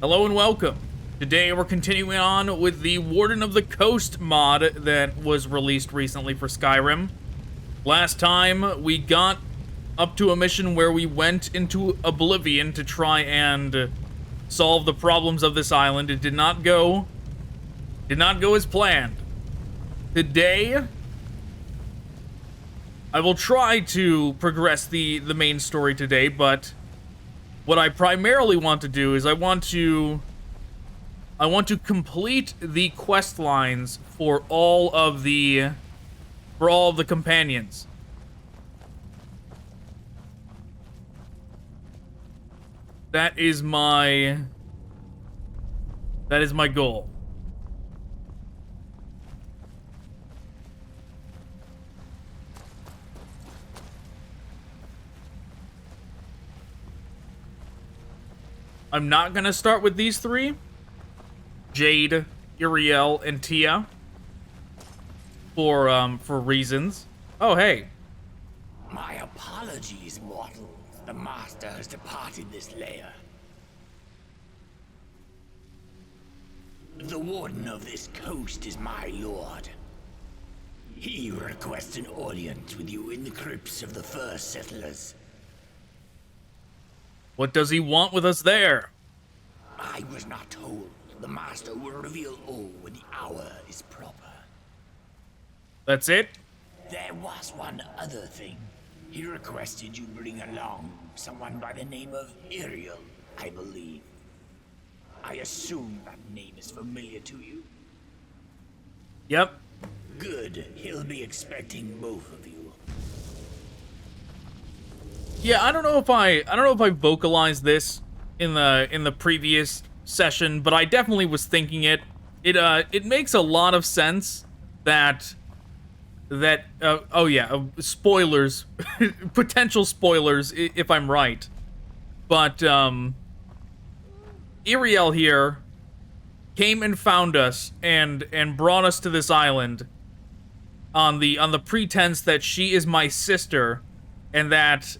Hello and welcome. Today we're continuing on with the Warden of the Coast mod that was released recently for Skyrim. Last time we got up to a mission where we went into Oblivion to try and solve the problems of this island. It did not go as planned. Today I will try to progress the main story today, but what I primarily want to do is I want to complete the quest lines for all of the companions. That is my goal. I'm not gonna start with these three. Jade, Ariel, and Tia. For reasons. Oh, hey. My apologies, mortal. The master has departed this lair. The warden of this coast is my lord. He requests an audience with you in the crypts of the first settlers. What does he want with us there? I was not told. The master will reveal all when the hour is proper. That's it? There was one other thing. He requested you bring along someone by the name of Ariel, I believe. I assume that name is familiar to you? Yep. Good. He'll be expecting both of you. Yeah, I don't know if I vocalized this in the previous session, but I definitely was thinking it. It makes a lot of sense that oh yeah, spoilers, potential spoilers if I'm right. But Ariel here came and found us and brought us to this island on the pretense that she is my sister and that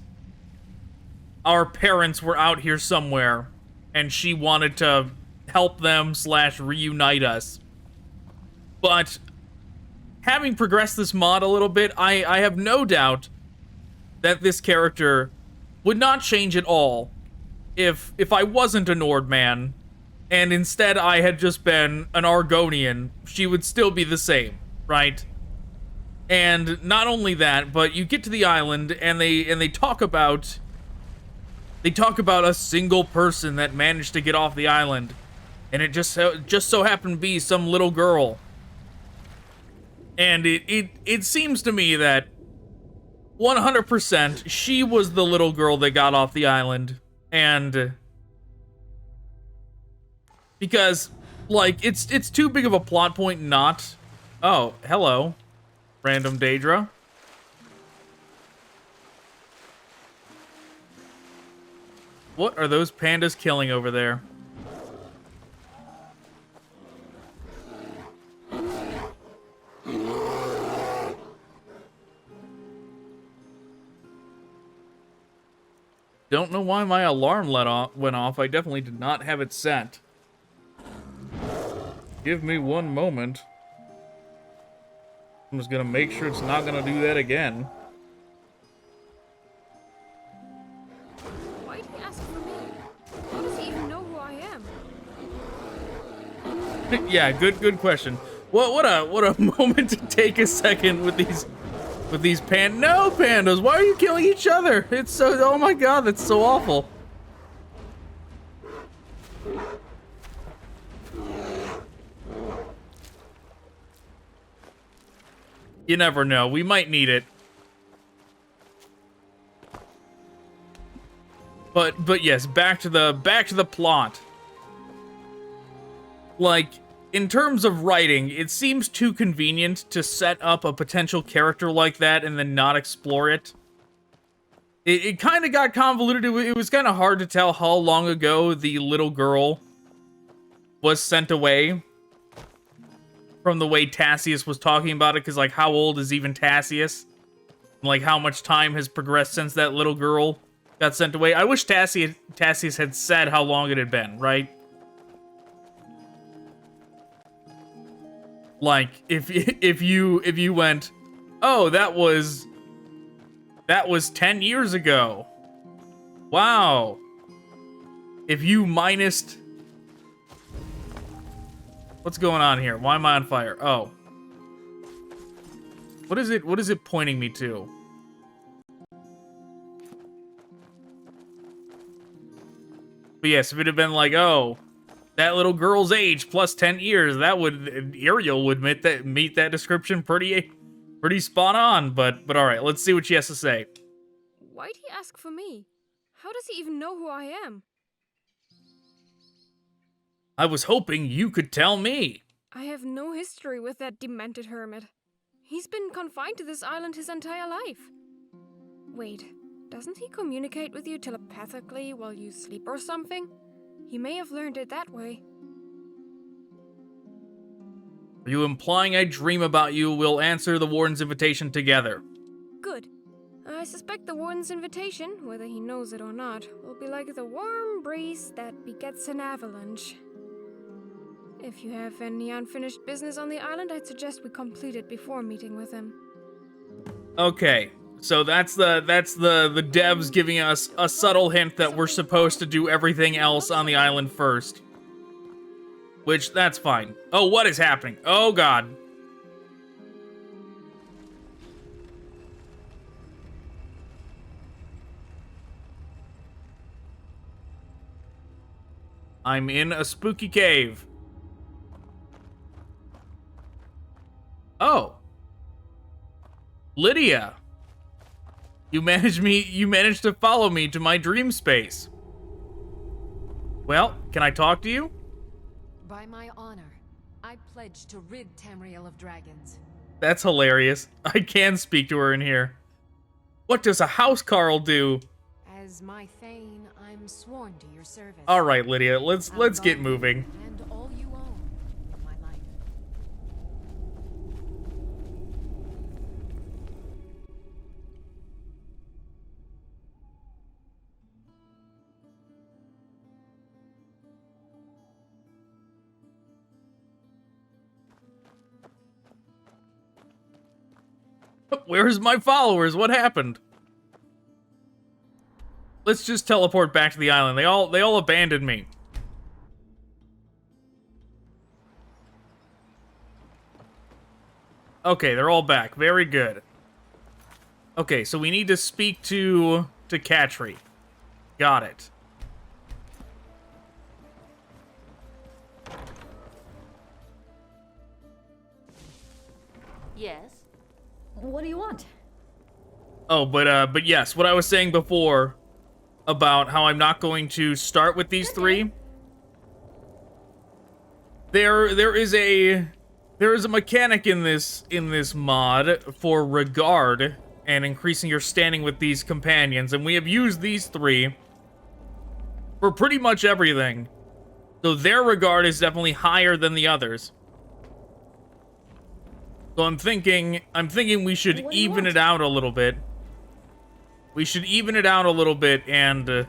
our parents were out here somewhere and she wanted to help them / reunite us. But having progressed this mod a little bit, I have no doubt that this character would not change at all if I wasn't a Nordman and instead I had just been an Argonian. She would still be the same, right? And not only that, but you get to the island and they talk about a single person that managed to get off the island, and it just so happened to be some little girl. And it seems to me that 100% she was the little girl that got off the island, and because like it's too big of a plot point not. Oh, hello, random Daedra. What are those pandas killing over there? Don't know why my alarm went off. I definitely did not have it set. Give me one moment. I'm just gonna make sure it's not gonna do that again. Yeah, good question. What a moment to take a second with these no pandas. Why are you killing each other? It's so, oh my god, that's so awful. You never know. We might need it. But yes, back to the plot. Like, in terms of writing, it seems too convenient to set up a potential character like that and then not explore it. It kind of got convoluted. It was kind of hard to tell how long ago the little girl was sent away from the way Tassius was talking about it, because, like, how old is even Tassius? Like, how much time has progressed since that little girl got sent away? I wish Tassius had said how long it had been, right? Like, if you went, oh, that was 10 years ago. Wow. If you minused... What's going on here? Why am I on fire? Oh. What is it pointing me to? But yes, if it had been like, oh, that little girl's age plus 10 years, Ariel would meet that description pretty spot on. But all right, let's see what she has to say. Why'd he ask for me? How does he even know who I am? I was hoping you could tell me. I have no history with that demented hermit. He's been confined to this island his entire life. Wait, doesn't he communicate with you telepathically while you sleep or something? He may have learned it that way. Are you implying I dream about you? We'll answer the Warden's invitation together. Good. I suspect the Warden's invitation, whether he knows it or not, will be like the warm breeze that begets an avalanche. If you have any unfinished business on the island, I'd suggest we complete it before meeting with him. Okay, so that's the devs giving us a subtle hint that we're supposed to do everything else on the island first. Which, that's fine. Oh, what is happening? Oh, God. I'm in a spooky cave. Oh. Lydia. You managed to follow me to my dream space. Well, can I talk to you? By my honor, I pledge to rid Tamriel of dragons. That's hilarious. I can speak to her in here. What does a housecarl do? As my thane, I'm sworn to your service. All right, Lydia, let's get moving. And all you own in my life. Where's my followers? What happened? Let's just teleport back to the island. They all abandoned me. Okay, they're all back. Very good. Okay, so we need to speak to Katri. Got it. Yes. What do you want? Oh, but yes, what I was saying before about how I'm not going to start with these three. There is a mechanic in this mod for regard and increasing your standing with these companions, and we have used these three for pretty much everything. So their regard is definitely higher than the others. So I'm thinking we should even it out a little bit. We should even it out a little bit and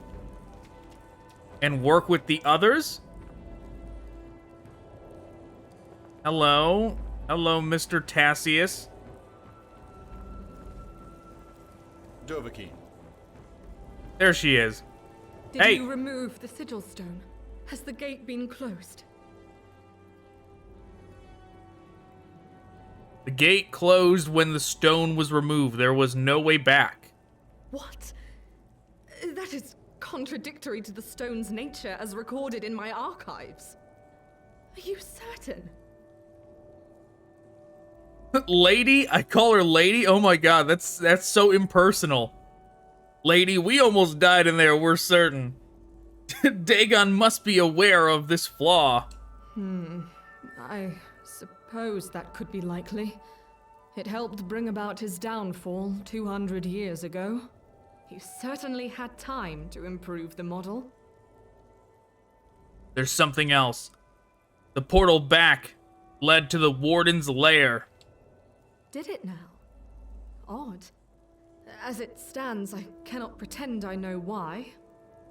work with the others. Hello, Mr. Tassius. Dovahkiin. There she is. Did Hey. you remove the sigil stone? Has the gate been closed? The gate closed when the stone was removed. There was no way back. What? That is contradictory to the stone's nature as recorded in my archives. Are you certain? Lady? I call her Lady? Oh my god, that's so impersonal. Lady, we almost died in there, we're certain. Dagon must be aware of this flaw. I suppose that could be likely. It helped bring about his downfall 200 years ago. He certainly had time to improve the model. There's something else. The portal back led to the Warden's lair. Did it now? Odd. As it stands, I cannot pretend I know why.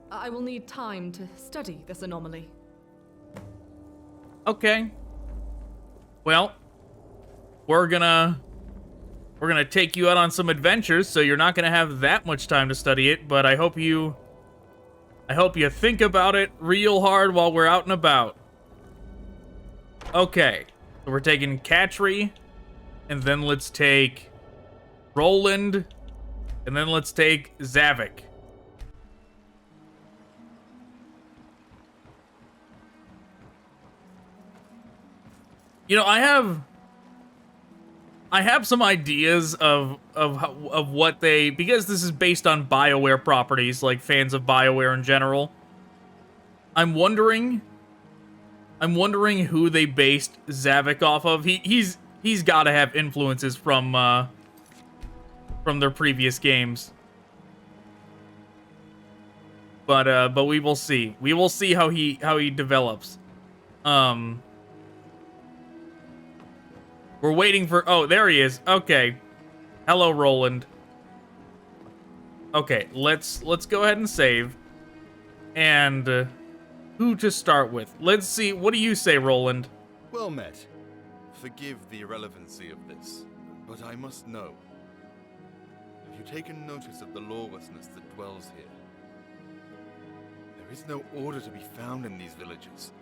I will need time to study this anomaly. Okay. Well, we're gonna take you out on some adventures, so you're not gonna have that much time to study it, but I hope you think about it real hard while we're out and about. Okay, so we're taking Katri, and then let's take Roland, and then let's take Zavik. You know, I have some ideas of what they, because this is based on BioWare properties, like fans of BioWare in general. I'm wondering who they based Zavik off of. He's got to have influences from their previous games. But we will see. We will see how he develops. We're waiting for... Oh, there he is. Okay. Hello, Roland. Okay, let's go ahead and save. And who to start with? Let's see. What do you say, Roland? Well met. Forgive the irrelevancy of this, but I must know. Have you taken notice of the lawlessness that dwells here? There is no order to be found in these villages.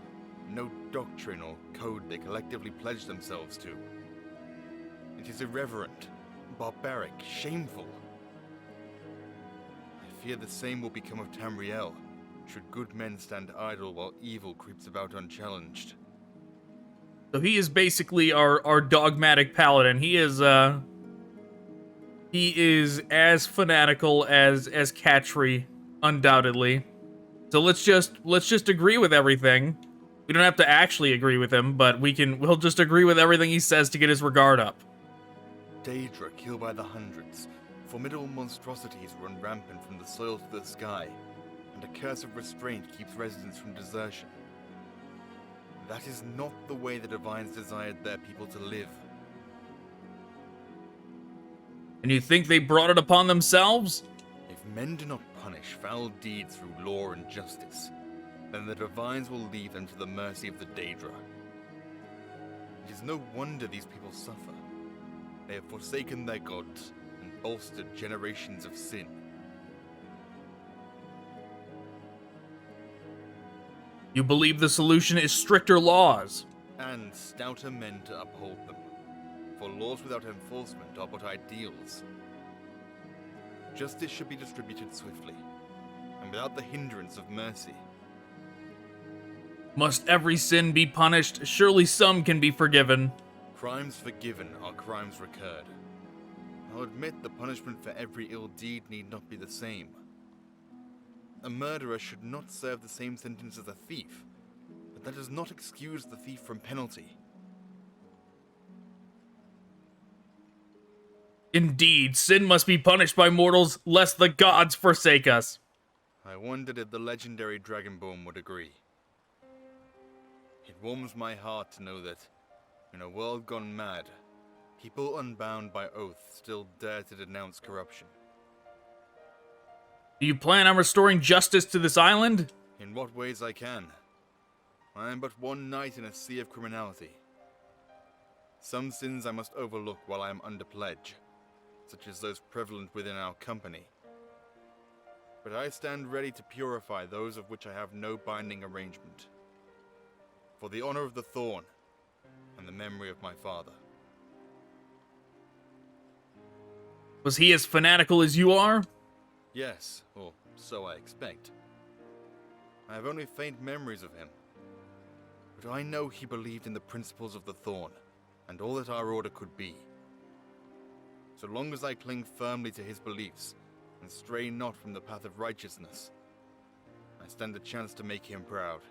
No doctrine or code they collectively pledge themselves to. It is irreverent, barbaric, shameful. I fear the same will become of Tamriel, should good men stand idle while evil creeps about unchallenged. So he is basically our dogmatic paladin. He is as fanatical as Katri, undoubtedly. So let's just agree with everything. We don't have to actually agree with him, but we'll just agree with everything he says to get his regard up. Daedra kill by the hundreds. Formidable monstrosities run rampant from the soil to the sky, and a curse of restraint keeps residents from desertion. That is not the way the Divines desired their people to live. And you think they brought it upon themselves? If men do not punish foul deeds through law and justice, then the Divines will leave them to the mercy of the Daedra. It is no wonder these people suffer. They have forsaken their gods and bolstered generations of sin. You believe the solution is stricter laws? And stouter men to uphold them. For laws without enforcement are but ideals. Justice should be distributed swiftly, and without the hindrance of mercy. Must every sin be punished? Surely some can be forgiven. Crimes forgiven are crimes recurred. I'll admit the punishment for every ill deed need not be the same. A murderer should not serve the same sentence as a thief, but that does not excuse the thief from penalty. Indeed, sin must be punished by mortals, lest the gods forsake us. I wondered if the legendary Dragonborn would agree. It warms my heart to know that, in a world gone mad, people unbound by oath still dare to denounce corruption. Do you plan on restoring justice to this island? In what ways I can. I am but one knight in a sea of criminality. Some sins I must overlook while I am under pledge, such as those prevalent within our company. But I stand ready to purify those of which I have no binding arrangement. For the honor of the Thorn, and the memory of my father. Was he as fanatical as you are? Yes, or so I expect. I have only faint memories of him. But I know he believed in the principles of the Thorn, and all that our order could be. So long as I cling firmly to his beliefs, and stray not from the path of righteousness, I stand a chance to make him proud.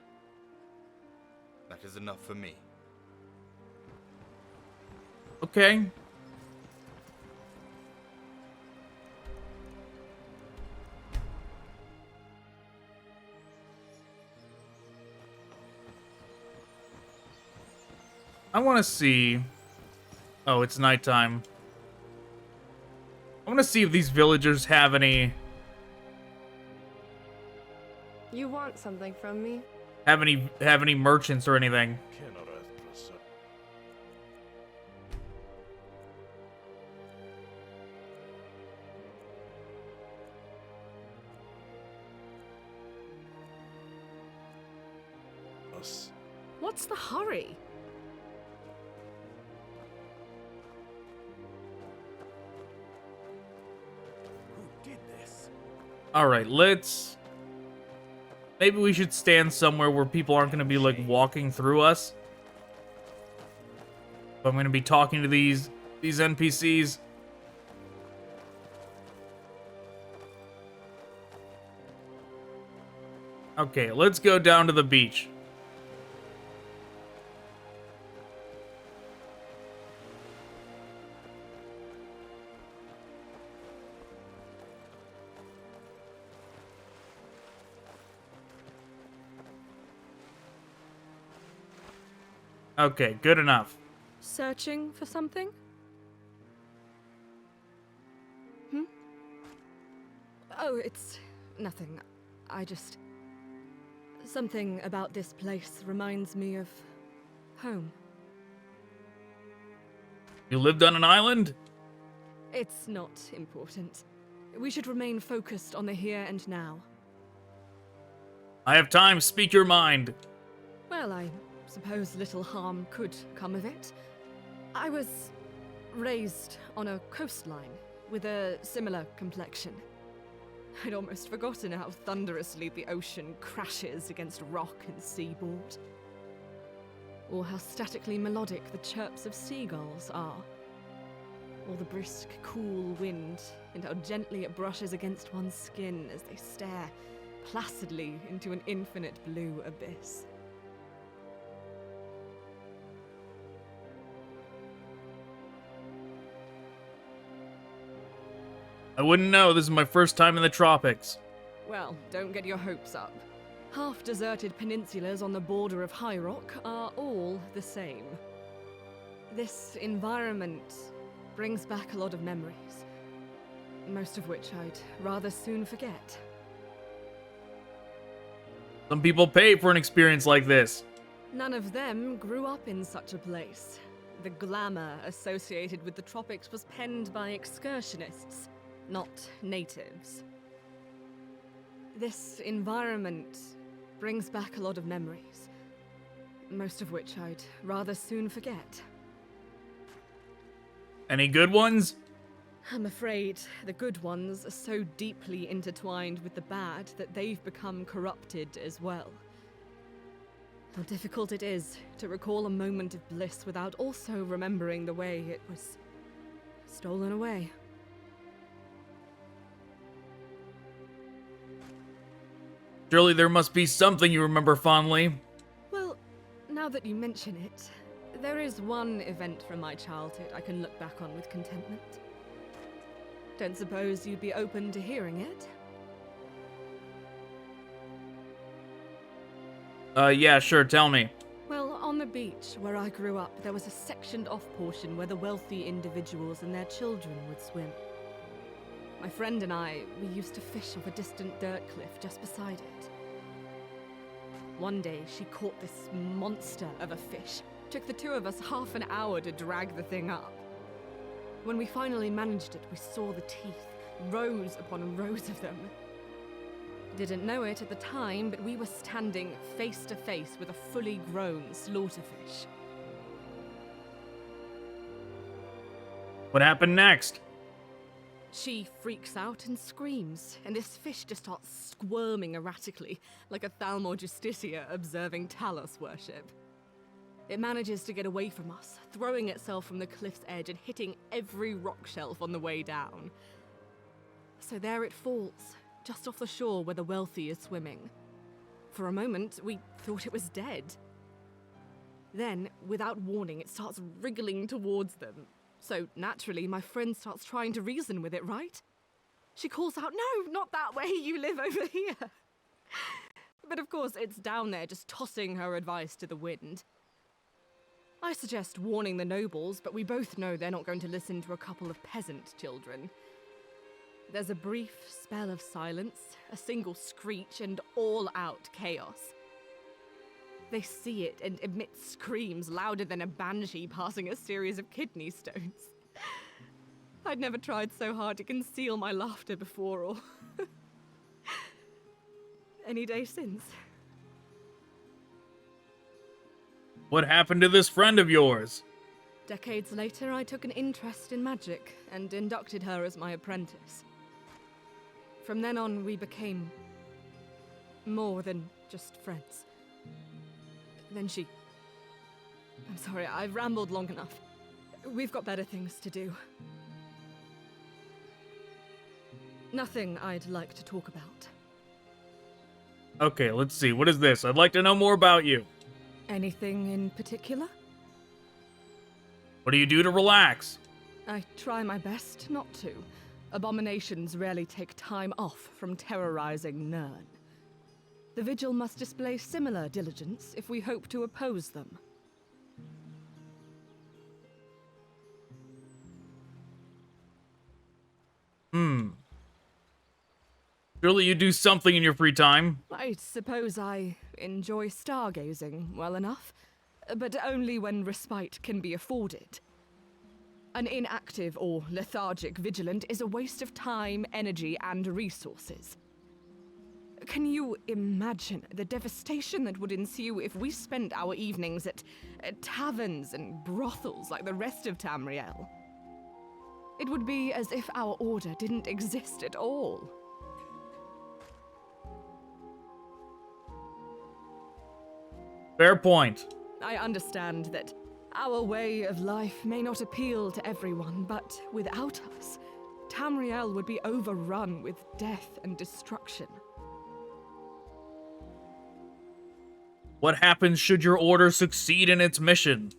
That is enough for me. Okay. I want to see... Oh, it's nighttime. I want to see if these villagers have any... You want something from me? Have any merchants or anything. us. What's the hurry? Who did this? Alright, let's... Maybe we should stand somewhere where people aren't going to be, like, walking through us. But I'm going to be talking to these NPCs. Okay, let's go down to the beach. Okay, good enough. Searching for something? Oh, it's nothing. I just... Something about this place reminds me of home. You lived on an island? It's not important. We should remain focused on the here and now. I have time, speak your mind. Well, I suppose little harm could come of it. I was raised on a coastline with a similar complexion. I'd almost forgotten how thunderously the ocean crashes against rock and seaboard. Or how statically melodic the chirps of seagulls are. Or the brisk, cool wind, and how gently it brushes against one's skin as they stare placidly into an infinite blue abyss. I wouldn't know, this is my first time in the tropics. Well, don't get your hopes up. Half-deserted peninsulas on the border of High Rock are all the same. This environment brings back a lot of memories, most of which I'd rather soon forget. Some people pay for an experience like this. None of them grew up in such a place. The glamour associated with the tropics was penned by excursionists, not natives. This environment brings back a lot of memories, most of which I'd rather soon forget. Any good ones? I'm afraid the good ones are so deeply intertwined with the bad that they've become corrupted as well. How difficult it is to recall a moment of bliss without also remembering the way it was stolen away. Surely there must be something you remember fondly. Well, now that you mention it, there is one event from my childhood I can look back on with contentment. Don't suppose you'd be open to hearing it? Yeah, sure, tell me. Well, on the beach where I grew up, there was a sectioned off portion where the wealthy individuals and their children would swim. My friend and I, we used to fish off a distant dirt cliff just beside it. One day, she caught this monster of a fish. Took the two of us half an hour to drag the thing up. When we finally managed it, we saw the teeth, rows upon rows of them. Didn't know it at the time, but we were standing face to face with a fully grown slaughterfish. What happened next? She freaks out and screams, and this fish just starts squirming erratically, like a Thalmor Justicia observing Talos worship. It manages to get away from us, throwing itself from the cliff's edge and hitting every rock shelf on the way down. So there it falls, just off the shore where the wealthy is swimming. For a moment, we thought it was dead. Then, without warning, it starts wriggling towards them. So, naturally, my friend starts trying to reason with it, right? She calls out, "No, not that way, you live over here." But of course, it's down there just tossing her advice to the wind. I suggest warning the nobles, but we both know they're not going to listen to a couple of peasant children. There's a brief spell of silence, a single screech, and all-out chaos. They see it and emit screams louder than a banshee passing a series of kidney stones. I'd never tried so hard to conceal my laughter before or any day since. What happened to this friend of yours? Decades later, I took an interest in magic and inducted her as my apprentice. From then on, we became more than just friends. Then she... I'm sorry, I've rambled long enough. We've got better things to do. Nothing I'd like to talk about. Okay, let's see. What is this? I'd like to know more about you. Anything in particular? What do you do to relax? I try my best not to. Abominations rarely take time off from terrorizing Nern. The Vigil must display similar diligence if we hope to oppose them. Surely you do something in your free time. I suppose I enjoy stargazing well enough, but only when respite can be afforded. An inactive or lethargic vigilant is a waste of time, energy, and resources. Can you imagine the devastation that would ensue if we spent our evenings at taverns and brothels like the rest of Tamriel? It would be as if our order didn't exist at all. Fair point. I understand that our way of life may not appeal to everyone, but without us, Tamriel would be overrun with death and destruction. What happens should your order succeed in its mission?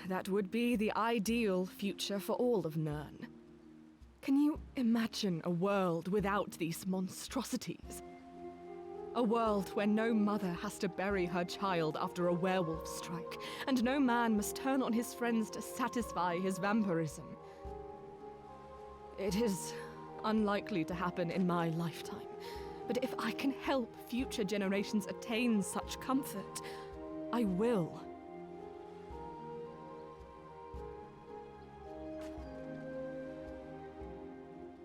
That would be the ideal future for all of Nern. Can you imagine a world without these monstrosities? A world where no mother has to bury her child after a werewolf strike, and no man must turn on his friends to satisfy his vampirism. It is unlikely to happen in my lifetime, but if I can help future generations attain such comfort, I will.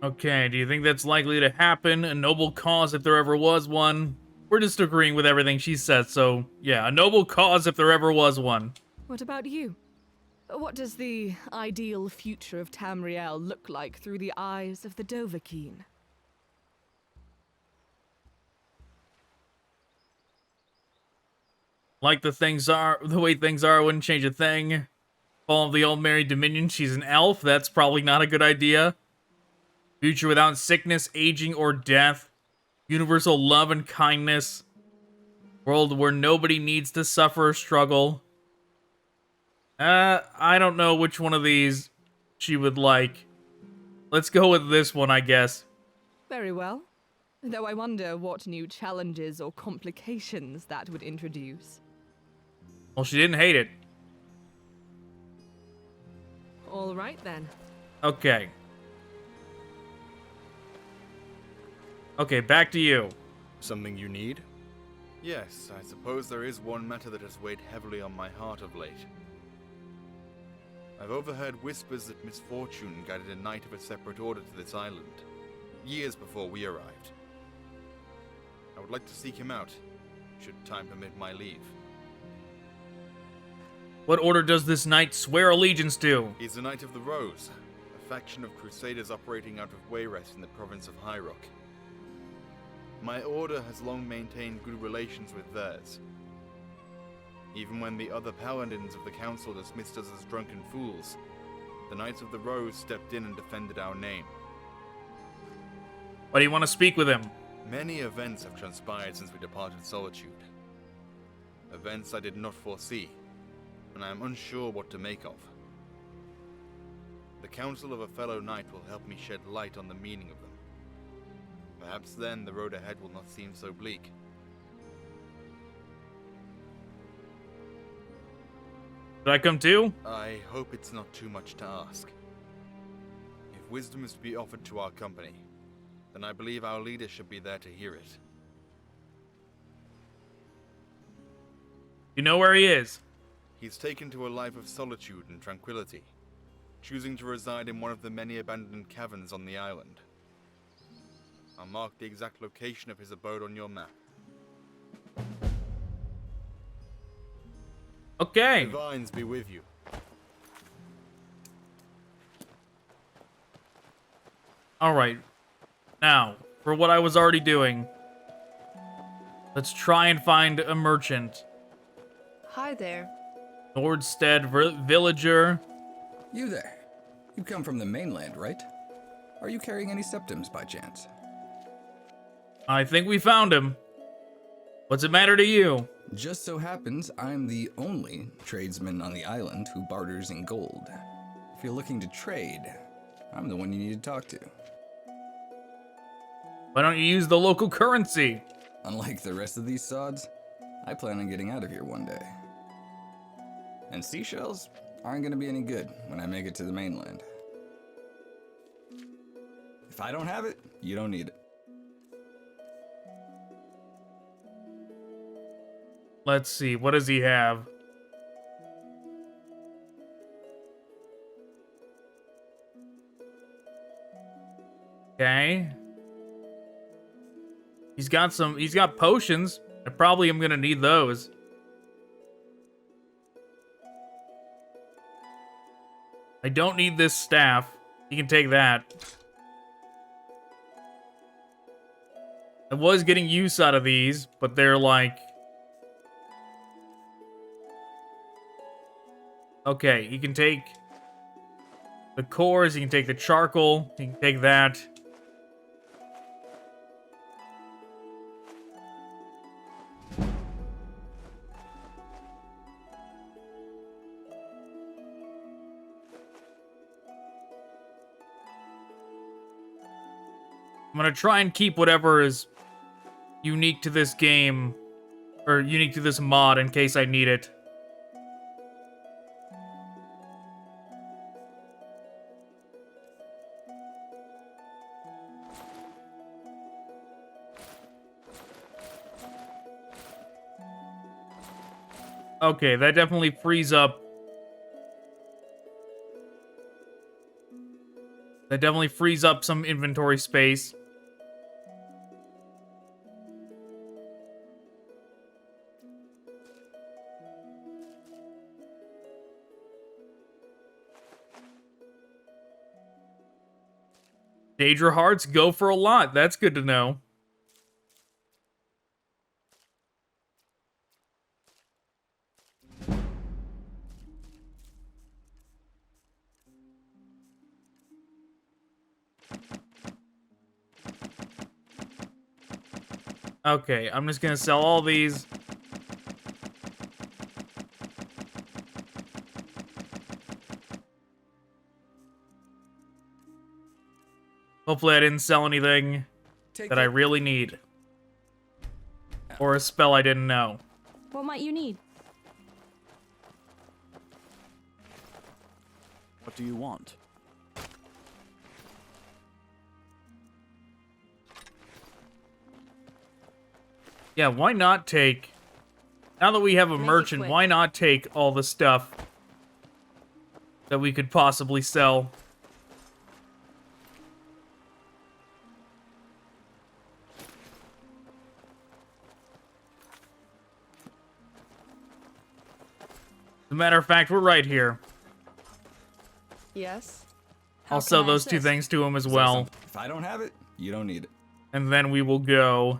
Okay, do you think that's likely to happen? A noble cause if there ever was one? We're just agreeing with everything she said, so yeah, a noble cause if there ever was one. What about you? What does the ideal future of Tamriel look like through the eyes of the Dovahkiin? Like the way things are, I wouldn't change a thing. Fall of the Old Mary Dominion, she's an elf, that's probably not a good idea. Future without sickness, aging, or death. Universal love and kindness. World where nobody needs to suffer or struggle. I don't know which one of these she would like. Let's go with this one, I guess. Very well. Though I wonder what new challenges or complications that would introduce. Well, she didn't hate it. All right, then. Okay. Okay, back to you. Something you need? Yes, I suppose there is one matter that has weighed heavily on my heart of late. I've overheard whispers that misfortune guided a knight of a separate order to this island, years before we arrived. I would like to seek him out, should time permit my leave. What order does this knight swear allegiance to? He's the Knight of the Rose, a faction of crusaders operating out of Wayrest in the province of High Rock. My order has long maintained good relations with theirs. Even when the other paladins of the council dismissed us as drunken fools, the Knights of the Rose stepped in and defended our name. Why do you want to speak with him? Many events have transpired since we departed Solitude. Events I did not foresee, and I am unsure what to make of. The counsel of a fellow knight will help me shed light on the meaning of them. Perhaps then the road ahead will not seem so bleak. Should I come too? I hope it's not too much to ask. If wisdom is to be offered to our company, then I believe our leader should be there to hear it. You know where he is? He's taken to a life of solitude and tranquility, choosing to reside in one of the many abandoned caverns on the island. I'll mark the exact location of his abode on your map. Okay. Divines be with you. Alright. Now, for what I was already doing, let's try and find a merchant. Hi there. Nordstead villager. You there. You come from the mainland, right? Are you carrying any septums by chance? I think we found him. What's it matter to you? Just so happens I'm the only tradesman on the island who barters in gold. If you're looking to trade, I'm the one you need to talk to. Why don't you use the local currency? Unlike the rest of these sods, I plan on getting out of here one day. And seashells aren't gonna be any good when I make it to the mainland. If I don't have it, you don't need it. Let's see, what does he have? Okay. He's got potions. I probably am gonna need those. I don't need this staff. You can take that. I was getting use out of these, but they're like... Okay, you can take the cores, you can take the charcoal, you can take that. I'm gonna try and keep whatever is unique to this game, or unique to this mod in case I need it. Okay, that definitely frees up. That definitely frees up some inventory space. Daedra hearts go for a lot. That's good to know. Okay, I'm just gonna sell all these. Hopefully I didn't sell anything that I really need. Or a spell I didn't know. What might you need? What do you want? Yeah, why not take... Now that we have a Make it merchant, quick. why not take all the stuff that we could possibly sell? As a matter of fact, we're right here. Yes. I'll sell those two things to him as well. If I don't have it, you don't need it. And then we will go...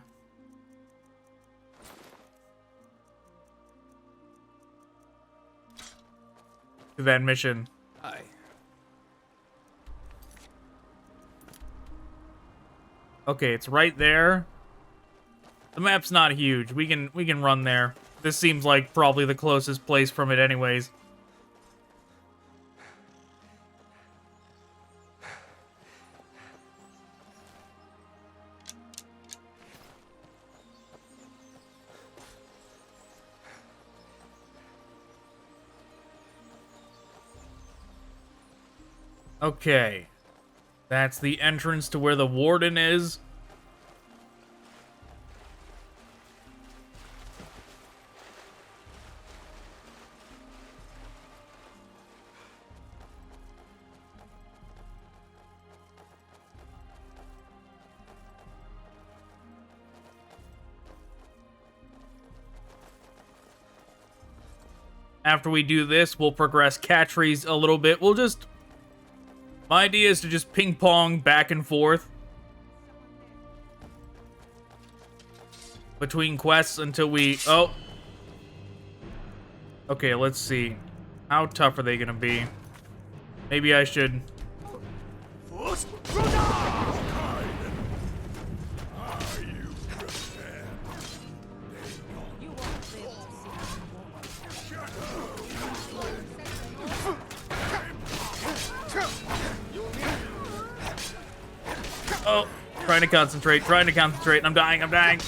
to that mission. Aye. Okay, it's right there. The map's not huge. We can run there. This seems like probably the closest place from it anyways. Okay. That's the entrance to where the Warden is. after we do this, we'll progress Catrice a little bit. My idea is to just ping pong back and forth between quests until we... Oh. Okay, let's see. How tough are they gonna be? Maybe I should... Oh, trying to concentrate. I'm dying.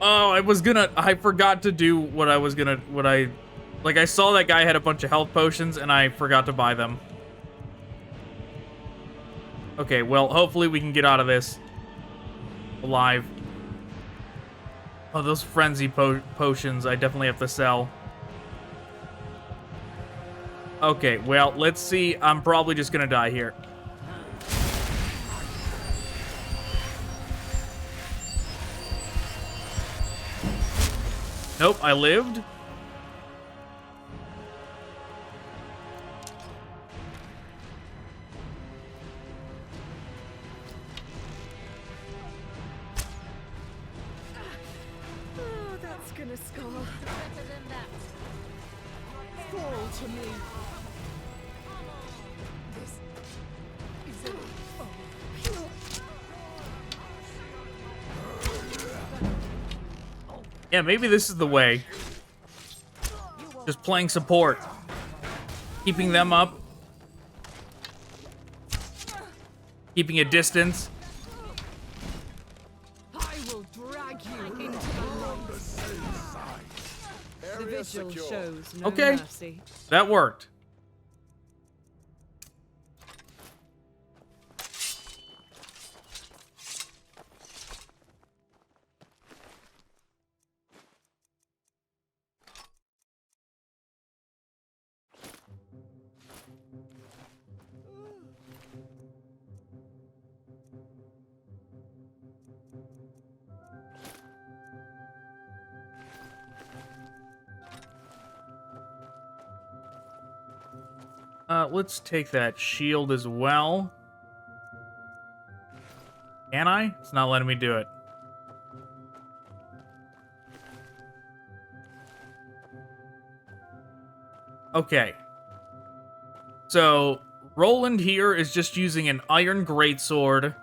Oh, I forgot to do like I saw that guy had a bunch of health potions and I forgot to buy them. Okay, well, hopefully we can get out of this alive. Oh, those frenzy potions I definitely have to sell. Okay, well, let's see. I'm probably just gonna die here. Nope, I lived. Oh, that's gonna scar. Better than that. Fall to me. This is Yeah, maybe this is the way. Just playing support. Keeping them up. Keeping a distance. I will drag you into the light. The vigil shows no mercy. That worked. Let's take that shield as well. Can I? It's not letting me do it. Okay. So, Roland here is just using an iron greatsword.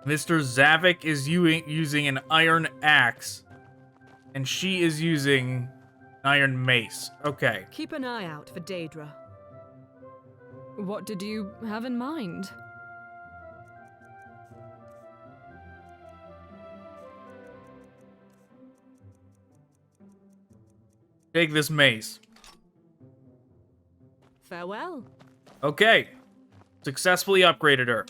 Mr. Zavik is using an iron axe. And she is using iron mace. Okay. Keep an eye out for Daedra. What did you have in mind? Take this mace. Farewell. Okay. Successfully upgraded her.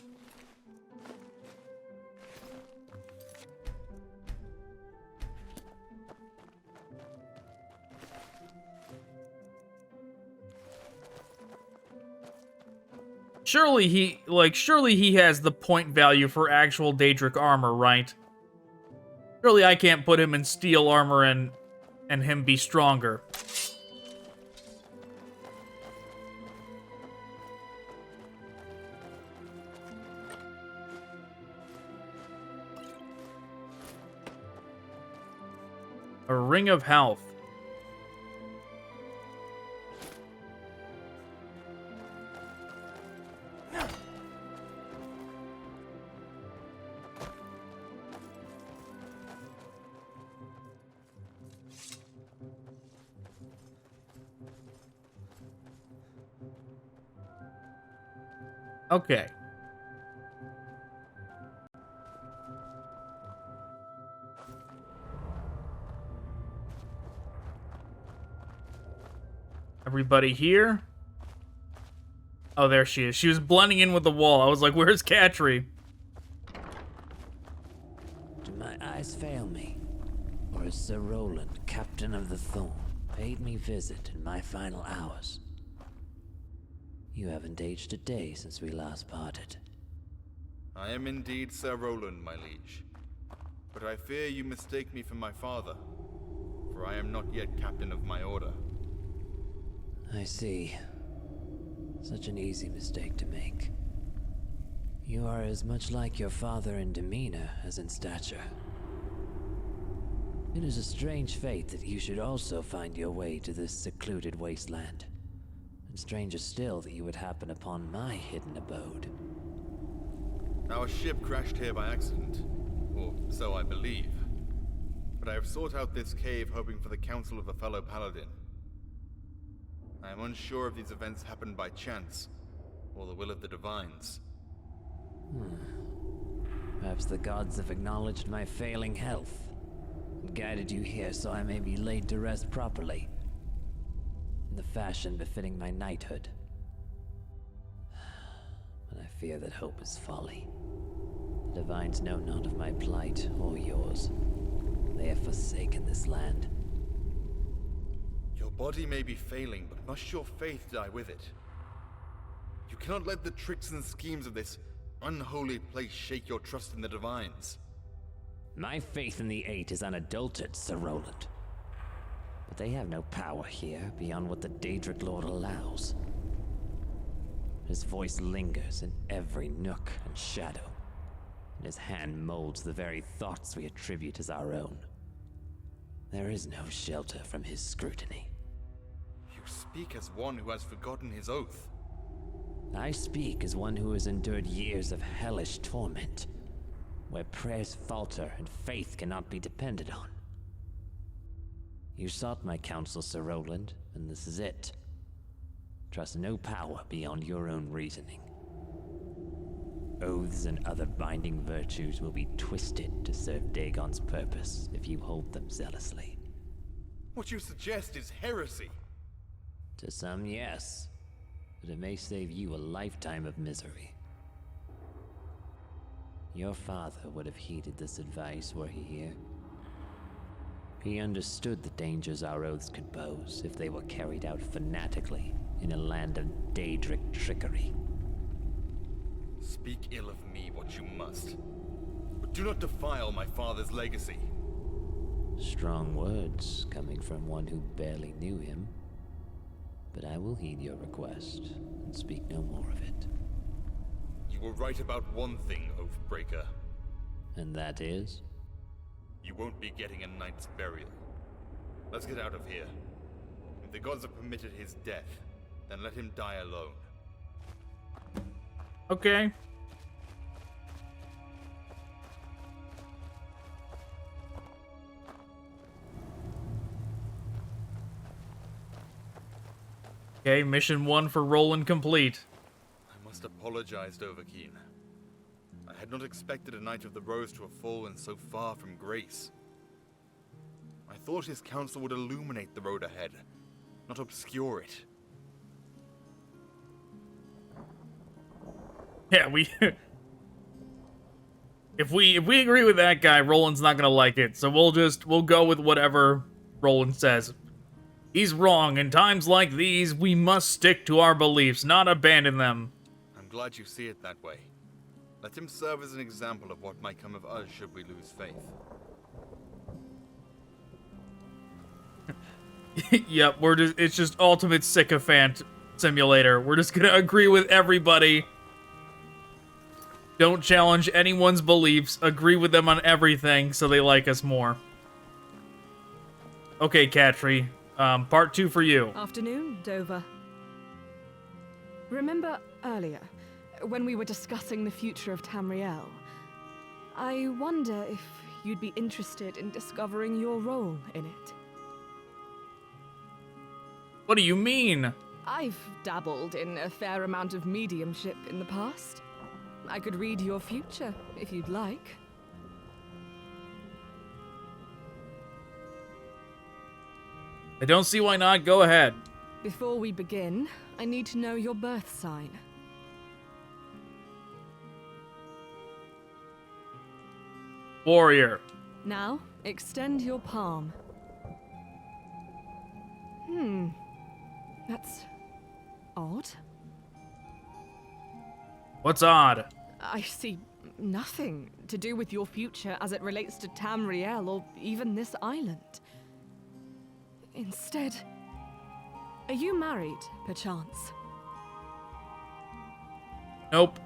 Surely he has the point value for actual daedric armor, right? Surely I can't put him in steel armor and him be stronger. A ring of health. Okay. Everybody here? Oh, there she is. She was blending in with the wall. I was like, where's Catry? Do my eyes fail me? Or is Sir Roland, Captain of the Thorn, paid me visit in my final hours? You haven't aged a day since we last parted. I am indeed Sir Roland, my liege. but I fear you mistake me for my father, for I am not yet captain of my order. I see. Such an easy mistake to make. You are as much like your father in demeanor as in stature. It is a strange fate that you should also find your way to this secluded wasteland. And stranger still that you would happen upon my hidden abode. Our ship crashed here by accident, or so I believe. But I have sought out this cave hoping for the counsel of a fellow paladin. I am unsure if these events happened by chance, or the will of the divines. Perhaps the gods have acknowledged my failing health, and guided you here so I may be laid to rest properly, in the fashion befitting my knighthood. But I fear that hope is folly. The divines know not of my plight or yours. They have forsaken this land. Your body may be failing, but must your faith die with it? You cannot let the tricks and schemes of this unholy place shake your trust in the divines. My faith in the Eight is unadulterated, Sir Roland. But they have no power here beyond what the daedric lord allows. His voice lingers in every nook and shadow, and his hand molds the very thoughts we attribute as our own. There is no shelter from his scrutiny. You speak as one who has forgotten his oath. I speak as one who has endured years of hellish torment, where prayers falter and faith cannot be depended on. You sought my counsel, Sir Roland, and this is it. Trust no power beyond your own reasoning. Oaths and other binding virtues will be twisted to serve Dagon's purpose if you hold them zealously. What you suggest is heresy. To some, yes, but it may save you a lifetime of misery. Your father would have heeded this advice were he here. He understood the dangers our oaths could pose if they were carried out fanatically in a land of daedric trickery. Speak ill of me what you must, but do not defile my father's legacy. Strong words coming from one who barely knew him, but I will heed your request and speak no more of it. You were right about one thing, Oathbreaker. And that is? You won't be getting a knight's burial. Let's get out of here. If the gods have permitted his death, then let him die alone. Okay. Okay, mission 1 for Roland complete. I must apologize, Dovahkiin. I had not expected a Knight of the Rose to have fallen so far from grace. I thought his counsel would illuminate the road ahead, not obscure it. Yeah, if we agree with that guy, Roland's not gonna like it. So we'll go with whatever Roland says. He's wrong. In times like these, we must stick to our beliefs, not abandon them. I'm glad you see it that way. Let him serve as an example of what might come of us should we lose faith. Yep, it's just ultimate sycophant simulator. We're just gonna agree with everybody. Don't challenge anyone's beliefs. Agree with them on everything so they like us more. Okay, Katri. Part 2 for you. Afternoon, Dover. Remember earlier, when we were discussing the future of Tamriel? I wonder if you'd be interested in discovering your role in it. What do you mean? I've dabbled in a fair amount of mediumship in the past. I could read your future, if you'd like. I don't see why not. Go ahead. Before we begin, I need to know your birth sign. Warrior. Now, extend your palm. That's odd. What's odd? I see nothing to do with your future as it relates to Tamriel or even this island. Instead, are you married, perchance? Nope.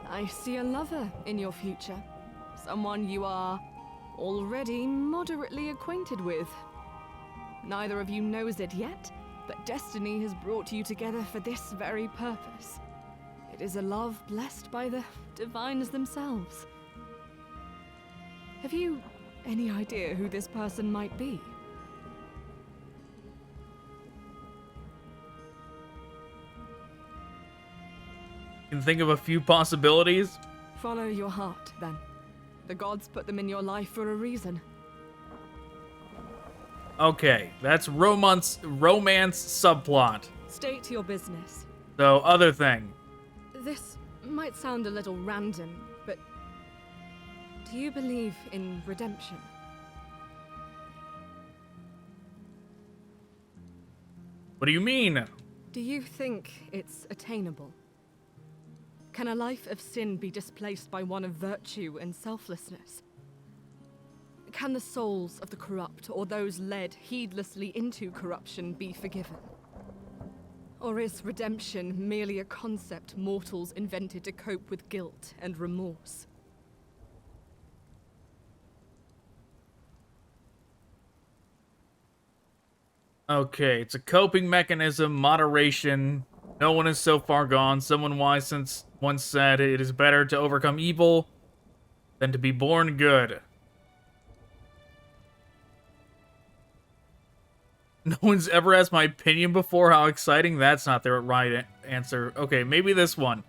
I see a lover in your future. Someone you are already moderately acquainted with. Neither of you knows it yet, but destiny has brought you together for this very purpose. It is a love blessed by the divines themselves. Have you any idea who this person might be? Can think of a few possibilities. Follow your heart, then. The gods put them in your life for a reason. Okay, that's romance subplot. State your business. So, other thing. This might sound a little random, but do you believe in redemption? What do you mean? Do you think it's attainable? Can a life of sin be displaced by one of virtue and selflessness? Can the souls of the corrupt or those led heedlessly into corruption be forgiven? Or is redemption merely a concept mortals invented to cope with guilt and remorse? Okay, it's a coping mechanism, moderation. No one is so far gone. Someone wise once said it is better to overcome evil than to be born good. No one's ever asked my opinion before. How exciting. That's not the right answer. Okay, maybe this one.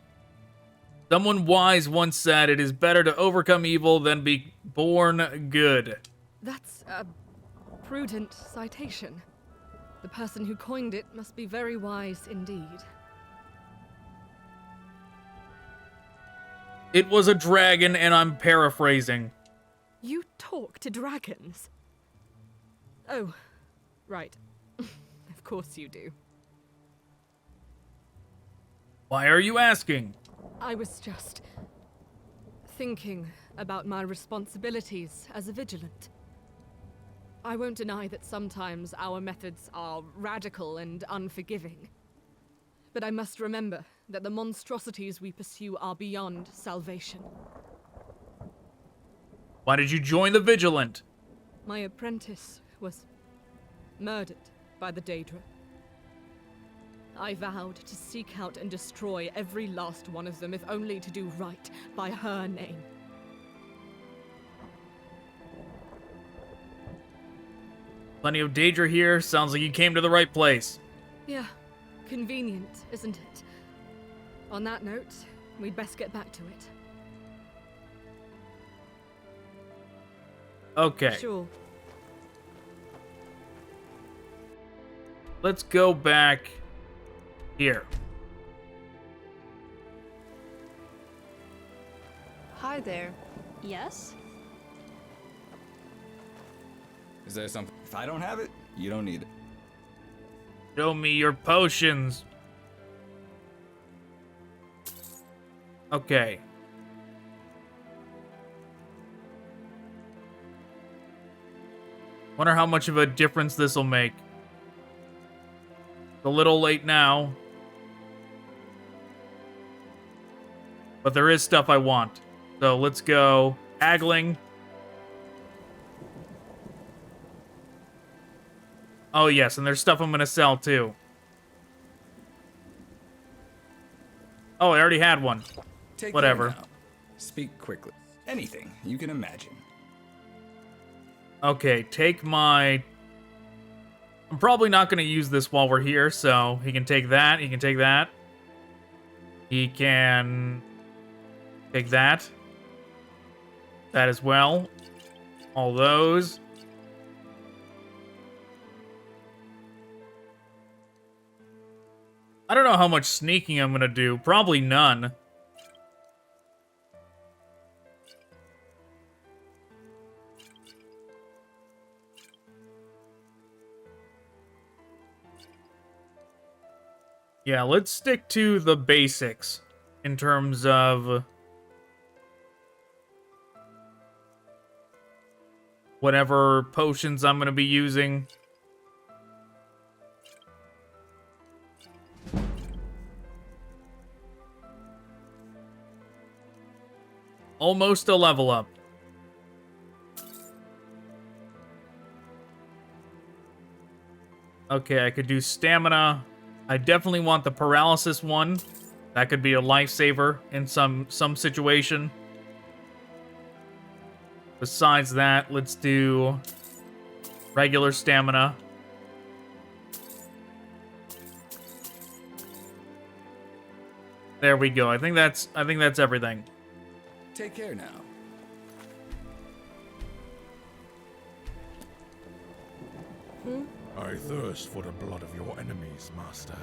Someone wise once said it is better to overcome evil than be born good. That's a prudent citation. The person who coined it must be very wise indeed. It was a dragon, and I'm paraphrasing. You talk to dragons? Oh, right. Of course you do. Why are you asking? I was just thinking about my responsibilities as a vigilant. I won't deny that sometimes our methods are radical and unforgiving. But I must remember that the monstrosities we pursue are beyond salvation. Why did you join the Vigilant? My apprentice was murdered by the daedric. I vowed to seek out and destroy every last one of them, if only to do right by her name. Plenty of Daedra here. Sounds like you came to the right place. Yeah, convenient, isn't it? On that note, we'd best get back to it. Okay. Sure. Let's go back here. Hi there. Yes? Is there something? If I don't have it, you don't need it. Show me your potions. Okay. Wonder how much of a difference this will make. It's a little late now. But there is stuff I want. So let's go haggling. Oh yes, and there's stuff I'm gonna sell too. Oh, I already had one. Take Whatever. care now. Speak quickly. Anything you can imagine. Okay, take my... I'm probably not going to use this while we're here, so he can take that, he can take that. He can... take that. That as well. All those. I don't know how much sneaking I'm going to do. Probably none. Yeah, let's stick to the basics in terms of whatever potions I'm gonna be using. Almost a level up. Okay, I could do stamina. I definitely want the paralysis one. That could be a lifesaver in some situation. Besides that, let's do regular stamina. There we go. I think that's everything. Take care now. I thirst for the blood of your enemies, Master.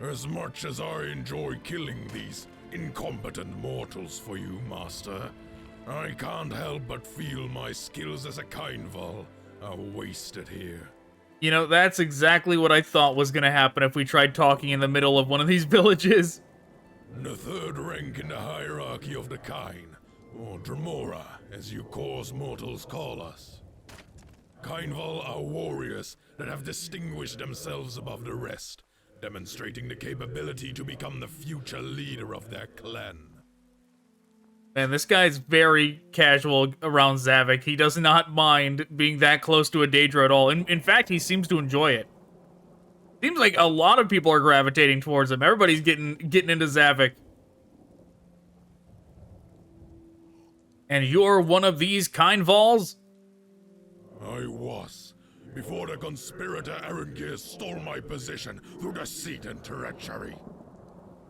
As much as I enjoy killing these incompetent mortals for you, Master, I can't help but feel my skills as a Kindval are wasted here. You know, that's exactly what I thought was gonna happen if we tried talking in the middle of one of these villages. The third rank in the hierarchy of the Kain, or Dremora, as you coarse mortals call us. Kindval are warriors that have distinguished themselves above the rest, demonstrating the capability to become the future leader of their clan. Man, this guy's very casual around Zavik. He does not mind being that close to a daedra at all. In fact, he seems to enjoy it. Seems like a lot of people are gravitating towards him. Everybody's getting into Zavik. And you're one of these Kindvals? I was, before the conspirator Arenkir stole my position through deceit and treachery.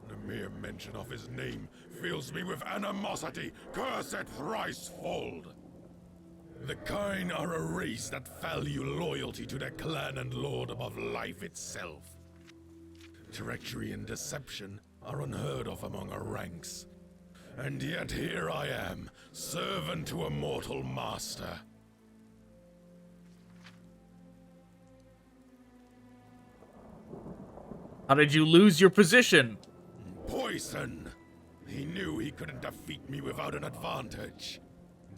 The mere mention of his name fills me with animosity, cursed thricefold. The Kain are a race that value loyalty to their clan and lord above life itself. Treachery and deception are unheard of among our ranks. And yet here I am, servant to a mortal master. How did you lose your position? Poison! He knew he couldn't defeat me without an advantage.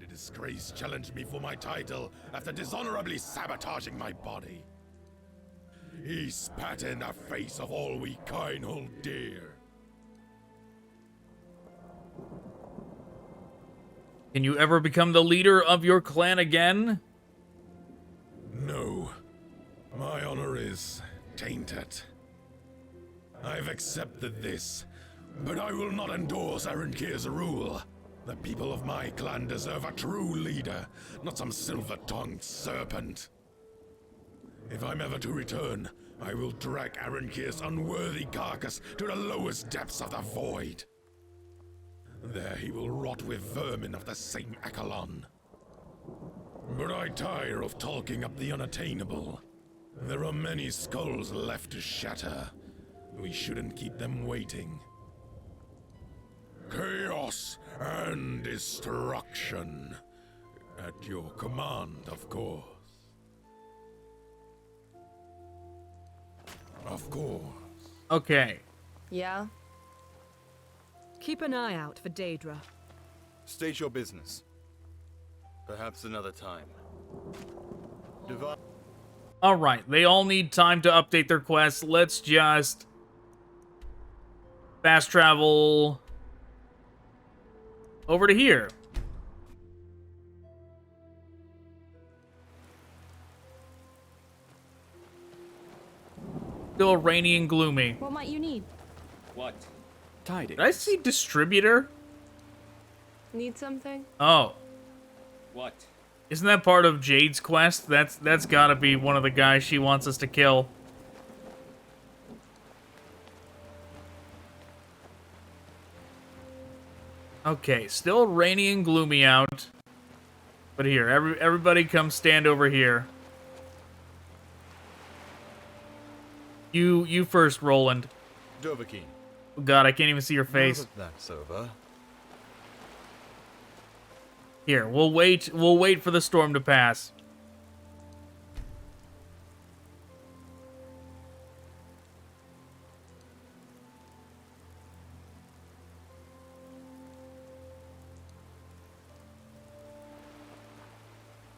The disgrace challenged me for my title after dishonorably sabotaging my body. He spat in the face of all we Kain hold dear. Can you ever become the leader of your clan again? No. My honor is tainted. I've accepted this, but I will not endorse Arenkir's rule. The people of my clan deserve a true leader, not some silver-tongued serpent. If I'm ever to return, I will drag Arenkir's unworthy carcass to the lowest depths of the void. There he will rot with vermin of the same Echelon. But I tire of talking up the unattainable. There are many skulls left to shatter. We shouldn't keep them waiting. Chaos and destruction. At your command, of course. Of course. Okay. Yeah? Keep an eye out for daedra. State your business. Perhaps another time. Alright, they all need time to update their quests. Let's just fast travel over to here. Still rainy and gloomy. What might you need? What? Did I see distributor? Need something? Oh. What? Isn't that part of Jade's quest? That's gotta be one of the guys she wants us to kill. Okay, still rainy and gloomy out. But here, everybody come stand over here. You first, Roland. Dovahkiin. Oh God, I can't even see your face. Now that that's over. Here, we'll wait for the storm to pass.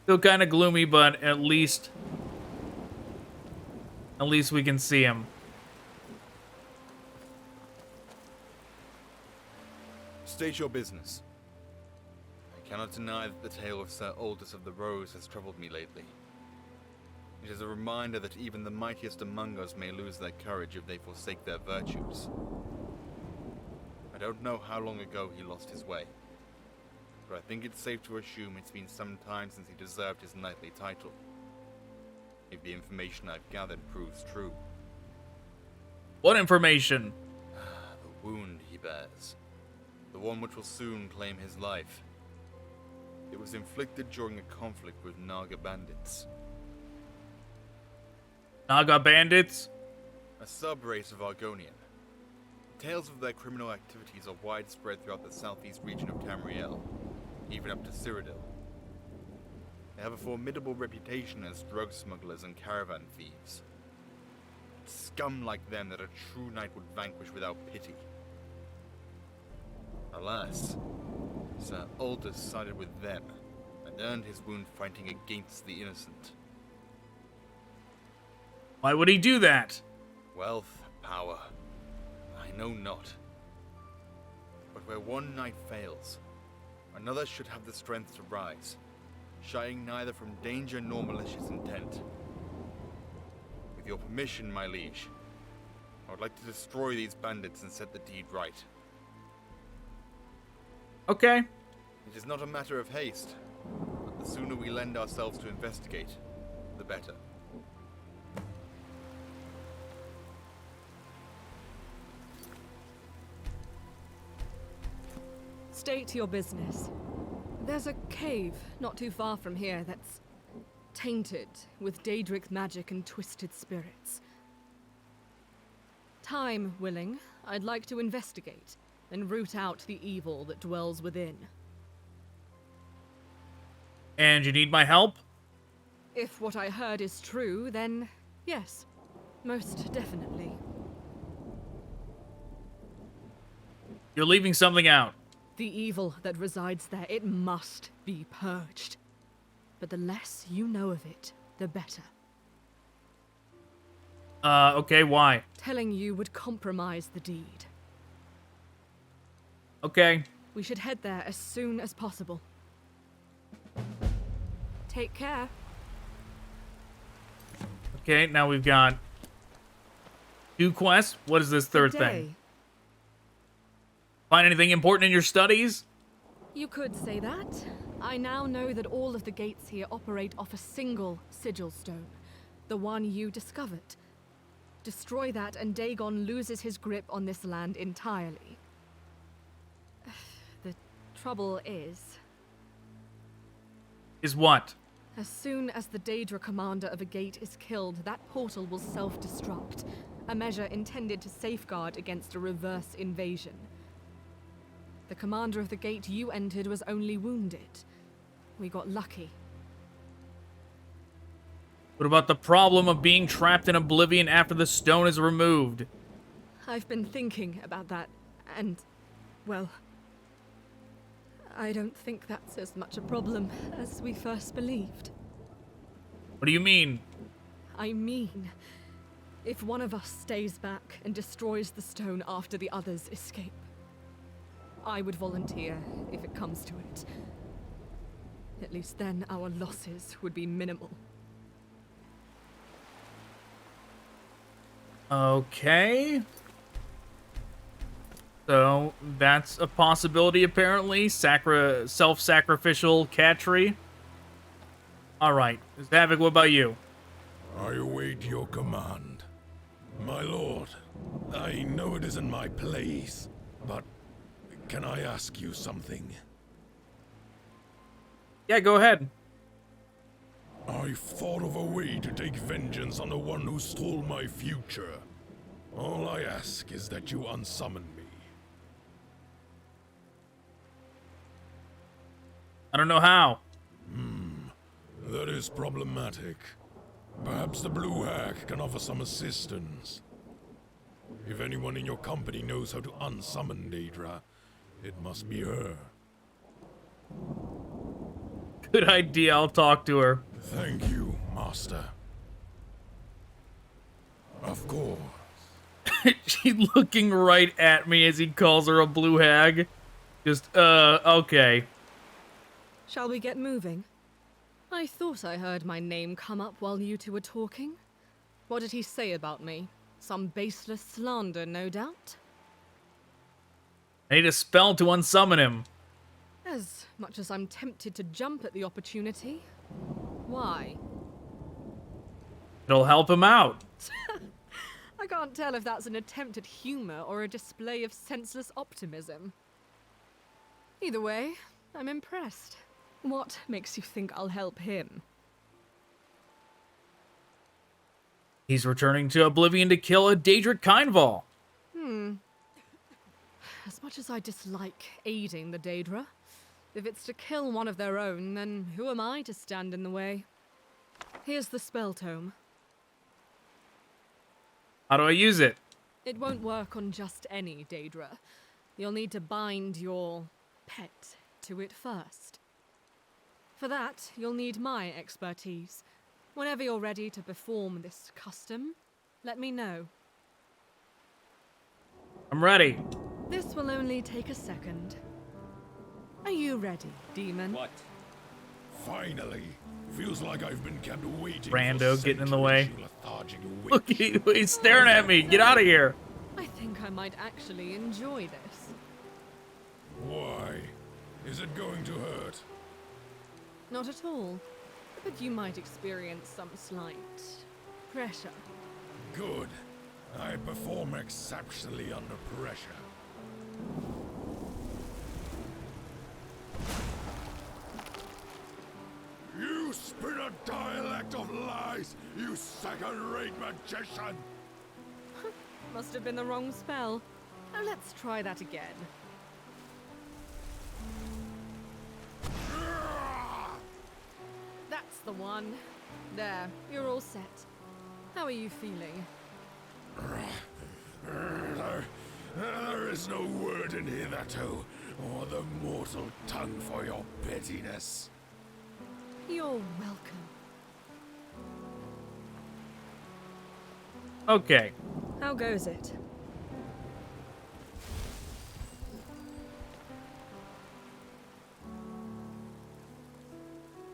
Still kind of gloomy, but at least we can see him. State your business. I cannot deny that the tale of Sir Aldous of the Rose has troubled me lately. It is a reminder that even the mightiest among us may lose their courage if they forsake their virtues. I don't know how long ago he lost his way, but I think it's safe to assume it's been some time since he deserved his knightly title. If the information I've gathered proves true. What information? The wound he bears. The one which will soon claim his life. It was inflicted during a conflict with Naga bandits. Naga bandits? A sub-race of Argonian. Tales of their criminal activities are widespread throughout the southeast region of Tamriel, even up to Cyrodiil. They have a formidable reputation as drug smugglers and caravan thieves. It's scum like them that a true knight would vanquish without pity. Alas, Sir Aldous sided with them and earned his wound fighting against the innocent. Why would he do that? Wealth, power, I know not. But where one knight fails, another should have the strength to rise, shying neither from danger nor malicious intent. With your permission, my liege, I would like to destroy these bandits and set the deed right. Okay. It is not a matter of haste, but the sooner we lend ourselves to investigate, the better. State your business. There's a cave not too far from here that's tainted with daedric magic and twisted spirits. Time willing, I'd like to investigate and root out the evil that dwells within. And you need my help? If what I heard is true, then yes, most definitely. You're leaving something out. The evil that resides there, it must be purged. But the less you know of it, the better. Okay, why? Telling you would compromise the deed. Okay. We should head there as soon as possible. Take care. Okay, now we've got 2 quests. What is this third thing? Find anything important in your studies? You could say that. I now know that all of the gates here operate off a single sigil stone, the one you discovered. Destroy that and Dagon loses his grip on this land entirely. The trouble is... Is what? As soon as the Daedra commander of a gate is killed, that portal will self-destruct, a measure intended to safeguard against a reverse invasion. The commander of the gate you entered was only wounded. We got lucky. What about the problem of being trapped in Oblivion after the stone is removed? I've been thinking about that, and, well, I don't think that's as much a problem as we first believed. What do you mean? I mean, if one of us stays back and destroys the stone after the others escape, I would volunteer if it comes to it. At least then our losses would be minimal. Okay. So, that's a possibility, apparently. Self-sacrificial catchery. Alright. Zavik, what about you? I await your command. My lord, I know it isn't my place, but can I ask you something? Yeah, go ahead. I've thought of a way to take vengeance on the one who stole my future. All I ask is that you unsummon me. I don't know how. That is problematic. Perhaps the Blue Hack can offer some assistance. If anyone in your company knows how to unsummon Daedra, it must be her. Good idea. I'll talk to her. Thank you, Master. Of course. She's looking right at me as he calls her a blue hag. Just, okay. Shall we get moving? I thought I heard my name come up while you two were talking. What did he say about me? Some baseless slander, no doubt? I need a spell to unsummon him. As much as I'm tempted to jump at the opportunity. Why? It'll help him out. I can't tell if that's an attempt at humor or a display of senseless optimism. Either way, I'm impressed. What makes you think I'll help him? He's returning to Oblivion to kill a daedric kindval. As much as I dislike aiding the Daedra, if it's to kill one of their own, then who am I to stand in the way? Here's the spell tome. How do I use it? It won't work on just any Daedra. You'll need to bind your pet to it first. For that, you'll need my expertise. Whenever you're ready to perform this custom, let me know. I'm ready. This will only take a second. Are you ready, demon? What? Finally. Feels like I've been kept waiting. Rando getting in the way. Lethargic witch. Look, he's staring at me. Get out of here. I think I might actually enjoy this. Why? Is it going to hurt? Not at all. But you might experience some slight pressure. Good. I perform exceptionally under pressure. You spit a dialect of lies, you second-rate magician! Must have been the wrong spell. Now let's try that again. That's the one. There, you're all set. How are you feeling? There is no word in hitherto, or the mortal tongue for your pettiness. You're welcome. Okay. How goes it?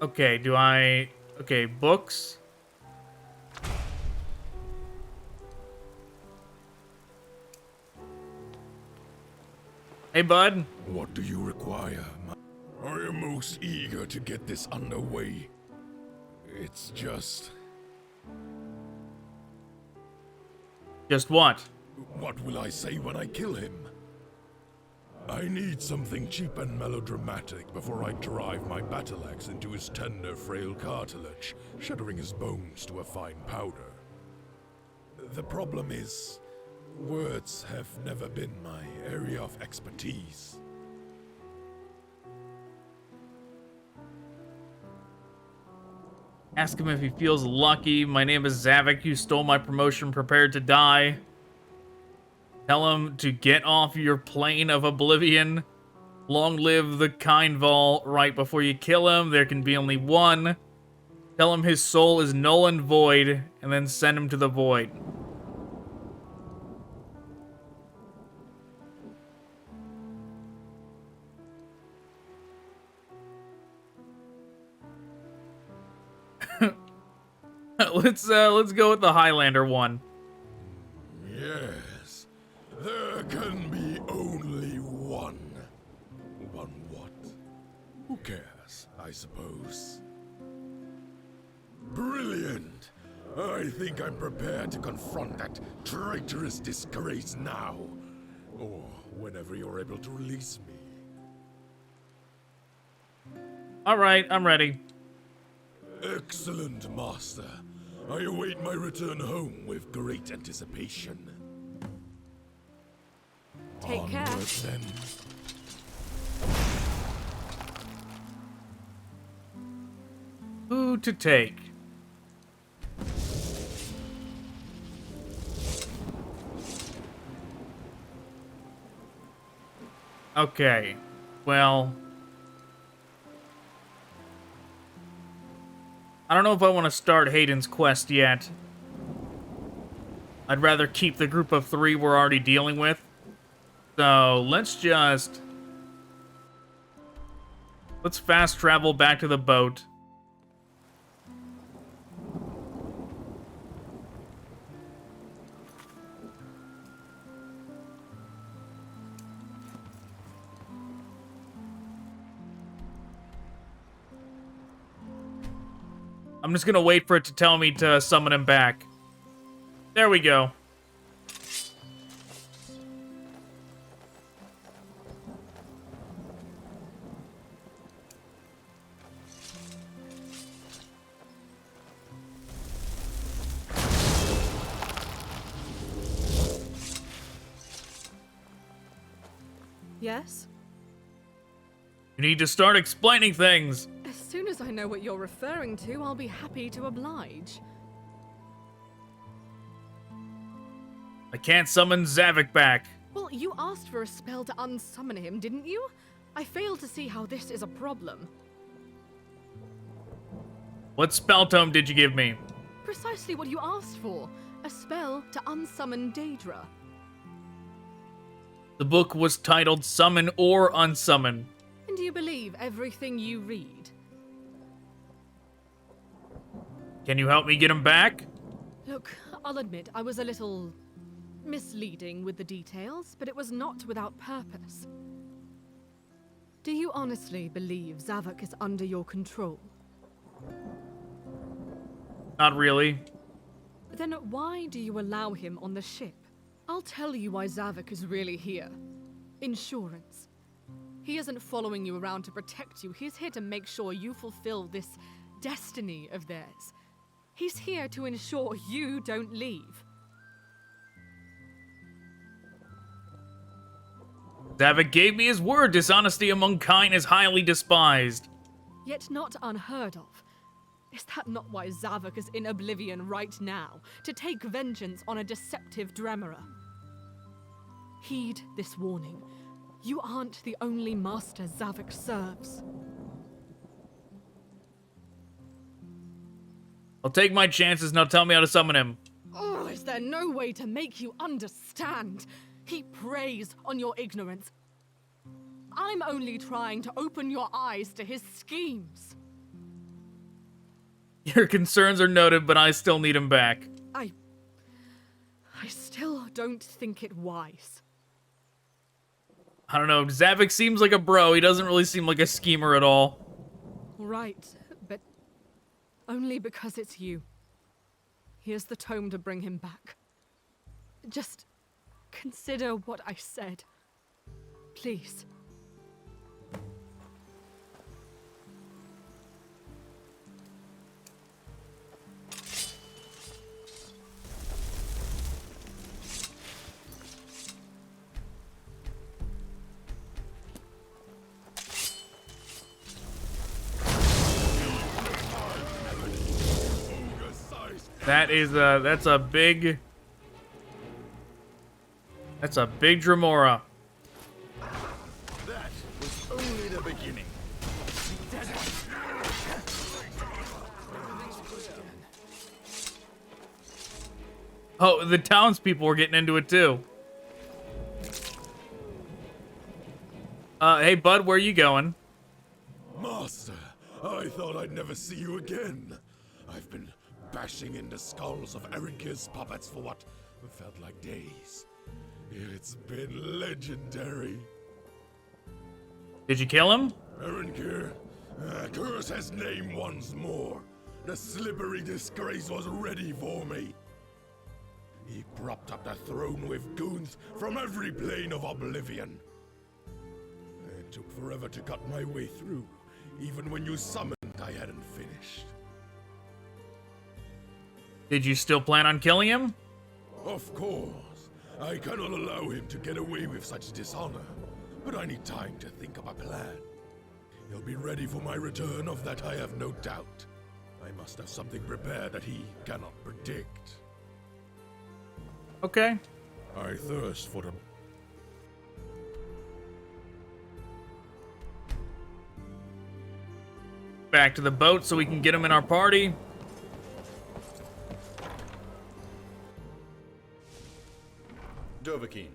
Okay, do I... Okay, books. Hey, bud. What do you require? I am most eager to get this underway. It's just... Just what? What will I say when I kill him? I need something cheap and melodramatic before I drive my battle axe into his tender, frail cartilage, shattering his bones to a fine powder. The problem is, words have never been my area of expertise. Ask him if he feels lucky. My name is Zavik. You stole my promotion, prepared to die. Tell him to get off your plane of oblivion. Long live the kindval. Right before you kill him, there can be only one. Tell him his soul is null and void, and then send him to the void. Let's go with the Highlander one. Yes, there can be only one. One what? Who cares, I suppose. Brilliant! I think I'm prepared to confront that traitorous disgrace now. Or whenever you're able to release me. Alright, I'm ready. Excellent, Master. I await my return home with great anticipation. Take care. Onward, then. Who to take? Okay, well... I don't know if I want to start Hayden's quest yet. I'd rather keep the group of 3 we're already dealing with. So, let's fast travel back to the boat. I'm just gonna wait for it to tell me to summon him back. There we go. Yes? You need to start explaining things. As soon as I know what you're referring to, I'll be happy to oblige. I can't summon Zavik back. Well, you asked for a spell to unsummon him, didn't you? I fail to see how this is a problem. What spell tome did you give me? Precisely what you asked for. A spell to unsummon Daedra. The book was titled Summon or Unsummon. And do you believe everything you read? Can you help me get him back? Look, I'll admit I was a little misleading with the details, but it was not without purpose. Do you honestly believe Zavik is under your control? Not really. Then why do you allow him on the ship? I'll tell you why Zavik is really here. Insurance. He isn't following you around to protect you. He's here to make sure you fulfill this destiny of theirs. He's here to ensure you don't leave. Zavik gave me his word. Dishonesty among kind is highly despised. Yet not unheard of. Is that not why Zavik is in Oblivion right now? To take vengeance on a deceptive Dremora? Heed this warning. You aren't the only master Zavik serves. I'll take my chances. Now tell me how to summon him. Oh, is there no way to make you understand? He preys on your ignorance. I'm only trying to open your eyes to his schemes. Your concerns are noted, but I still need him back. I still don't think it wise. I don't know. Zavik seems like a bro. He doesn't really seem like a schemer at all. Right, but only because it's you. Here's the tome to bring him back. Just consider what I said. Please. That's a big Dremora. That was only the beginning. Oh, the townspeople were getting into it too. Hey bud, where are you going? Master, I thought I'd never see you again. I've been bashing into skulls of Ariel's puppets for what felt like days. It's been legendary. Did you kill him? Ariel, curse his name once more. The slippery disgrace was ready for me. He propped up the throne with goons from every plane of Oblivion. It took forever to cut my way through. Even when you summoned, I hadn't finished. Did you still plan on killing him? Of course. I cannot allow him to get away with such dishonor. But I need time to think up a plan. He'll be ready for my return, of that I have no doubt. I must have something prepared that he cannot predict. Okay. I thirst for the... back to the boat so we can get him in our party. Dovahkiin.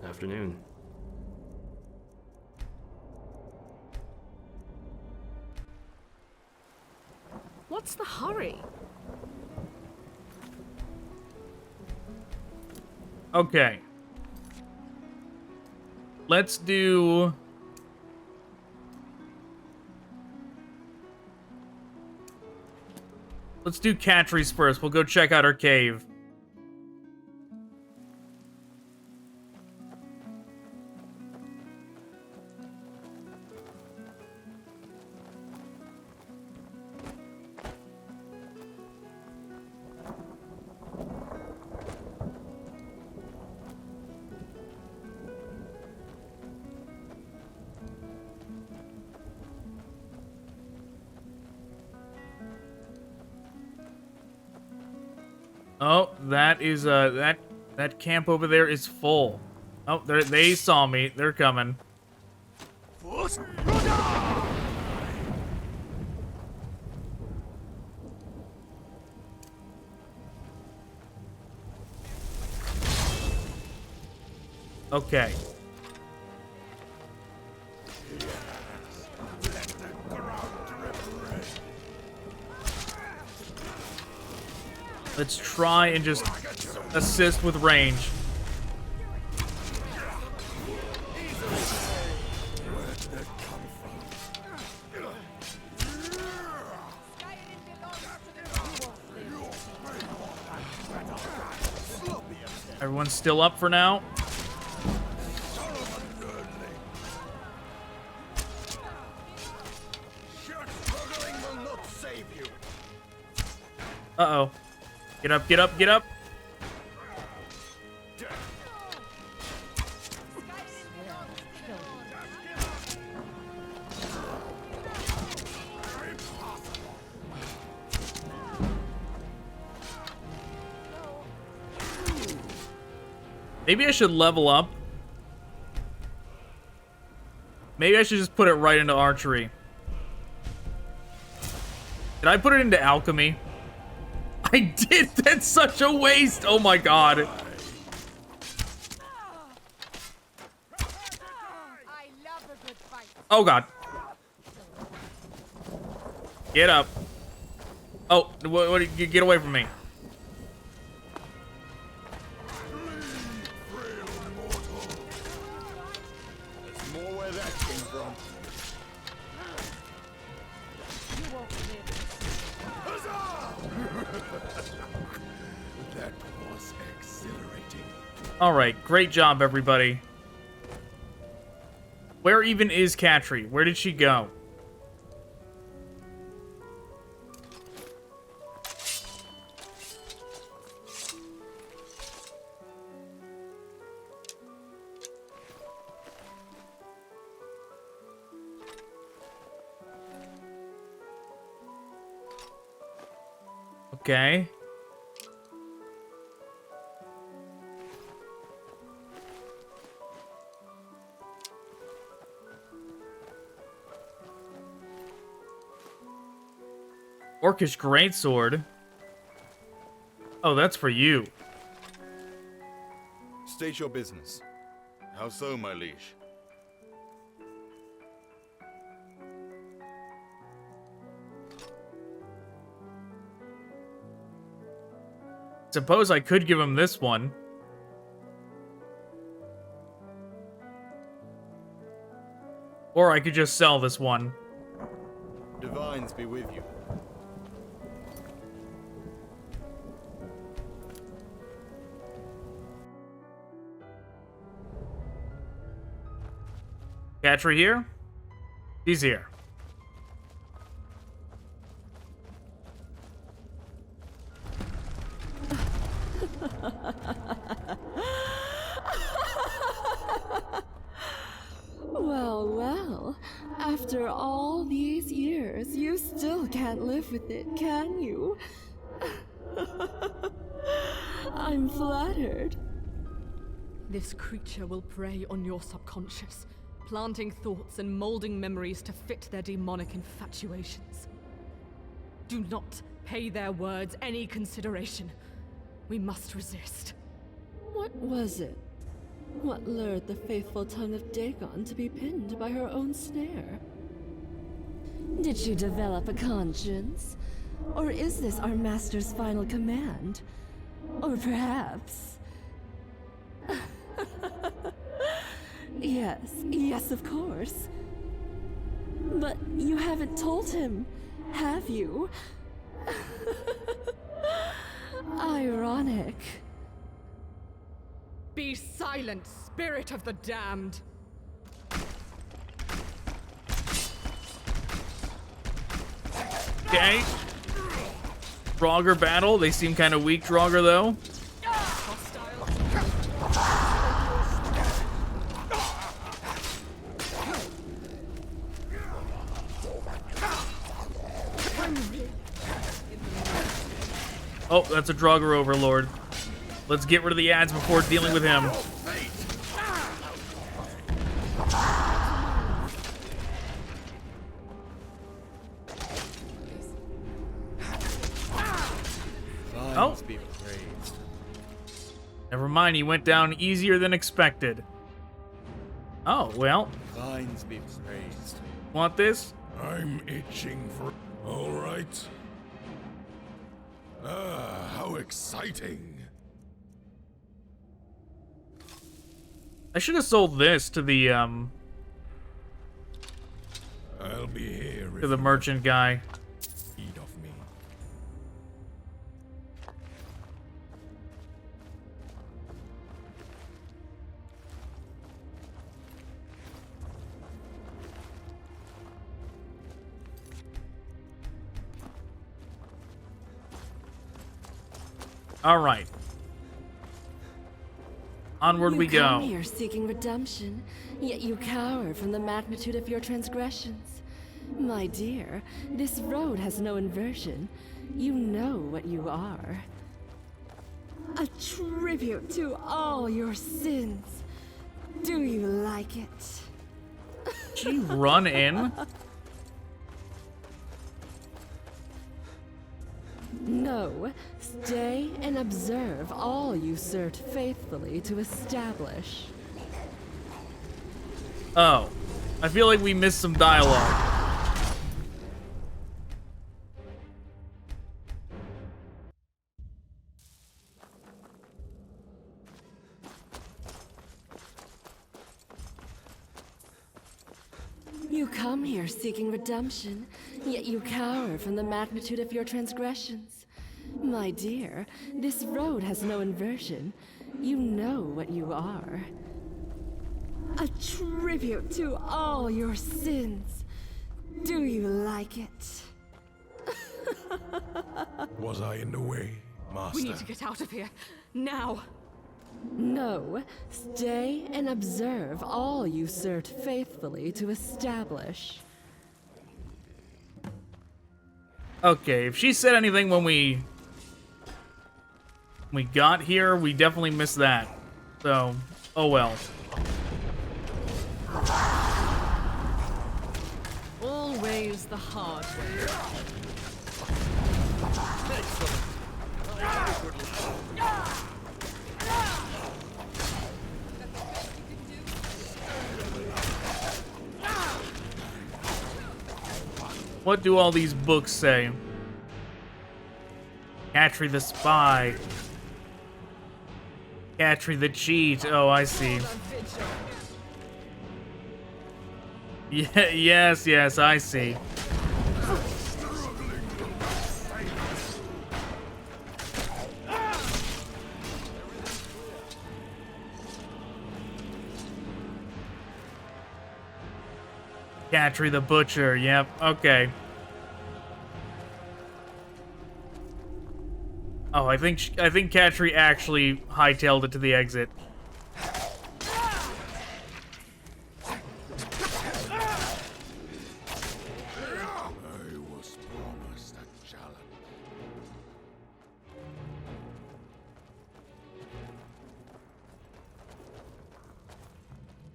Afternoon. What's the hurry? Okay. Let's do... Let's do Catrice first. We'll go check out her cave. Oh, that is that camp over there is full. Oh, they saw me. They're coming. Okay. Let's try and just assist with range. Everyone's still up for now. Uh-oh. Get up, get up, get up. Maybe I should level up. Maybe I should just put it right into archery. Did I put it into alchemy? I did! That's such a waste! Oh my god. Oh god. Get up. Oh, what get away from me. There's more where that came from. That was exhilarating. Alright, great job, everybody. Where even is Catry? Where did she go? Okay. Orcish greatsword. Oh, that's for you. State your business. How so, my liege? Suppose I could give him this one. Or I could just sell this one. Divines be with you. Catry here? He's here. Well, well, after all these years, you still can't live with it, can you? I'm flattered. This creature will prey on your subconscious. planting thoughts and molding memories to fit their demonic infatuations. Do not pay their words any consideration. We must resist. What was it? What lured the faithful tongue of Dagon to be pinned by her own snare? Did she develop a conscience? Or is this our master's final command? Or perhaps... Yes, of course. But you haven't told him, have you? Ironic. Be silent, spirit of the damned! Okay. Draugr battle. They seem kind of weak, Draugr, though. Oh, that's a Draugr overlord. Let's get rid of the ads before dealing with him. Oh. Never mind, he went down easier than expected. Oh, well. Vines be praised. Want this? I'm itching for... All right. Ah, how exciting. I should have sold this to the, I'll be here to the merchant guy. Eat of me. All right. Onward we You come go. here seeking redemption, yet you cower from the magnitude of your transgressions. My dear, this road has no inversion. You know what you are. A tribute to all your sins. Do you like it? Did you run in? No, stay and observe all you served faithfully to establish. Oh. I feel like we missed some dialogue. You come here seeking redemption, yet you cower from the magnitude of your transgressions. My dear, this road has no inversion. You know what you are. A tribute to all your sins. Do you like it? Was I in the way, Master? We need to get out of here. Now! No, stay and observe all you served faithfully to establish. Okay, if she said anything when we got here, we definitely missed that. So, oh well. Always the hard way. What do all these books say? Catry the spy. Catry the cheat. Oh, I see. Yeah, yes, I see. Catry the butcher. Yep. Okay. Oh, I think Catry actually hightailed it to the exit. I was promised a challenge.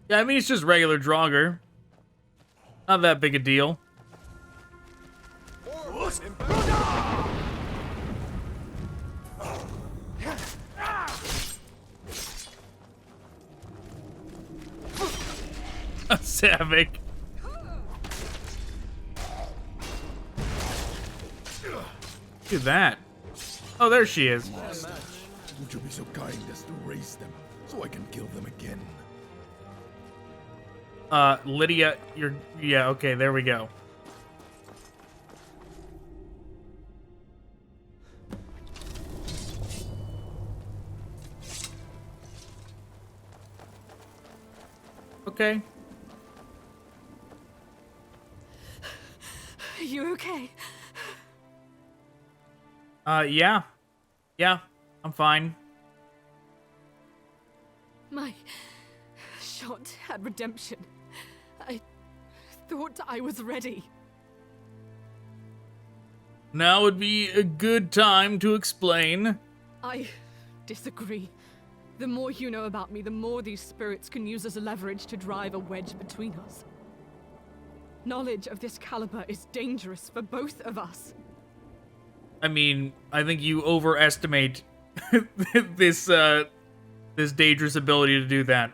Yeah, I mean, it's just regular Draugr. Not that big a deal. Zavik. Look at that. Oh, there she is. Would you be so kind as to raise them so I can kill them again? Lydia, you're... Yeah, okay, there we go. Okay. Are you okay? Yeah. Yeah, I'm fine. My shot had redemption. I thought I was ready. Now would be a good time to explain. I disagree. The more you know about me, the more these spirits can use as leverage to drive a wedge between us. Knowledge of this caliber is dangerous for both of us. I mean, I think you overestimate this Daedra's ability to do that.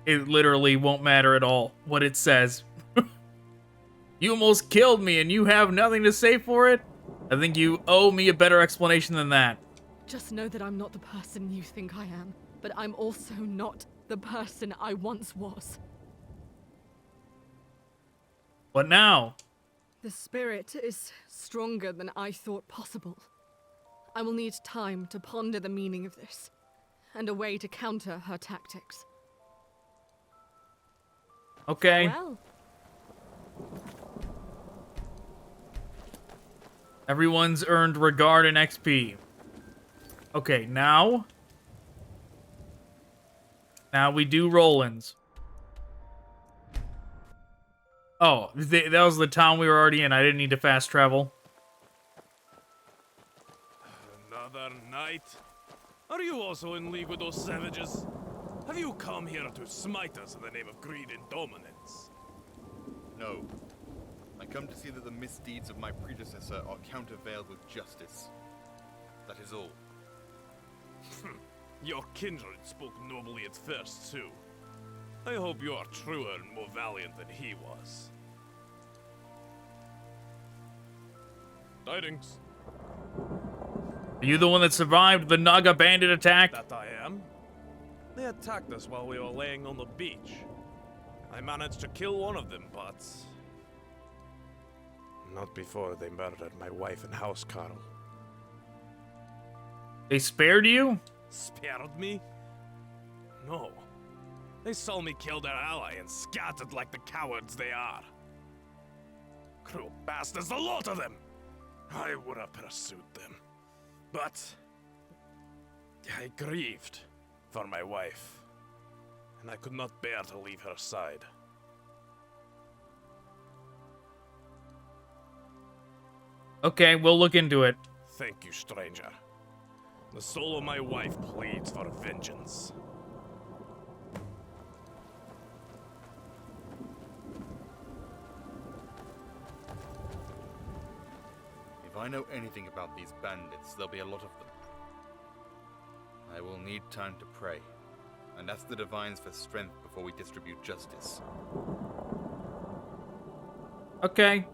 It literally won't matter at all what it says. You almost killed me and you have nothing to say for it? I think you owe me a better explanation than that. Just know that I'm not the person you think I am, but I'm also not the person I once was. What now? The spirit is stronger than I thought possible. I will need time to ponder the meaning of this, and a way to counter her tactics. Okay. Well. Everyone's earned regard and XP. Okay, now we do Roland's. Oh, that was the town we were already in. I didn't need to fast travel. Another night? Are you also in league with those savages? Have you come here to smite us in the name of greed and dominance? No. I come to see that the misdeeds of my predecessor are countervailed with justice. That is all. Your kindred spoke nobly at first, too. I hope you are truer and more valiant than he was. Tidings. Are you the one that survived the Naga bandit attack? That I am. They attacked us while we were laying on the beach. I managed to kill one of them, but... not before they murdered my wife and house Carl. They spared you? Spared me? No. They saw me kill their ally and scattered like the cowards they are. Cruel bastards, the lot of them! I would have pursued them. But... I grieved for my wife. And I could not bear to leave her side. Okay, we'll look into it. Thank you, stranger. The soul of my wife pleads for vengeance. If I know anything about these bandits, there'll be a lot of them. I will need time to pray, and ask the divines for strength before we distribute justice. Okay.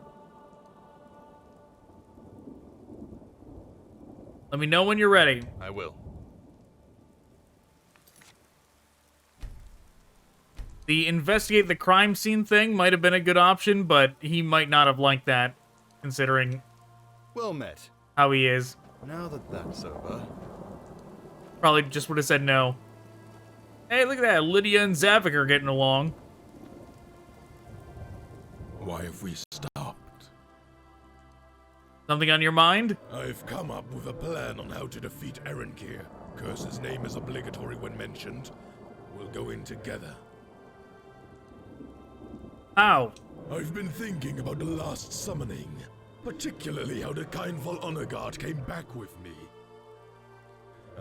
Let me know when you're ready. I will. The investigate the crime scene thing might have been a good option, but he might not have liked that, considering well met. How he is. Now that that's over... Probably just would have said no. Hey, look at that. Lydia and Zavik are getting along. Why have we stopped? Something on your mind? I've come up with a plan on how to defeat Erenkir. Curse's name is obligatory when mentioned. We'll go in together. How? I've been thinking about the last summoning. Particularly how the Kindful Honor Guard came back with me.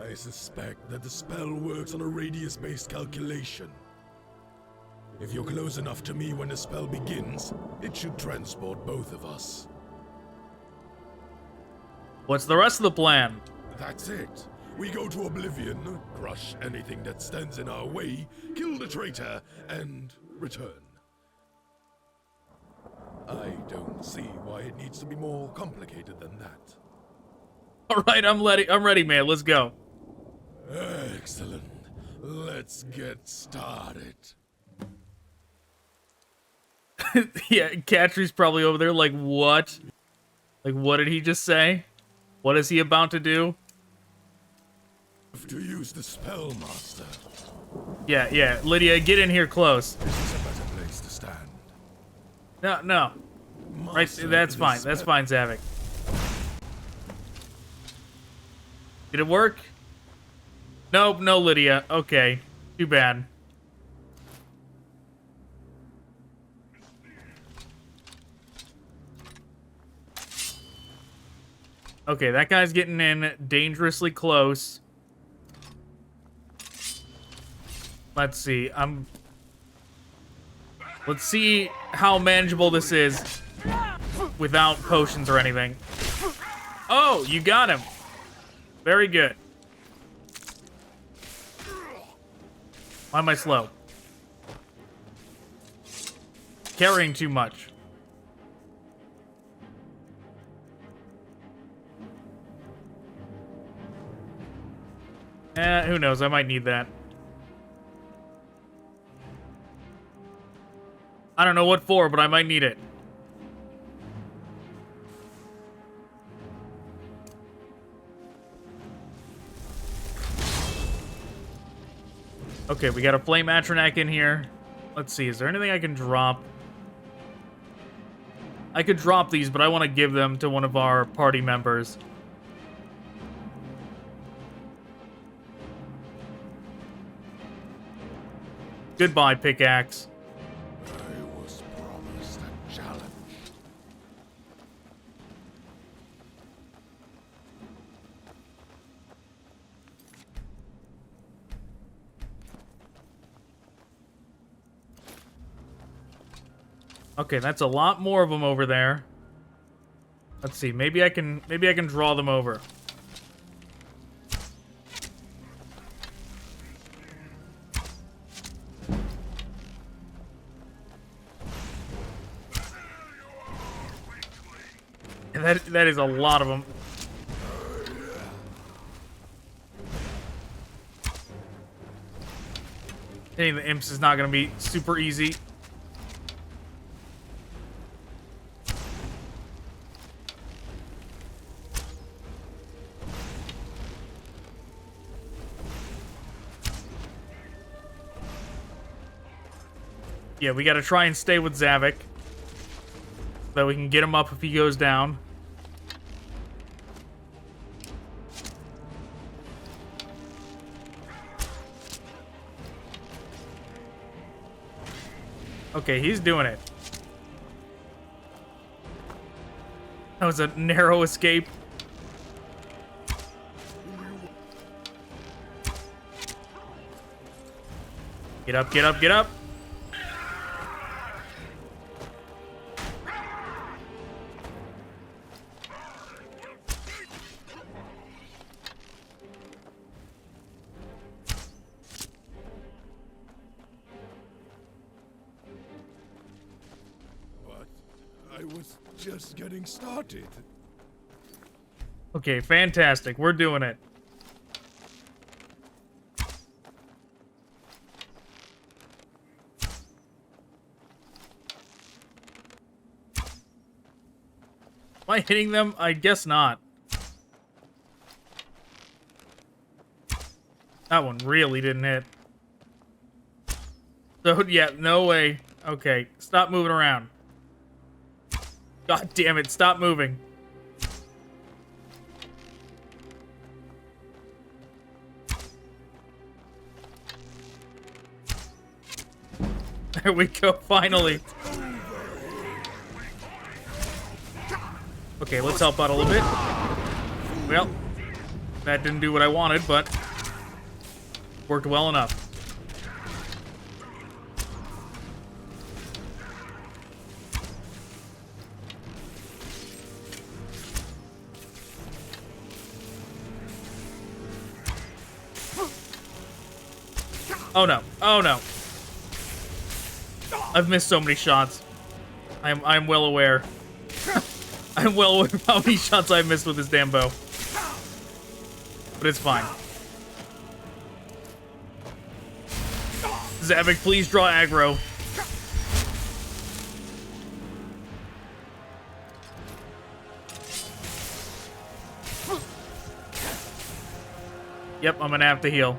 I suspect that the spell works on a radius-based calculation. If you're close enough to me when the spell begins, it should transport both of us. What's the rest of the plan? That's it. We go to Oblivion, crush anything that stands in our way, kill the traitor, and return. I don't see why it needs to be more complicated than that. All right, I'm ready, man. Let's go. Excellent. Let's get started. Yeah, Catri's probably over there like, what? Like, what did he just say? What is he about to do? To use the spell, master. Yeah, Lydia, get in here close. This is a better place to stand. No. Right, that's fine. That's fine, Zavik. Did it work? Nope, no Lydia. Okay, too bad. Okay, that guy's getting in dangerously close. Let's see. Let's see how manageable this is without potions or anything. Oh, you got him. Very good. Why am I slow? Carrying too much. Who knows? I might need that. I don't know what for, but I might need it. Okay, we got a flame Atronak in here. Let's see, is there anything I can drop? I could drop these, but I want to give them to one of our party members. Goodbye, pickaxe. I was promised a challenge. Okay, that's a lot more of them over there. Let's see, maybe I can draw them over. That is a lot of them. Hitting the imps is not going to be super easy. Yeah, we got to try and stay with Zavik. So we can get him up if he goes down. Okay, he's doing it. That was a narrow escape. Get up, get up, get up. I was just getting started. Okay, fantastic. We're doing it. Am I hitting them? I guess not. That one really didn't hit. So, yeah, no way. Okay, stop moving around. God damn it, stop moving. There we go, finally. Okay, let's help out a little bit. Well, that didn't do what I wanted, but worked well enough. Oh no. Oh no. I've missed so many shots. I'm well aware. I'm well aware of how many shots I've missed with this damn bow. But it's fine. Zavik, please draw aggro. Yep, I'm gonna have to heal.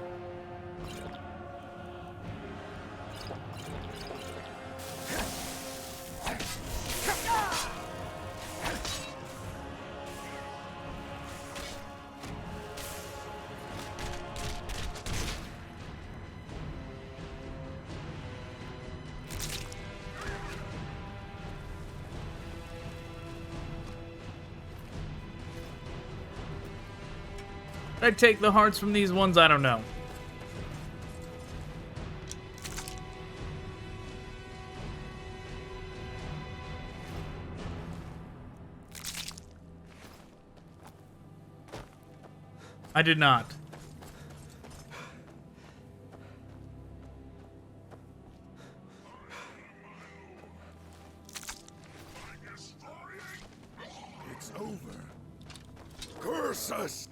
Did I take the hearts from these ones? I don't know. I did not. It's over. Curse us!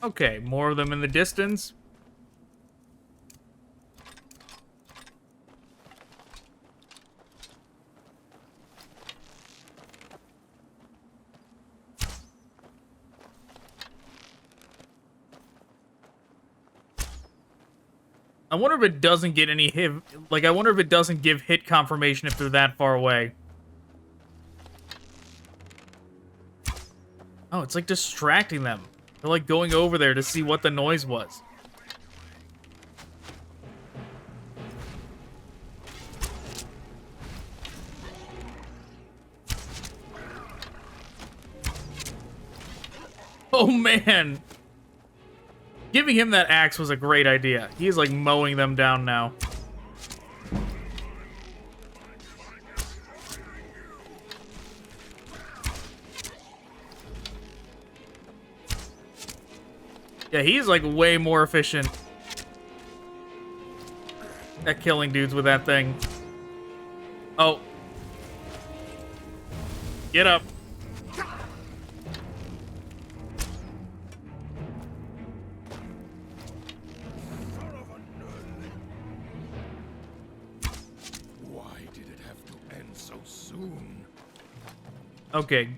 Okay, more of them in the distance. I wonder if it doesn't get any hit. Like, I wonder if it doesn't give hit confirmation if they're that far away. Oh, it's like distracting them. They're like going over there to see what the noise was. Oh man! Giving him that axe was a great idea. He's like mowing them down now. Yeah, he's like way more efficient at killing dudes with that thing. Oh. Get up. Why did it have to end so soon? Okay.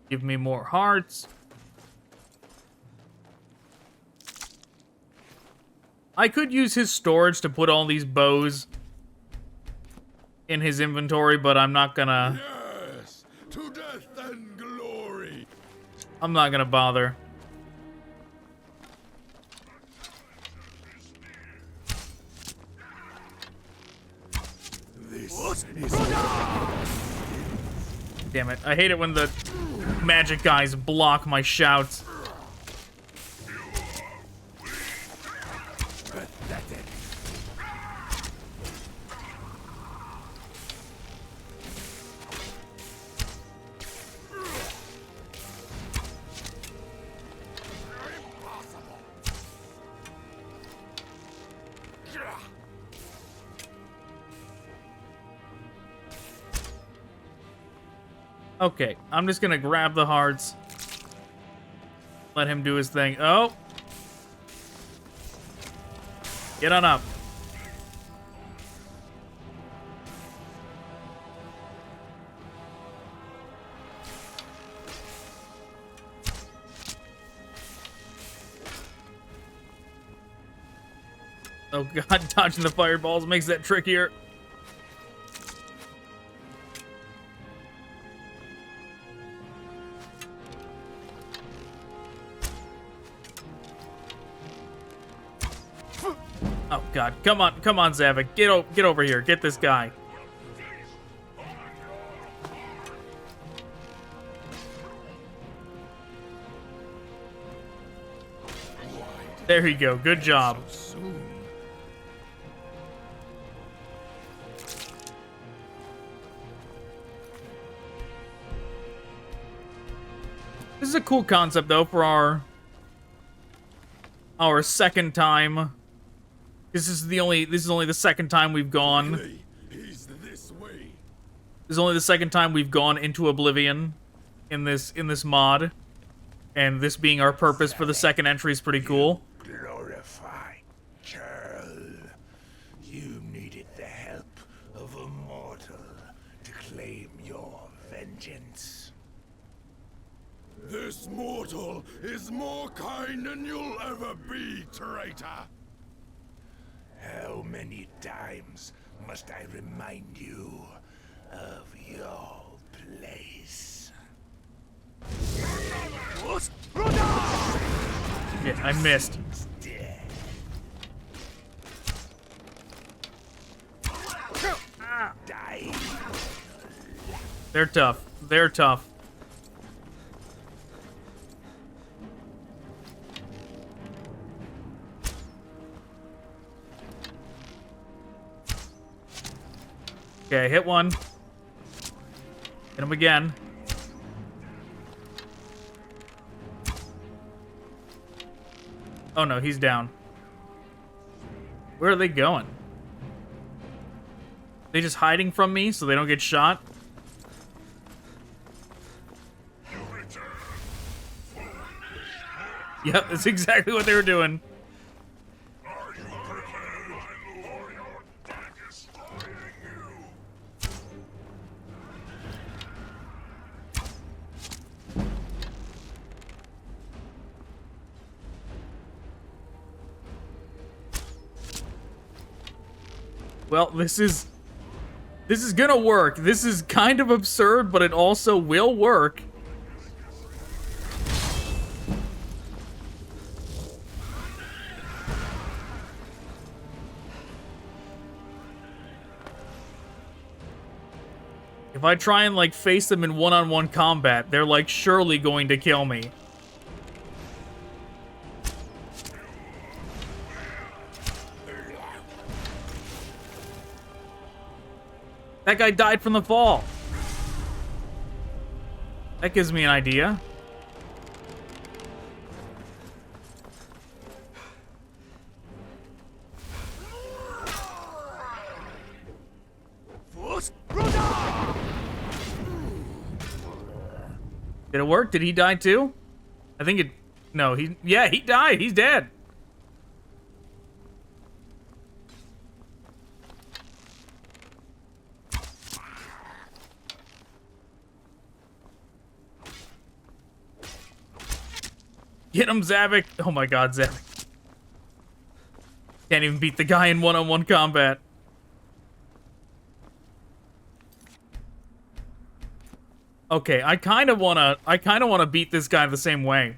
Give me more hearts. I could use his storage to put all these bows in his inventory, but I'm not gonna... Yes, to death and glory. I'm not gonna bother. This is... Damn it. I hate it when the magic guys block my shouts. Pathetic. Okay, I'm just gonna grab the hearts. Let him do his thing. Oh! Get on up. Oh god, dodging the fireballs makes that trickier. Oh god, come on, Zavik, get over here, get this guy. There you go, good job. a cool concept though for our second time. This is only the second time we've gone. This is only the second time we've gone into Oblivion in this mod. And this being our purpose for the second entry is pretty cool. Glorified churl. You needed the help of a mortal to claim your vengeance. This mortal is more kind than you'll ever be, traitor. How many times must I remind you of your place? Yeah, I missed. They're tough. They're tough. Okay, hit one. Hit him again. Oh no, he's down. Where are they going? They just hiding from me so they don't get shot? Yep, that's exactly what they were doing. Well, this is gonna work. This is kind of absurd, but it also will work. If I try and, like, face them in one-on-one combat, they're, like, surely going to kill me. That guy died from the fall. That gives me an idea. Did it work? Did he die too? I think it... No, yeah, he died. He's dead. Get him, Zavik. Oh my god, Zavik. Can't even beat the guy in one-on-one combat. Okay, I kind of wanna beat this guy the same way.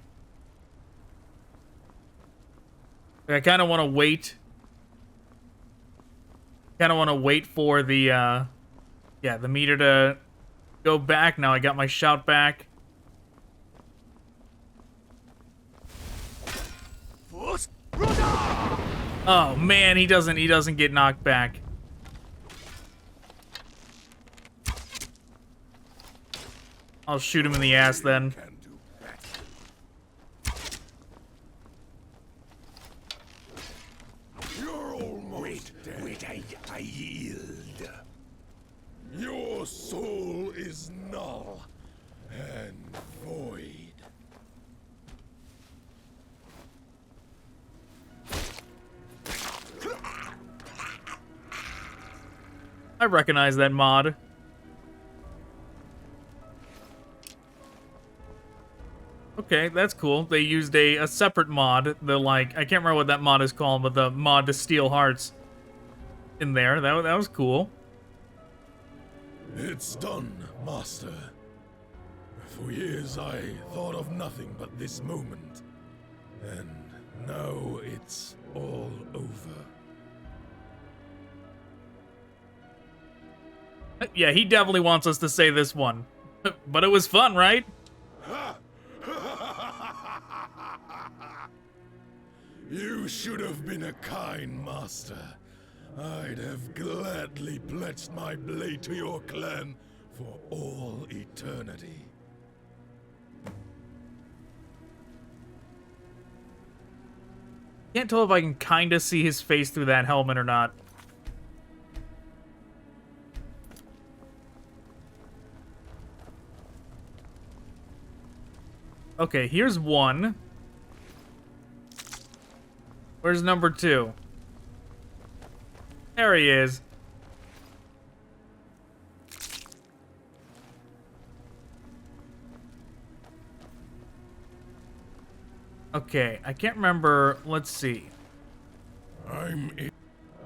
I kind of want to wait. Kind of want to wait for the, yeah, the meter to go back. Now I got my shout back. Oh man, he doesn't get knocked back. I'll shoot him in the ass then. You're almost dead. Wait, I yield. Your soul is null and void. I recognize that mod. Okay, that's cool. They used a separate mod. The, like, I can't remember what that mod is called, but the mod to steal hearts in there. That was cool. It's done, Master. For years I thought of nothing but this moment. And now it's all over. Yeah, he definitely wants us to say this one. But it was fun, right? You should have been a kind master. I'd have gladly pledged my blade to your clan for all eternity. Can't tell if I can kind of see his face through that helmet or not. Okay, here's one. Where's number 2? There he is. Okay, I can't remember. Let's see.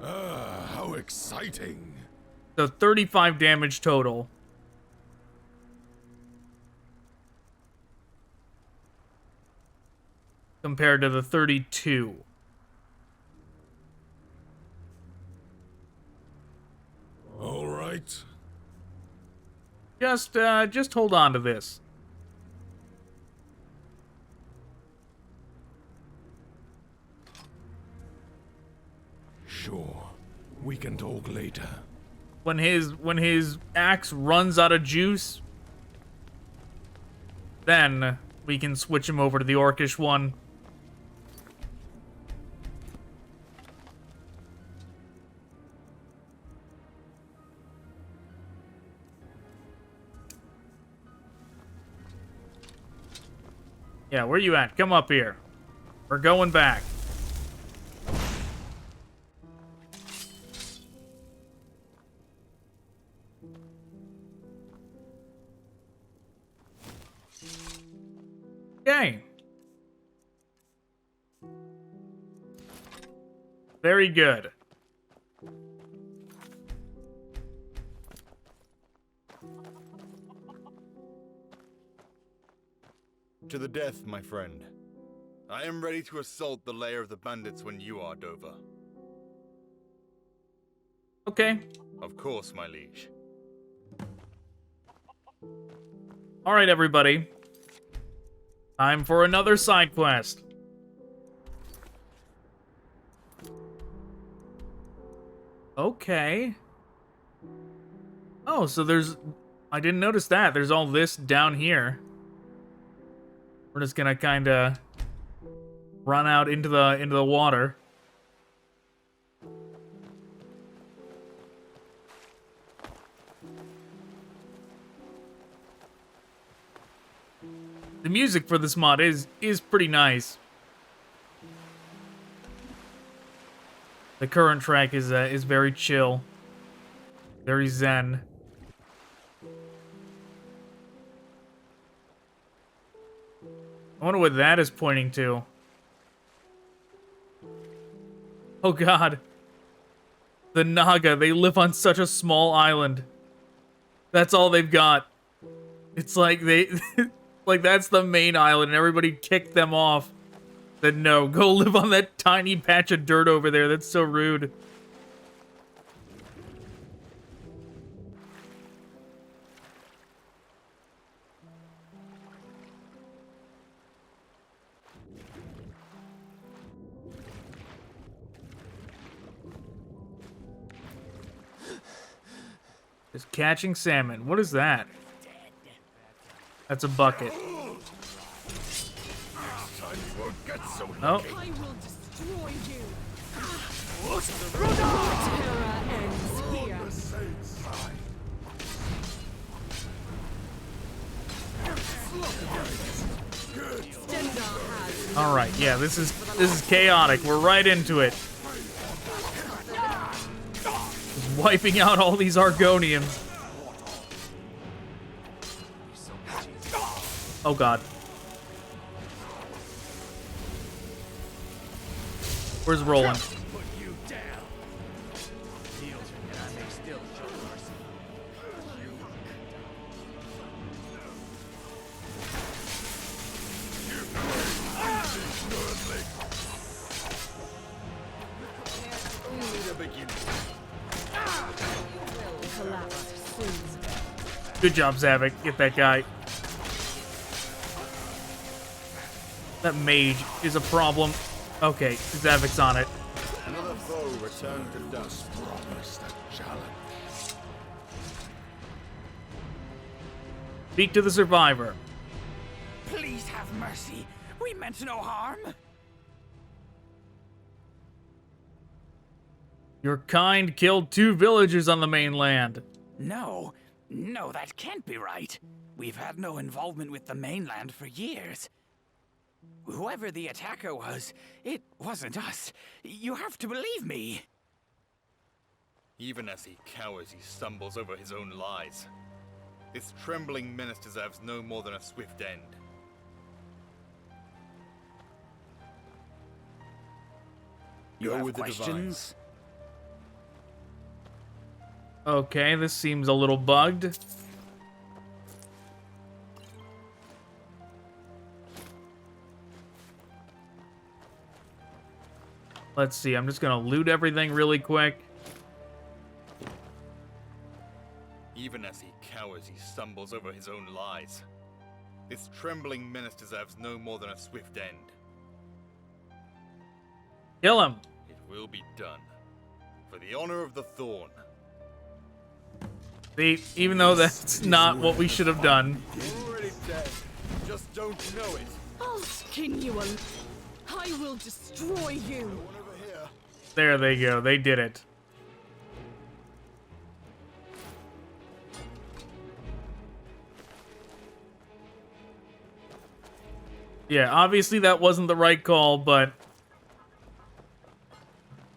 How exciting. So 35 damage total. Compared to the 32. All right. Just hold on to this. Sure. We can talk later. When his axe runs out of juice, then we can switch him over to the orcish one. Yeah, where you at? Come up here. We're going back. Okay. Very good. To the death, my friend. I am ready to assault the lair of the bandits when you are, Dover. Okay. Of course, my liege. All right, everybody. Time for another side quest. Okay. Oh, so there's... I didn't notice that. There's all this down here. We're just gonna kind of run out into the water. The music for this mod is pretty nice. The current track is very chill, very zen. I wonder what that is pointing to. Oh god. The Naga, they live on such a small island. That's all they've got. It's like they... like, that's the main island, and everybody kicked them off. Said, no, go live on that tiny patch of dirt over there. That's so rude. Just catching salmon. What is that? That's a bucket. Oh. I will destroy you. Terror ends here. All right, yeah, this is chaotic. We're right into it. Just wiping out all these Argonians. Oh god. Where's Roland? Good job, Zavik. Get that guy. That mage is a problem. Okay, Zavik's on it. Another foe returned to dust. Promised a challenge. Speak to the survivor. Please have mercy. We meant no harm. Your kind killed 2 villagers on the mainland. No, that can't be right. We've had no involvement with the mainland for years. Whoever the attacker was, it wasn't us. You have to believe me. Even as he cowers, he stumbles over his own lies. This trembling menace deserves no more than a swift end. You Go have with questions? Okay, this seems a little bugged. Let's see, I'm just gonna loot everything really quick. Even as he cowers, he stumbles over his own lies. This trembling menace deserves no more than a swift end. Kill him. It will be done. For the honor of the Thorn. See, even though that's not what we should have done. You're already dead. Just don't know it. I'll skin you and I will destroy you. There they go, they did it. Yeah, obviously that wasn't the right call, but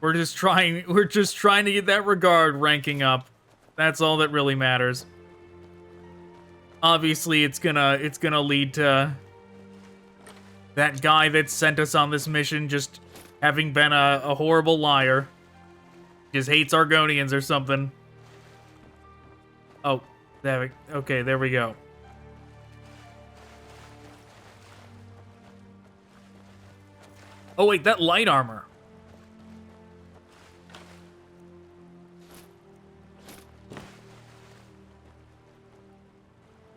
we're just trying to get that regard ranking up. That's all that really matters. Obviously it's gonna lead to that guy that sent us on this mission just having been a horrible liar. Just hates Argonians or something. Oh, Zavik. Okay, there we go. Oh wait, that light armor.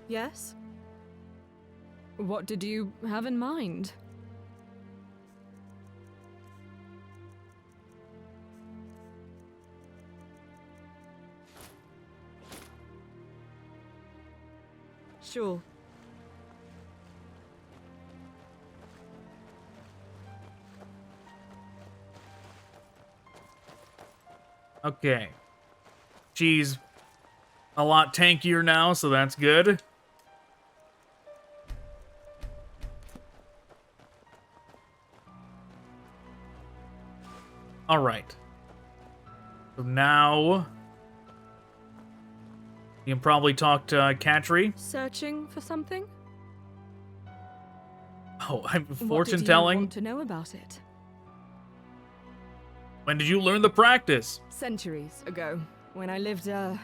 Yes? What did you have in mind? Sure. Okay. She's a lot tankier now, so that's good. Alright. So now you can probably talk to Katri. Searching for something? Oh, I'm What fortune did you telling. want to know about it? When did you learn the practice? Centuries ago, when I lived a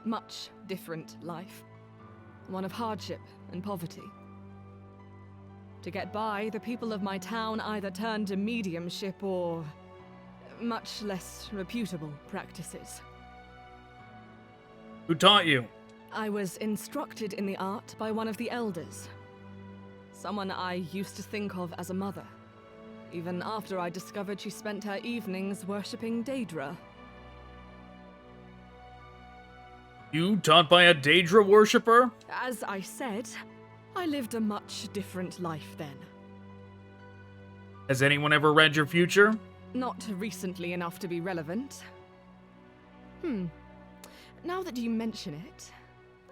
much different life. One of hardship and poverty. To get by, the people of my town either turned to mediumship or much less reputable practices. Who taught you? I was instructed in the art by one of the elders. Someone I used to think of as a mother. Even after I discovered she spent her evenings worshipping Daedra. You taught by a Daedra worshipper? As I said, I lived a much different life then. Has anyone ever read your future? Not recently enough to be relevant. Now that you mention it,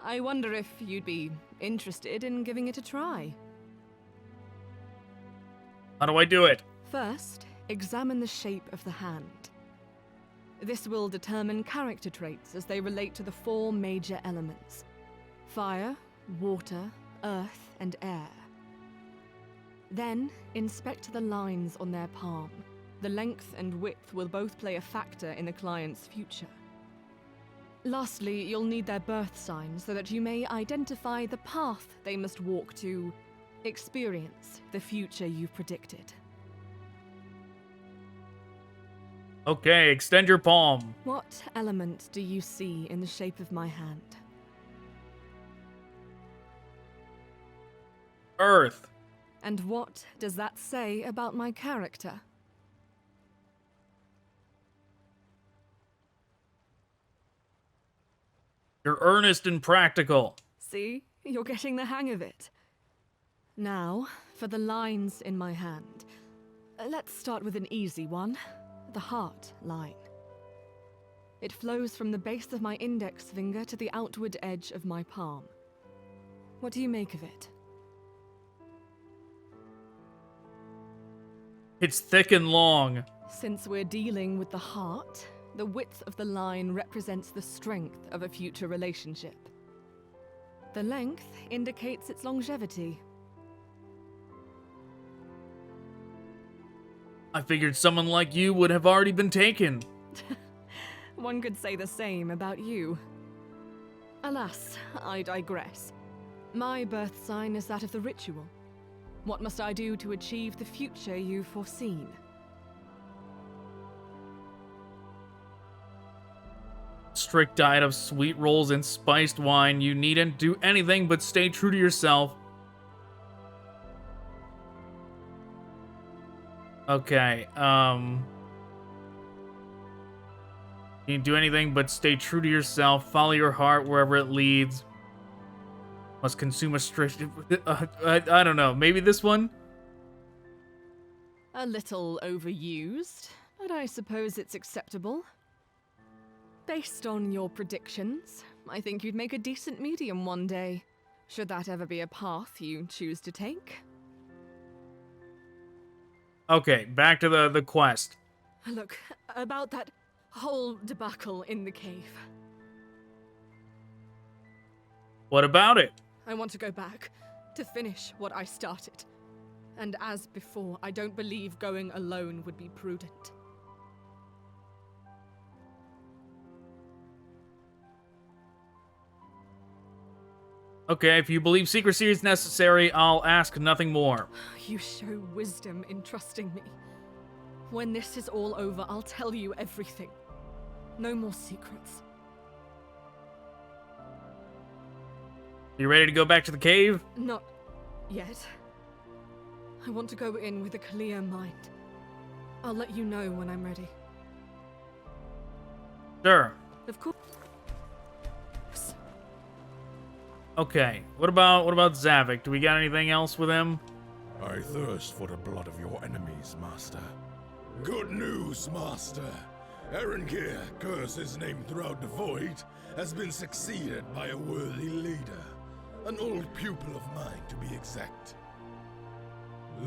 I wonder if you'd be interested in giving it a try. How do I do it? First, examine the shape of the hand. This will determine character traits as they relate to the 4 major elements: fire, water, earth, and air. Then, inspect the lines on their palm. The length and width will both play a factor in the client's future. Lastly, you'll need their birth sign so that you may identify the path they must walk to experience the future you've predicted. Okay, extend your palm. What element do you see in the shape of my hand? Earth. And what does that say about my character? You're earnest and practical. See? You're getting the hang of it. Now, for the lines in my hand. Let's start with an easy one. The heart line. It flows from the base of my index finger to the outward edge of my palm. What do you make of it? It's thick and long. Since we're dealing with the heart, the width of the line represents the strength of a future relationship. The length indicates its longevity. I figured someone like you would have already been taken. One could say the same about you. Alas, I digress. My birth sign is that of the ritual. What must I do to achieve the future you've foreseen? Strict diet of sweet rolls and spiced wine. You needn't do anything but stay true to yourself. Okay, you can do anything but stay true to yourself. Follow your heart wherever it leads. Must consume a strict... I don't know. Maybe this one? A little overused, but I suppose it's acceptable. Based on your predictions, I think you'd make a decent medium one day, should that ever be a path you choose to take. Okay, back to the quest. Look, about that whole debacle in the cave. What about it? I want to go back, to finish what I started. And as before, I don't believe going alone would be prudent. Okay, if you believe secrecy is necessary, I'll ask nothing more. You show wisdom in trusting me. When this is all over, I'll tell you everything. No more secrets. You ready to go back to the cave? Not yet. I want to go in with a clear mind. I'll let you know when I'm ready. Sure. Of course. Okay, what about Zavik? Do we got anything else with him? I thirst for the blood of your enemies, Master. Good news, Master. Erenkir, curse his name throughout the void, has been succeeded by a worthy leader. An old pupil of mine, to be exact.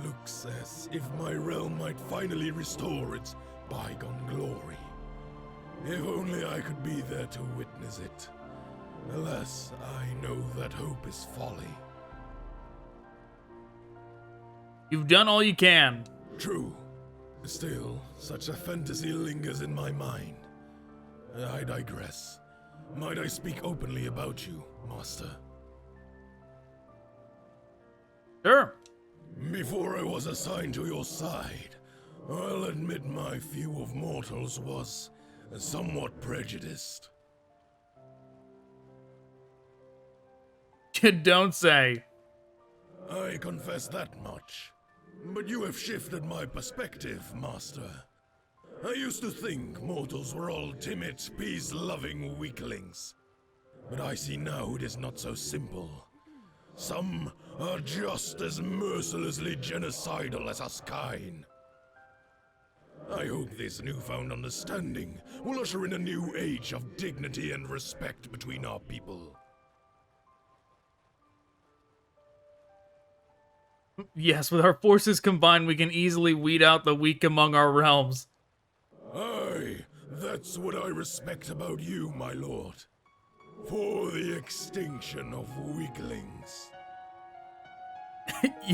Looks as if my realm might finally restore its bygone glory. If only I could be there to witness it. Alas, I know that hope is folly. You've done all you can. True. Still, such a fantasy lingers in my mind. I digress. Might I speak openly about you, Master? Sure. Before I was assigned to your side, I'll admit my view of mortals was somewhat prejudiced. You don't say. I confess that much. But you have shifted my perspective, Master. I used to think mortals were all timid, peace-loving weaklings. But I see now it is not so simple. Some are just as mercilessly genocidal as us kind. I hope this newfound understanding will usher in a new age of dignity and respect between our people. Yes, with our forces combined, we can easily weed out the weak among our realms. Aye, that's what I respect about you, my lord. For the extinction of weaklings.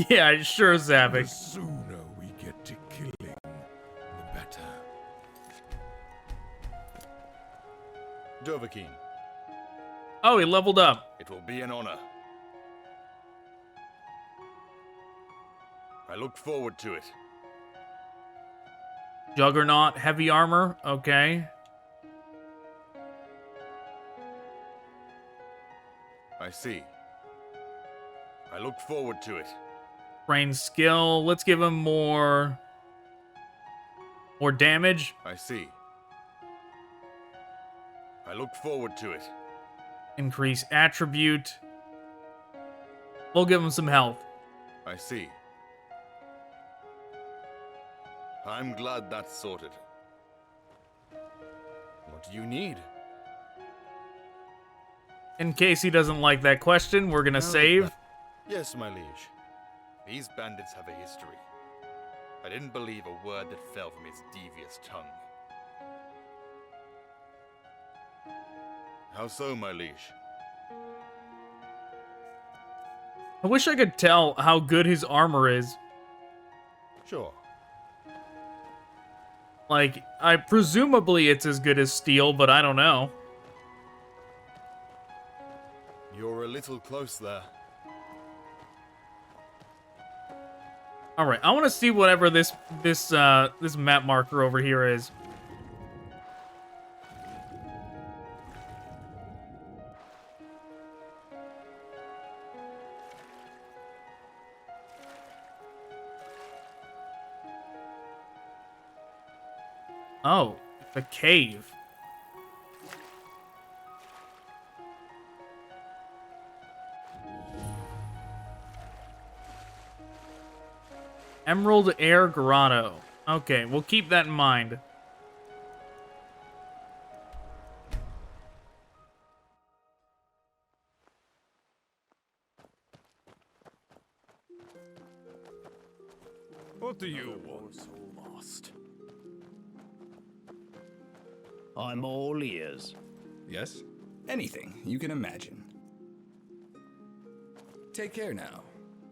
Yeah, sure, Zavik. The sooner we get to killing, the better. Dovahkiin. Oh, he leveled up. It will be an honor. I look forward to it. Juggernaut, heavy armor, okay. I see. I look forward to it. Brain skill, let's give him more damage. I see. I look forward to it. Increase attribute. We'll give him some health. I see. I'm glad that's sorted. What do you need? In case he doesn't like that question, we're gonna save. Yes, my liege. These bandits have a history. I didn't believe a word that fell from his devious tongue. How so, my liege? I wish I could tell how good his armor is. Sure. Like, presumably it's as good as steel, but I don't know. You're a little close there. All right, I want to see whatever this map marker over here is. Oh, the cave. Emerald Air Grotto. Okay, we'll keep that in mind. What do you want? So lost. I'm all ears. Yes? Anything you can imagine. Take care now.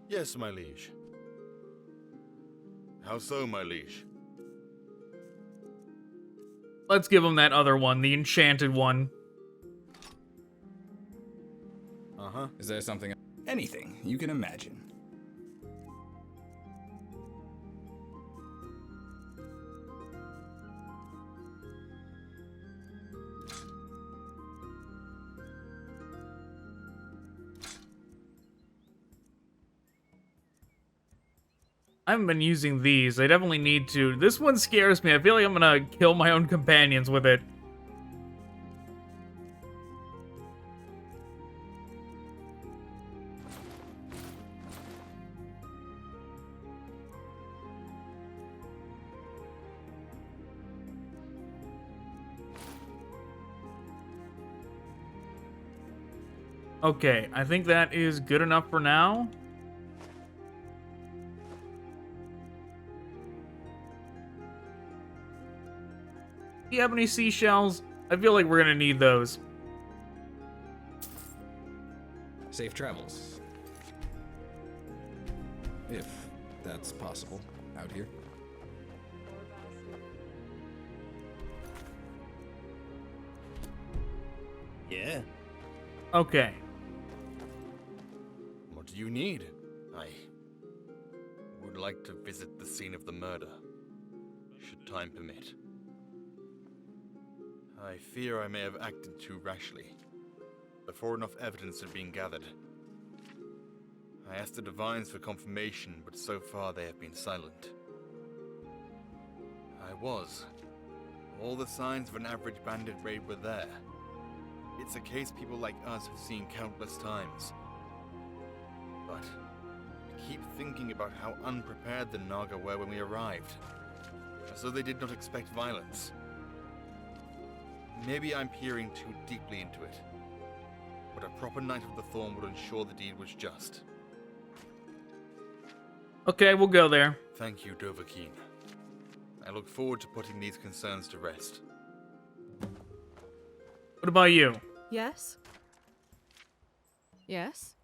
Yes, my liege. How so, my liege? Let's give him that other one, the enchanted one. Uh-huh. Is there something? Anything you can imagine. I haven't been using these. I definitely need to. This one scares me. I feel like I'm gonna kill my own companions with it. Okay, I think that is good enough for now. Do you have any seashells? I feel like we're gonna need those. Safe travels. If that's possible out here. Yeah. Okay. What do you need? I would like to visit the scene of the murder, should time permit. I fear I may have acted too rashly, before enough evidence had been gathered. I asked the Divines for confirmation, but so far they have been silent. I was. All the signs of an average bandit raid were there. It's a case people like us have seen countless times. But I keep thinking about how unprepared the Naga were when we arrived, as though they did not expect violence. Maybe I'm peering too deeply into it, but a proper Knight of the Thorn would ensure the deed was just. Okay, we'll go there. Thank you, Dovahkiin. I look forward to putting these concerns to rest. What about you? Yes? Yes?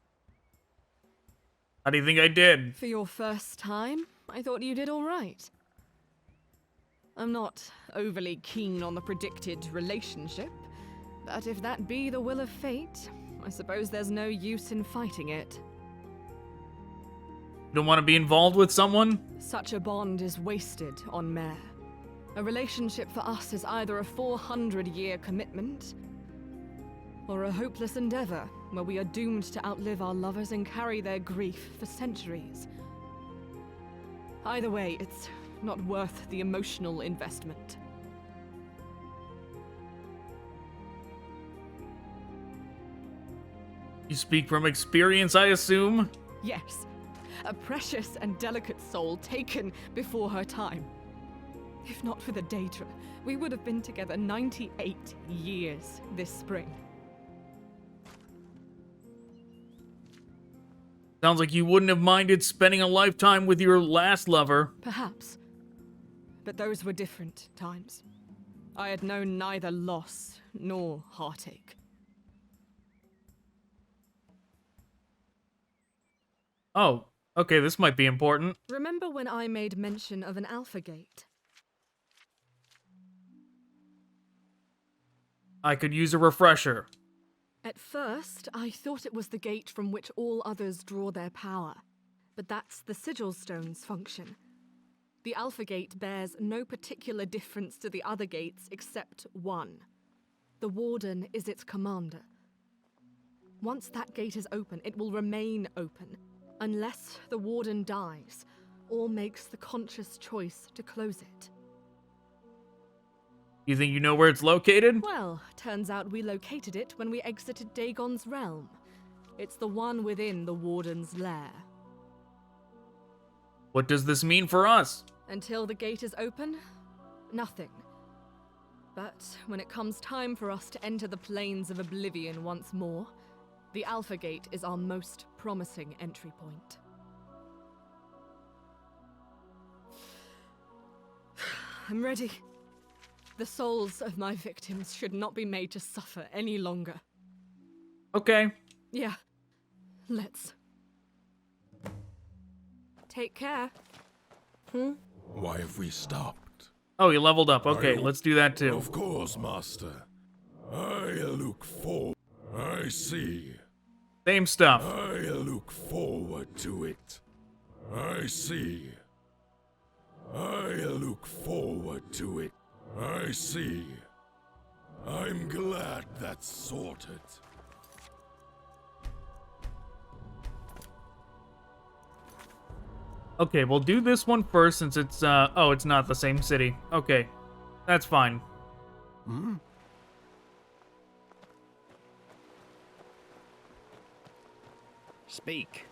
How do you think I did? For your first time, I thought you did all right. I'm not overly keen on the predicted relationship, but if that be the will of fate, I suppose there's no use in fighting it. You don't want to be involved with someone? Such a bond is wasted on Mare. A relationship for us is either a 400-year commitment, or a hopeless endeavor where we are doomed to outlive our lovers and carry their grief for centuries. Either way, it's not worth the emotional investment. You speak from experience, I assume? Yes, a precious and delicate soul taken before her time. If not for the daedra, we would have been together 98 years this spring. Sounds like you wouldn't have minded spending a lifetime with your last lover. Perhaps. But those were different times. I had known neither loss nor heartache. Oh, okay, this might be important. Remember when I made mention of an alpha gate? I could use a refresher. At first, I thought it was the gate from which all others draw their power. But that's the sigil stone's function. The Alpha Gate bears no particular difference to the other gates except one. The Warden is its commander. Once that gate is open, it will remain open, unless the Warden dies, or makes the conscious choice to close it. You think you know where it's located? Well, turns out we located it when we exited Dagon's realm. It's the one within the Warden's lair. What does this mean for us? Until the gate is open, nothing. But when it comes time for us to enter the plains of Oblivion once more, the Alpha Gate is our most promising entry point. I'm ready. The souls of my victims should not be made to suffer any longer. Okay. Yeah, let's. Take care. Why have we stopped? Oh, you leveled up. Okay, let's do that too. Of course, Master. I look forward. I see. Same stuff. I look forward to it. I see. I look forward to it. I see. I'm glad that's sorted. Okay, we'll do this one first since it's, oh, it's not the same city. Okay, that's fine. Speak.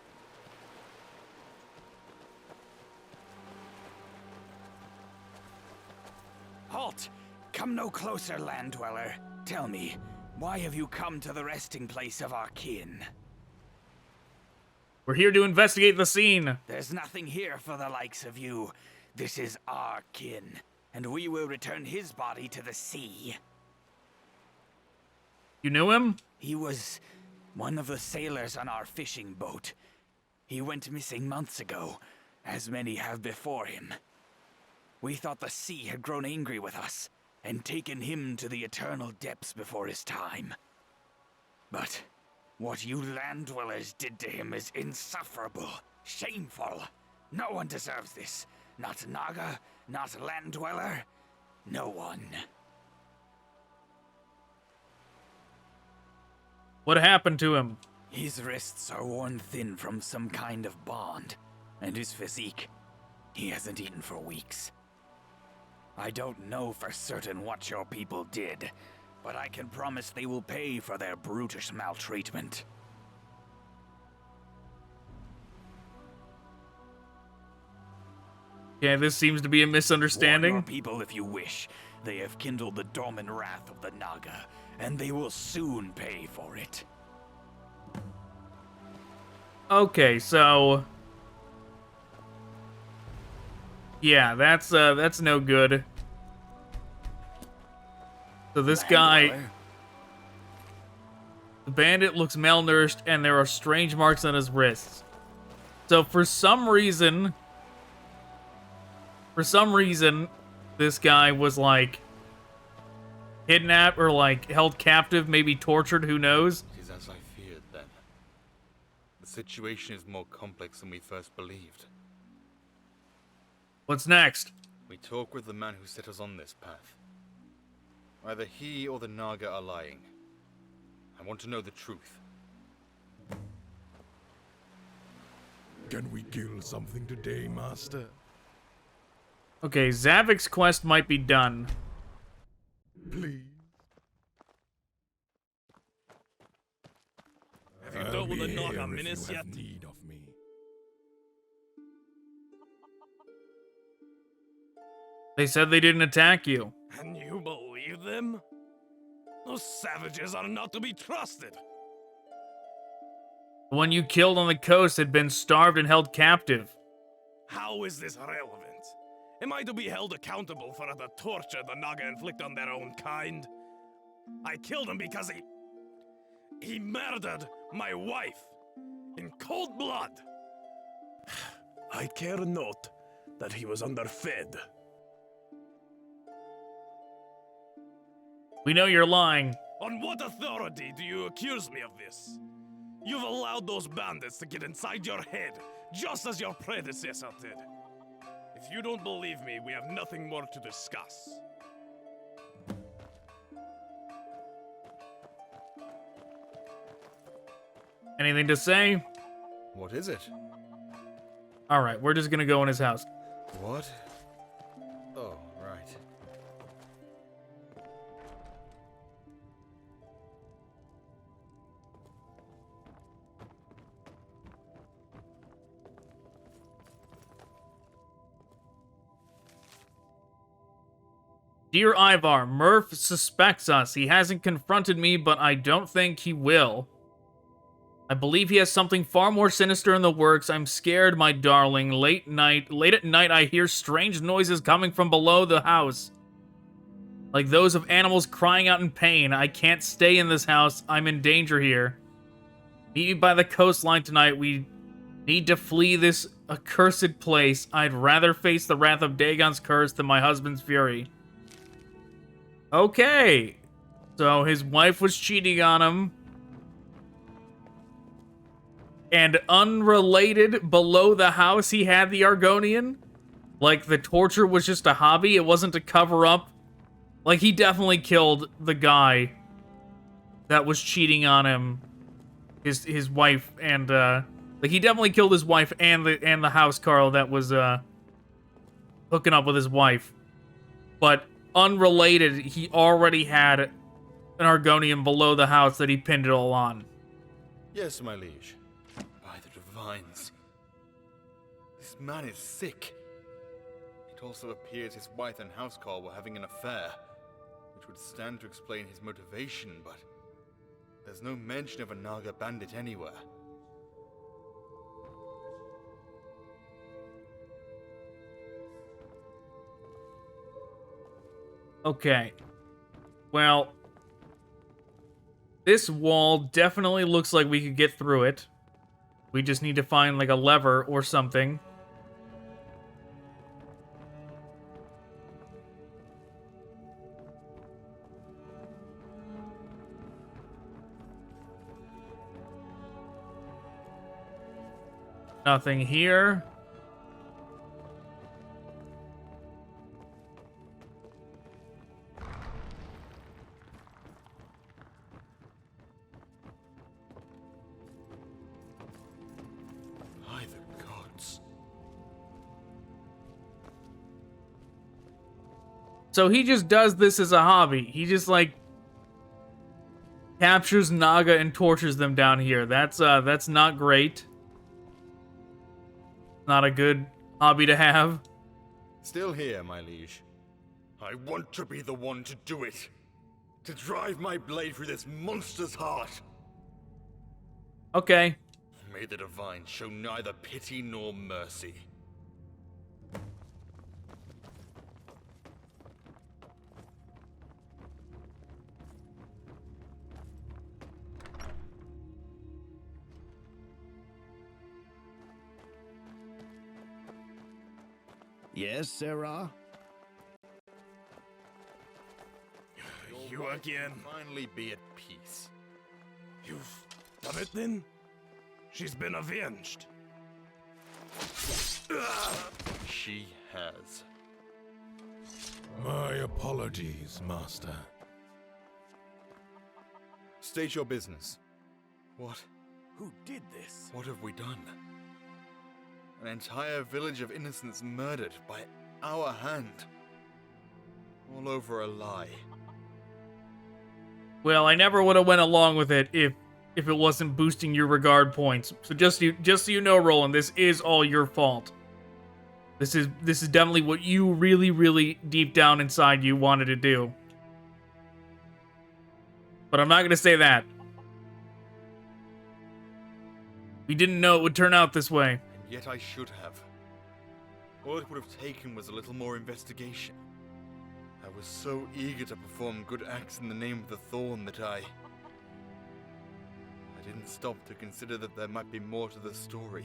Halt! Come no closer, land dweller. Tell me, why have you come to the resting place of our kin? We're here to investigate the scene. There's nothing here for the likes of you. This is our kin, and we will return his body to the sea. You knew him? He was one of the sailors on our fishing boat. He went missing months ago, as many have before him. We thought the sea had grown angry with us, and taken him to the eternal depths before his time. But what you land dwellers did to him is insufferable, shameful. No one deserves this. Not Naga, not land dweller, no one. What happened to him? His wrists are worn thin from some kind of bond, and his physique, he hasn't eaten for weeks. I don't know for certain what your people did, but I can promise they will pay for their brutish maltreatment. Yeah, this seems to be a misunderstanding. Warn your people if you wish. They have kindled the dormant wrath of the Naga, and they will soon pay for it. Okay, so yeah, that's no good. So this guy, the bandit, looks malnourished, and there are strange marks on his wrists. So for some reason, this guy was like kidnapped or like held captive, maybe tortured, who knows? It is as I feared then. The situation is more complex than we first believed. What's next? We talk with the man who set us on this path. Either he or the Naga are lying. I want to know the truth. Can we kill something today, Master? Okay, Zavik's quest might be done. Please. Have you dealt with the Naga menace yet? Need of me. They said they didn't attack you. And you believe them? Those savages are not to be trusted. The one you killed on the coast had been starved and held captive. How is this relevant? Am I to be held accountable for the torture the Naga inflict on their own kind? I killed him because he murdered my wife in cold blood. I care not that he was underfed. We know you're lying. On what authority do you accuse me of this? You've allowed those bandits to get inside your head, just as your predecessor did. If you don't believe me, we have nothing more to discuss. Anything to say? What is it? Alright, we're just gonna go in his house. What? Oh, right. Dear Ivar, Murph suspects us. He hasn't confronted me, but I don't think he will. I believe he has something far more sinister in the works. I'm scared, my darling. Late at night, I hear strange noises coming from below the house. Like those of animals crying out in pain. I can't stay in this house. I'm in danger here. Meet me by the coastline tonight. We need to flee this accursed place. I'd rather face the wrath of Dagon's curse than my husband's fury. Okay. So his wife was cheating on him. And unrelated, below the house, he had the Argonian. Like, the torture was just a hobby. It wasn't to cover up. Like, he definitely killed the guy that was cheating on him. His wife and, like, he definitely killed his wife and the housecarl that was, hooking up with his wife. But unrelated, he already had an Argonian below the house that he pinned it all on. Yes, my liege. By the divines. This man is sick. It also appears his wife and housecarl were having an affair, which would stand to explain his motivation, but there's no mention of a Naga bandit anywhere. Okay. Well, this wall definitely looks like we could get through it. We just need to find, like, a lever or something. Nothing here. By the gods. So he just does this as a hobby. He just, like, captures Naga and tortures them down here. That's not great. Not a good hobby to have. Still here, my liege. I want to be the one to do it. To drive my blade through this monster's heart. Okay. May the divine show neither pity nor mercy. Yes, Sarah? You again? Finally be at peace. You've done it then? She's been avenged. She has. My apologies, Master. State your business. What? Who did this? What have we done? An entire village of innocents murdered by our hand. All over a lie. Well, I never would have went along with it if it wasn't boosting your regard points. So just so you know, Roland, this is all your fault. This is definitely what you really, really deep down inside you wanted to do. But I'm not gonna say that. We didn't know it would turn out this way. And yet I should have. All it would have taken was a little more investigation. I was so eager to perform good acts in the name of the Thorn that I didn't stop to consider that there might be more to the story.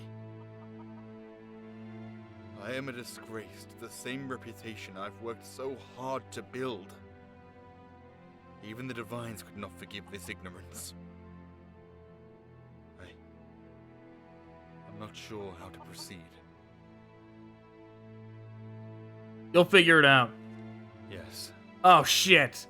I am a disgrace to the same reputation I've worked so hard to build. Even the Divines could not forgive this ignorance. I'm not sure how to proceed. You'll figure it out. Yes. Oh, shit.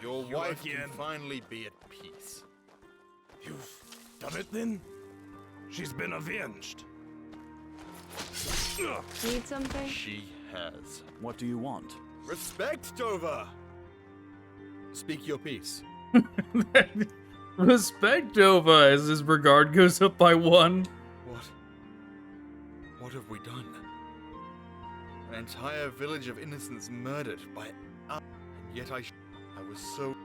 Your wife can finally be at peace. You've done it then? She's been avenged. Need something? She has. What do you want? Respect, Dover! Speak your piece. Respect, Dova, as his regard goes up by 1. What have we done? An entire village of innocents murdered by... And yet I was so...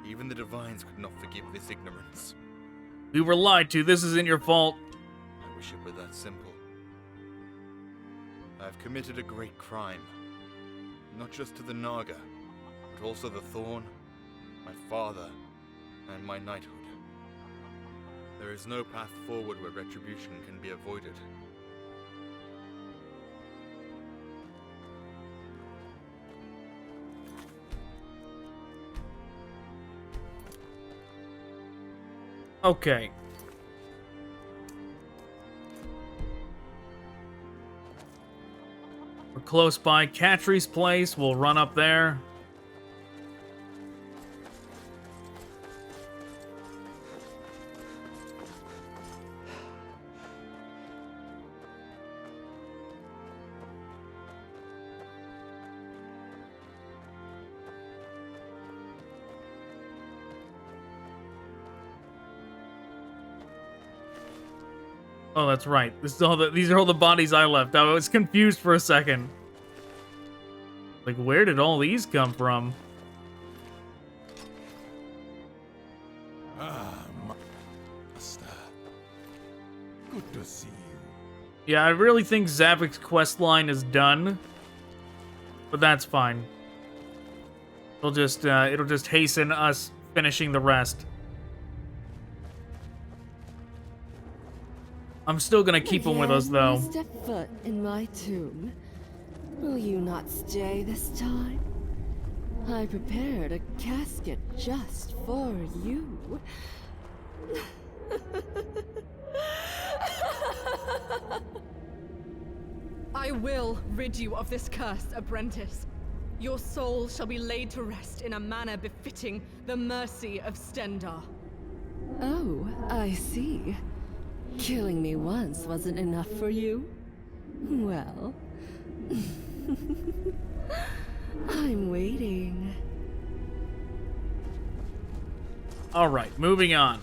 Even the Divines could not forgive this ignorance. We were lied to. This isn't your fault. I wish it were that simple. I've committed a great crime. Not just to the Naga, but also the Thorn, my father, and my knighthood. There is no path forward where retribution can be avoided. Okay. We're close by Catri's place. We'll run up there. Oh, that's right. These are all the bodies I left. I was confused for a second. Like, where did all these come from? Master. Good to see you. Yeah, I really think Zavik's questline is done. But that's fine. It'll just hasten us finishing the rest. I'm still gonna keep him with us, though. You step foot in my tomb. Will you not stay this time? I prepared a casket just for you. I will rid you of this curse, apprentice. Your soul shall be laid to rest in a manner befitting the mercy of Stendarr. Oh, I see. Killing me once wasn't enough for you? Well... I'm waiting. Alright, moving on.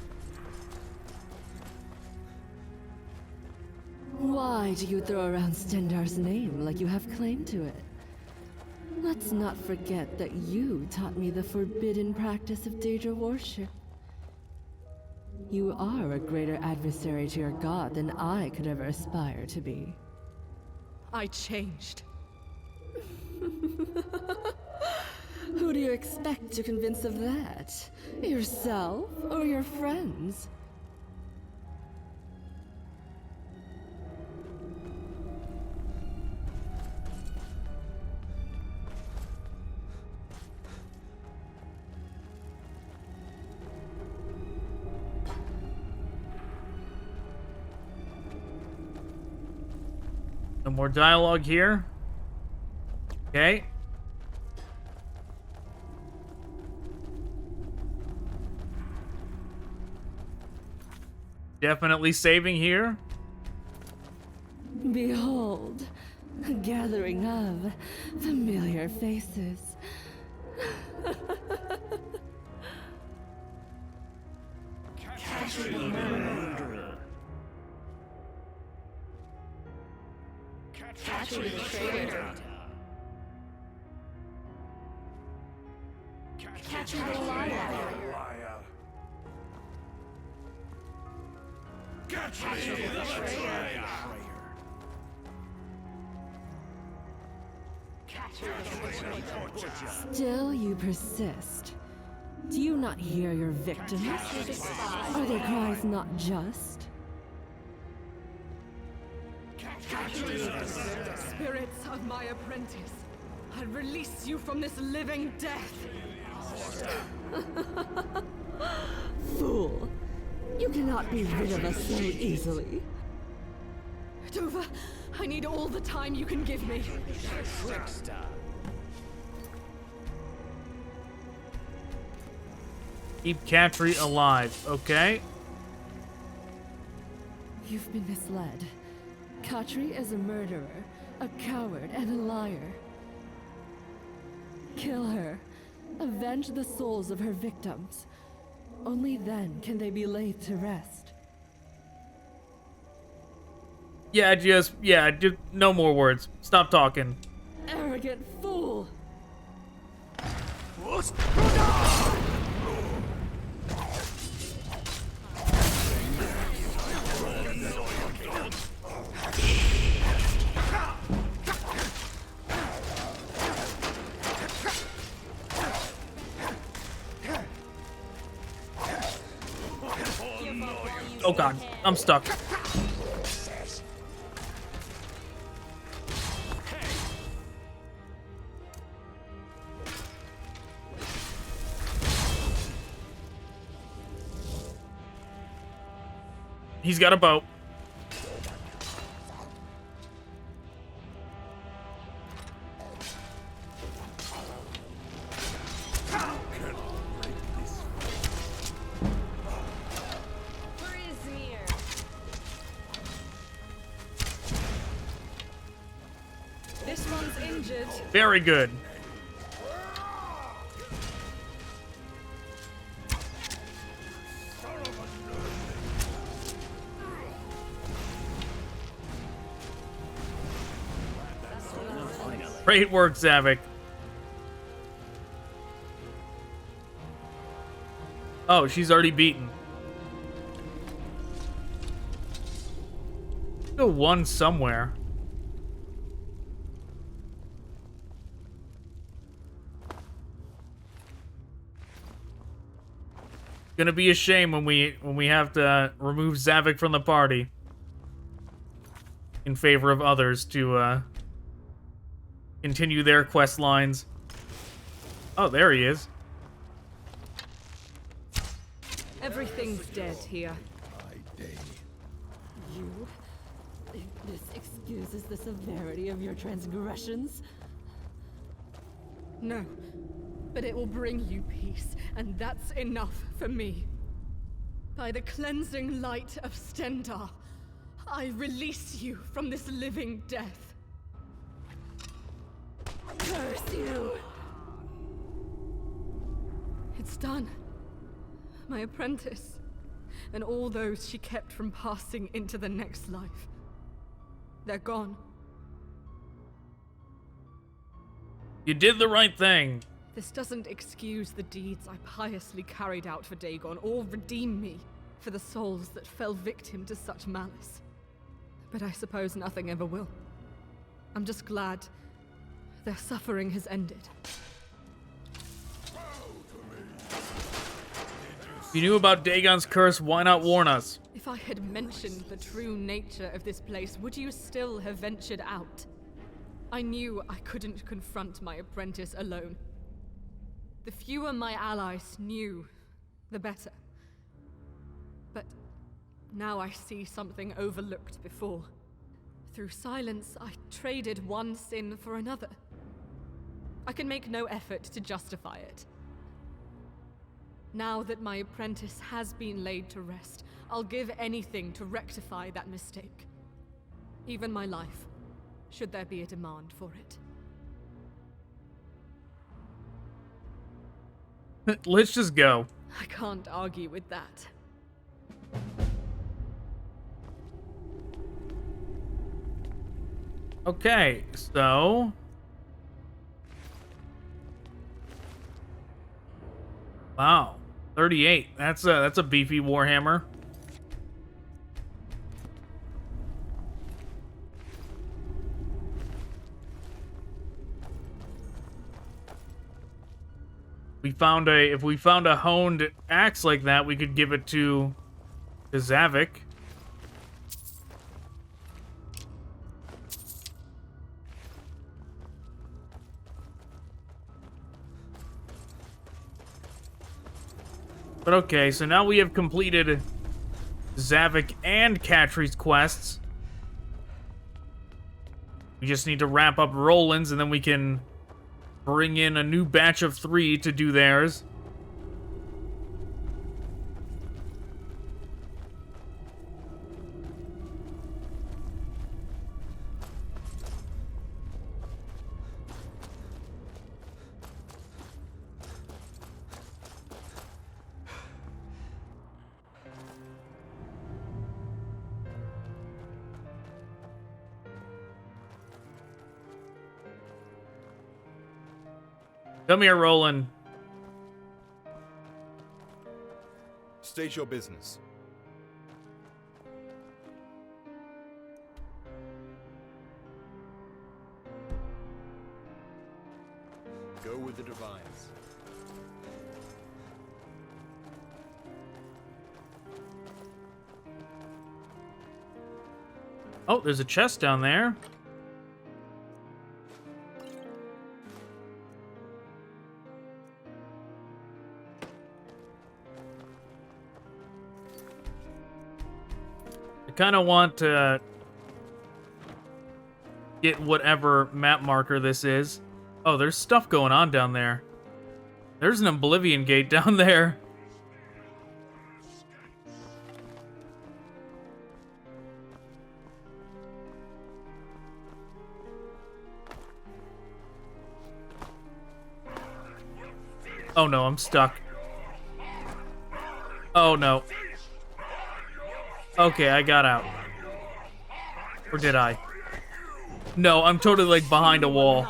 Why do you throw around Stendarr's name like you have claim to it? Let's not forget that you taught me the forbidden practice of daedra worship. You are a greater adversary to your god than I could ever aspire to be. I changed. Who do you expect to convince of that? Yourself or your friends? No more dialogue here. Okay. Definitely saving here. Behold, a gathering of familiar faces. Still you persist. Do you not hear your victims? Are their cries not just? Spirits of my apprentice, I release you from this living death. Fool! You cannot be rid of us so easily. Dova, I need all the time you can give me. Keep Katri alive, okay? You've been misled. Katri is a murderer, a coward, and a liar. Kill her. Avenge the souls of her victims. Only then can they be laid to rest. Yeah, just no more words. Stop talking. Arrogant fool! Oh god, I'm stuck. He's got a boat. This one's injured. Very good. Great work, Zavik. Oh, she's already beaten. Go one somewhere. Gonna be a shame when we have to remove Zavik from the party in favor of others to continue their quest lines. Oh, there he is. Everything's dead here. You? This excuses the severity of your transgressions? No, but it will bring you peace, and that's enough for me. By the cleansing light of Stendar, I release you from this living death. Curse you! It's done. My apprentice, and all those she kept from passing into the next life. They're gone. You did the right thing. This doesn't excuse the deeds I piously carried out for Dagon, or redeem me for the souls that fell victim to such malice. But I suppose nothing ever will. I'm just glad their suffering has ended. If you knew about Dagon's curse, why not warn us? If I had mentioned the true nature of this place, would you still have ventured out? I knew I couldn't confront my apprentice alone. The fewer my allies knew, the better. But now I see something overlooked before. Through silence, I traded one sin for another. I can make no effort to justify it. Now that my apprentice has been laid to rest, I'll give anything to rectify that mistake. Even my life, should there be a demand for it. Let's just go. I can't argue with that. Okay, so... Wow, 38. That's a beefy Warhammer. If we found a honed axe like that, we could give it to Zavik. But okay, so now we have completed Zavik and Catri's quests. We just need to wrap up Roland's, and then we can bring in a new batch of 3 to do theirs. Come here, Roland. State your business. Go with the divines. Oh, there's a chest down there. I kind of want to get whatever map marker this is. Oh, there's stuff going on down there. There's an Oblivion gate down there. Oh no, I'm stuck. Oh no. Okay, I got out. Or did I? No, I'm totally like behind a wall.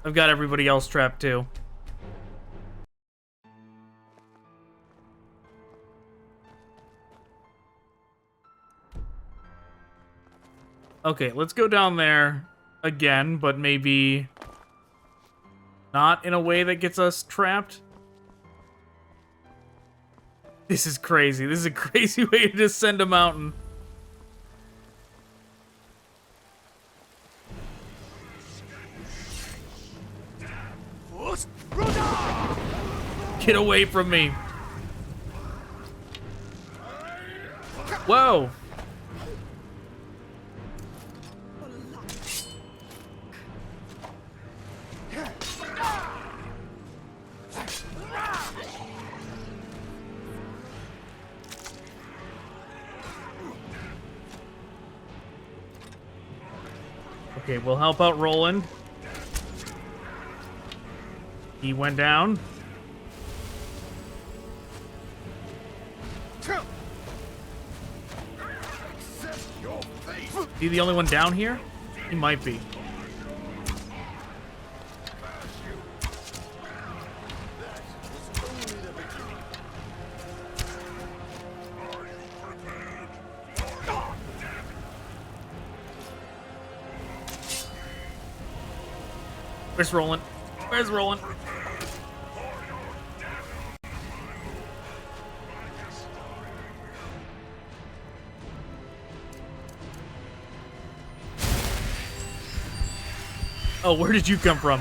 I've got everybody else trapped too. Okay, let's go down there again, but maybe not in a way that gets us trapped. This is crazy. This is a crazy way to descend a mountain. Get away from me. Whoa. Okay, we'll help out Roland. He went down. Is he the only one down here? He might be. Where's Roland? Where's Roland? Oh, where did you come from?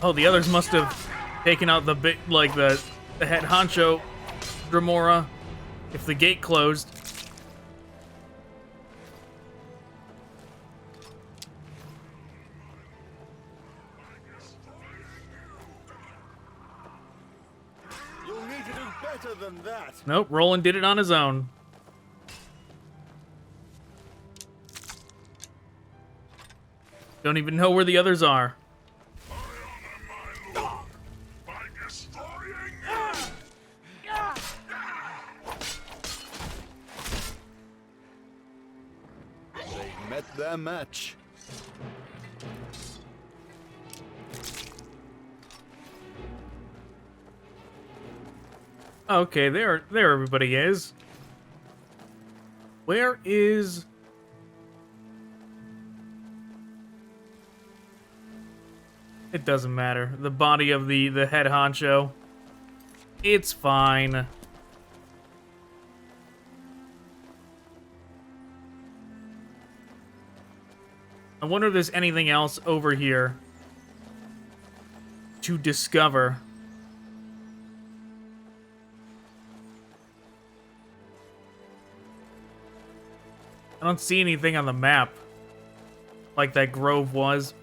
Oh, the others must have taken out the big, like the head honcho, Dremora, if the gate closed. You'll need to do better than that. Nope, Roland did it on his own. Don't even know where the others are. fair match. Okay, there everybody is. Where is... It doesn't matter. The body of the head honcho. It's fine. I wonder if there's anything else over here to discover. I don't see anything on the map like that grove was.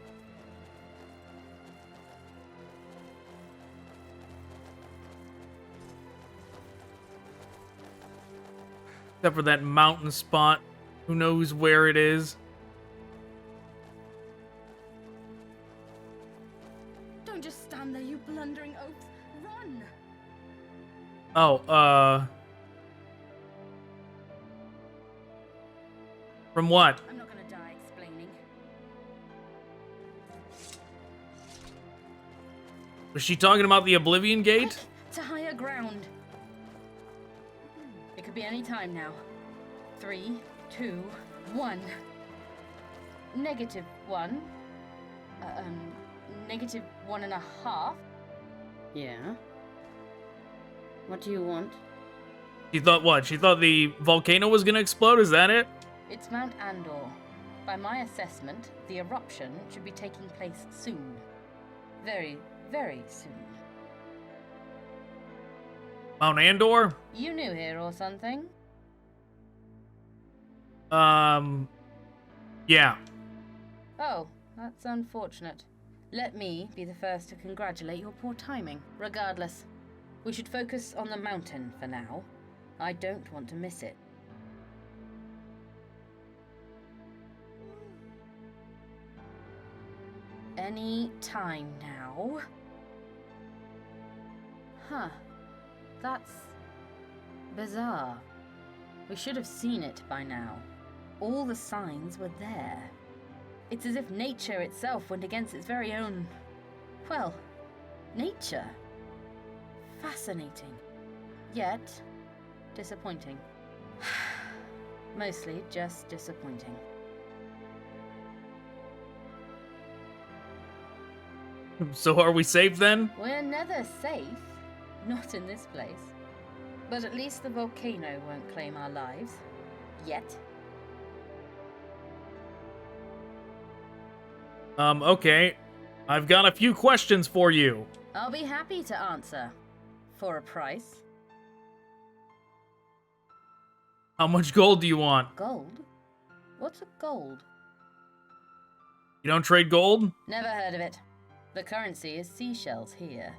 Except for that mountain spot. Who knows where it is? Don't just stand there, you blundering oaf. Run! Oh, from what? I'm not gonna die explaining. Was she talking about the Oblivion Gate? To higher ground. It could be any time now. 3, 2, 1. -1. -1.5. Yeah. What do you want? She thought what? She thought the volcano was gonna explode? Is that it? It's Mount Andor. By my assessment, the eruption should be taking place soon. Very, very soon. Mount Andor? You new here or something? Yeah. Oh, that's unfortunate. Let me be the first to congratulate your poor timing. Regardless, we should focus on the mountain for now. I don't want to miss it. Any time now. Huh. That's bizarre. We should have seen it by now. All the signs were there. It's as if nature itself went against its very own... well, nature. Fascinating. Yet, disappointing. Mostly just disappointing. So are we safe then? We're never safe. Not in this place. But at least the volcano won't claim our lives. Yet. Okay. I've got a few questions for you. I'll be happy to answer. For a price. How much gold do you want? Gold? What's a gold? You don't trade gold? Never heard of it. The currency is seashells here.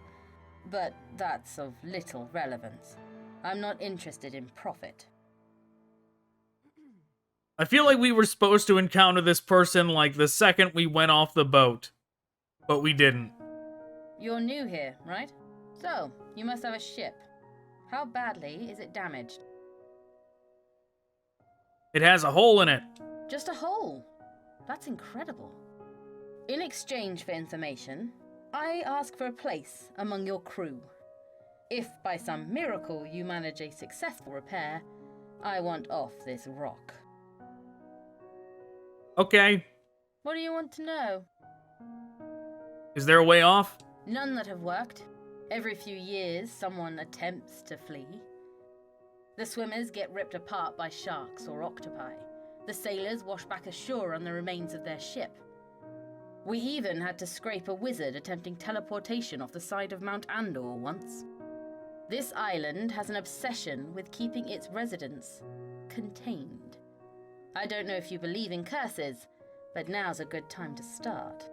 But that's of little relevance. I'm not interested in profit. I feel like we were supposed to encounter this person like the second we went off the boat. But we didn't. You're new here, right? So, you must have a ship. How badly is it damaged? It has a hole in it. Just a hole? That's incredible. In exchange for information, I ask for a place among your crew. If by some miracle you manage a successful repair, I want off this rock. Okay. What do you want to know? Is there a way off? None that have worked. Every few years, someone attempts to flee. The swimmers get ripped apart by sharks or octopi. The sailors wash back ashore on the remains of their ship. We even had to scrape a wizard attempting teleportation off the side of Mount Andor once. This island has an obsession with keeping its residents contained. I don't know if you believe in curses, but now's a good time to start.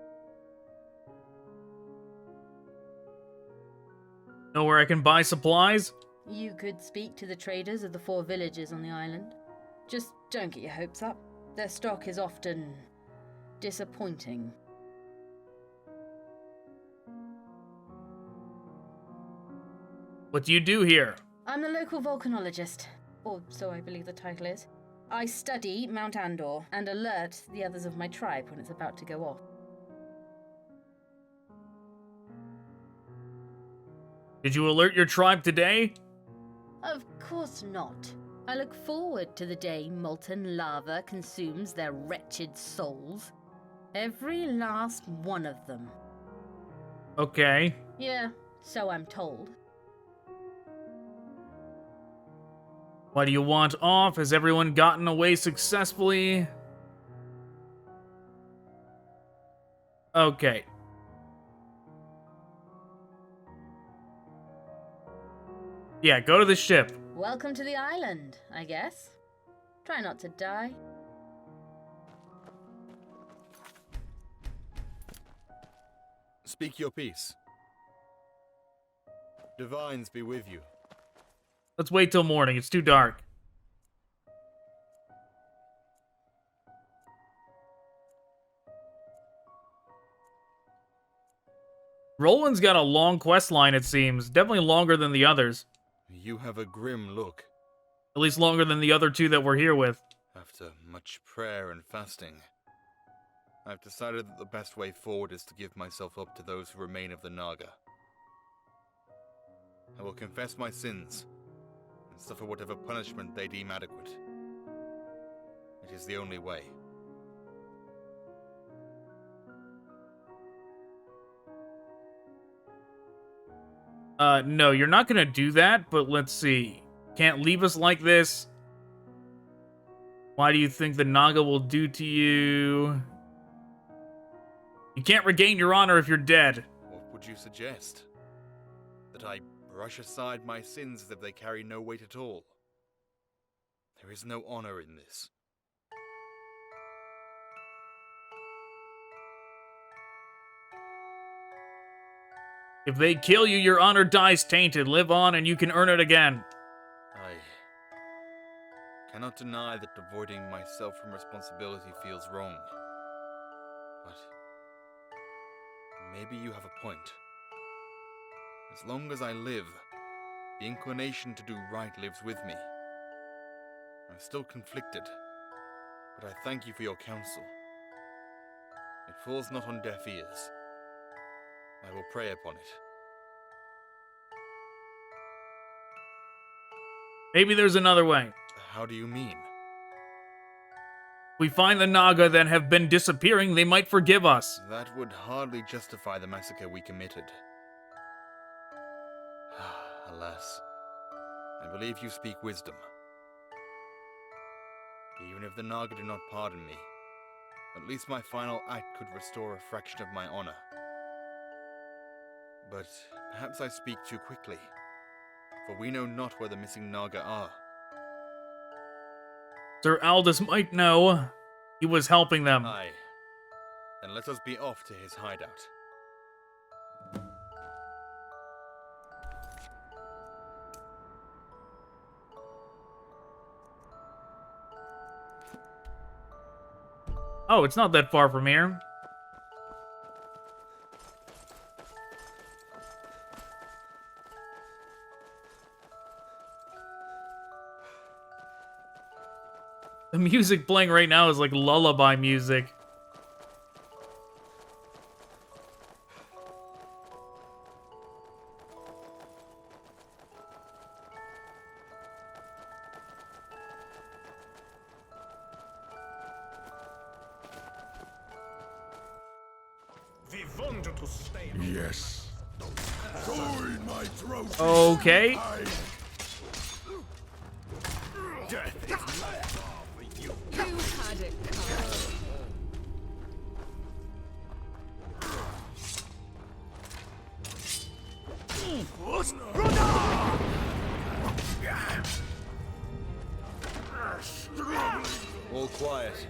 Know where I can buy supplies? You could speak to the traders of the 4 villages on the island. Just don't get your hopes up. Their stock is often disappointing. What do you do here? I'm the local volcanologist, or so I believe the title is. I study Mount Andor and alert the others of my tribe when it's about to go off. Did you alert your tribe today? Of course not. I look forward to the day molten lava consumes their wretched souls. Every last one of them. Okay. Yeah, so I'm told. Why do you want off? Has everyone gotten away successfully? Okay. Yeah, go to the ship. Welcome to the island, I guess. Try not to die. Speak your piece. Divines be with you. Let's wait till morning. It's too dark. Roland's got a long quest line, it seems. Definitely longer than the others. You have a grim look. At least longer than the other two that we're here with. After much prayer and fasting, I've decided that the best way forward is to give myself up to those who remain of the Naga. I will confess my sins and suffer whatever punishment they deem adequate. It is the only way. No, you're not gonna do that, but let's see. Can't leave us like this. Why do you think the Naga will do to you? You can't regain your honor if you're dead. What would you suggest? That I brush aside my sins as if they carry no weight at all? There is no honor in this. If they kill you, your honor dies tainted. Live on and you can earn it again. I cannot deny that avoiding myself from responsibility feels wrong. But maybe you have a point. As long as I live, the inclination to do right lives with me. I'm still conflicted, but I thank you for your counsel. It falls not on deaf ears. I will pray upon it. Maybe there's another way. How do you mean? We find the Naga that have been disappearing, they might forgive us. That would hardly justify the massacre we committed. Alas, I believe you speak wisdom. Even if the Naga do not pardon me, at least my final act could restore a fraction of my honor. But perhaps I speak too quickly, for we know not where the missing Naga are. Sir Aldous might know. He was helping them. Aye. Then let us be off to his hideout. Oh, it's not that far from here. The music playing right now is like lullaby music. We want you to stay. Yes. Join my throat. Okay. Death is left for you. You had it covered. All quiet.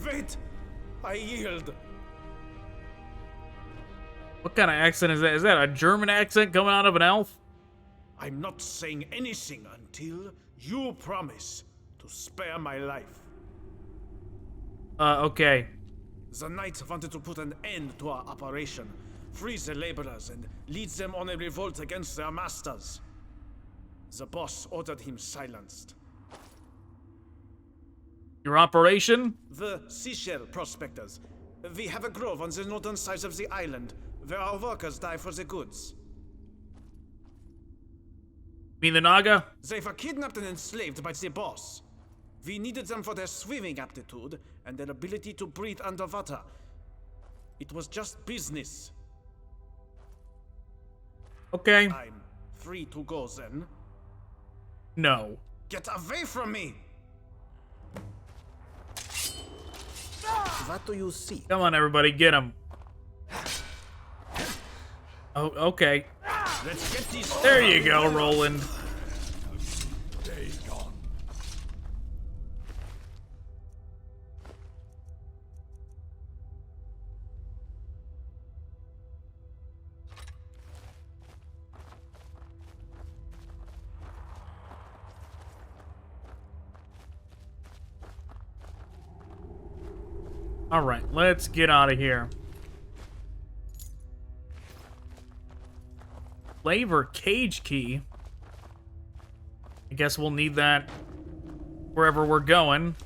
Wait! I yield. What kind of accent is that? Is that a German accent coming out of an elf? I'm not saying anything until you promise to spare my life. Okay. The Knights wanted to put an end to our operation, free the laborers, and lead them on a revolt against their masters. The boss ordered him silenced. Your operation? The seashell prospectors. We have a grove on the northern side of the island, where our workers die for the goods. Mean the Naga? They were kidnapped and enslaved by the boss. We needed them for their swimming aptitude and their ability to breathe underwater. It was just business. Okay. I'm free to go then. No. Get away from me! What do you see? Come on, everybody, get him. Oh, okay. Let's get these. There you go, Roland. All right, let's get out of here. Flavor cage key. I guess we'll need that wherever we're going.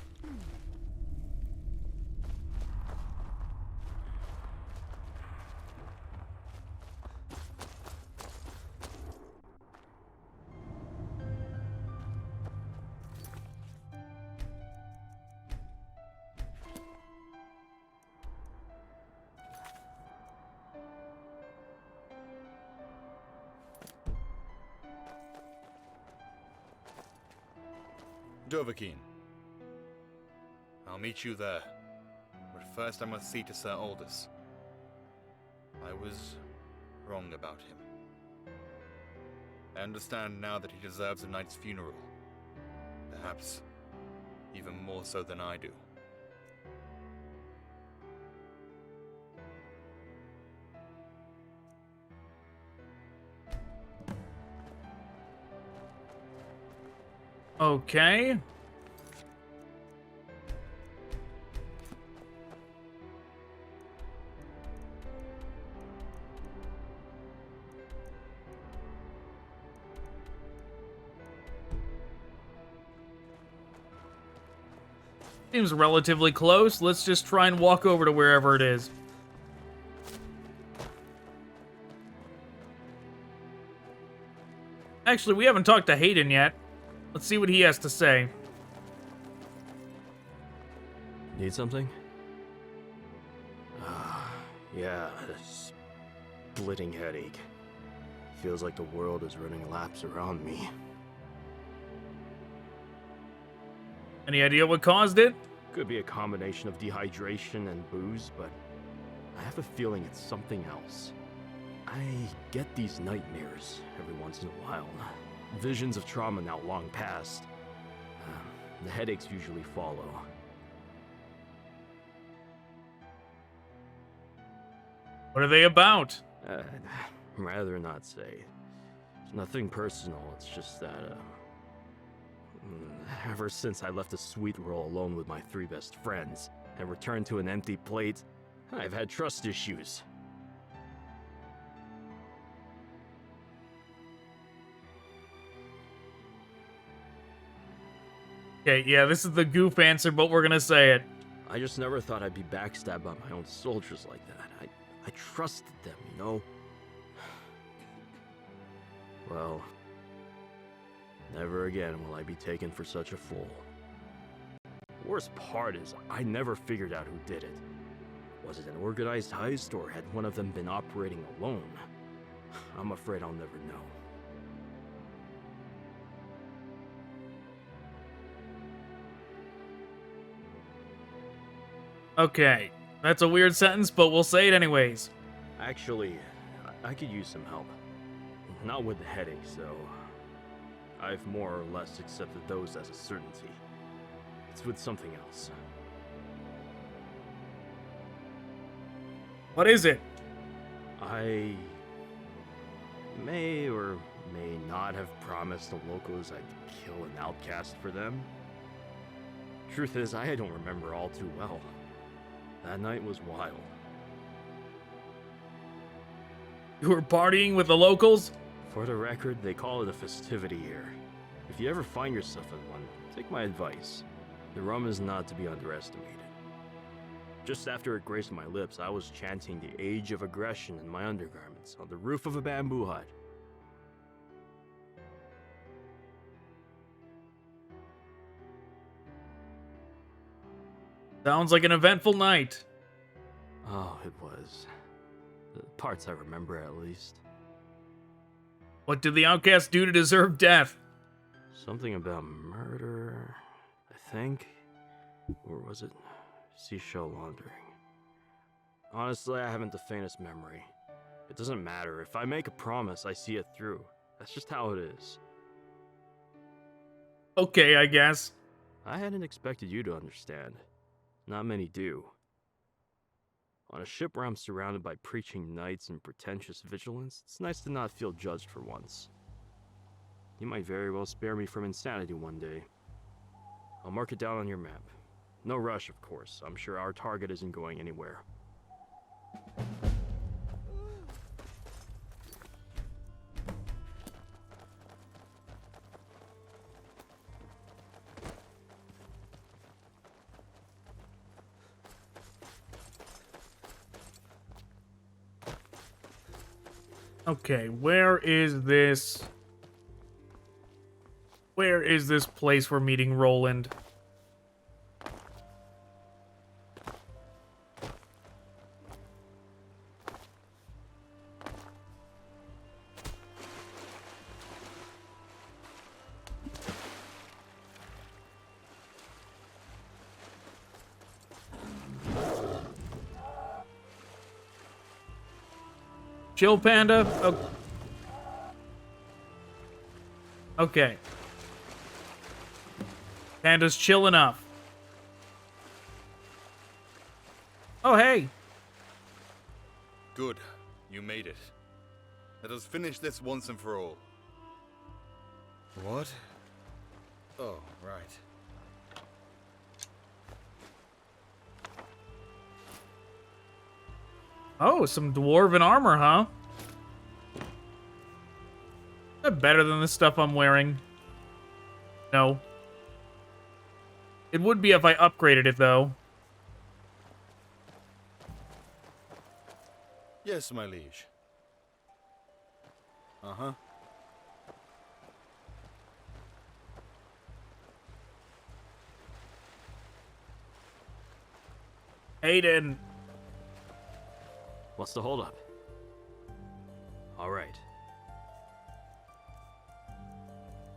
Dovahkiin. I'll meet you there. But first I must see to Sir Aldous. I was wrong about him. I understand now that he deserves a knight's funeral. Perhaps even more so than I do. Okay. Seems relatively close. Let's just try and walk over to wherever it is. Actually, we haven't talked to Hayden yet. Let's see what he has to say. Need something? Yeah, a splitting headache. Feels like the world is running laps around me. Any idea what caused it? Could be a combination of dehydration and booze, but I have a feeling it's something else. I get these nightmares every once in a while. Visions of trauma now long past. The headaches usually follow. What are they about? Rather not say. It's nothing personal, it's just that, ever since I left the sweet roll alone with my 3 best friends and returned to an empty plate, I've had trust issues. Okay, yeah, this is the goof answer, but we're gonna say it. I just never thought I'd be backstabbed by my own soldiers like that. I trusted them, you know? Well, never again will I be taken for such a fool. Worst part is, I never figured out who did it. Was it an organized heist, or had one of them been operating alone? I'm afraid I'll never know. Okay, that's a weird sentence, but we'll say it anyways. Actually, I could use some help. Not with the headache, so I've more or less accepted those as a certainty. It's with something else. What is it? I may or may not have promised the locals I'd kill an outcast for them. Truth is, I don't remember all too well. That night was wild. You were partying with the locals? For the record, they call it a festivity here. If you ever find yourself at one, take my advice. The rum is not to be underestimated. Just after it graced my lips, I was chanting the age of aggression in my undergarments on the roof of a bamboo hut. Sounds like an eventful night. Oh, it was. The parts I remember, at least. What did the outcast do to deserve death? Something about murder, I think. Or was it seashell laundering? Honestly, I haven't the faintest memory. It doesn't matter. If I make a promise, I see it through. That's just how it is. Okay, I guess. I hadn't expected you to understand. Not many do. On a ship where I'm surrounded by preaching knights and pretentious vigilance, it's nice to not feel judged for once. You might very well spare me from insanity one day. I'll mark it down on your map. No rush, of course. I'm sure our target isn't going anywhere. Okay, where is this? Where is this place we're meeting Roland? Chill, Panda? Oh. Okay. Panda's chill enough. Oh, hey. Good. You made it. Let us finish this once and for all. What? Oh, right. Oh, some dwarven armor, huh? Is that better than the stuff I'm wearing? No. It would be if I upgraded it, though. Yes, my liege. Uh-huh. Aiden. What's the holdup? All right.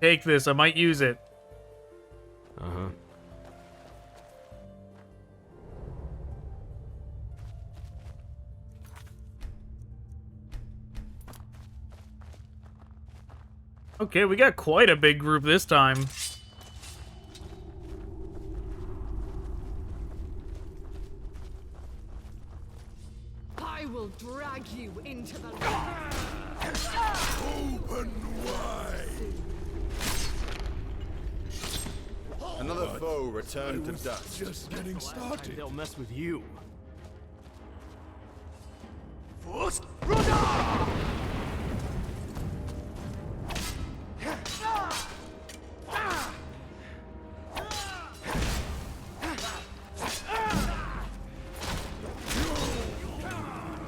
Take this. I might use it. Uh-huh. Okay, we got quite a big group this time. I will drag you into the Open wide! Another foe returned to dust. Just getting started. They'll mess with you.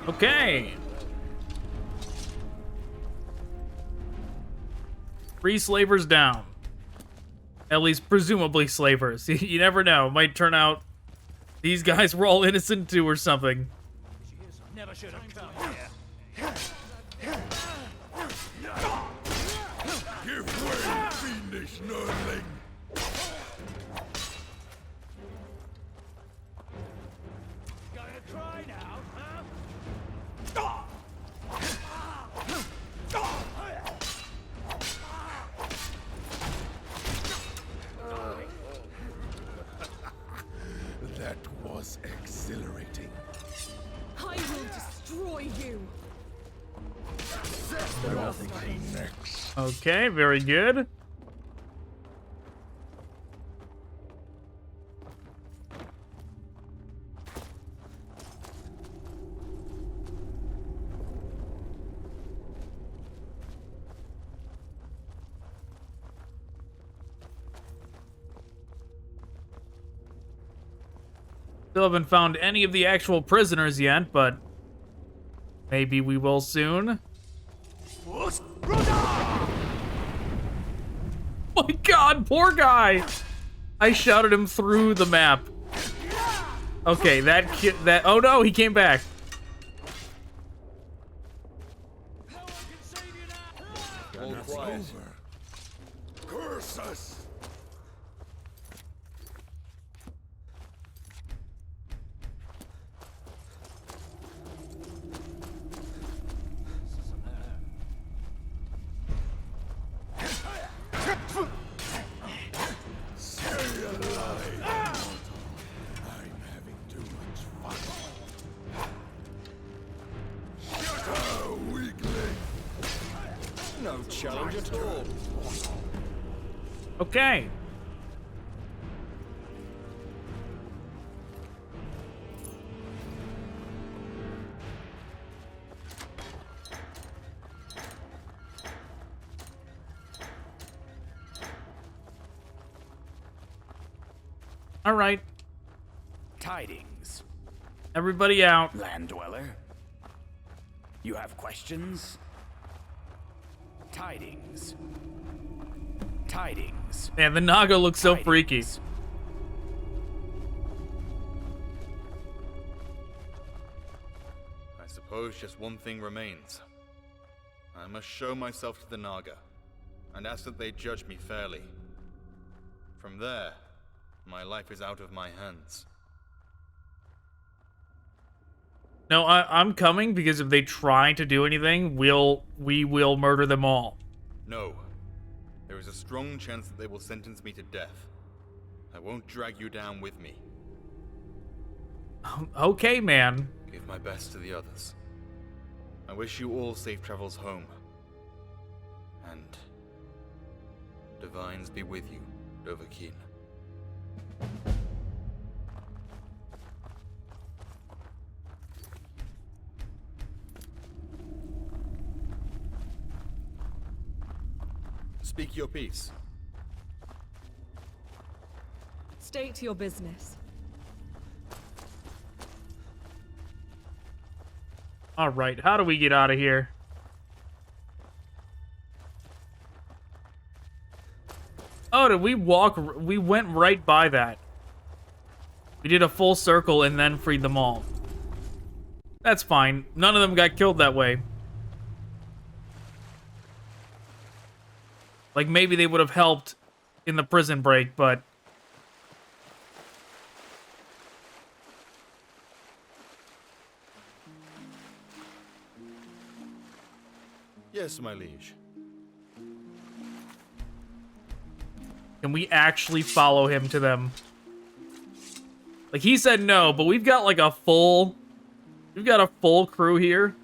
Okay. 3 slavers down. At least presumably slavers. You never know. It might turn out these guys were all innocent too or something. Never should have come here. Give way, fiendish nerdling! Gonna try now, huh? That was exhilarating. I will destroy you. Okay, very good. Still haven't found any of the actual prisoners yet, but maybe we will soon. My god, poor guy! I shouted him through the map. Okay, that kid, oh no, he came back. All quiet. Curse us! Stay alive! I'm having too much fun. Shut up, weakling! No challenge at all. Okay. All right. Tidings. Everybody out. Land dweller. You have questions? Tidings. Tidings. Man, the Naga looks so freaky. I suppose just one thing remains. I must show myself to the Naga, and ask that they judge me fairly. From there, my life is out of my hands. No, I'm coming because if they try to do anything, we will murder them all. No. There is a strong chance that they will sentence me to death. I won't drag you down with me. Okay, man. Give my best to the others. I wish you all safe travels home. And divines be with you, Dovahkiin. Speak your piece. State your business. All right, how do we get out of here? Oh, did we walk? We went right by that. We did a full circle and then freed them all. That's fine. None of them got killed that way. Like, maybe they would have helped in the prison break, but... Yes, my liege. Can we actually follow him to them? Like, he said no, but we've got, like, a full... We've got a full crew here.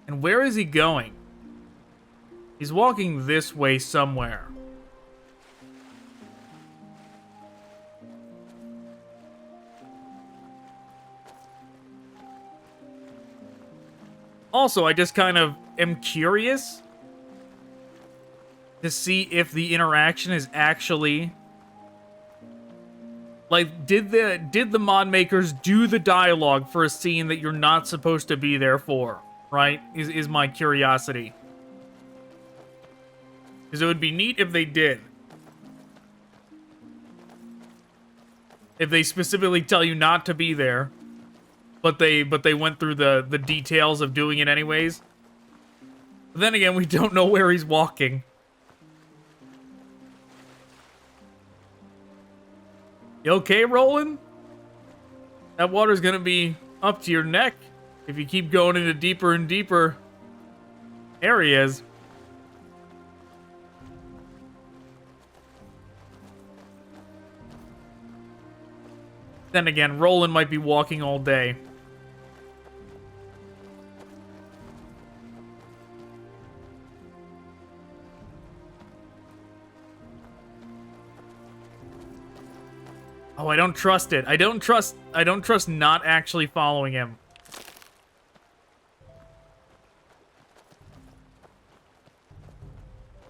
And where is he going? He's walking this way somewhere. Also, I just kind of am curious to see if the interaction is actually... Like, did the mod makers do the dialogue for a scene that you're not supposed to be there for? Right? Is my curiosity. Because it would be neat if they did. If they specifically tell you not to be there, but they went through the details of doing it anyways. But then again, we don't know where he's walking. You okay, Roland? That water's gonna be up to your neck if you keep going into deeper and deeper areas. Then again, Roland might be walking all day. Oh, I don't trust it. I don't trust not actually following him.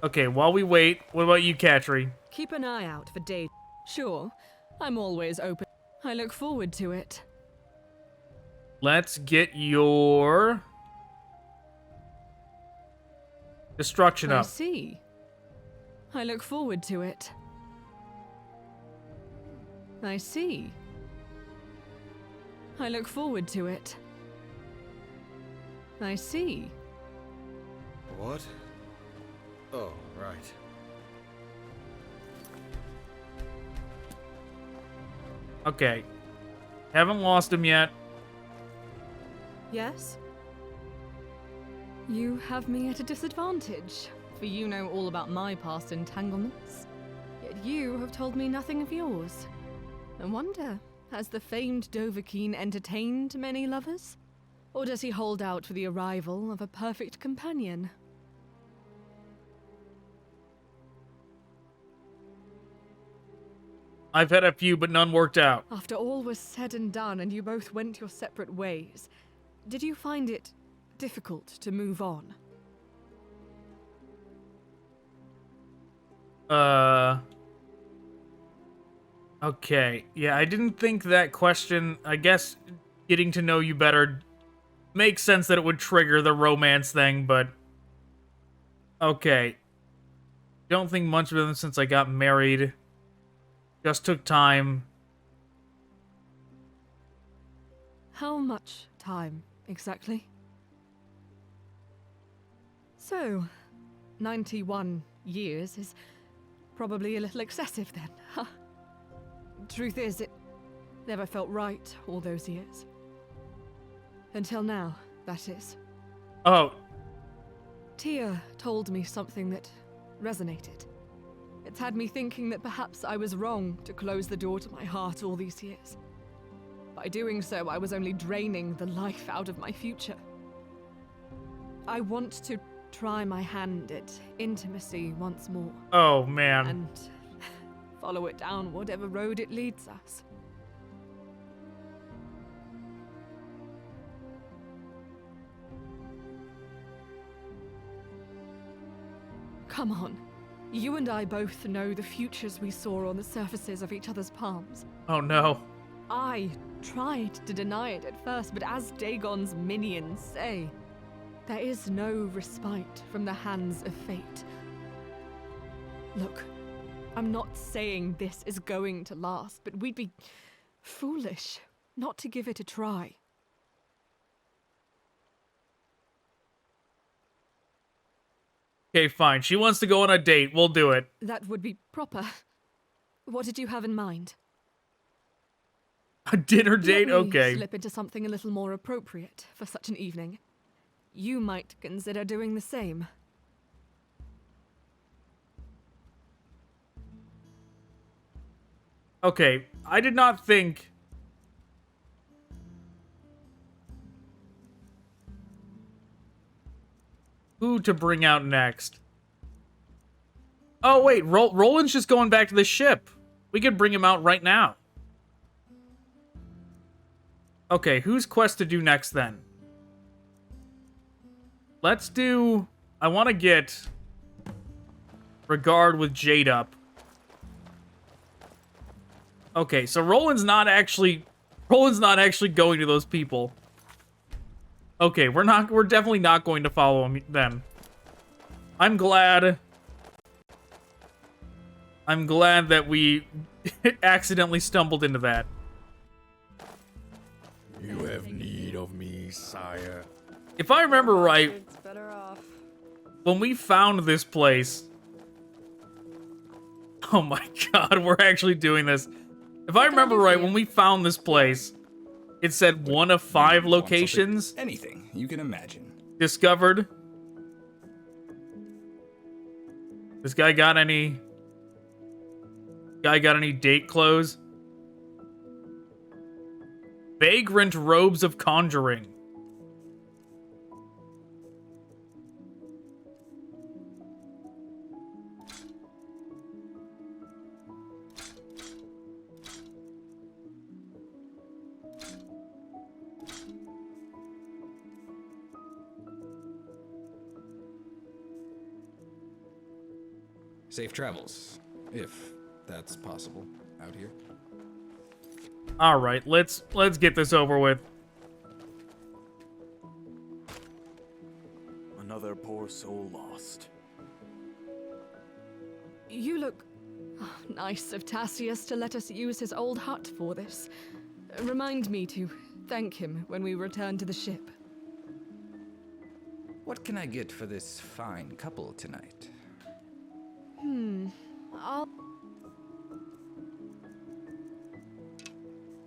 Okay, while we wait, what about you, Katri? Keep an eye out for days. Sure, I'm always open. I look forward to it. Let's get your destruction I up. see. I look forward to it. I see. I look forward to it. I see. What? Oh, right. Okay. Haven't lost him yet. Yes? You have me at a disadvantage, for you know all about my past entanglements. Yet you have told me nothing of yours. I wonder, has the famed Dovahkiin entertained many lovers? Or does he hold out for the arrival of a perfect companion? I've had a few, but none worked out. After all was said and done and you both went your separate ways, did you find it difficult to move on? Okay. Yeah, I didn't think that question. I guess getting to know you better makes sense that it would trigger the romance thing, but okay. Don't think much of them since I got married. Just took time. How much time, exactly? So, 91 years is probably a little excessive then, huh? Truth is, it never felt right all those years. Until now, that is. Oh. Tia told me something that resonated. It's had me thinking that perhaps I was wrong to close the door to my heart all these years. By doing so, I was only draining the life out of my future. I want to try my hand at intimacy once more. Oh, man. And follow it down whatever road it leads us. Come on. You and I both know the futures we saw on the surfaces of each other's palms. Oh, no. I tried to deny it at first, but as Dagon's minions say, there is no respite from the hands of fate. Look, I'm not saying this is going to last, but we'd be foolish not to give it a try. Okay, fine. She wants to go on a date. We'll do it. That would be proper. What did you have in mind? A dinner date? Let me Okay. slip into something a little more appropriate for such an evening. You might consider doing the same. Okay, I did not think... who to bring out next. Oh, wait, Roland's just going back to the ship. We could bring him out right now. Okay, whose quest to do next, then? Let's do... I want to get... Regard with Jade up. Okay, so Roland's not actually going to those people. Okay, we're definitely not going to follow them. I'm glad that we accidentally stumbled into that. You have need of me, sire. If I remember right, It's better off. when we found this place... Oh my god, we're actually doing this. If I remember right, when we found this place, it said 1 of 5 locations. Anything you can imagine. Discovered. This guy got any... date clothes? Vagrant robes of conjuring. Safe travels, if that's possible out here. All right, let's get this over with. Another poor soul lost. You look... Oh, nice of Tassius to let us use his old hut for this. Remind me to thank him when we return to the ship. What can I get for this fine couple tonight? I'll...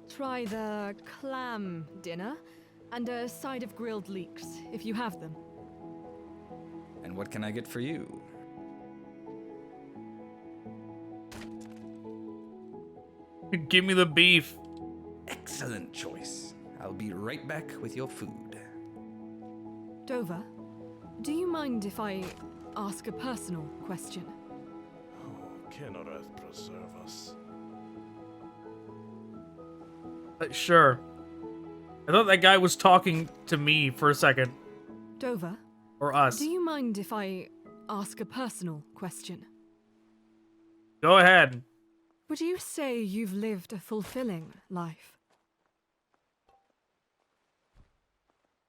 try the clam dinner and a side of grilled leeks, if you have them. And what can I get for you? Give me the beef. Excellent choice. I'll be right back with your food. Dover, do you mind if I ask a personal question? Oh, can Earth preserve us? Sure. I thought that guy was talking to me for a second. Dover? Or us. Do you mind if I ask a personal question? Go ahead. Would you say you've lived a fulfilling life?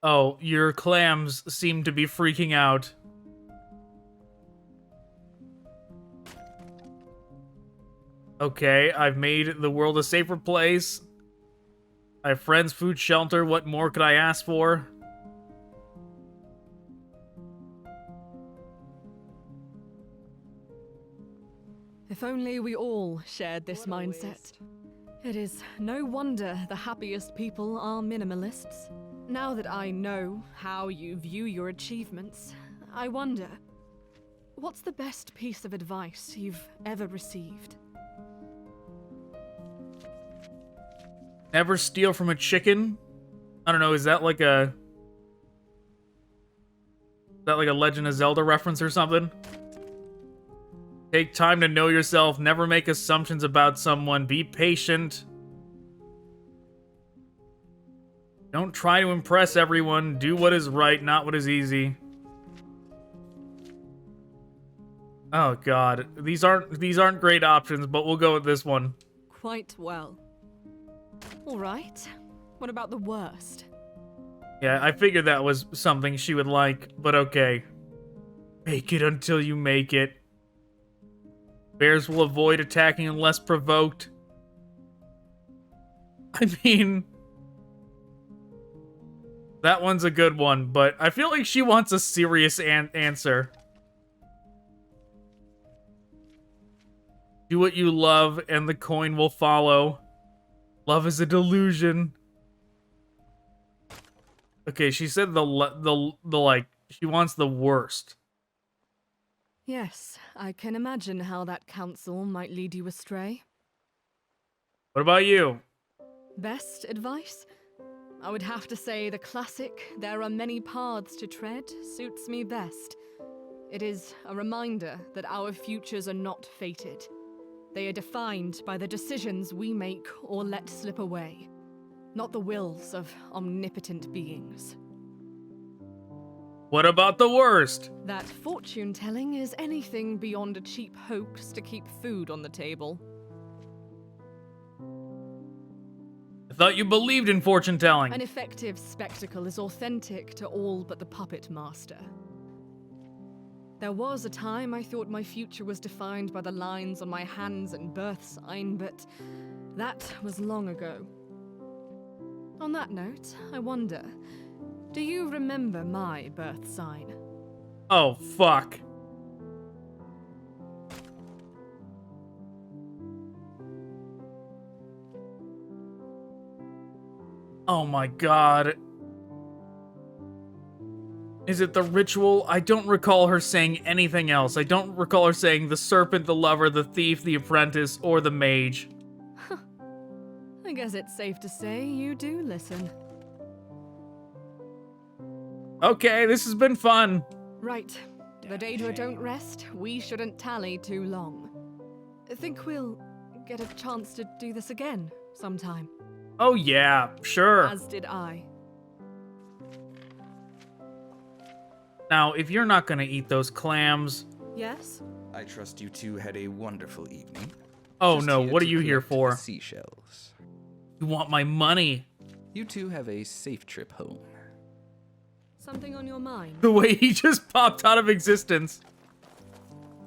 Oh, your clams seem to be freaking out. Okay, I've made the world a safer place. I have friends, food, shelter. What more could I ask for? If only we all shared this mindset. It is no wonder the happiest people are minimalists. Now that I know how you view your achievements, I wonder, what's the best piece of advice you've ever received? Never steal from a chicken? I don't know, is that like a Legend of Zelda reference or something? Take time to know yourself, never make assumptions about someone, be patient. Don't try to impress everyone, do what is right, not what is easy. Oh god, these aren't great options, but we'll go with this one. Quite well. All right. What about the worst? Yeah, I figured that was something she would like, but okay. Make it until you make it. Bears will avoid attacking unless provoked. I mean, that one's a good one, but I feel like she wants a serious answer. Do what you love and the coin will follow. Love is a delusion. Okay, she said the like, she wants the worst. Yes, I can imagine how that counsel might lead you astray. What about you? Best advice? I would have to say the classic, there are many paths to tread, suits me best. It is a reminder that our futures are not fated. They are defined by the decisions we make or let slip away, not the wills of omnipotent beings. What about the worst? That fortune-telling is anything beyond a cheap hoax to keep food on the table. I thought you believed in fortune-telling. An effective spectacle is authentic to all but the puppet master. There was a time I thought my future was defined by the lines on my hands and birth sign, but that was long ago. On that note, I wonder, do you remember my birth sign? Oh, fuck. Oh my god. Is it the ritual? I don't recall her saying anything else. I don't recall her saying the serpent, the lover, the thief, the apprentice, or the mage. I guess it's safe to say you do listen. Okay, this has been fun. Right. The daedra don't rest. We shouldn't tally too long. Think we'll get a chance to do this again sometime. Oh yeah, sure. As did I. Now, if you're not gonna eat those clams... Yes? I trust you two had a wonderful evening. Oh Just no, here what are to you here collect the for? Seashells. You want my money? You two have a safe trip home. Something on your mind? The way he just popped out of existence.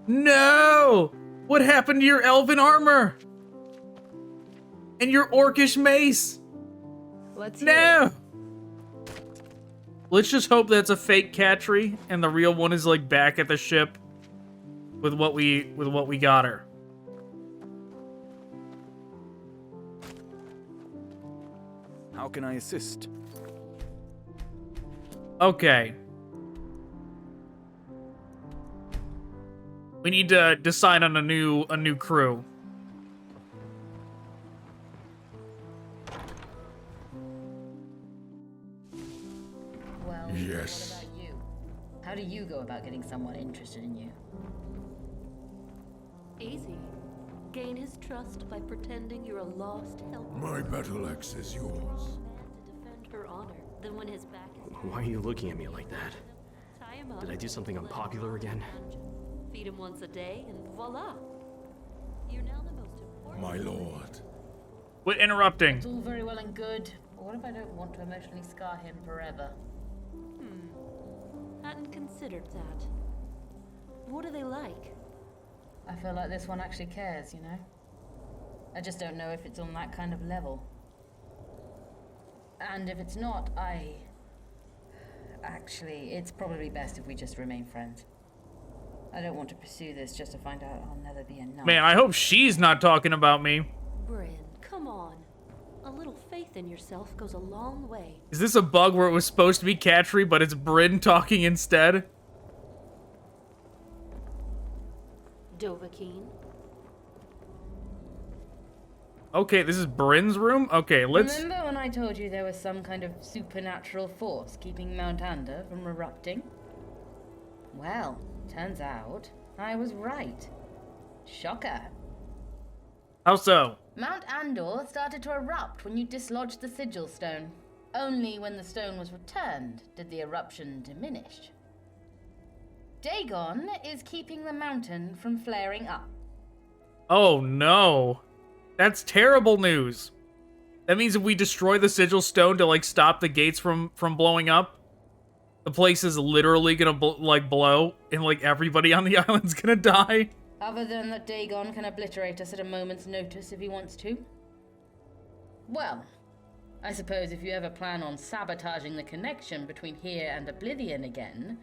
No! What happened to your elven armor? And your orcish mace? Let's hear No! Let's just hope that's a fake Catry and the real one is like back at the ship with what we got her. How can I assist? Okay. We need to decide on a new crew. Well, Yes. what about you? How do you go about getting someone interested in you? Easy. Gain his trust by pretending you're a lost helper. My battle axe is yours. To defend her honor. Then when his back is Why are you looking at me like that? tie him up. Did I do something unpopular again? Feed him once a day, and voila. You're now the most important. My lord. Quit interrupting. It's all very well and good, but what if I don't want to emotionally scar him forever? Hadn't considered that. What are they like? I feel like this one actually cares, you know? I just don't know if it's on that kind of level. And if it's not, Actually, it's probably best if we just remain friends. I don't want to pursue this just to find out I'll never be enough. Man, I hope she's not talking about me. Bryn, come on. A little faith in yourself goes a long way. Is this a bug where it was supposed to be Catry, but it's Bryn talking instead? Dovahkiin. Okay, this is Bryn's room? Okay, let's... Remember when I told you there was some kind of supernatural force keeping Mount Ander from erupting? Well, turns out I was right. Shocker. How so? Mount Andor started to erupt when you dislodged the sigil stone. Only when the stone was returned did the eruption diminish. Dagon is keeping the mountain from flaring up. Oh no. That's terrible news. That means if we destroy the sigil stone to like stop the gates from blowing up, the place is literally gonna blow and like everybody on the island's gonna die. Other than that Dagon can obliterate us at a moment's notice if he wants to. Well, I suppose if you ever plan on sabotaging the connection between here and Oblivion again,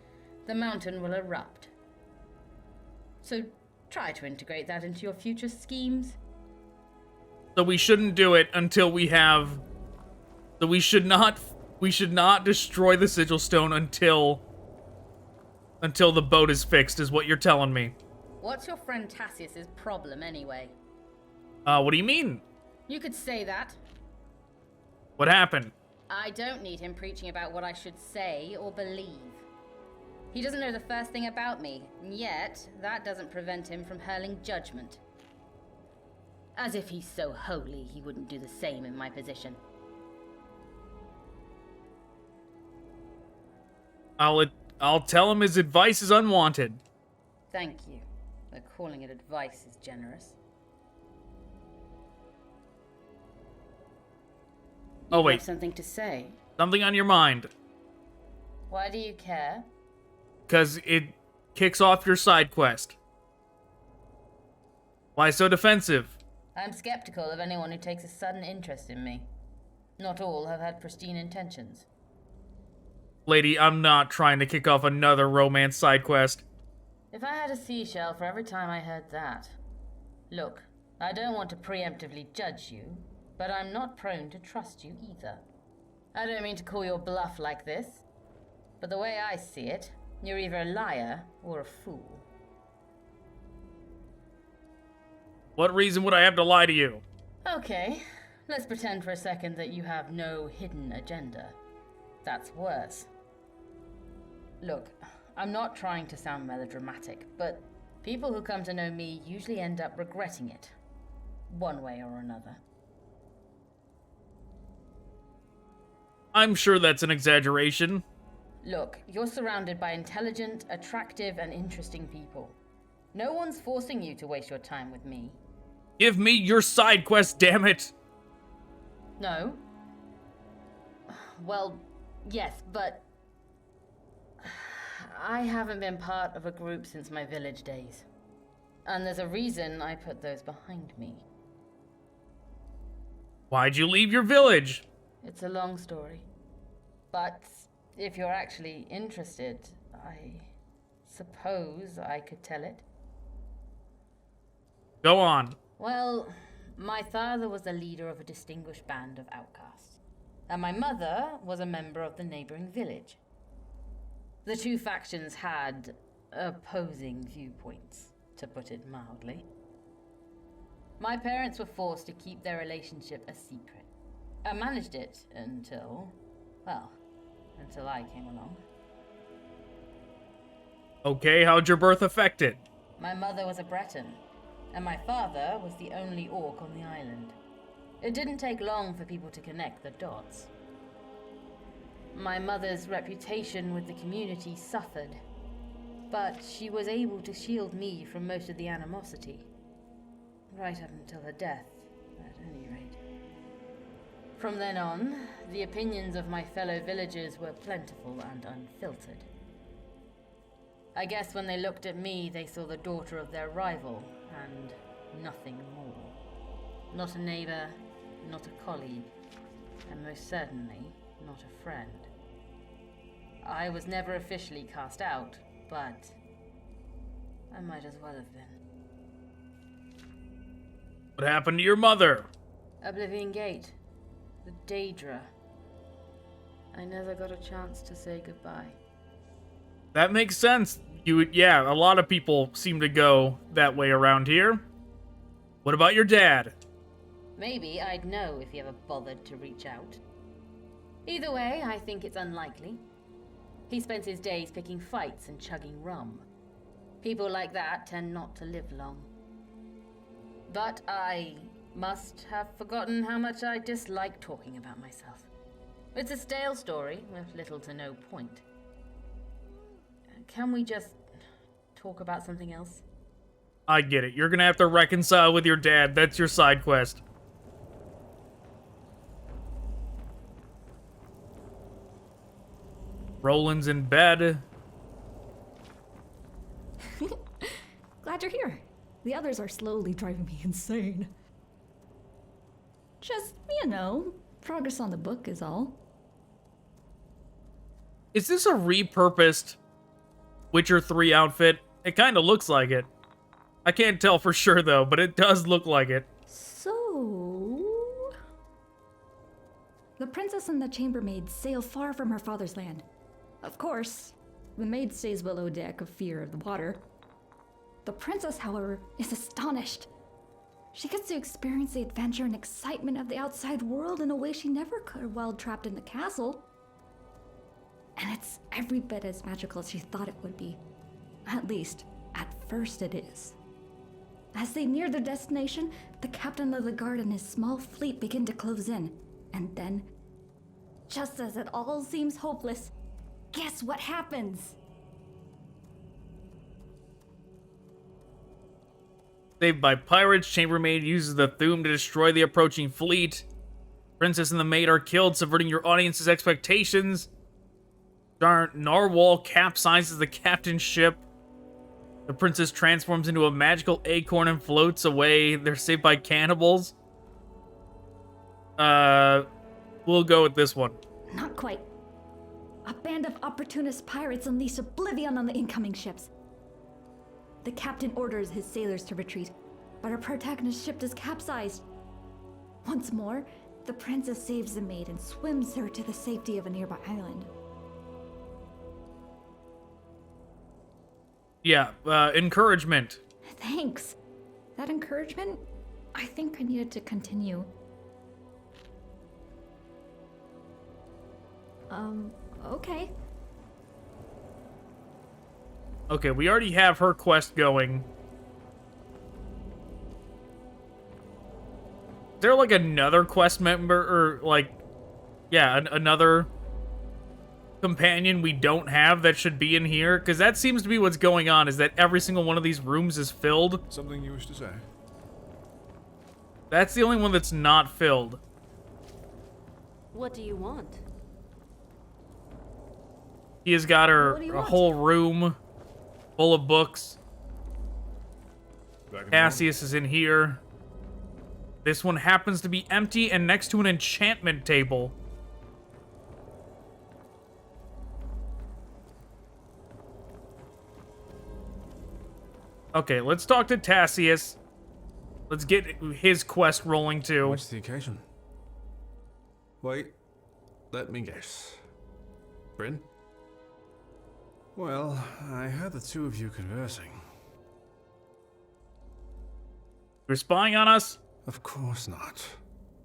the mountain will erupt. So try to integrate that into your future schemes. So we shouldn't do it until we have... So we should not destroy the sigil stone until the boat is fixed, is what you're telling me. What's your friend Tassius's problem anyway? What do you mean? You could say that. What happened? I don't need him preaching about what I should say or believe. He doesn't know the first thing about me, and yet that doesn't prevent him from hurling judgment. As if he's so holy he wouldn't do the same in my position. I'll tell him his advice is unwanted. Thank you. Though calling it advice is generous. Oh wait. You have something to say? Something on your mind. Why do you care? Because it kicks off your side quest. Why so defensive? I'm skeptical of anyone who takes a sudden interest in me. Not all have had pristine intentions. Lady, I'm not trying to kick off another romance side quest. If I had a seashell for every time I heard that. Look, I don't want to preemptively judge you, but I'm not prone to trust you either. I don't mean to call your bluff like this, but the way I see it, you're either a liar or a fool. What reason would I have to lie to you? Okay, let's pretend for a second that you have no hidden agenda. That's worse. Look, I'm not trying to sound melodramatic, but people who come to know me usually end up regretting it, one way or another. I'm sure that's an exaggeration. Look, you're surrounded by intelligent, attractive, and interesting people. No one's forcing you to waste your time with me. Give me your side quest, damn it! No? Well, yes, but... I haven't been part of a group since my village days. And there's a reason I put those behind me. Why'd you leave your village? It's a long story. But if you're actually interested, I suppose I could tell it. Go on. Well, my father was the leader of a distinguished band of outcasts, and my mother was a member of the neighboring village. The two factions had opposing viewpoints, to put it mildly. My parents were forced to keep their relationship a secret. I managed it until I came along. Okay, how'd your birth affect it? My mother was a Breton, and my father was the only orc on the island. It didn't take long for people to connect the dots. My mother's reputation with the community suffered, but she was able to shield me from most of the animosity. Right up until her death, at any rate. From then on, the opinions of my fellow villagers were plentiful and unfiltered. I guess when they looked at me, they saw the daughter of their rival, and nothing more. Not a neighbor, not a colleague, and most certainly not a friend. I was never officially cast out, but I might as well have been. What happened to your mother? Oblivion Gate. The Daedra. I never got a chance to say goodbye. That makes sense. Yeah, a lot of people seem to go that way around here. What about your dad? Maybe I'd know if he ever bothered to reach out. Either way, I think it's unlikely. He spends his days picking fights and chugging rum. People like that tend not to live long. But I must have forgotten how much I dislike talking about myself. It's a stale story with little to no point. Can we just talk about something else? I get it. You're gonna have to reconcile with your dad. That's your side quest. Roland's in bed. Glad you're here. The others are slowly driving me insane. Just, progress on the book is all. Is this a repurposed Witcher 3 outfit? It kind of looks like it. I can't tell for sure though, but it does look like it. So... The princess and the chambermaid sail far from her father's land. Of course, the maid stays below deck of fear of the water. The princess, however, is astonished. She gets to experience the adventure and excitement of the outside world in a way she never could while trapped in the castle. And it's every bit as magical as she thought it would be. At least, at first it is. As they near their destination, the captain of the guard and his small fleet begin to close in. And then, just as it all seems hopeless, guess what happens? Saved by pirates, chambermaid uses the Thume to destroy the approaching fleet. Princess and the maid are killed, subverting your audience's expectations. Narwhal capsizes the captain's ship. The princess transforms into a magical acorn and floats away. They're saved by cannibals. We'll go with this one. Not quite. A band of opportunist pirates unleash Oblivion on the incoming ships. The captain orders his sailors to retreat, but our protagonist's ship is capsized. Once more, the princess saves the maid and swims her to the safety of a nearby island. Yeah, encouragement. Thanks. That encouragement, I think I needed to continue. Okay. Okay, we already have her quest going. Is there like another quest member or like, yeah, another companion we don't have that should be in here? Because that seems to be what's going on, is that every single one of these rooms is filled. Something you wish to say? That's the only one that's not filled. What do you want? He has got her What do you a want? whole room full of books. Cassius is in here. This one happens to be empty and next to an enchantment table. Okay, let's talk to Cassius. Let's get his quest rolling too. What's the occasion? Wait, let me guess. Bryn? Well, I heard the two of you conversing. You're spying on us? Of course not.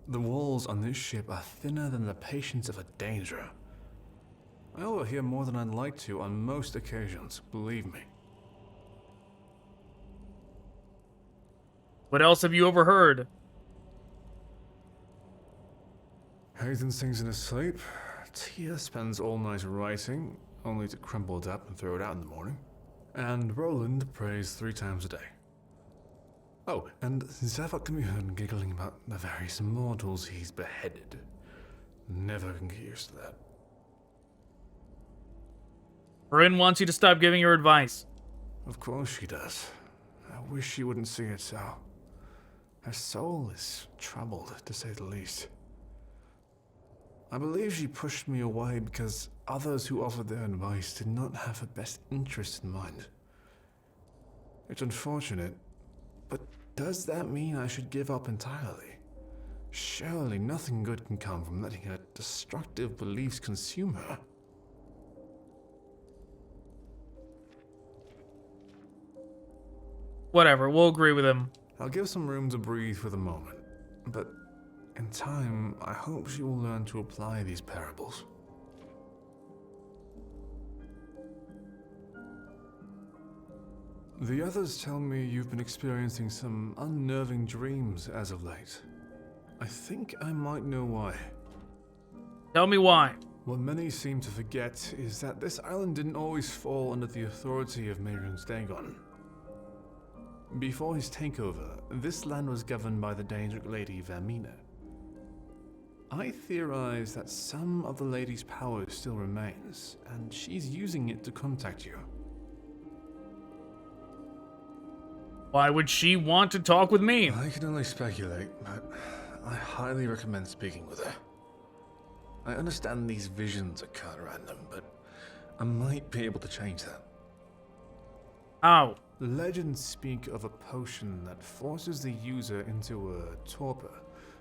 The walls on this ship are thinner than the patience of a danger. I overhear more than I'd like to on most occasions, believe me. What else have you overheard? Hayden sings in his sleep. Tia spends all night writing, only to crumble it up and throw it out in the morning. And Roland prays 3 times a day. Oh, and Zavik can be heard giggling about the various mortals he's beheaded. Never can get used to that. Bryn wants you to stop giving her advice. Of course she does. I wish she wouldn't see it so. Her soul is troubled, to say the least. I believe she pushed me away because others who offered their advice did not have her best interest in mind. It's unfortunate, but does that mean I should give up entirely? Surely nothing good can come from letting her destructive beliefs consume her. Whatever, we'll agree with him. I'll give some room to breathe for the moment, but in time, I hope she will learn to apply these parables. The others tell me you've been experiencing some unnerving dreams as of late. I think I might know why. Tell me why. What many seem to forget is that this island didn't always fall under the authority of Miriam's Dagon. Before his takeover, this land was governed by the daedric lady Vermina. I theorize that some of the lady's power still remains, and she's using it to contact you. Why would she want to talk with me? I can only speculate, but I highly recommend speaking with her. I understand these visions are kind of random, but I might be able to change that. How? Legends speak of a potion that forces the user into a torpor,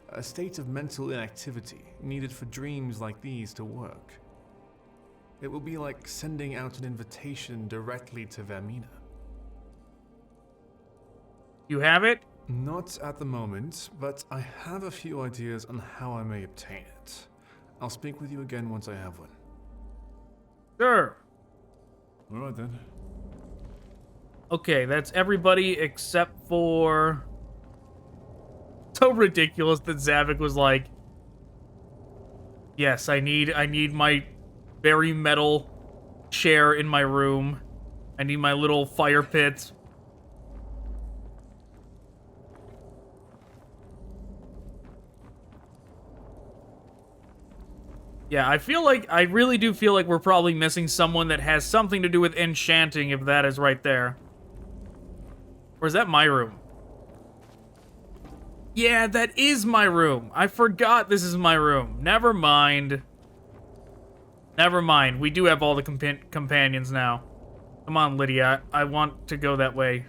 a state of mental inactivity needed for dreams like these to work. It will be like sending out an invitation directly to Vermina. You have it? Not at the moment, but I have a few ideas on how I may obtain it. I'll speak with you again once I have one. Sure. Alright then. Okay, that's everybody except for... So ridiculous that Zavik was like, yes, I need my very metal chair in my room. I need my little fire pit. Yeah, I really do feel like we're probably missing someone that has something to do with enchanting, if that is right there. Or is that my room? Yeah, that is my room. I forgot this is my room. Never mind. Never mind. We do have all the companions now. Come on, Lydia. I want to go that way.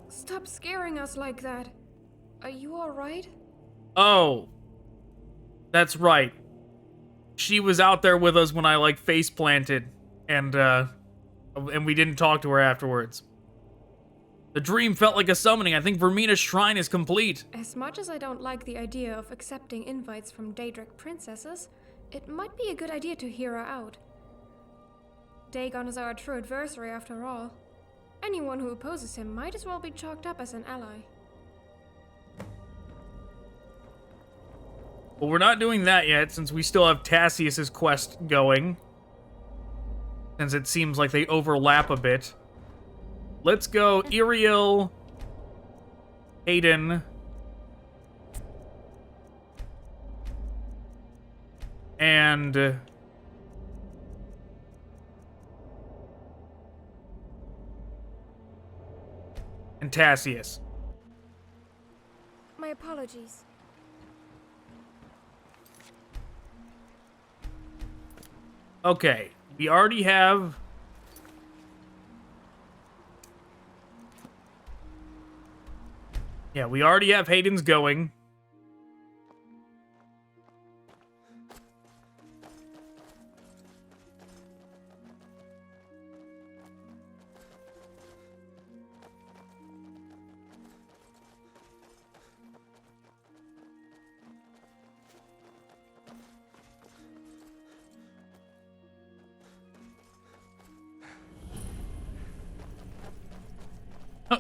Stop scaring us like that. Are you alright? Oh. That's right. She was out there with us when I, like, face planted. And we didn't talk to her afterwards. The dream felt like a summoning. I think Vermina's shrine is complete. As much as I don't like the idea of accepting invites from daedric princesses, it might be a good idea to hear her out. Dagon is our true adversary after all. Anyone who opposes him might as well be chalked up as an ally. Well, we're not doing that yet, since we still have Tassius's quest going. Since it seems like they overlap a bit. Let's go Ariel, Hayden, and Tassius. My apologies. Okay, we already have... Yeah, we already have Hayden's going.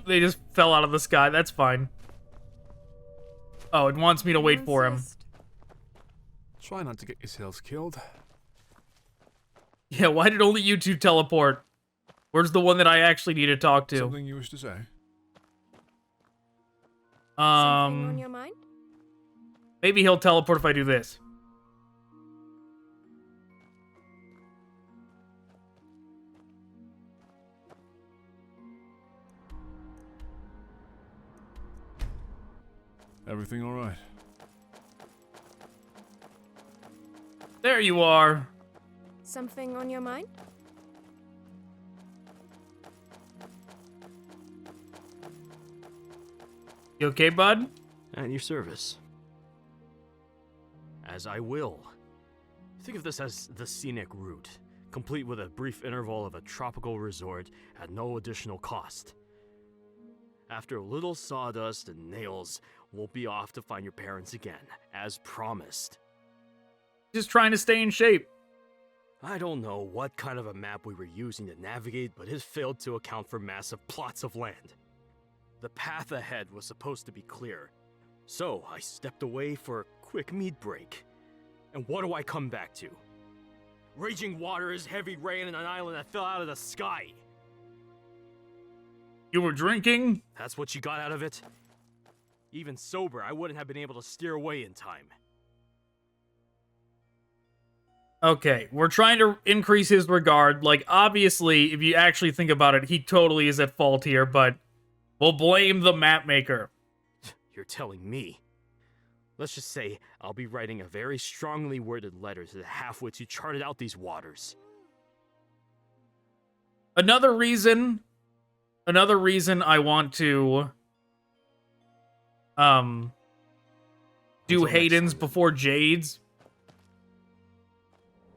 They just fell out of the sky. That's fine. Oh, it wants me to wait for him. Try not to get yourselves killed. Yeah, why did only you two teleport? Where's the one that I actually need to talk to? Something you wish to say? Something on your mind? Maybe he'll teleport if I do this. Everything all right? There you are. Something on your mind? You okay, bud? At your service. As I will. Think of this as the scenic route, complete with a brief interval of a tropical resort at no additional cost. After a little sawdust and nails, we'll be off to find your parents again, as promised. Just trying to stay in shape. I don't know what kind of a map we were using to navigate, but it failed to account for massive plots of land. The path ahead was supposed to be clear, so I stepped away for a quick meat break. And what do I come back to? Raging waters, heavy rain, and an island that fell out of the sky. You were drinking? That's what you got out of it? Even sober, I wouldn't have been able to steer away in time. Okay, we're trying to increase his regard. Like, obviously, if you actually think about it, he totally is at fault here, but we'll blame the map maker. You're telling me. Let's just say I'll be writing a very strongly worded letter to the half-wits who charted out these waters. Another reason I want to do Hayden's before Jade's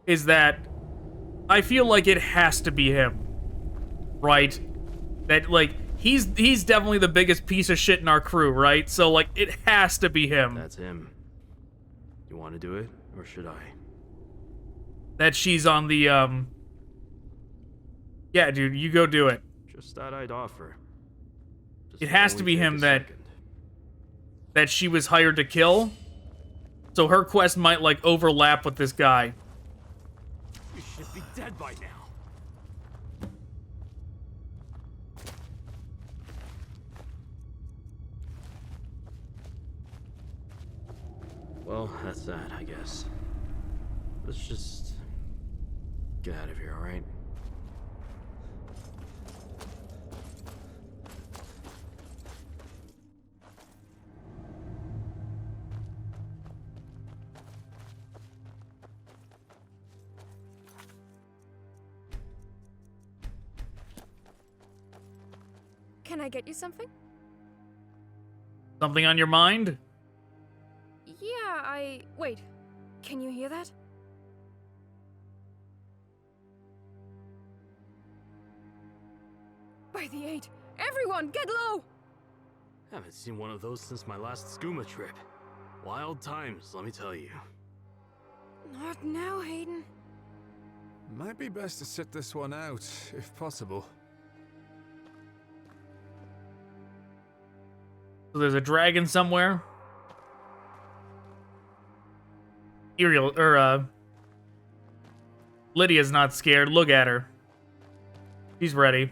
is that I feel like it has to be him, right? That, like, he's definitely the biggest piece of shit in our crew, right? So, like, it has to be him. That's him. You want to do it, or should I? That she's on the, Yeah, dude, you go do it. Just that I'd offer. It has to be him that she was hired to kill. So her quest might, like, overlap with this guy. You should be dead by now. Well, that's that, I guess. Let's just get out of here, alright? Can I get you something? Something on your mind? Yeah, Wait. Can you hear that? By the 8! Everyone, get low! Haven't seen one of those since my last skooma trip. Wild times, let me tell you. Not now, Hayden. Might be best to sit this one out, if possible. So there's a dragon somewhere. Ariel, Lydia's not scared. Look at her. She's ready.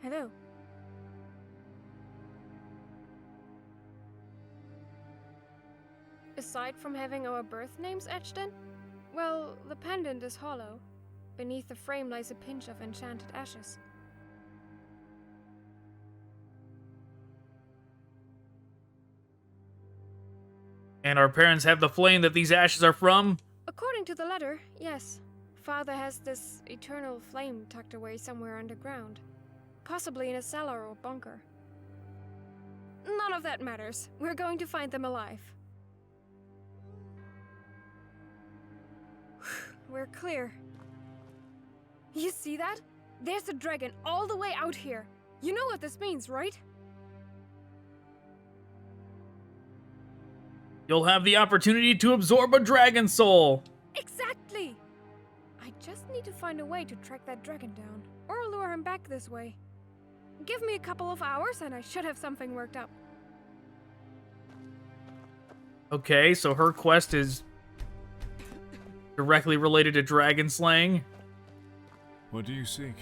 Hello. Aside from having our birth names etched in, well, the pendant is hollow. Beneath the frame lies a pinch of enchanted ashes. And our parents have the flame that these ashes are from? According to the letter, yes. Father has this eternal flame tucked away somewhere underground. Possibly in a cellar or bunker. None of that matters. We're going to find them alive. We're clear. You see that? There's a dragon all the way out here. You know what this means, right? You'll have the opportunity to absorb a dragon soul. Exactly! I just need to find a way to track that dragon down, or lure him back this way. Give me a couple of hours and I should have something worked up. Okay, so her quest is directly related to dragon slaying. What do you seek?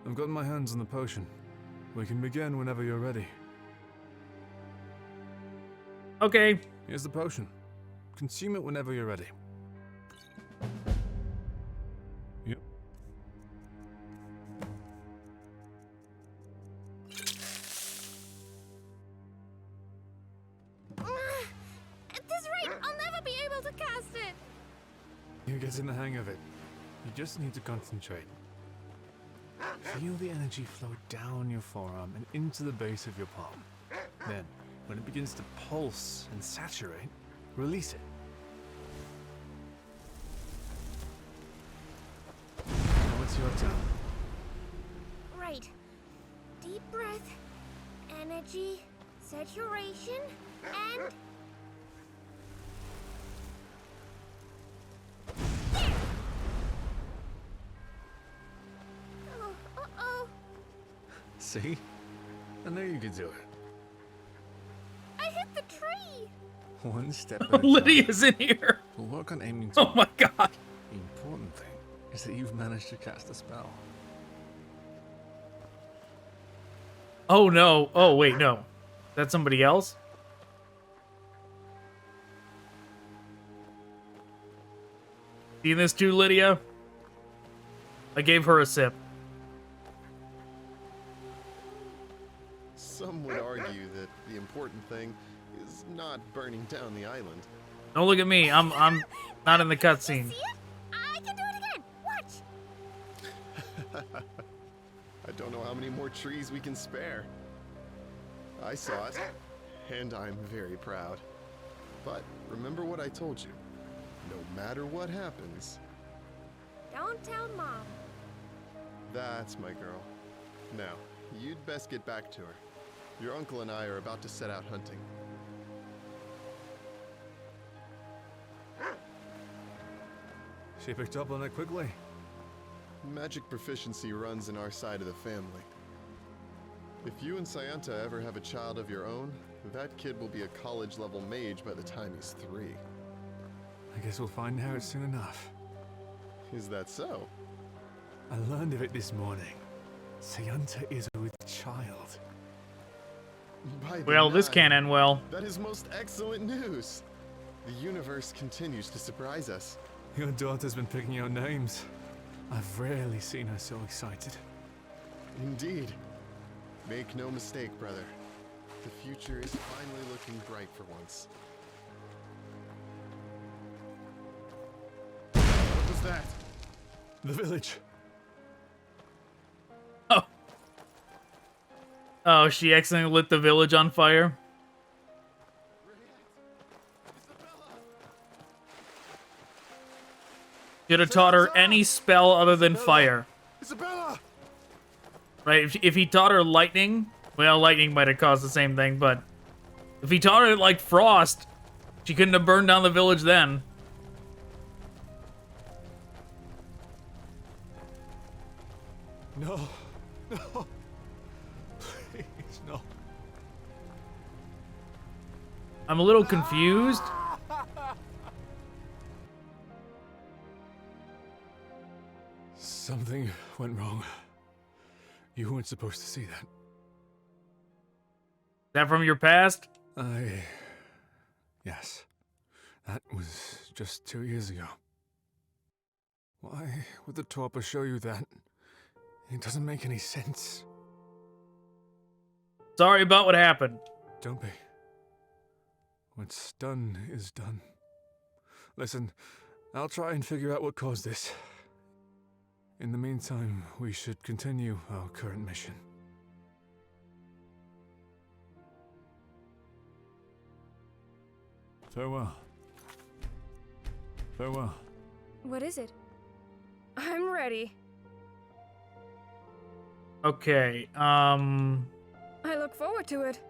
I've got my hands on the potion. We can begin whenever you're ready. Okay. Here's the potion. Consume it whenever you're ready. Yep. At this rate, I'll never be able to cast it! You're getting the hang of it. You just need to concentrate. Feel the energy flow down your forearm and into the base of your palm. Then, when it begins to pulse and saturate, release it. Now it's your turn. Right. Deep breath, energy, saturation, and... See? I knew you could do it. I hit the tree! One step at a Lydia's time. in here. We'll work on aiming to... Oh my god. The important thing is that you've managed to cast a spell. Oh no. Oh wait, no. That's somebody else? See this too, Lydia? I gave her a sip. Some would argue that the important thing is not burning down the island. Don't look at me. I'm not in the cutscene. I can do it again! Watch! I don't know how many more trees we can spare. I saw it, and I'm very proud. But remember what I told you. No matter what happens... Don't tell Mom. That's my girl. Now, you'd best get back to her. Your uncle and I are about to set out hunting. She picked up on it quickly. Magic proficiency runs in our side of the family. If you and Sayanta ever have a child of your own, that kid will be a college-level mage by the time he's 3. I guess we'll find out soon enough. Is that so? I learned of it this morning. Sayanta is with child. Well, this can't end well. That is most excellent news. The universe continues to surprise us. Your daughter's been picking out names. I've rarely seen her so excited. Indeed. Make no mistake, brother. The future is finally looking bright for once. What was that? The village. Oh, she accidentally lit the village on fire. Should have taught her any spell other than fire. Isabella! Right, if he taught her lightning, well, lightning might have caused the same thing, but if he taught her like frost, She couldn't have burned down the village then. No. No. Please, no. I'm a little confused. Something went wrong. You weren't supposed to see that. Is that from your past? Yes. That was just 2 years ago. Why would the Torpor show you that? It doesn't make any sense. Sorry about what happened. Don't be. What's done is done. Listen, I'll try and figure out what caused this. In the meantime, we should continue our current mission. Farewell. Farewell. What is it? I'm ready. Okay, I look forward to it.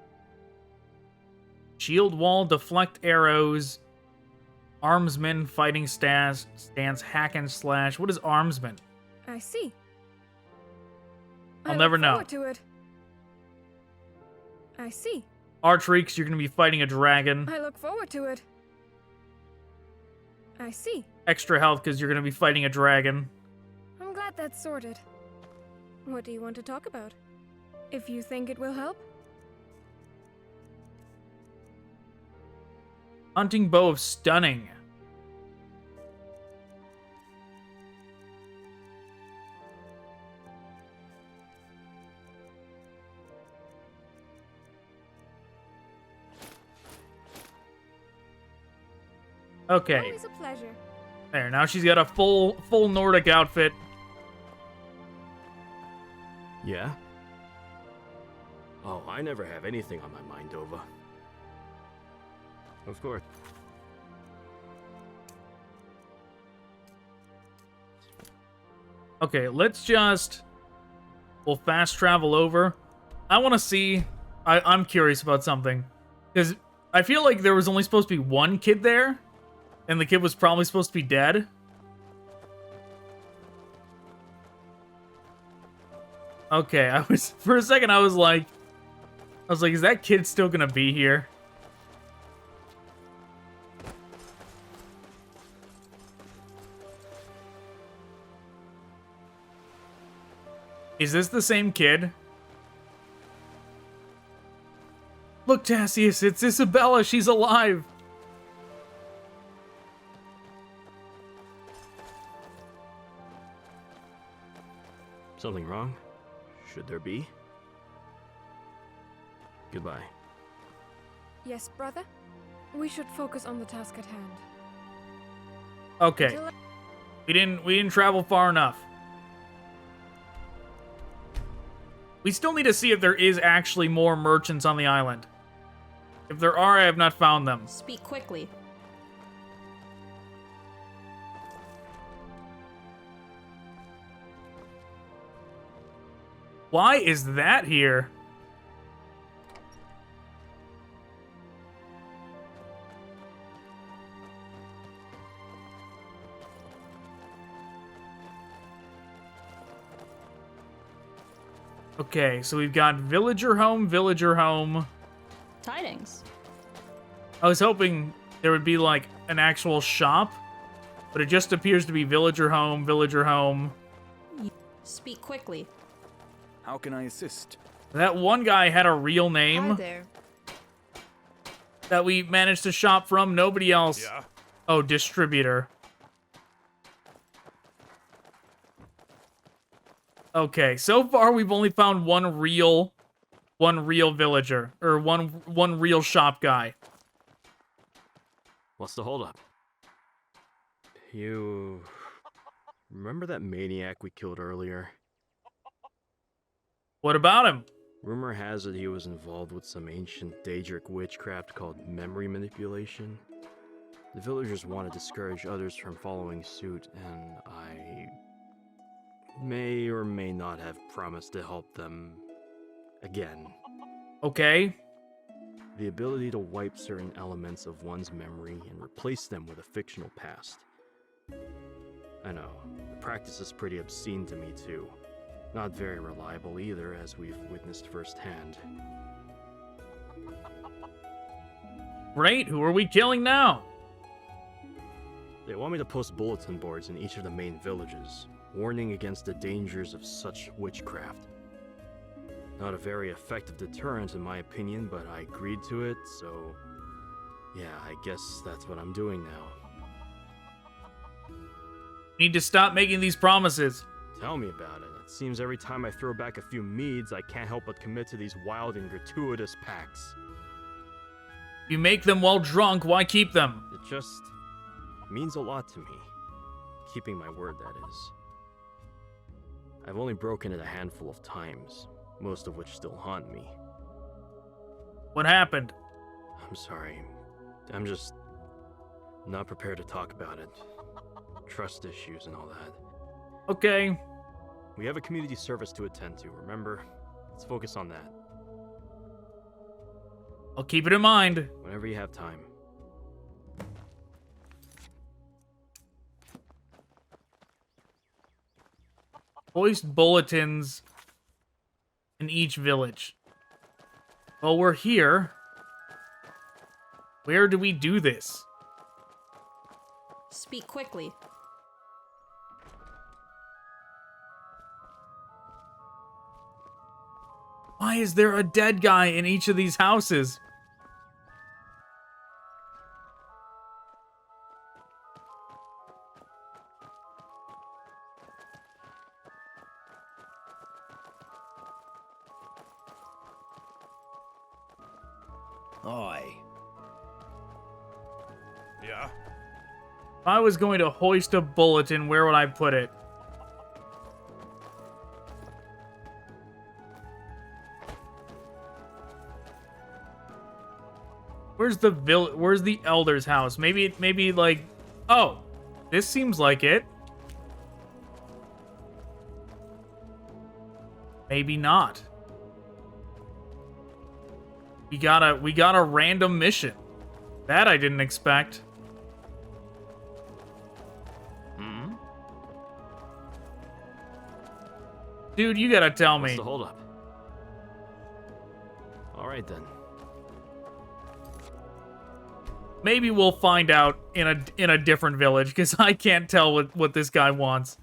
Shield wall, deflect arrows, armsman, fighting stance, hack and slash. What is armsman? I see. I'll never know. I look forward to it. I see. Archery, 'cause you're gonna be fighting a dragon. I look forward to it. I see. Extra health, 'cause you're gonna be fighting a dragon. I'm glad that's sorted. What do you want to talk about? If you think it will help? Hunting bow of stunning. Okay. Always a pleasure. There, now she's got a full Nordic outfit. Yeah? Oh, I never have anything on my mind, Dova. Of course. Okay, let's just... We'll fast travel over. I want to see... I'm curious about something. Because I feel like there was only supposed to be one kid there. And the kid was probably supposed to be dead. Okay, for a second I was like, is that kid still gonna be here? Is this the same kid? Look, Tassius, it's Isabella, she's alive! Something wrong? Should there be? Goodbye. Yes, brother? We should focus on the task at hand. Okay. We didn't travel far enough. We still need to see if there is actually more merchants on the island. If there are, I have not found them. Speak quickly. Why is that here? Okay, so we've got villager home. Tidings. I was hoping there would be like an actual shop, but it just appears to be villager home. Speak quickly. How can I assist? That one guy had a real name. Hi there. That we managed to shop from. Nobody else. Yeah. Oh, distributor. Okay, so far we've only found one real villager, or one real shop guy. What's the holdup? You remember that maniac we killed earlier? What about him? Rumor has it he was involved with some ancient daedric witchcraft called memory manipulation. The villagers want to discourage others from following suit, and I may or may not have promised to help them again. Okay. The ability to wipe certain elements of one's memory and replace them with a fictional past. I know, the practice is pretty obscene to me too. Not very reliable either, as we've witnessed firsthand. Great, who are we killing now? They want me to post bulletin boards in each of the main villages, warning against the dangers of such witchcraft. Not a very effective deterrent in my opinion, but I agreed to it, so yeah, I guess that's what I'm doing now. Need to stop making these promises. Tell me about it. It seems every time I throw back a few meads, I can't help but commit to these wild and gratuitous pacts. You make them while drunk, why keep them? It just means a lot to me. Keeping my word, that is. I've only broken it a handful of times, most of which still haunt me. What happened? I'm sorry. I'm just not prepared to talk about it. Trust issues and all that. Okay. We have a community service to attend to, remember? Let's focus on that. I'll keep it in mind. Whenever you have time. Hoist bulletins in each village. Well, we're here. Where do we do this? Speak quickly. Why is there a dead guy in each of these houses? Oi. Yeah? If I was going to hoist a bulletin, where would I put it? Where's the elder's house? Maybe like, oh, this seems like it. Maybe not. We got a random mission. That I didn't expect. Hmm? Dude, you gotta tell me. What's the hold up? Alright then. Maybe we'll find out in a different village, because I can't tell what this guy wants.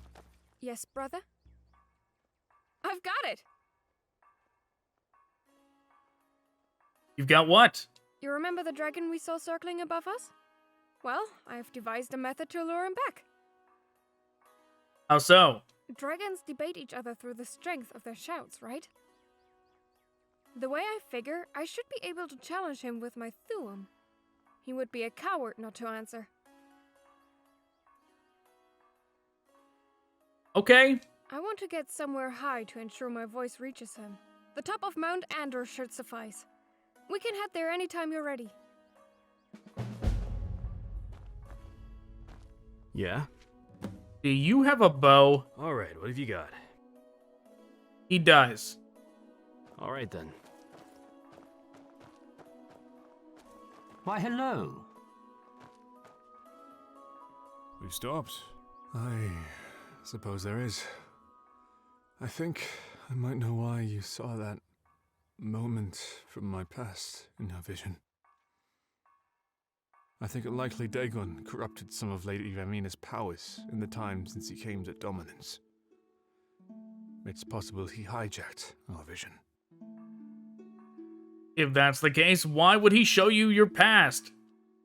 Yes, brother? I've got it! You've got what? You remember the dragon we saw circling above us? Well, I've devised a method to lure him back. How so? Dragons debate each other through the strength of their shouts, right? The way I figure, I should be able to challenge him with my Thuum. He would be a coward not to answer. Okay. I want to get somewhere high to ensure my voice reaches him. The top of Mount Andor should suffice. We can head there anytime you're ready. Yeah? Do you have a bow? Alright, what have you got? He does. Alright then. Why, hello. We've stopped. I suppose there is. I think I might know why you saw that moment from my past in her vision. I think it likely Dagon corrupted some of Lady Ramina's powers in the time since he came to dominance. It's possible he hijacked our vision. If that's the case, why would he show you your past?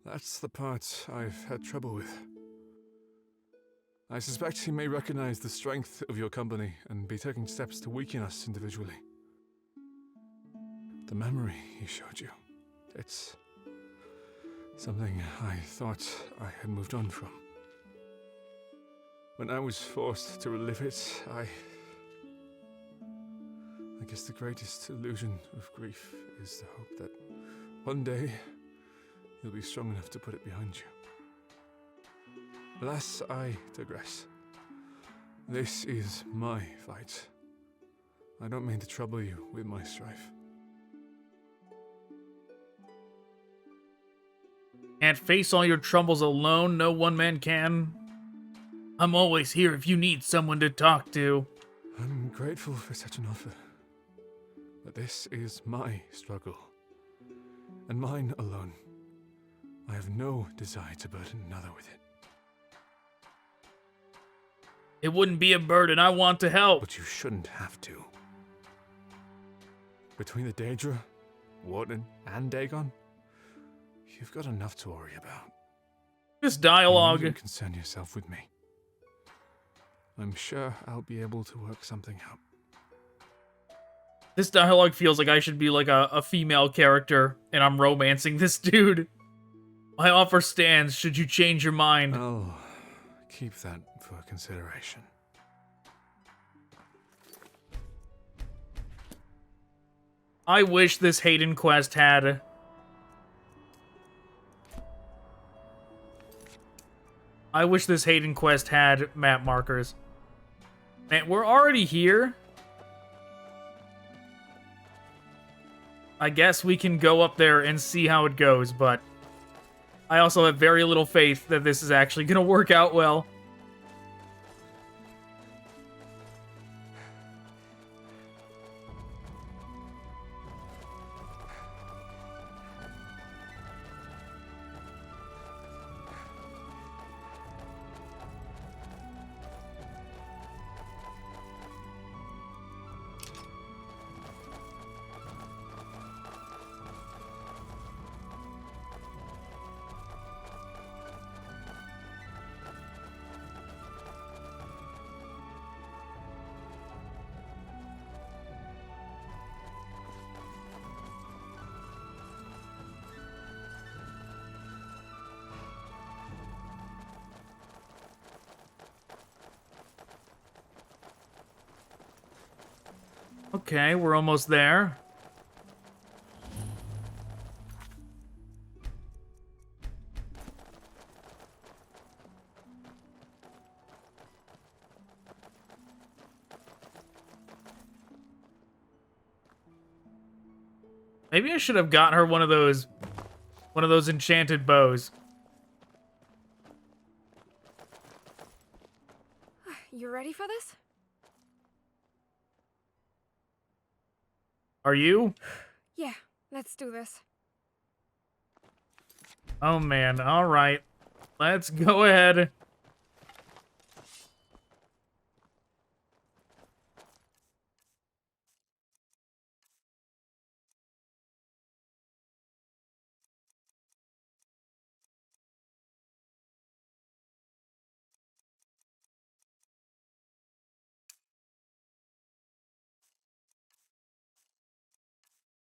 That's the part I've had trouble with. I suspect he may recognize the strength of your company and be taking steps to weaken us individually. The memory he showed you, it's something I thought I had moved on from. When I was forced to relive it, I guess the greatest illusion of grief is the hope that one day you'll be strong enough to put it behind you. Alas, I digress. This is my fight. I don't mean to trouble you with my strife. Can't face all your troubles alone, no one man can. I'm always here if you need someone to talk to. I'm grateful for such an offer. But this is my struggle. And mine alone. I have no desire to burden another with it. It wouldn't be a burden. I want to help. But you shouldn't have to. Between the Daedra, Warden, and Dagon, you've got enough to worry about. This dialogue. You needn't concern yourself with me. I'm sure I'll be able to work something out. This dialogue feels like I should be like a female character, and I'm romancing this dude. My offer stands should you change your mind. I'll keep that for consideration. I wish this Hayden quest had... I wish this Hayden quest had map markers. Man, we're already here. I guess we can go up there and see how it goes, but I also have very little faith that this is actually going to work out well. Okay, we're almost there. Maybe I should have got her one of those enchanted bows. You ready for this? Are you? Yeah, let's do this. Oh man, alright. Let's go ahead.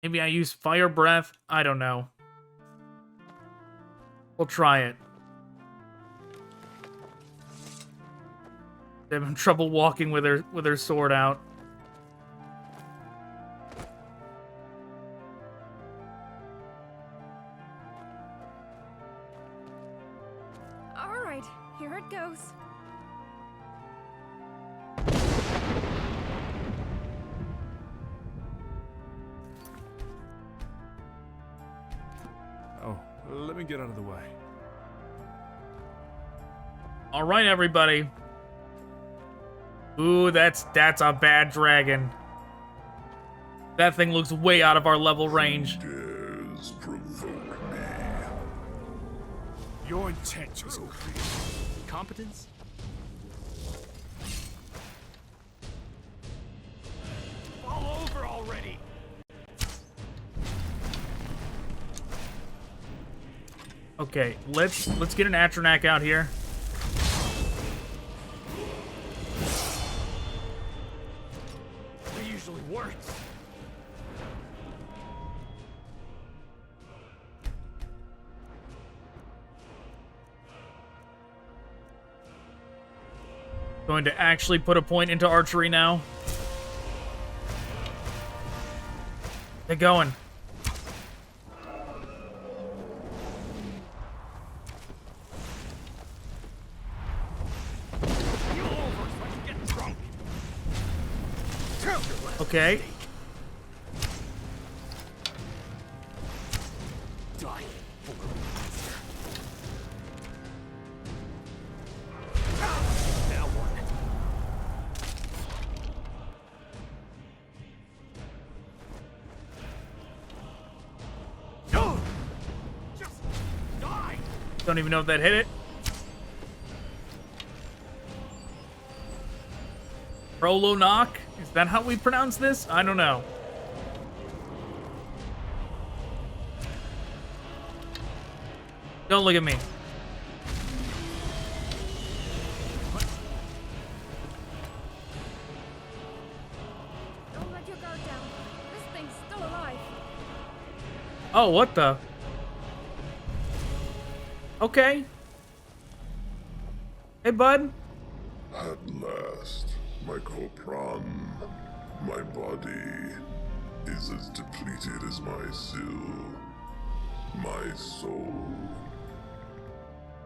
Maybe I use fire breath? I don't know. We'll try it. I'm having trouble walking with her sword out. All right, here it goes. Oh, let me get out of the way. All right, everybody. Ooh, that's a bad dragon. That thing looks way out of our level range. Dares provoke me. Your intent is clear. Competence? Fall over already. Okay, let's get an Atronak out here. It usually works. Going to actually put a point into archery now. Get going. Okay. Don't even know if that hit it. Prolo knock? Is that how we pronounce this? I don't know. Don't look at me. Don't let your guard down. This thing's still alive. Oh, what the? Okay. Hey, bud. At last, my Copran, my body is as depleted as my my soul.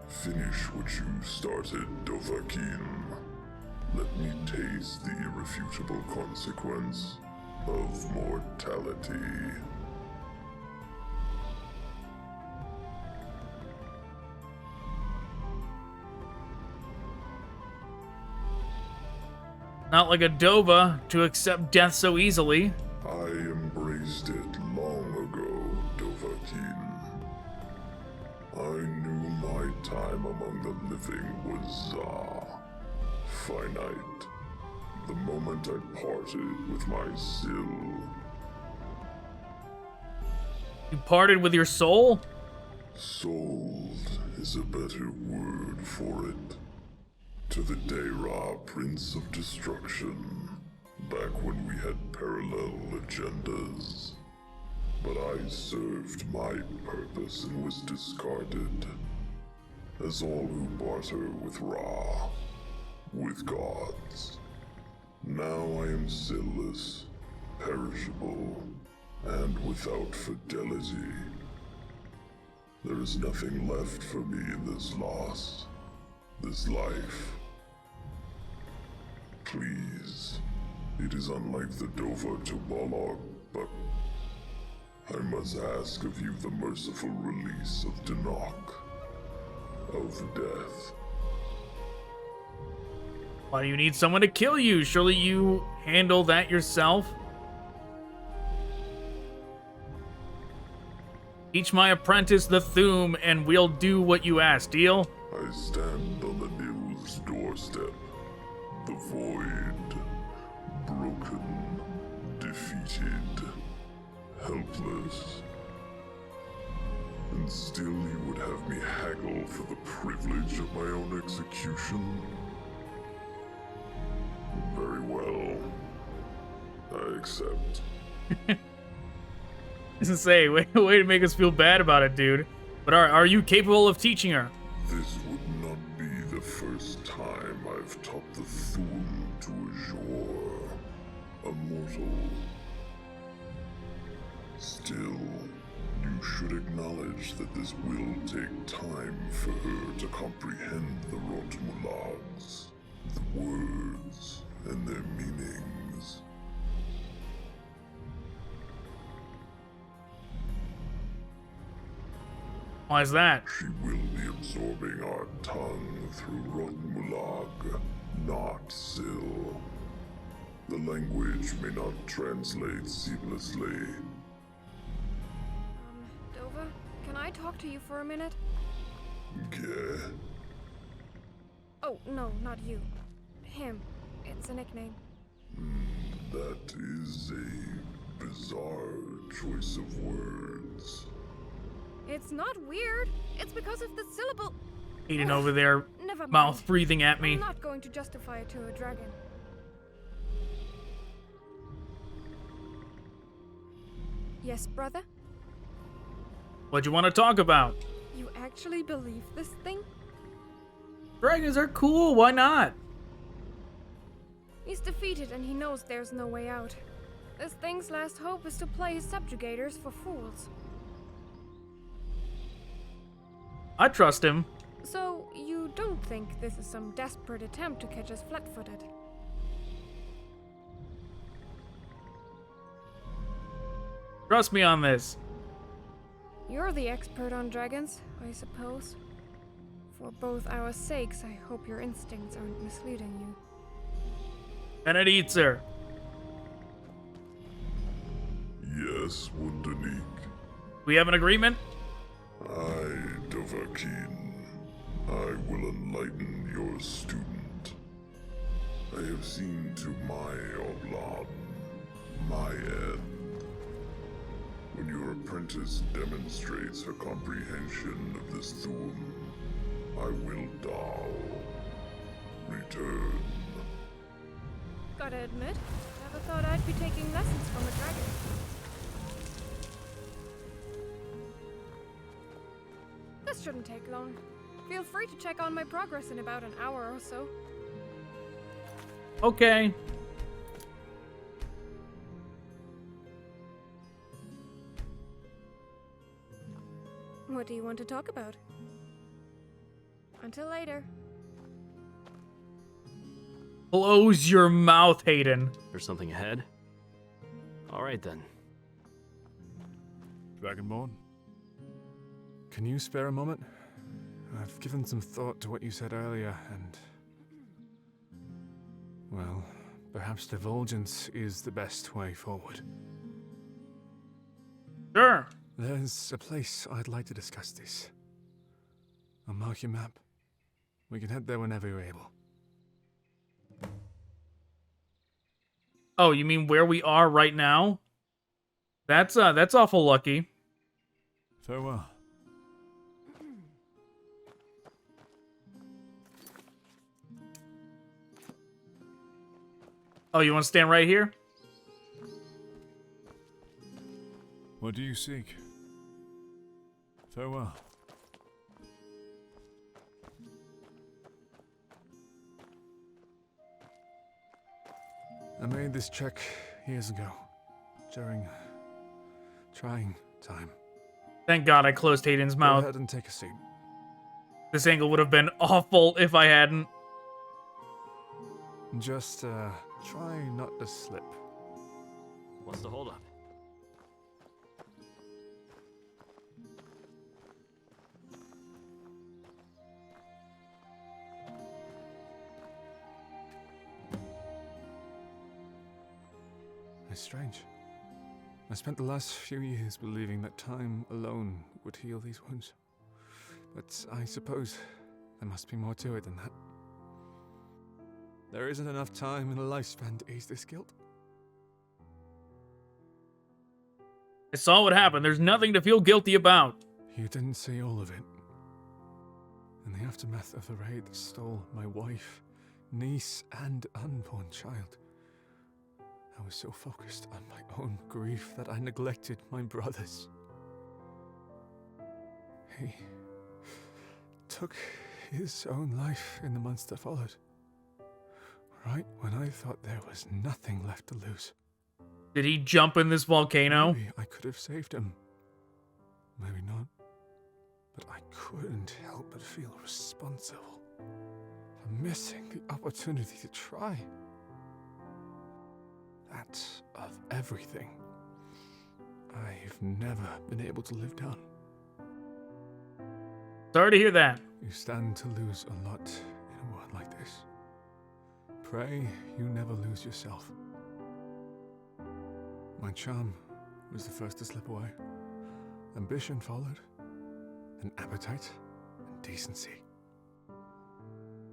Finish what you started, Dovahkiin. Let me taste the irrefutable consequence of mortality. Not like a Dova to accept death so easily. I embraced it long ago, Dovahkiin. I knew my time among the living was finite. The moment I parted with my You parted with your soul? Sold is a better word for it. To the Daedra, Prince of Destruction, back when we had parallel agendas. But I served my purpose and was discarded, as all who barter with Ra, with gods. Now I am sinless, perishable, and without fidelity. There is nothing left for me in this loss, this life. Please, it is unlike the Dova to Balog, but I must ask of you the merciful release of Denok, of death. Why do you need someone to kill you? Surely you handle that yourself? Teach my apprentice the Thume, and we'll do what you ask. Deal? I stand on the Nil's doorstep, the void, broken, defeated, helpless. And still you would have me haggle for the privilege of my own execution? Very well. I accept. Doesn't say, way to make us feel bad about it, dude. But are you capable of teaching her? This would not be the first time I've taught the Thume to Azure, a mortal. Still, you should acknowledge that this will take time for her to comprehend the Rotmulags, the words, and their meanings. Why is that? She will be absorbing our tongue through Rotmulag, not Sil. The language may not translate seamlessly. Dova, can I talk to you for a minute? Yeah. Oh, no, not you. Him. It's a nickname. That is a bizarre choice of words. It's not weird. It's because of the syllable. Aiden over there, Never mind. mouth breathing at me. I'm not going to justify it to a dragon. Yes, brother? What you want to talk about? You actually believe this thing? Dragons are cool, why not? He's defeated and he knows there's no way out. This thing's last hope is to play his subjugators for fools. I trust him. So, you don't think this is some desperate attempt to catch us flat-footed? Trust me on this. You're the expert on dragons, I suppose. For both our sakes, I hope your instincts aren't misleading you. And it eats her. Yes, Wundanik. We have an agreement? I, Dovahkiin, I will enlighten your student. I have seen to my Oblan, my end. When your apprentice demonstrates her comprehension of this Thuum, I will Dao. Return. Gotta admit, never thought I'd be taking lessons from a dragon. This shouldn't take long. Feel free to check on my progress in about an hour or so. Okay. What do you want to talk about? Until later. Close your mouth, Hayden. There's something ahead? Alright then. Dragonborn? Can you spare a moment? I've given some thought to what you said earlier, and... well, perhaps divulgence is the best way forward. Sure. There's a place I'd like to discuss this. I'll mark your map. We can head there whenever you're able. Oh, you mean where we are right now? That's awful lucky. Farewell. Oh, you want to stand right here? What do you seek? Farewell. I made this check years ago, during trying time. Thank God I closed Hayden's mouth. Go ahead and take a seat. This angle would have been awful if I hadn't. Just, try not to slip. What's the holdup? It's strange. I spent the last few years believing that time alone would heal these wounds. But I suppose there must be more to it than that. There isn't enough time in a lifespan to ease this guilt. I saw what happened. There's nothing to feel guilty about. You didn't see all of it. In the aftermath of the raid that stole my wife, niece, and unborn child, I was so focused on my own grief that I neglected my brothers. He took his own life in the months that followed. Right when I thought there was nothing left to lose. Did he jump in this volcano? Maybe I could have saved him. Maybe not. But I couldn't help but feel responsible for missing the opportunity to try. That, of everything, I've never been able to live down. Sorry to hear that. You stand to lose a lot in a world like this. Pray you never lose yourself. My charm was the first to slip away. Ambition followed, then appetite and decency.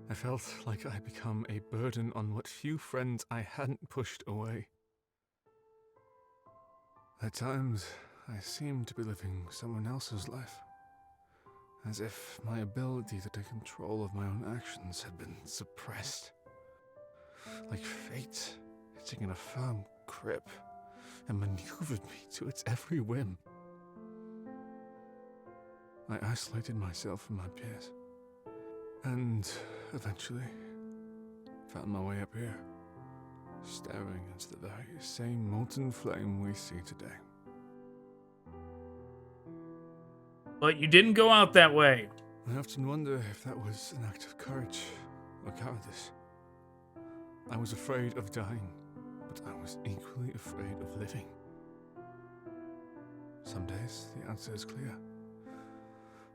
I felt like I'd become a burden on what few friends I hadn't pushed away. At times, I seemed to be living someone else's life, as if my ability to take control of my own actions had been suppressed. Like fate had taken a firm grip and maneuvered me to its every whim. I isolated myself from my peers, and eventually found my way up here, staring into the very same molten flame we see today. But you didn't go out that way. I often wonder if that was an act of courage or cowardice. I was afraid of dying, but I was equally afraid of living. Some days the answer is clear.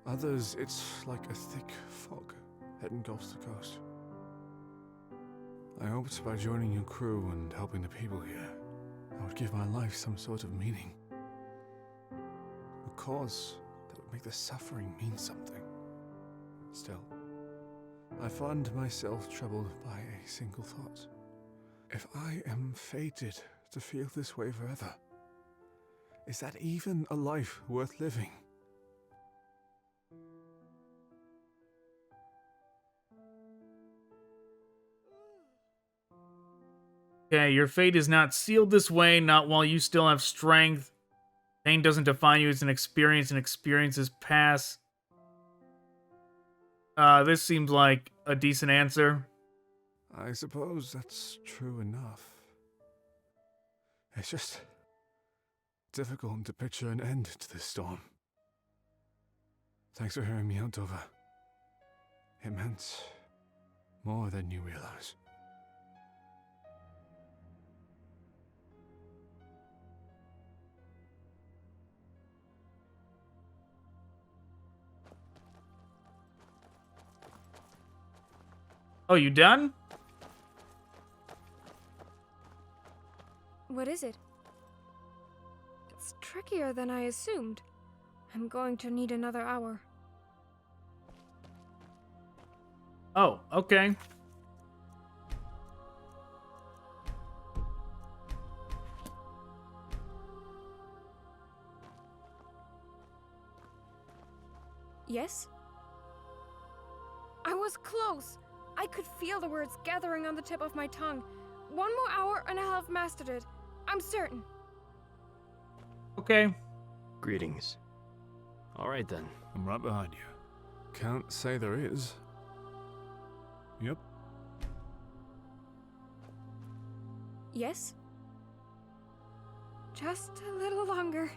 Others, it's like a thick fog that engulfs the coast. I hoped by joining your crew and helping the people here, I would give my life some sort of meaning. A cause that would make the suffering mean something. Still, I find myself troubled by a single thought. If I am fated to feel this way forever, is that even a life worth living? Okay, your fate is not sealed this way, not while you still have strength. Pain doesn't define you as an experience, and experiences pass. This seems like a decent answer. I suppose that's true enough. It's just difficult to picture an end to this storm. Thanks for hearing me out, Dova. It meant more than you realize. Oh, you done? What is it? It's trickier than I assumed. I'm going to need another hour. Oh, okay. Yes? I was close. I could feel the words gathering on the tip of my tongue. One more hour and I'll have mastered it. I'm certain. Okay. Greetings. Alright then. I'm right behind you. Can't say there is. Yep. Yes? Just a little longer.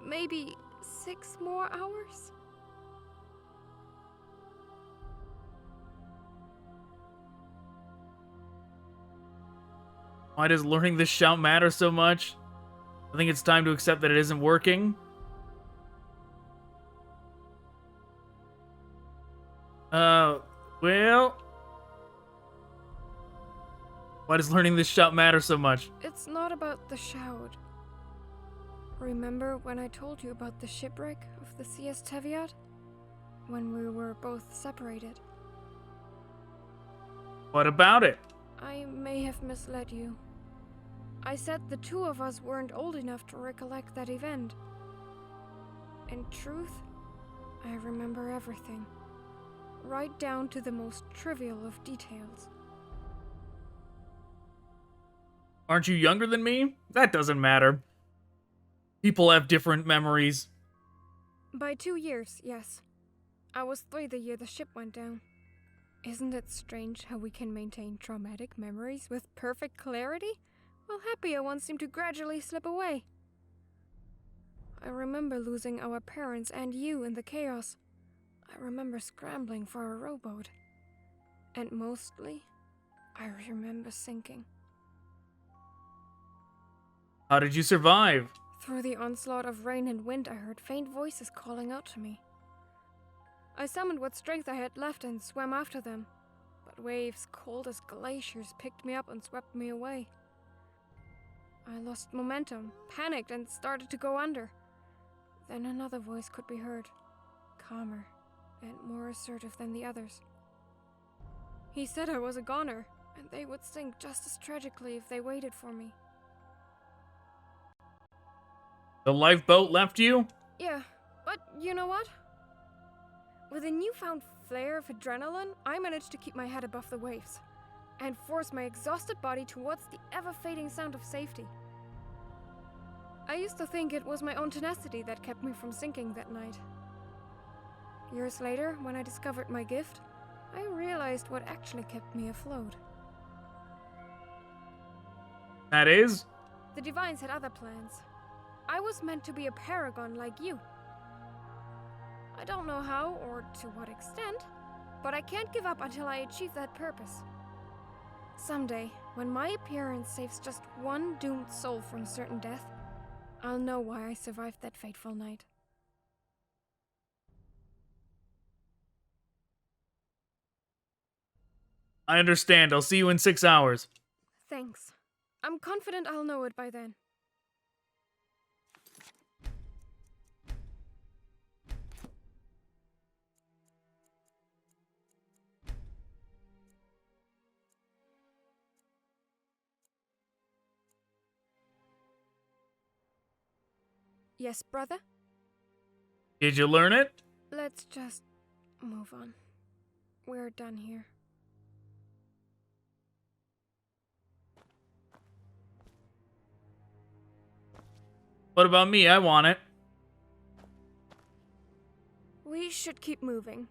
Maybe 6 more hours? Why does learning this shout matter so much? I think it's time to accept that it isn't working. Well... Why does learning this shout matter so much? It's not about the shout. Remember when I told you about the shipwreck of the CS Teviot? When we were both separated. What about it? I may have misled you. I said the two of us weren't old enough to recollect that event. In truth, I remember everything. Right down to the most trivial of details. Aren't you younger than me? That doesn't matter. People have different memories. By 2 years, yes. I was 3 the year the ship went down. Isn't it strange how we can maintain traumatic memories with perfect clarity, while happier ones seem to gradually slip away? I remember losing our parents and you in the chaos. I remember scrambling for a rowboat. And mostly, I remember sinking. How did you survive? Through the onslaught of rain and wind, I heard faint voices calling out to me. I summoned what strength I had left and swam after them, but waves cold as glaciers picked me up and swept me away. I lost momentum, panicked, and started to go under. Then another voice could be heard, calmer and more assertive than the others. He said I was a goner, and they would sink just as tragically if they waited for me. The lifeboat left you? Yeah, but you know what? With a newfound flare of adrenaline, I managed to keep my head above the waves and force my exhausted body towards the ever-fading sound of safety. I used to think it was my own tenacity that kept me from sinking that night. Years later, when I discovered my gift, I realized what actually kept me afloat. That is? The Divines had other plans. I was meant to be a paragon like you. I don't know how or to what extent, but I can't give up until I achieve that purpose. Someday, when my appearance saves just one doomed soul from certain death, I'll know why I survived that fateful night. I understand. I'll see you in 6 hours. Thanks. I'm confident I'll know it by then. Yes, brother? Did you learn it? Let's just move on. We're done here. What about me? I want it. We should keep moving.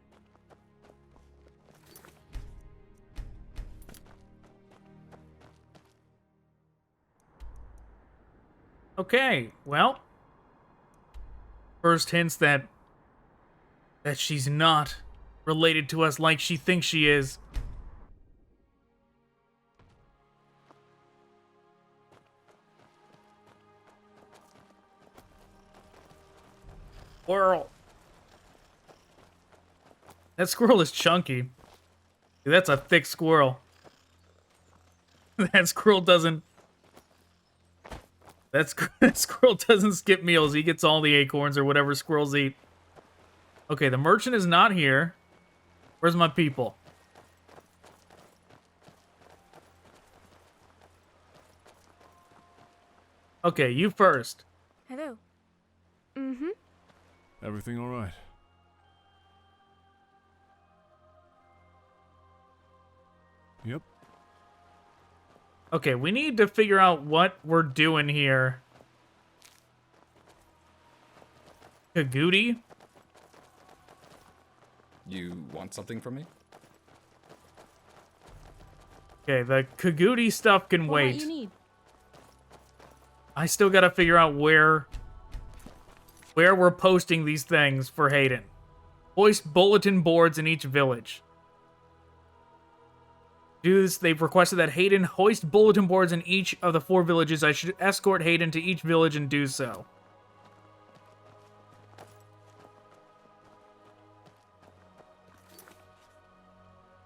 Okay, well. First hints that she's not related to us like she thinks she is. Squirrel. That squirrel is chunky. That's a thick squirrel. That squirrel doesn't... That squirrel doesn't skip meals. He gets all the acorns or whatever squirrels eat. Okay, the merchant is not here. Where's my people? Okay, you first. Hello. Mm-hmm. Everything all right? Yep. Okay, we need to figure out what we're doing here. Kagudi? You want something from me? Okay, the Kagudi stuff can What might wait. you need? I still gotta figure out where we're posting these things for Hayden. Hoist bulletin boards in each village. Do this, they've requested that Hayden hoist bulletin boards in each of the 4 villages. I should escort Hayden to each village and do so.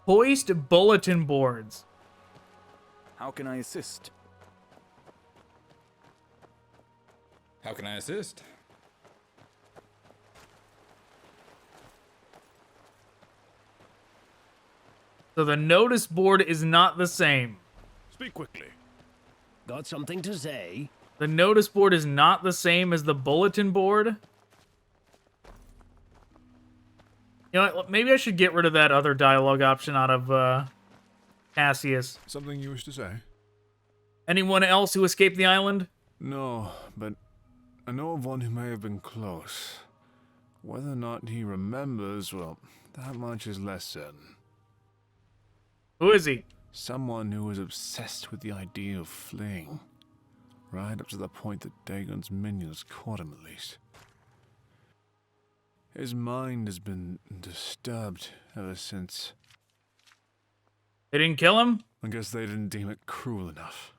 Hoist bulletin boards. How can I assist? How can I assist? So the notice board is not the same. Speak quickly. Got something to say? The notice board is not the same as the bulletin board. You know what? Maybe I should get rid of that other dialogue option out of Cassius. Something you wish to say? Anyone else who escaped the island? No, but I know of one who may have been close. Whether or not he remembers, well, that much is less certain. Who is he? Someone who was obsessed with the idea of fleeing. Right up to the point that Dagon's minions caught him, at least. His mind has been disturbed ever since. They didn't kill him? I guess they didn't deem it cruel enough.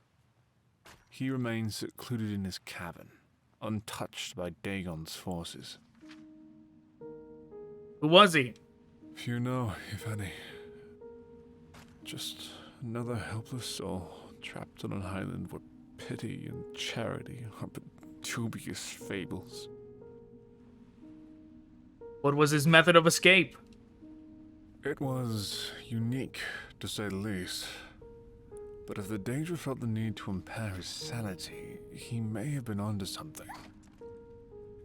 He remains secluded in his cabin, untouched by Dagon's forces. Who was he? Few know, if any. Just another helpless soul trapped on an island where pity and charity are but dubious fables. What was his method of escape? It was unique, to say the least. But if the danger felt the need to impair his sanity, he may have been onto something.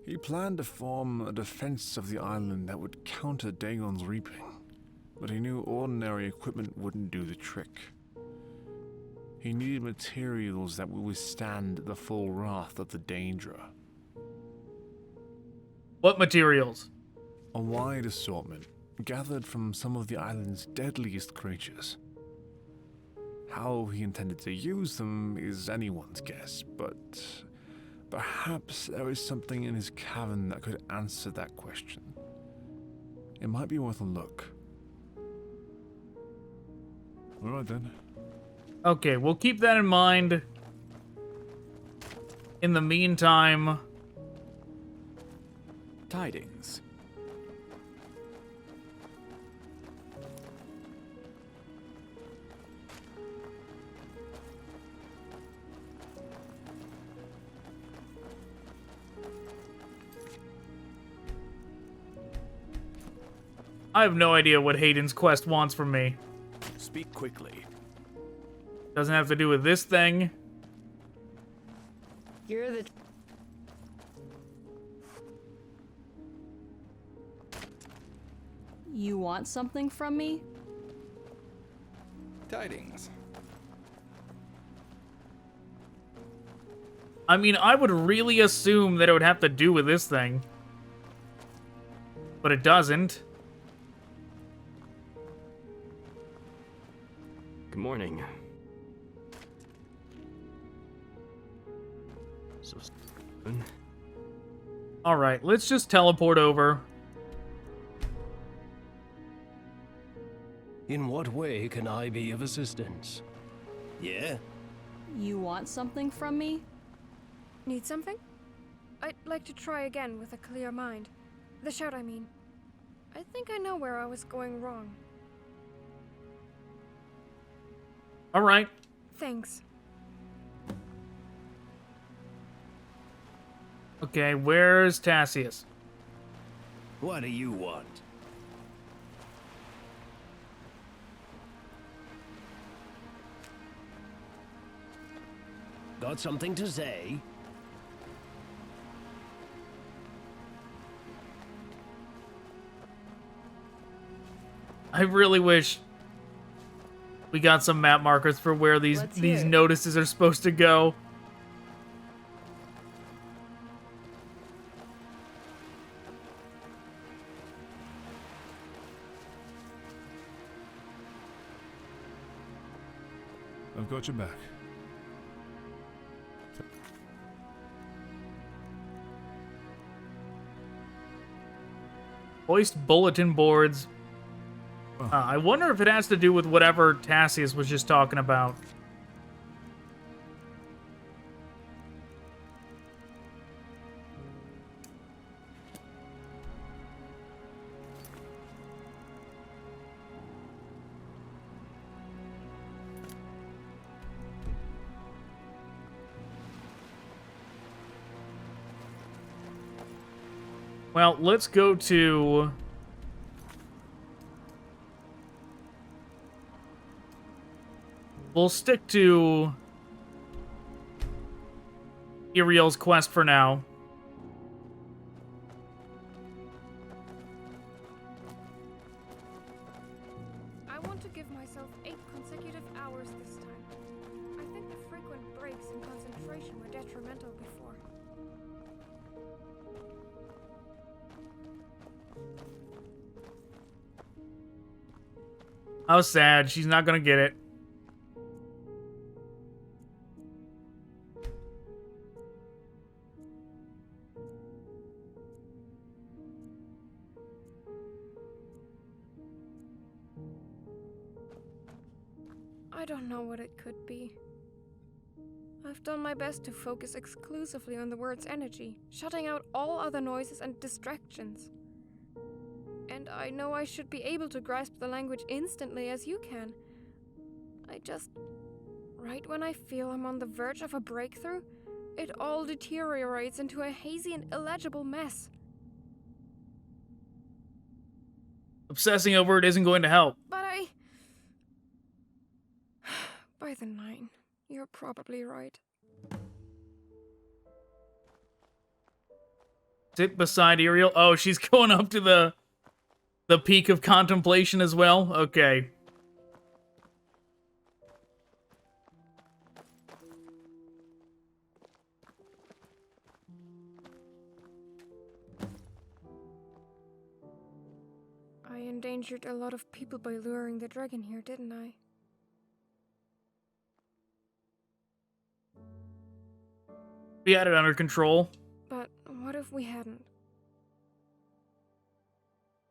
He planned to form a defense of the island that would counter Dagon's reaping. But he knew ordinary equipment wouldn't do the trick. He needed materials that would withstand the full wrath of the Daedra. What materials? A wide assortment, gathered from some of the island's deadliest creatures. How he intended to use them is anyone's guess, but perhaps there is something in his cavern that could answer that question. It might be worth a look. Alright then. Okay, we'll keep that in mind. In the meantime... Tidings. I have no idea what Hayden's quest wants from me. Speak quickly. Doesn't have to do with this thing. You're the... You want something from me? Tidings. I mean, I would really assume that it would have to do with this thing. But it doesn't. Good morning. So soon. Alright, let's just teleport over. In what way can I be of assistance? Yeah? You want something from me? Need something? I'd like to try again with a clear mind. The shout, I mean. I think I know where I was going wrong. Alright. Thanks. Okay, where's Tassius? What do you want? Got something to say? I really wish we got some map markers for where these notices are supposed to go. I've got your back. Hoist bulletin boards. I wonder if it has to do with whatever Tassius was just talking about. Well, let's go to... We'll stick to Ariel's quest for now. I want to give myself 8 consecutive hours this time. I think the frequent breaks in concentration were detrimental before. How sad. She's not gonna get it. I don't know what it could be. I've done my best to focus exclusively on the word's energy, shutting out all other noises and distractions. And I know I should be able to grasp the language instantly as you can. I just... right when I feel I'm on the verge of a breakthrough, it all deteriorates into a hazy and illegible mess. Obsessing over it isn't going to help. But by the 9, you're probably right. Sit beside Ariel. Oh, she's going up to the peak of contemplation as well? Okay. I endangered a lot of people by luring the dragon here, didn't I? We had it under control. But what if we hadn't?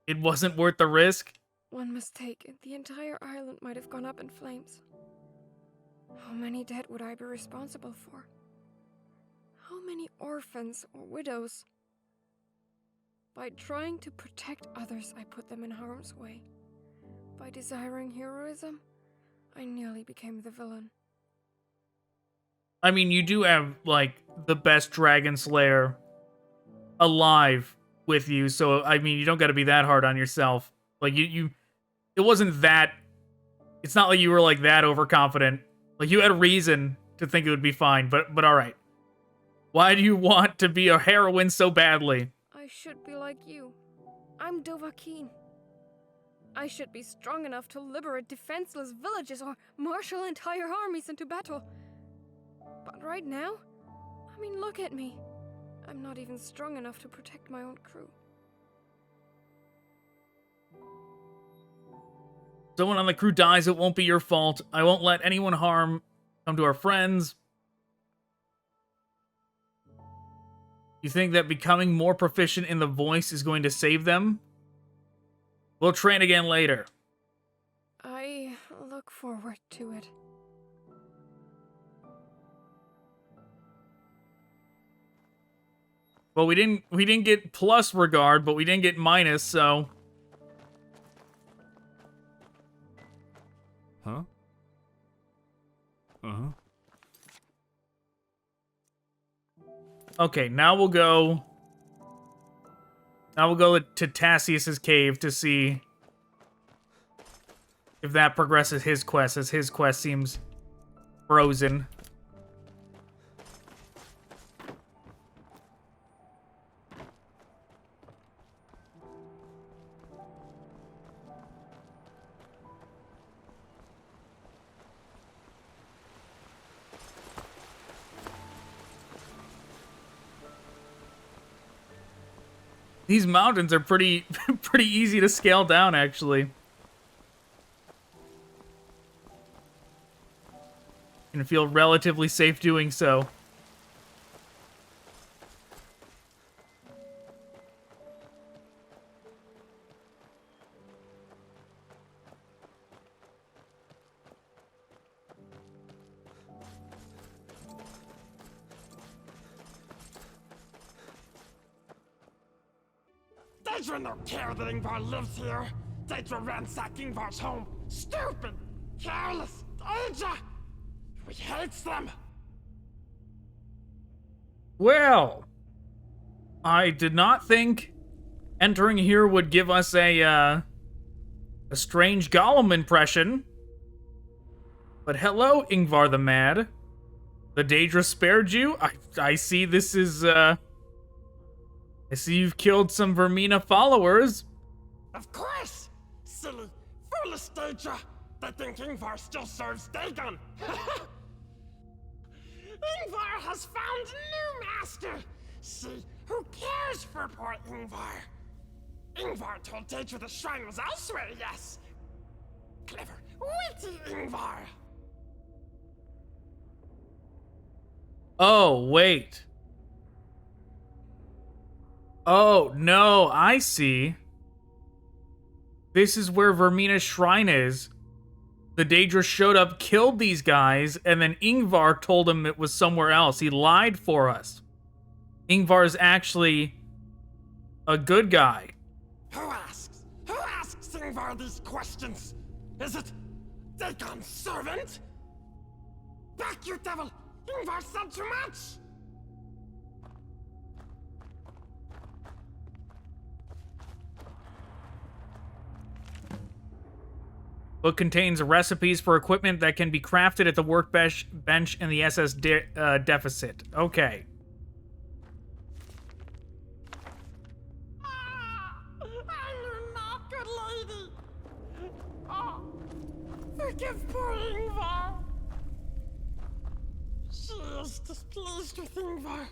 It wasn't worth the risk. One mistake, and the entire island might have gone up in flames. How many dead would I be responsible for? How many orphans or widows? By trying to protect others, I put them in harm's way. By desiring heroism, I nearly became the villain. I mean, you do have, like, the best dragon slayer alive with you, so, I mean, you don't gotta be that hard on yourself. Like, it wasn't that, it's not like you were, like, that overconfident. Like, you had a reason to think it would be fine, but alright. Why do you want to be a heroine so badly? I should be like you. I'm Dovahkiin. I should be strong enough to liberate defenseless villages or marshal entire armies into battle. But right now, I mean, look at me. I'm not even strong enough to protect my own crew. Someone on the crew dies, it won't be your fault. I won't let anyone harm come to our friends. You think that becoming more proficient in the voice is going to save them? We'll train again later. I look forward to it. Well, we didn't get plus regard, but we didn't get minus, so. Huh? Uh-huh. Okay, now we'll go to Tassius's cave to see if that progresses his quest, as his quest seems frozen. These mountains are pretty easy to scale down, actually. And feel relatively safe doing so. Daedra don't care that Ingvar lives here. Daedra ransacked Ingvar's home. Stupid, careless, Daedra! We hate them! Well, I did not think entering here would give us a strange Gollum impression. But hello, Ingvar the Mad. The Daedra spared you? I see this is, I see you've killed some Vermina followers. Of course! Silly, foolish Daedra! They think Ingvar still serves Dagon! Ingvar has found a new master! See, who cares for poor Ingvar? Ingvar told Daedra the shrine was elsewhere, yes! Clever, witty Ingvar! Oh, wait. Oh, no, I see. This is where Vermina's shrine is. The Daedra showed up, killed these guys, and then Ingvar told him it was somewhere else. He lied for us. Ingvar is actually a good guy. Who asks? Who asks Ingvar these questions? Is it Dagon's servant? Back, you devil! Ingvar said too much! Book contains recipes for equipment that can be crafted at the workbench in the SS deficit. Okay. I'm not good lady! Oh, forgive poor Ingvar. She is displeased with Ingvar.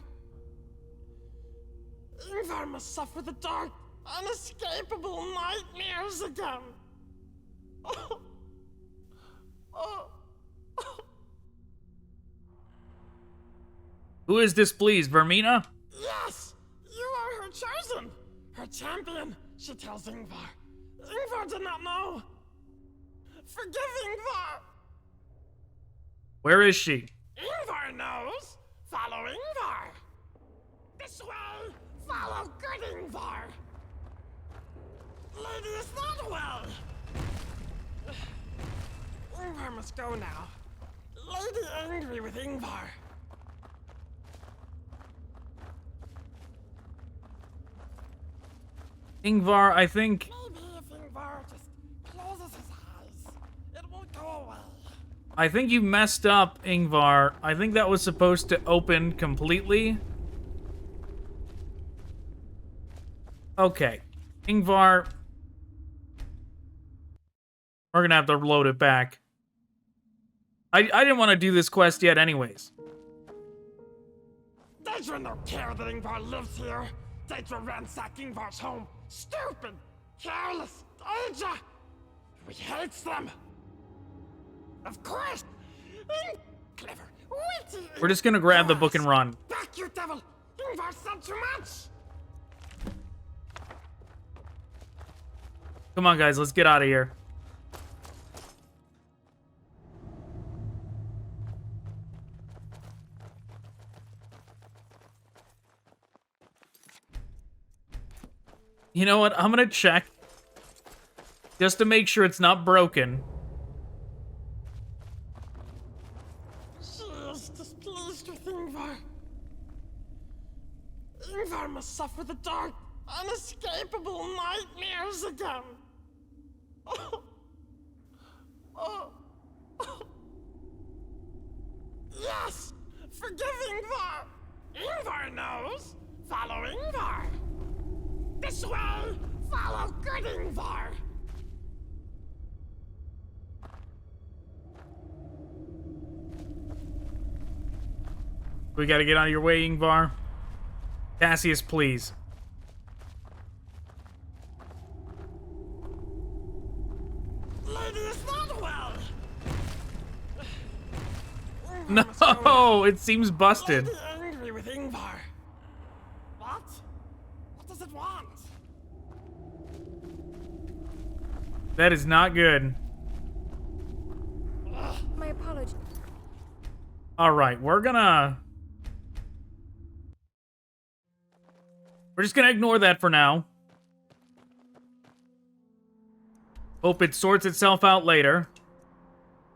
Ingvar must suffer the dark, unescapable nightmares again. Oh. Oh. Who is displeased, Vermina? Yes! You are her chosen! Her champion, she tells Ingvar. Ingvar did not know. Forgive Ingvar! Where is she? Ingvar knows! Follow Ingvar! This way! Follow good Ingvar! Lady is not well! Ingvar must go now. Lady angry with Ingvar. Ingvar, I think... Maybe if Ingvar just closes his eyes, it will go away. I think you messed up, Ingvar. I think that was supposed to open completely. Okay. Ingvar... We're gonna have to load it back. I didn't want to do this quest yet anyways. Daedra no care that Ingvar lives here. Daedra ransacked Ingvar's home. Stupid, careless Daedra. We hate them. Of course. Clever, witty. We're just gonna grab the book and run. Back, you devil. Ingvar said too much. Come on, guys, let's get out of here. You know what? I'm gonna check. Just to make sure it's not broken. She is displeased with Ingvar. Ingvar must suffer the dark, unescapable nightmares again. Yes! Forgive Ingvar! Ingvar knows! Follow Ingvar! This way! Follow good Ingvar! We gotta get out of your way, Ingvar. Cassius, please. Lady is not well! No, it seems busted. Lady angry with Ingvar. What? What does it want? That is not good. My apologies. Alright, we're just gonna ignore that for now. Hope it sorts itself out later.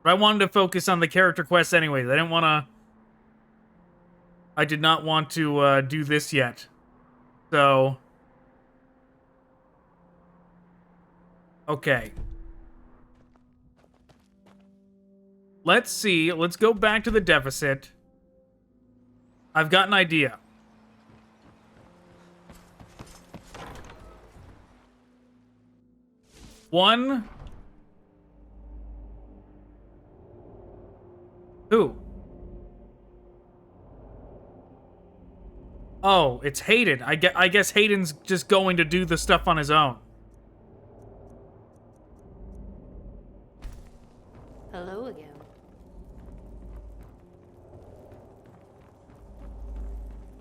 But I wanted to focus on the character quests anyways. I did not want to do this yet. So. Okay. Let's see. Let's go back to the deficit. I've got an idea. One. Who? Oh, it's Hayden. I guess Hayden's just going to do the stuff on his own. Hello again.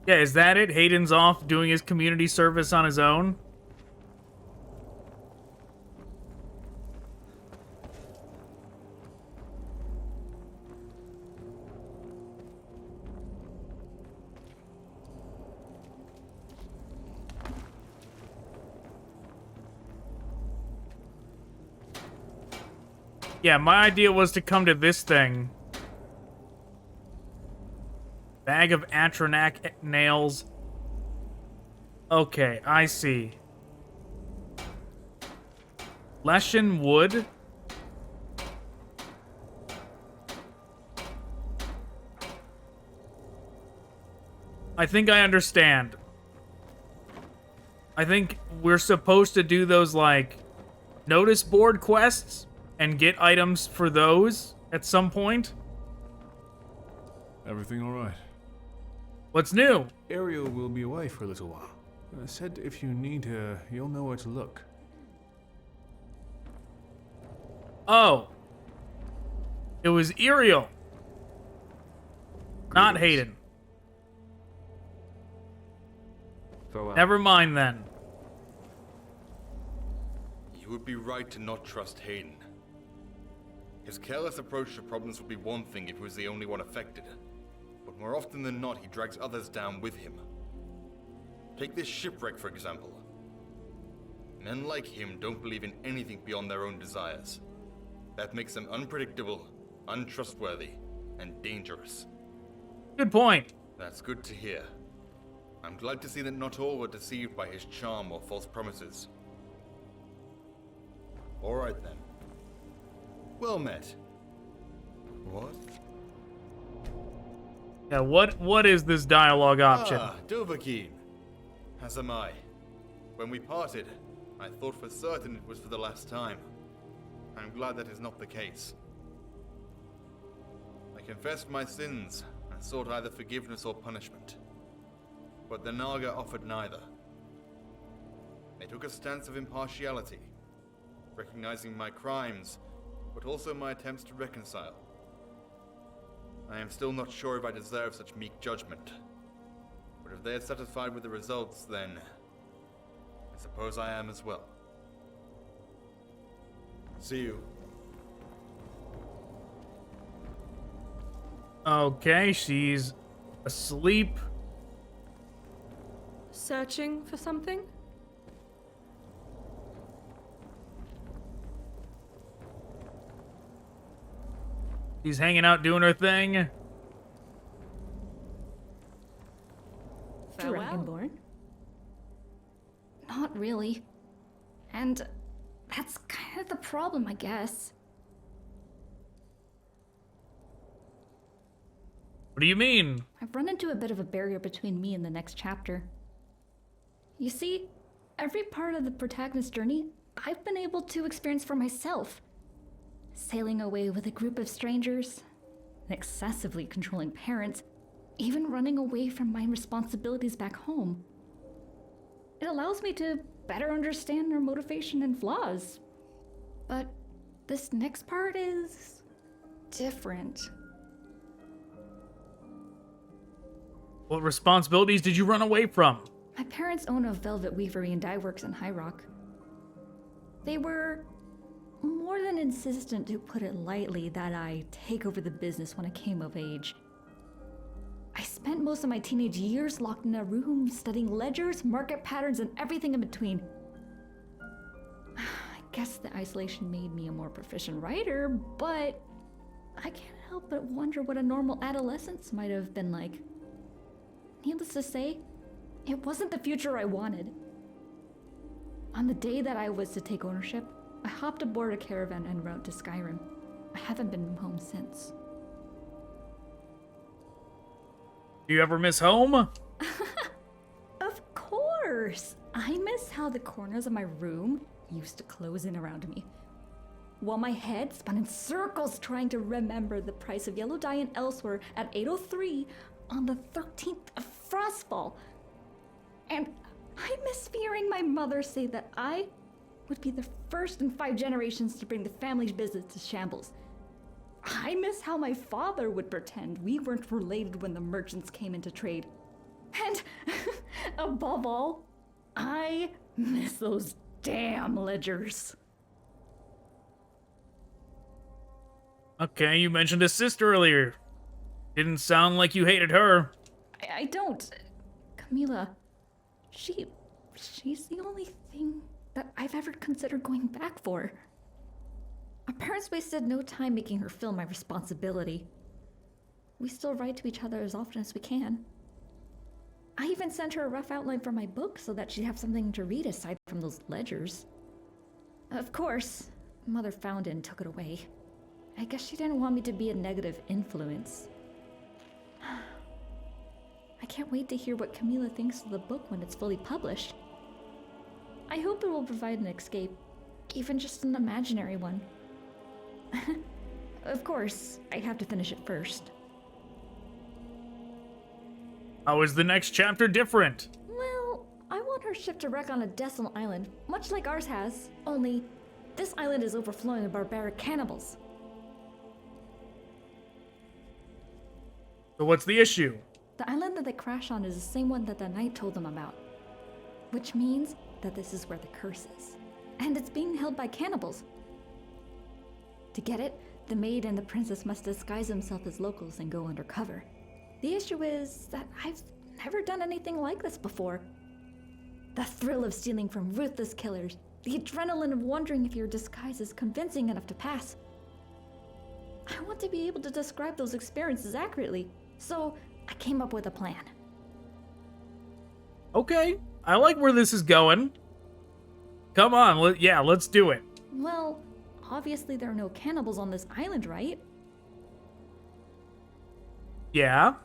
Yeah, is that it? Hayden's off doing his community service on his own? Yeah, my idea was to come to this thing. Bag of Atronac nails. Okay, I see. Leshen wood. I think I understand. I think we're supposed to do those, like, notice board quests and get items for those at some point. Everything all right? What's new? Ariel will be away for a little while. I said if you need her, you'll know where to look. Oh. It was Ariel. Not Hayden. Farewell. Never mind then. You would be right to not trust Hayden. His careless approach to problems would be one thing if he was the only one affected. But more often than not, he drags others down with him. Take this shipwreck, for example. Men like him don't believe in anything beyond their own desires. That makes them unpredictable, untrustworthy, and dangerous. Good point. That's good to hear. I'm glad to see that not all were deceived by his charm or false promises. All right then. Well met. What? Yeah, what is this dialogue option? Ah, Dovahkiin. As am I. When we parted, I thought for certain it was for the last time. I'm glad that is not the case. I confessed my sins and sought either forgiveness or punishment. But the Naga offered neither. They took a stance of impartiality, recognizing my crimes, but also my attempts to reconcile. I am still not sure if I deserve such meek judgment. But if they are satisfied with the results, then I suppose I am as well. See you. Okay, she's asleep. Searching for something? She's hanging out doing her thing. Dragonborn? Not really. And that's kind of the problem, I guess. What do you mean? I've run into a bit of a barrier between me and the next chapter. You see, every part of the protagonist's journey, I've been able to experience for myself. Sailing away with a group of strangers, excessively controlling parents, even running away from my responsibilities back home. It allows me to better understand their motivation and flaws. But this next part is different. What responsibilities did you run away from? My parents own a velvet weavery and dye works in High Rock. They were more than insistent, to put it lightly, that I take over the business when I came of age. I spent most of my teenage years locked in a room studying ledgers, market patterns, and everything in between. I guess the isolation made me a more proficient writer, but I can't help but wonder what a normal adolescence might have been like. Needless to say, it wasn't the future I wanted. On the day that I was to take ownership, I hopped aboard a caravan en route to Skyrim. I haven't been home since. Do you ever miss home? Of course! I miss how the corners of my room used to close in around me, while my head spun in circles trying to remember the price of yellow dye and elsewhere at 8:03 on the 13th of Frostfall. And I miss hearing my mother say that I would be the first in 5 generations to bring the family's business to shambles. I miss how my father would pretend we weren't related when the merchants came into trade. And above all, I miss those damn ledgers. Okay, you mentioned his sister earlier. Didn't sound like you hated her. I don't. Camila, she's the only thing that I've ever considered going back for. Our parents wasted no time making her feel my responsibility. We still write to each other as often as we can. I even sent her a rough outline for my book so that she'd have something to read aside from those ledgers. Of course, Mother found it and took it away. I guess she didn't want me to be a negative influence. I can't wait to hear what Camila thinks of the book when it's fully published. I hope it will provide an escape, even just an imaginary one. Of course, I have to finish it first. How is the next chapter different? Well, I want her ship to wreck on a desolate island, much like ours has, only this island is overflowing with barbaric cannibals. So what's the issue? The island that they crash on is the same one that the knight told them about, which means that this is where the curse is, and it's being held by cannibals. To get it, the maid and the princess must disguise themselves as locals and go undercover. The issue is that I've never done anything like this before. The thrill of stealing from ruthless killers, the adrenaline of wondering if your disguise is convincing enough to pass. I want to be able to describe those experiences accurately, so I came up with a plan. Okay, I like where this is going. Come on, let's do it. Well, obviously there are no cannibals on this island, right? Yeah?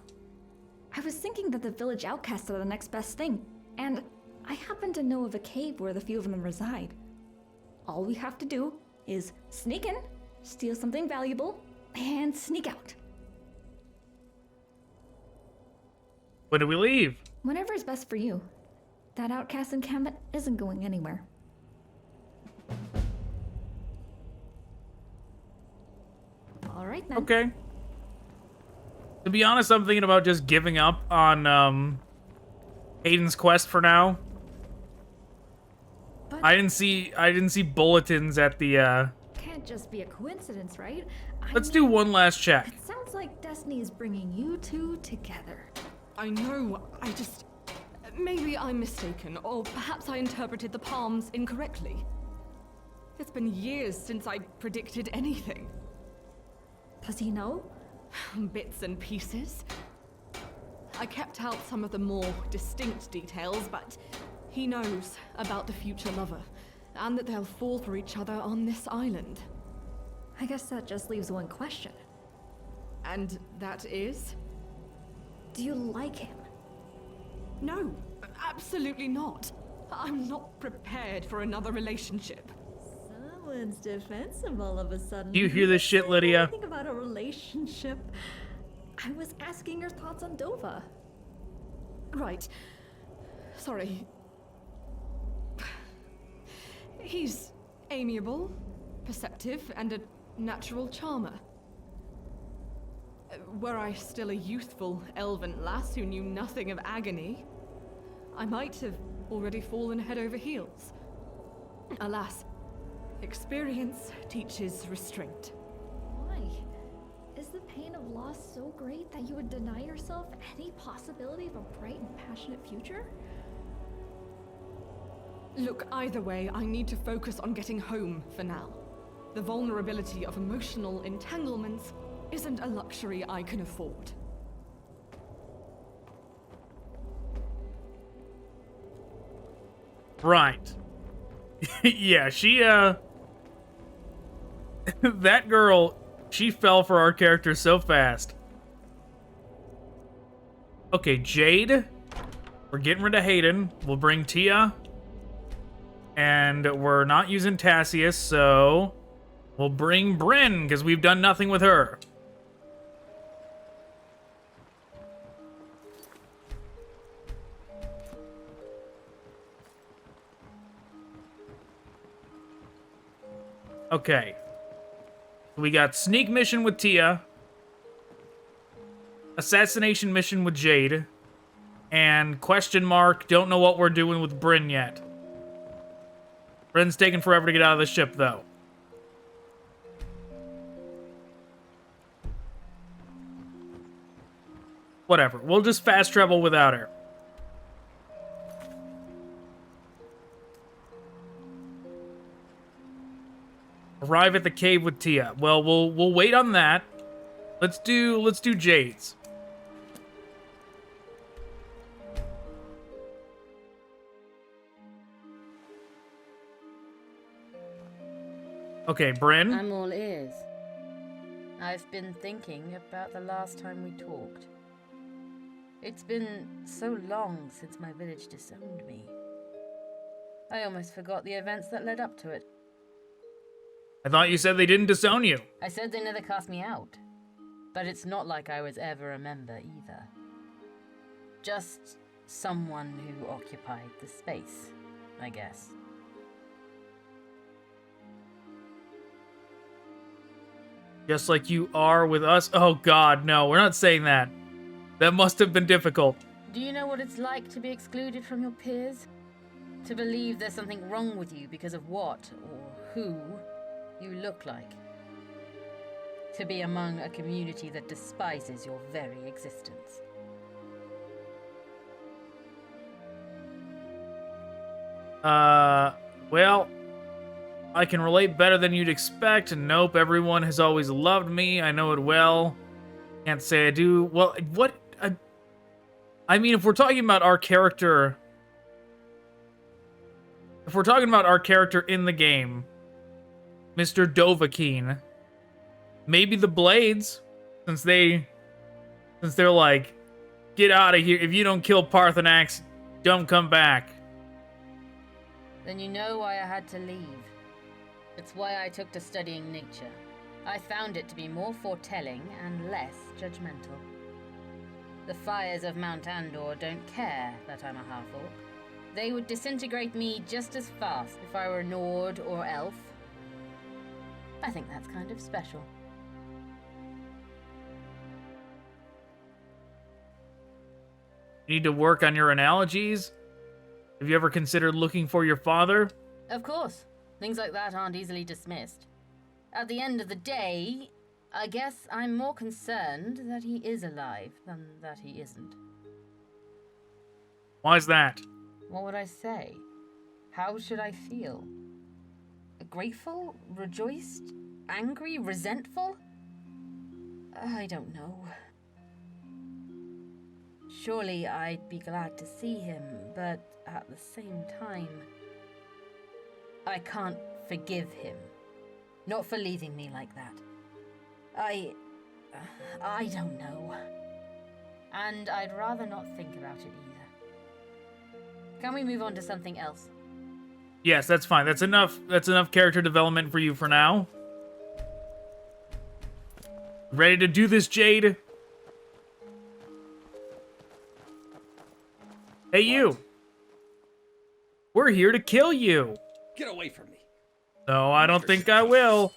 I was thinking that the village outcasts are the next best thing, and I happen to know of a cave where the few of them reside. All we have to do is sneak in, steal something valuable, and sneak out. When do we leave? Whatever is best for you. That outcast encampment isn't going anywhere. All right then. Okay. To be honest, I'm thinking about just giving up on Hayden's quest for now. But I didn't see bulletins at the can't just be a coincidence, right? Let's do one last check. It sounds like destiny is bringing you two together. I know, maybe I'm mistaken, or perhaps I interpreted the palms incorrectly. It's been years since I predicted anything. Does he know? Bits and pieces. I kept out some of the more distinct details, but he knows about the future lover, and that they'll fall for each other on this island. I guess that just leaves one question. And that is? Do you like him? No, absolutely not. I'm not prepared for another relationship. Someone's defensive all of a sudden. Do you hear this shit, Lydia? Think about a relationship. I was asking your thoughts on Dova. Right. Sorry. He's amiable, perceptive, and a natural charmer. Were I still a youthful elven lass who knew nothing of agony, I might have already fallen head over heels. Alas, experience teaches restraint. Why? Is the pain of loss so great that you would deny yourself any possibility of a bright and passionate future? Look, either way, I need to focus on getting home for now. The vulnerability of emotional entanglements isn't a luxury I can afford. Right. Yeah, she, that girl, she fell for our character so fast. Okay, Jade. We're getting rid of Hayden. We'll bring Tia. And we're not using Tassius, so we'll bring Bryn, because we've done nothing with her. Okay. We got sneak mission with Tia, assassination mission with Jade, and question mark, don't know what we're doing with Bryn yet. Bryn's taking forever to get out of the ship, though. Whatever. We'll just fast travel without her. Arrive at the cave with Tia. Well, we'll wait on that. Let's do Jade's. Okay, Bryn. I'm all ears. I've been thinking about the last time we talked. It's been so long since my village disowned me. I almost forgot the events that led up to it. I thought you said they didn't disown you. I said they never cast me out. But it's not like I was ever a member either. Just someone who occupied the space, I guess. Just like you are with us? Oh god, no, we're not saying that. That must have been difficult. Do you know what it's like to be excluded from your peers? To believe there's something wrong with you because of what or who you look like. To be among a community that despises your very existence. Well, I can relate better than you'd expect, and nope, everyone has always loved me, I know it well. Can't say I do. Well, what? I mean, if we're talking about our character... If we're talking about our character in the game, Mr. Dovahkiin, maybe the Blades, since they're like, get out of here, if you don't kill Parthenax, don't come back. Then you know why I had to leave. It's why I took to studying nature. I found it to be more foretelling and less judgmental. The fires of Mount Andor don't care that I'm a half-orc. They would disintegrate me just as fast if I were Nord or Elf. I think that's kind of special. You need to work on your analogies? Have you ever considered looking for your father? Of course. Things like that aren't easily dismissed. At the end of the day, I guess I'm more concerned that he is alive than that he isn't. Why's that? What would I say? How should I feel? Grateful? Rejoiced? Angry? Resentful? I don't know. Surely I'd be glad to see him, but at the same time, I can't forgive him. Not for leaving me like that. I don't know. And I'd rather not think about it either. Can we move on to something else? Yes, that's fine. That's enough character development for you for now. Ready to do this, Jade? Hey, you. We're here to kill you. Get away from me. No, I don't think I will.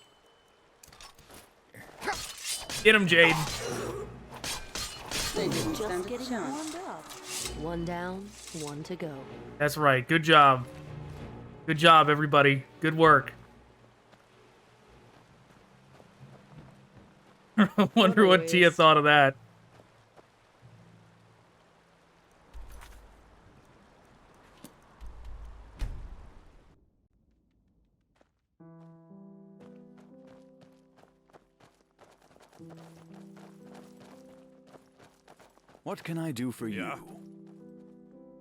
Get him, Jade. They didn't just getting warmed up. One down, one to go. That's right. Good job. Good job, everybody. Good work. I wonder what Tia thought of that. What can I do for you?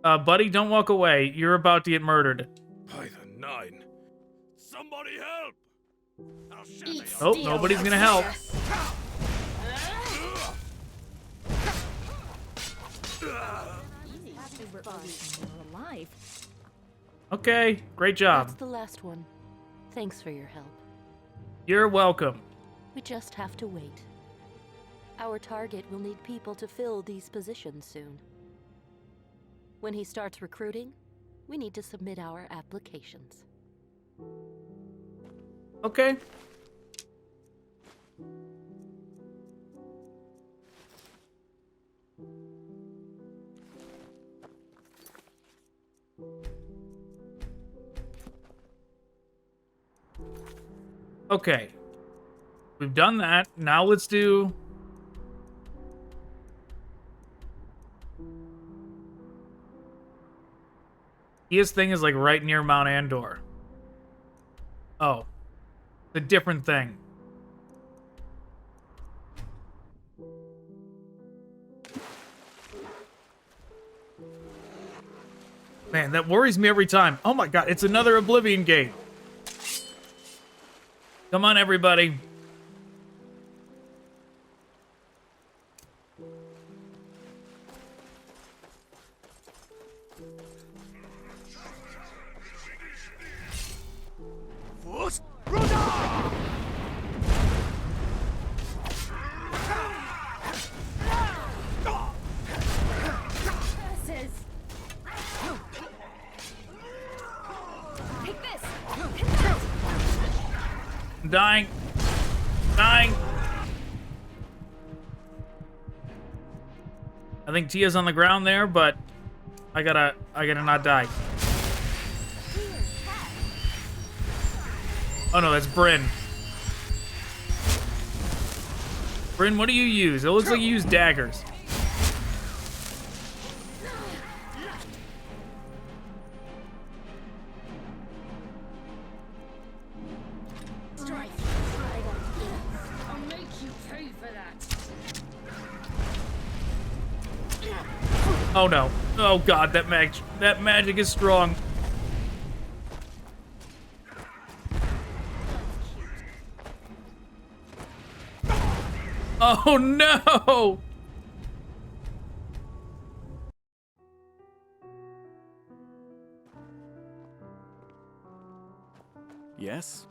Buddy, don't walk away. You're about to get murdered. By the 9. Somebody help! Oh, nobody's gonna help. Okay, great job. That's the last one. Thanks for your help. You're welcome. We just have to wait. Our target will need people to fill these positions soon. When he starts recruiting, we need to submit our applications. Okay. Okay. We've done that. Now let's do... His thing is like right near Mount Andor. Oh. It's a different thing. Man, that worries me every time. Oh my god, it's another Oblivion gate. Come on, everybody. Dying. Dying. I think Tia's on the ground there, but I gotta not die. Oh no, that's Bryn. Bryn, what do you use? It looks like you use daggers. Oh no. Oh god, that magic is strong. Oh no! Yes?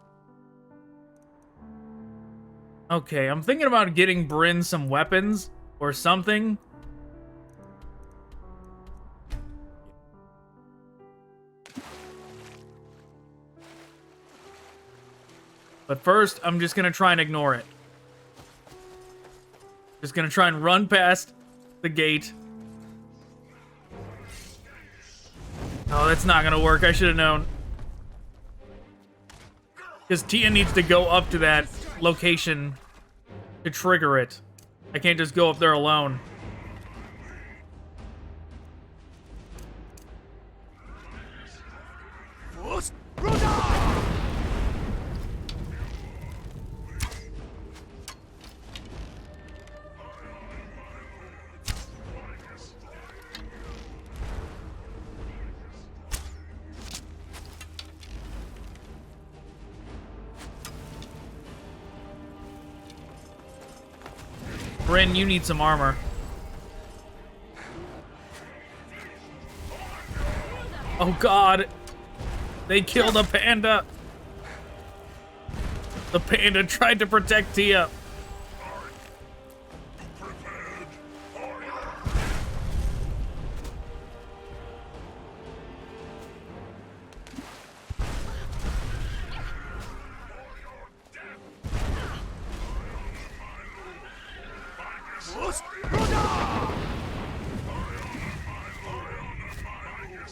Okay, I'm thinking about getting Bryn some weapons or something. But first, I'm just gonna try and ignore it. Just gonna try and run past the gate. Oh, that's not gonna work. I should have known. Because Tia needs to go up to that location to trigger it. I can't just go up there alone. Bryn, you need some armor. Oh god. They killed a panda. The panda tried to protect Tia.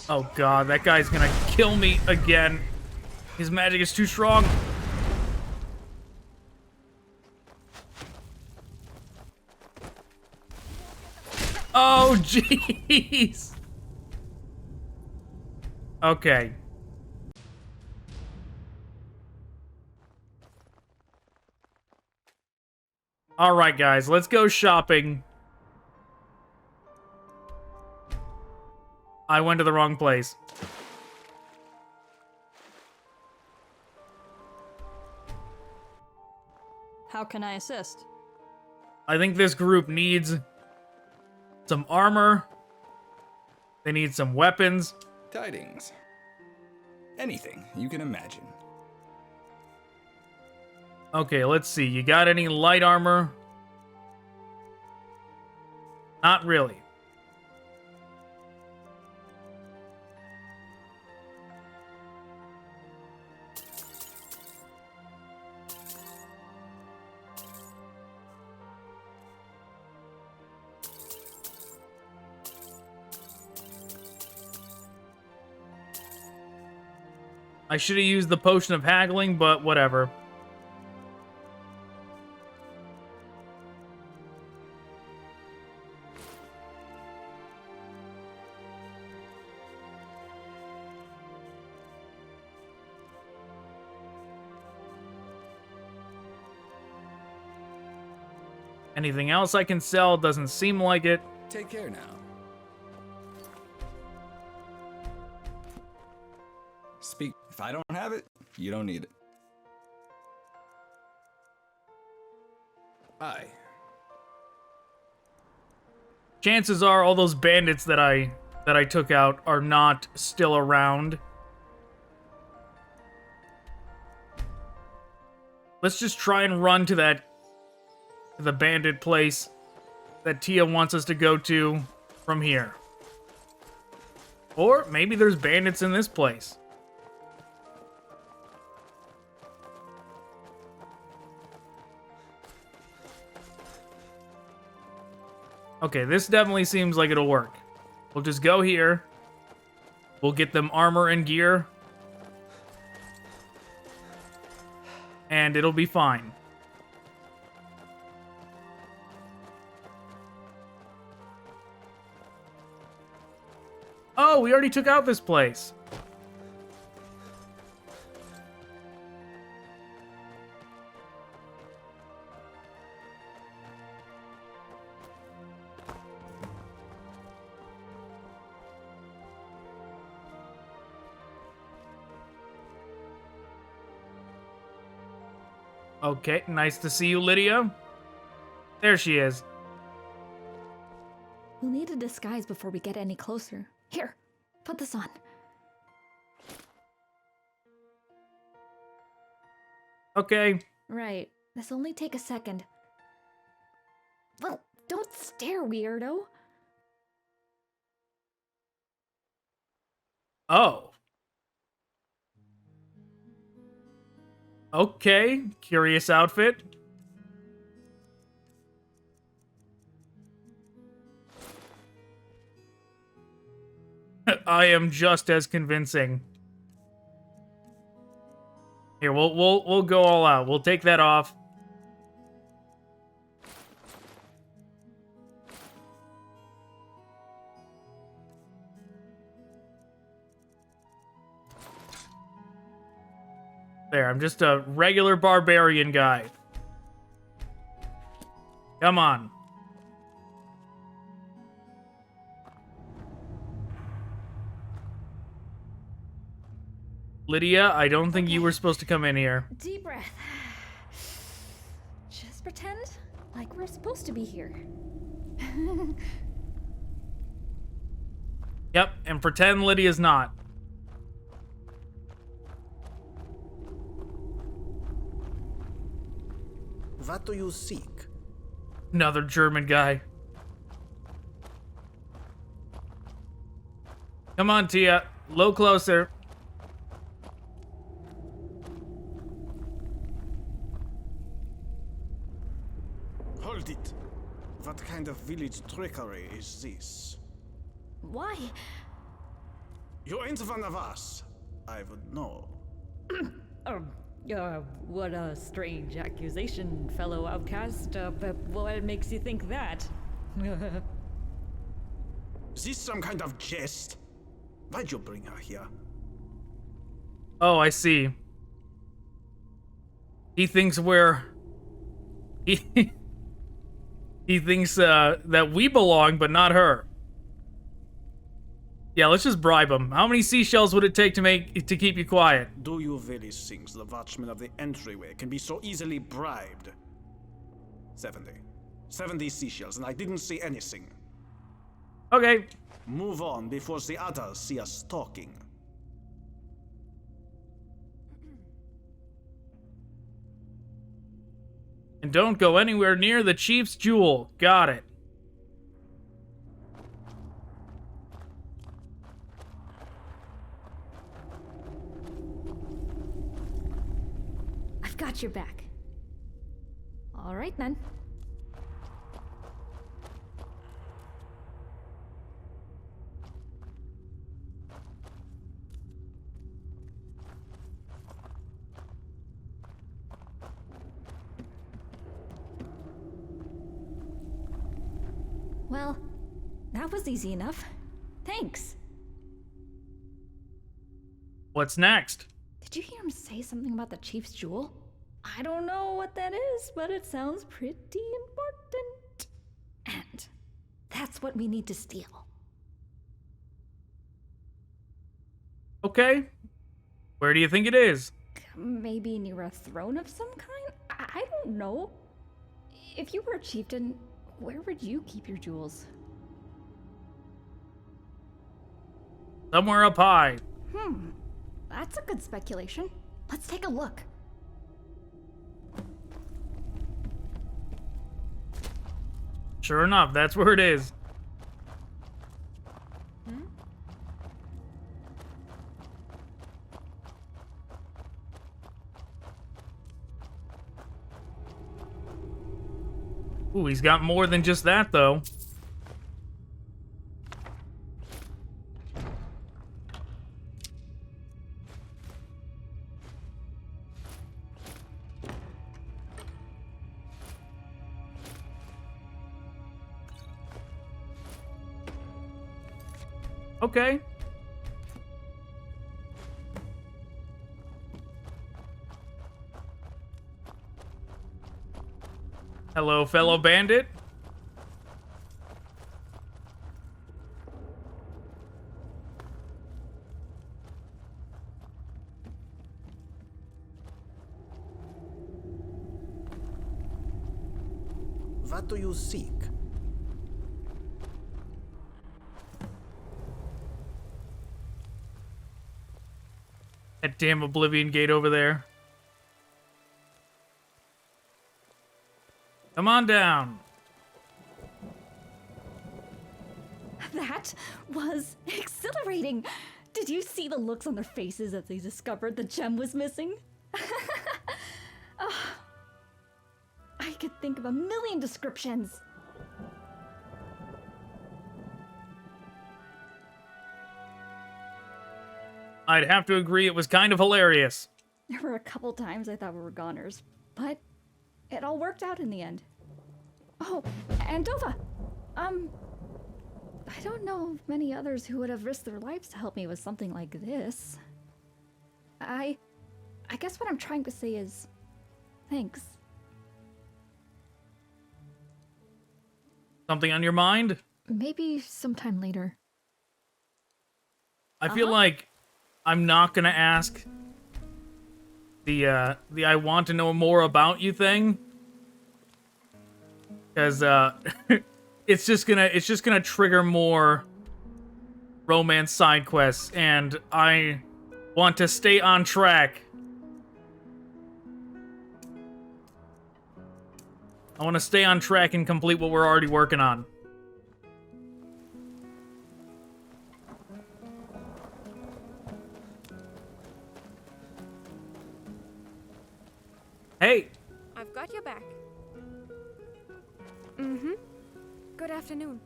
Oh god, that guy's gonna kill me again. His magic is too strong. Oh, jeez. Okay. Alright, guys, let's go shopping. I went to the wrong place. How can I assist? I think this group needs some armor. They need some weapons. Tidings. Anything you can imagine. Okay, let's see. You got any light armor? Not really. I should have used the potion of haggling, but whatever. Anything else I can sell? Doesn't seem like it. Take care now. Speak. If I don't have it, you don't need it. Aye. Chances are all those bandits that I took out are not still around. Let's just try and run to the bandit place that Tia wants us to go to from here. Or maybe there's bandits in this place. Okay, this definitely seems like it'll work. We'll just go here. We'll get them armor and gear. And it'll be fine. Oh, we already took out this place. Okay, nice to see you, Lydia. There she is. We'll need a disguise before we get any closer. Here, put this on. Okay. Right. This'll only take a second. Well, don't stare, weirdo. Oh. Okay, curious outfit. I am just as convincing. Here, we'll go all out. We'll take that off. There, I'm just a regular barbarian guy. Come on. Lydia, I don't think you were supposed to come in here. Deep breath. Just pretend like we're supposed to be here. Yep, and pretend Lydia's not. What do you seek? Another German guy. Come on, Tia. A little closer. Hold it. What kind of village trickery is this? Why? You ain't one of us. I would know. What a strange accusation, fellow outcast. But what makes you think that? Is this some kind of jest? Why'd you bring her here? Oh, I see. He thinks we're... He thinks that we belong, but not her. Yeah, let's just bribe him. How many seashells would it take to keep you quiet? Do you really think the watchman of the entryway can be so easily bribed? 70. 70 seashells, and I didn't see anything. Okay. Move on before the others see us talking. And don't go anywhere near the chief's jewel. Got it. I've got your back. All right, then. Well, that was easy enough. Thanks. What's next? Did you hear him say something about the chief's jewel? I don't know what that is, but it sounds pretty important. And that's what we need to steal. Okay. Where do you think it is? Maybe near a throne of some kind? I don't know. If you were a chieftain, where would you keep your jewels? Somewhere up high. That's a good speculation. Let's take a look. Sure enough, that's where it is. Ooh, he's got more than just that, though. Okay. Hello, fellow bandit. What do you seek? That damn Oblivion gate over there. Come on down. That was exhilarating. Did you see the looks on their faces as they discovered the gem was missing? Oh, I could think of a million descriptions. I'd have to agree it was kind of hilarious. There were a couple times I thought we were goners, but it all worked out in the end. Oh, and Dova, I don't know of many others who would have risked their lives to help me with something like this. I guess what I'm trying to say is, thanks. Something on your mind? Maybe sometime later. I feel like I'm not gonna ask the I want to know more about you thing. Cause it's just gonna trigger more romance side quests, and I want to stay on track. I want to stay on track and complete what we're already working on. Hey! I've got your back. Mm-hmm. Good afternoon.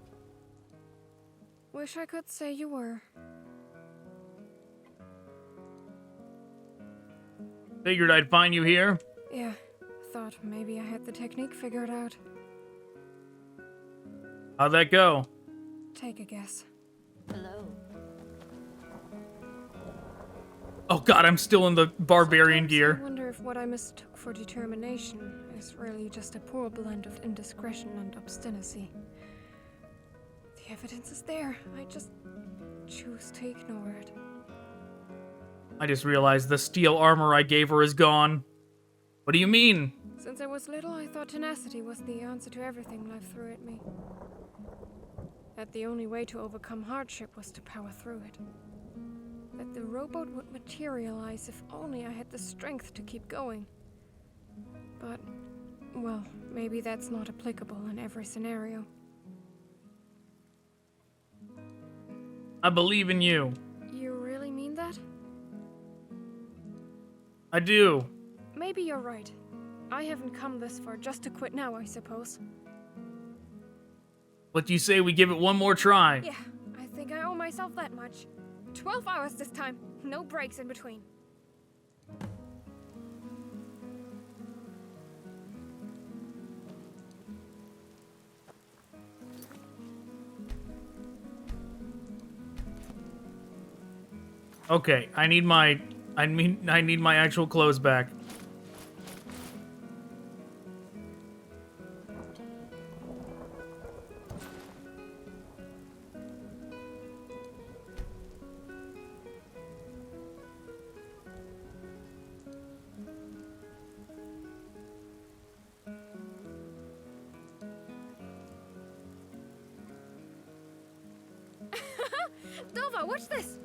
Wish I could say you were. Figured I'd find you here. Yeah, thought maybe I had the technique figured out. How'd that go? Take a guess. Hello. Oh god, I'm still in the barbarian gear. I wonder if what I mistook for determination is really just a poor blend of indiscretion and obstinacy. The evidence is there. I just choose to ignore it. I just realized the steel armor I gave her is gone. What do you mean? Since I was little, I thought tenacity was the answer to everything life threw at me. That the only way to overcome hardship was to power through it. That the rowboat would materialize if only I had the strength to keep going. But, well, maybe that's not applicable in every scenario. I believe in you. You really mean that? I do. Maybe you're right. I haven't come this far just to quit now, I suppose. What do you say we give it one more try? Yeah, I think I owe myself that much. 12 hours this time, no breaks in between. Okay, I need my actual clothes back. Dova, watch this!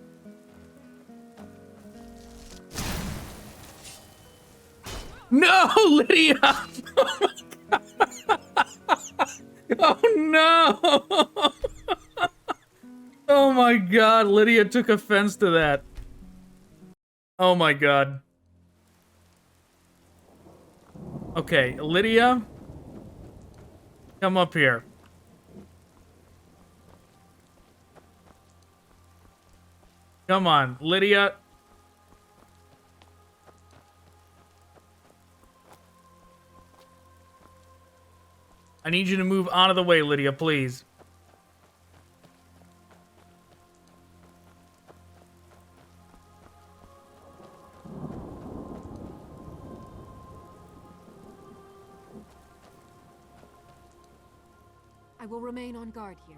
No, Lydia! Oh no! Oh my god, Lydia took offense to that. Oh my god. Okay, Lydia, come up here. Come on, Lydia. I need you to move out of the way, Lydia, please. I will remain on guard here.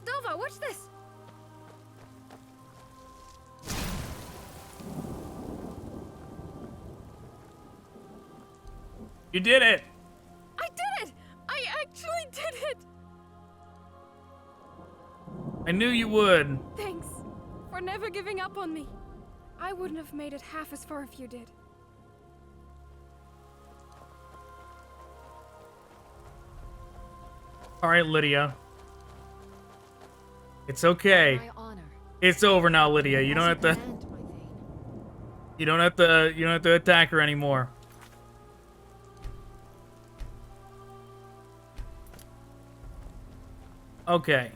Dova, watch this! You did it! I did it! I actually did it! I knew you would. Thanks for never giving up on me. I wouldn't have made it half as far if you did. All right, Lydia. It's okay. It's over now, Lydia. You don't have to. You don't have to. You don't have to attack her anymore. Okay.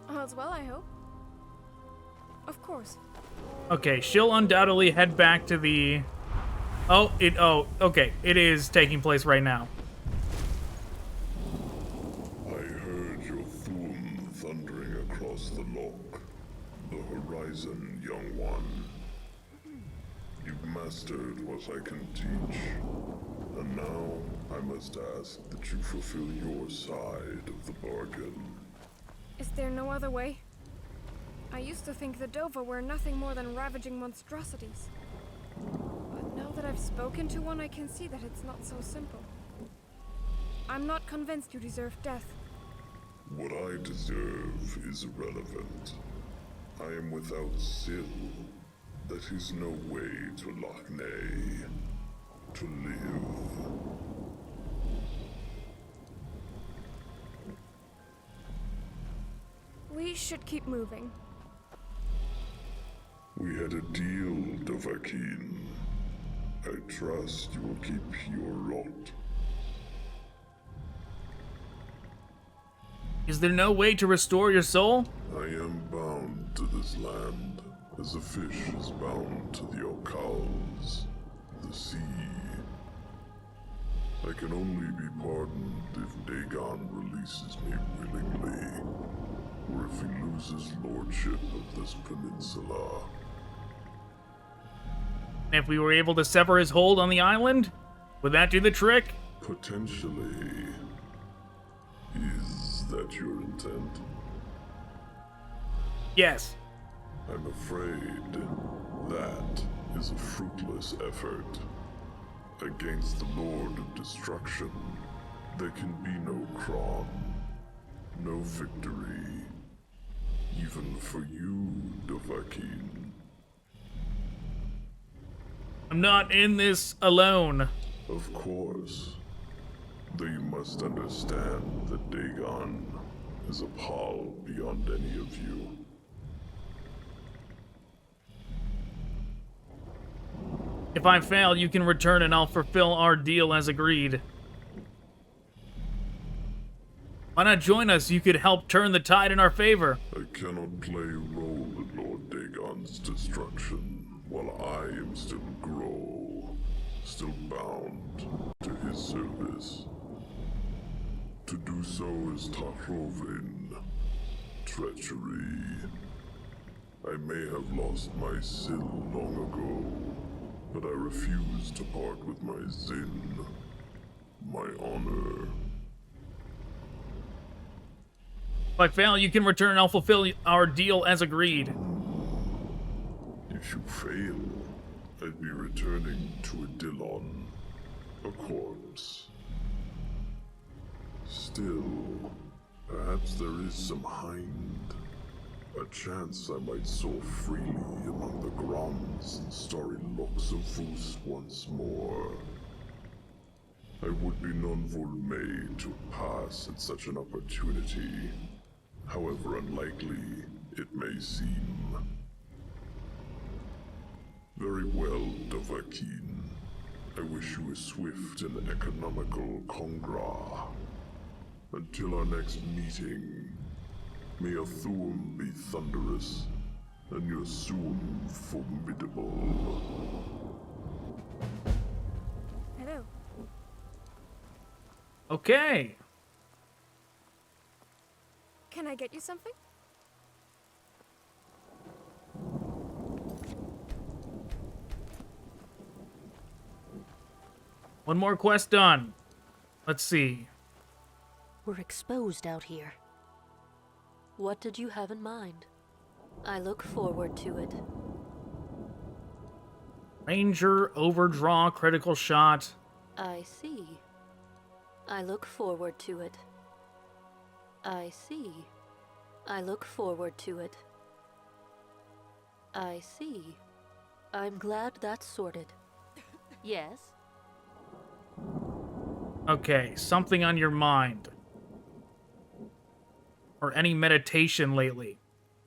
All's well, I hope. Of course. Okay, she'll undoubtedly head back to the... Oh, okay. It is taking place right now. I heard your thum thundering across the loch. The horizon, young one. You've mastered what I can teach. And now, I must ask that you fulfill your side of the bargain. Is there no other way? I used to think the Dova were nothing more than ravaging monstrosities. But now that I've spoken to one, I can see that it's not so simple. I'm not convinced you deserve death. What I deserve is irrelevant. I am without Syl. That is no way to Lochne. To live. We should keep moving. We had a deal, Dovahkiin. I trust you will keep your lot. Is there no way to restore your soul? I am bound to this land, as a fish is bound to the Okals, the sea. I can only be pardoned if Dagon releases me willingly, or if he loses lordship of this peninsula. If we were able to sever his hold on the island, would that do the trick? Potentially. Is that your intent? Yes. I'm afraid that is a fruitless effort. Against the Lord of Destruction, there can be no crown, no victory, even for you, Dovahkiin. I'm not in this alone. Of course. Though you must understand that Dagon is a pal beyond any of you. If I fail, you can return and I'll fulfill our deal as agreed. Why not join us? You could help turn the tide in our favor. I cannot play a role in Lord Dagon's destruction while I am still Grow, still bound to his service. To do so is Tahrovin, treachery. I may have lost my Syl long ago, but I refuse to part with my Zin, my honor. If I fail, you can return and I'll fulfill our deal as agreed. If you fail, I'd be returning to a Dillon, a corpse. Still, perhaps there is some Hind. A chance I might soar freely among the grounds and starry locks of Vus once more. I would be non-volme to pass at such an opportunity, however unlikely it may seem. Very well, Dovahkiin. I wish you a swift and economical Congra. Until our next meeting, may your Thum be thunderous, and your Sum formidable. Hello. Okay. Can I get you something? One more quest done. Let's see. We're exposed out here. What did you have in mind? I look forward to it. Ranger, overdraw, critical shot. I see. I look forward to it. I see. I look forward to it. I see. I'm glad that's sorted. Yes? Okay, something on your mind. Or any meditation lately.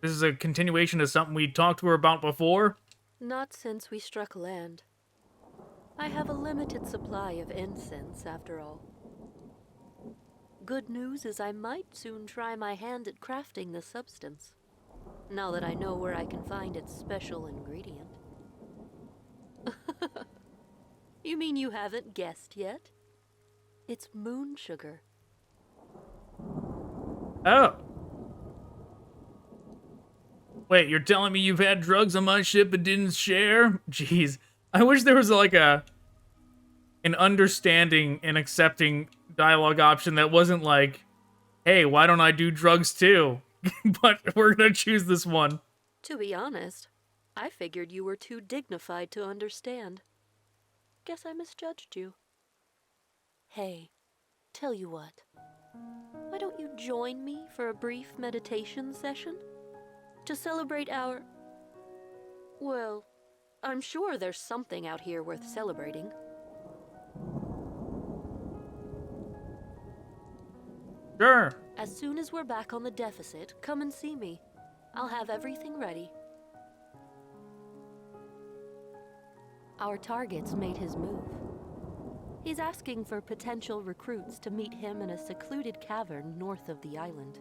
This is a continuation of something we talked to her about before. Not since we struck land. I have a limited supply of incense, after all. Good news is I might soon try my hand at crafting the substance, now that I know where I can find its special ingredient. You mean you haven't guessed yet? It's moon sugar. Oh. Wait, you're telling me you've had drugs on my ship and didn't share? Jeez. I wish there was like an understanding and accepting dialogue option that wasn't like, hey, why don't I do drugs too? But we're gonna choose this one. To be honest, I figured you were too dignified to understand. Guess I misjudged you. Hey, tell you what. Why don't you join me for a brief meditation session? To celebrate our... Well, I'm sure there's something out here worth celebrating. Sure. As soon as we're back on the deficit, come and see me. I'll have everything ready. Our target's made his move. He's asking for potential recruits to meet him in a secluded cavern north of the island.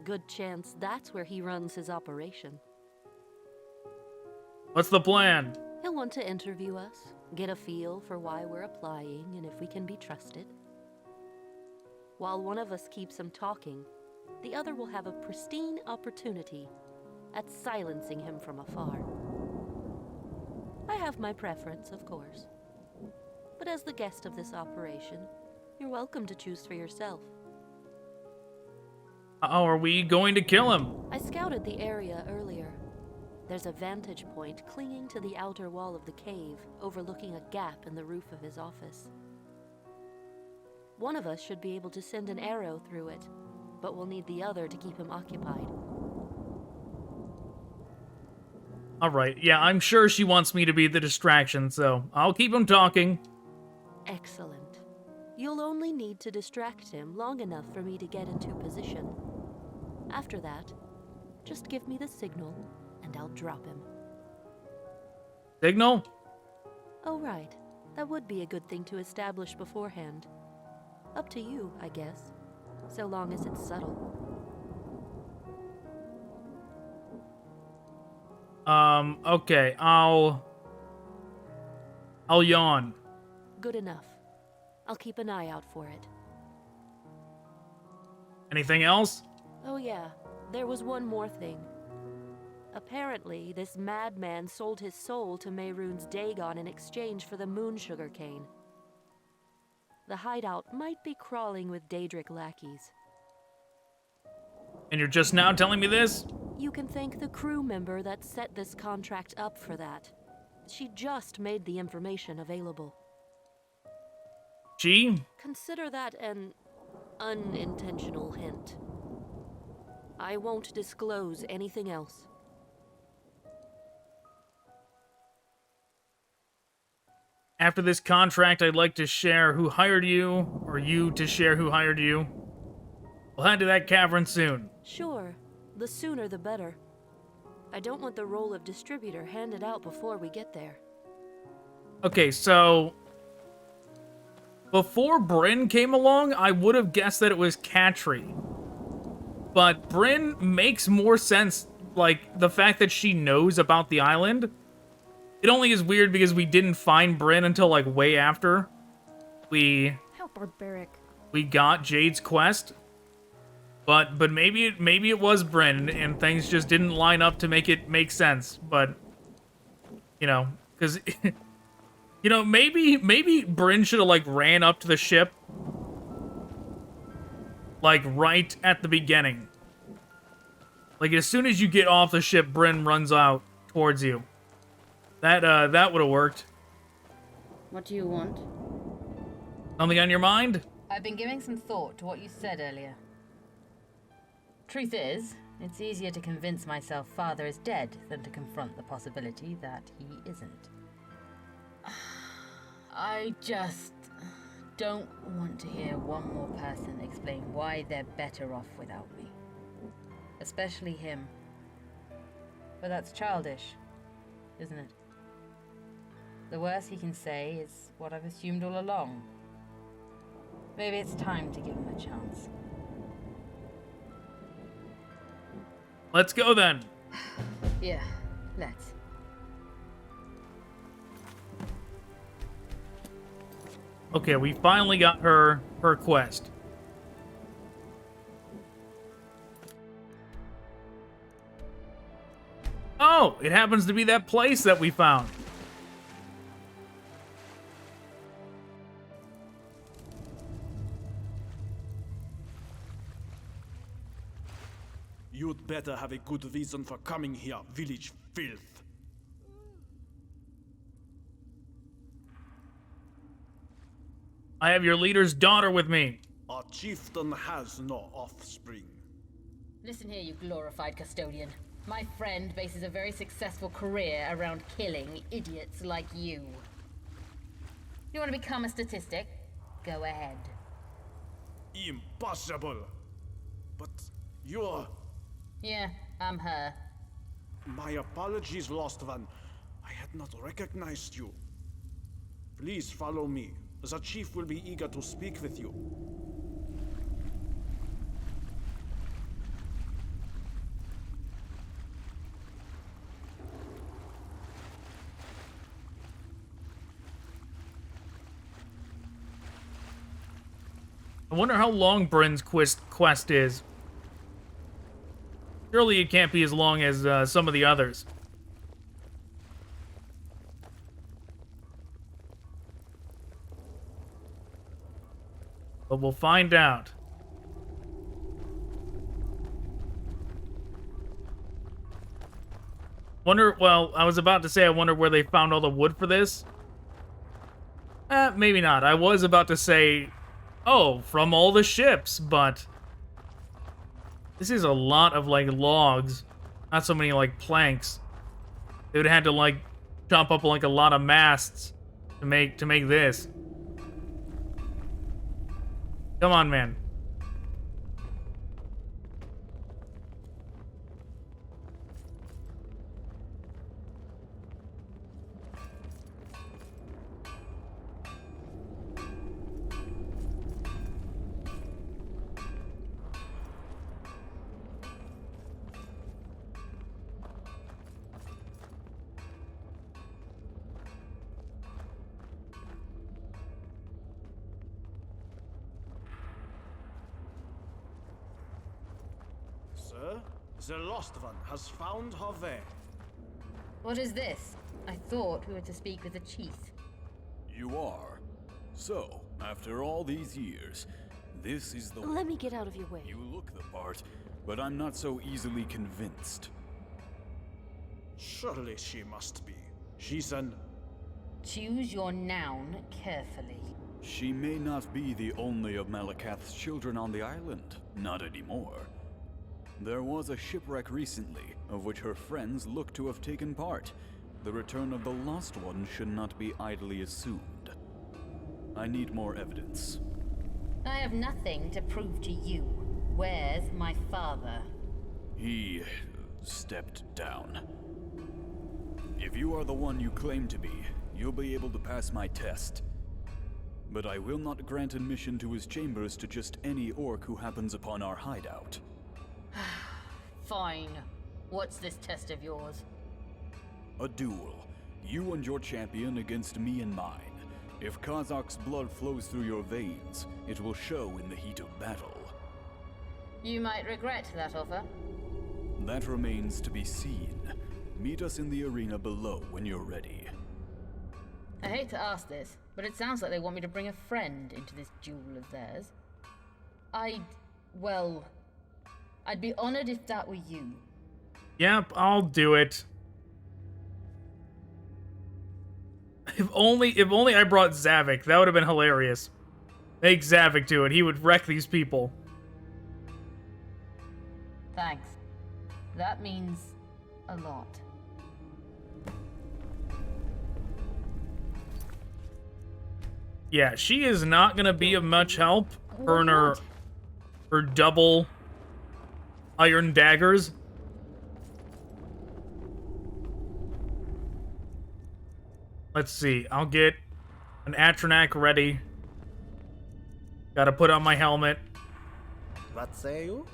Good chance that's where he runs his operation. What's the plan? He'll want to interview us, get a feel for why we're applying and if we can be trusted. While one of us keeps him talking, the other will have a pristine opportunity at silencing him from afar. I have my preference, of course. But as the guest of this operation, you're welcome to choose for yourself. How are we going to kill him? I scouted the area earlier. There's a vantage point clinging to the outer wall of the cave, overlooking a gap in the roof of his office. One of us should be able to send an arrow through it, but we'll need the other to keep him occupied. Alright, yeah, I'm sure she wants me to be the distraction, so I'll keep him talking. Excellent. You'll only need to distract him long enough for me to get into position. After that, just give me the signal, and I'll drop him. Signal? Oh, right. That would be a good thing to establish beforehand. Up to you, I guess. So long as it's subtle. Okay, I'll yawn. Good enough. I'll keep an eye out for it. Anything else? Oh yeah, there was one more thing. Apparently, this madman sold his soul to Mehrunes Dagon in exchange for the moon sugar cane. The hideout might be crawling with daedric lackeys. And you're just now telling me this? You can thank the crew member that set this contract up for that. She just made the information available. She? Consider that an unintentional hint. I won't disclose anything else. After this contract, I'd like to share who hired you, or you to share who hired you. We'll head to that cavern soon. Sure. The sooner the better. I don't want the role of distributor handed out before we get there. Okay, so... before Bryn came along, I would have guessed that it was Katri. But Bryn makes more sense, like, the fact that she knows about the island. It only is weird because we didn't find Bryn until, like, way after How barbaric. we got Jade's quest. But maybe it was Bryn, and things just didn't line up to make it make sense. But, you know, because, you know, maybe Bryn should have, like, ran up to the ship, like, right at the beginning. Like, as soon as you get off the ship, Bryn runs out towards you. That would have worked. What do you want? Something on your mind? I've been giving some thought to what you said earlier. Truth is, it's easier to convince myself Father is dead than to confront the possibility that he isn't. I just don't want to hear one more person explain why they're better off without me. Especially him. But that's childish, isn't it? The worst he can say is what I've assumed all along. Maybe it's time to give him a chance. Let's go then. Yeah, let's. Okay, we finally got her quest. Oh, it happens to be that place that we found. You'd better have a good reason for coming here, village filth. I have your leader's daughter with me. Our chieftain has no offspring. Listen here, you glorified custodian. My friend bases a very successful career around killing idiots like you. You want to become a statistic? Go ahead. Impossible. But you're... Yeah, I'm her. My apologies, Lost One. I had not recognized you. Please follow me. The chief will be eager to speak with you. I wonder how long Bryn's quest is. Surely it can't be as long as some of the others. But we'll find out. Well, I was about to say I wonder where they found all the wood for this. Maybe not. I was about to say, oh, from all the ships, but this is a lot of, like, logs. Not so many, like, planks. They would have had to, like, chop up, like, a lot of masts to make this. Come on, man. The Lost One has found her way. What is this? I thought we were to speak with the chief. You are. So, after all these years, this is the... Let me get out of your way. You look the part, but I'm not so easily convinced. Surely she must be. She's an... Choose your noun carefully. She may not be the only of Malakath's children on the island. Not anymore. There was a shipwreck recently, of which her friends look to have taken part. The return of the Lost One should not be idly assumed. I need more evidence. I have nothing to prove to you. Where's my father? He stepped down. If you are the one you claim to be, you'll be able to pass my test. But I will not grant admission to his chambers to just any orc who happens upon our hideout. Fine. What's this test of yours? A duel. You and your champion against me and mine. If Kazak's blood flows through your veins, it will show in the heat of battle. You might regret that offer. That remains to be seen. Meet us in the arena below when you're ready. I hate to ask this, but it sounds like they want me to bring a friend into this duel of theirs. I'd be honored if that were you. Yep, I'll do it. If only I brought Zavik. That would have been hilarious. Make Zavik do it. He would wreck these people. Thanks. That means a lot. Yeah, she is not gonna be of much help. Her and her double iron daggers. Let's see. I'll get an Atronak ready. Gotta put on my helmet. What say you?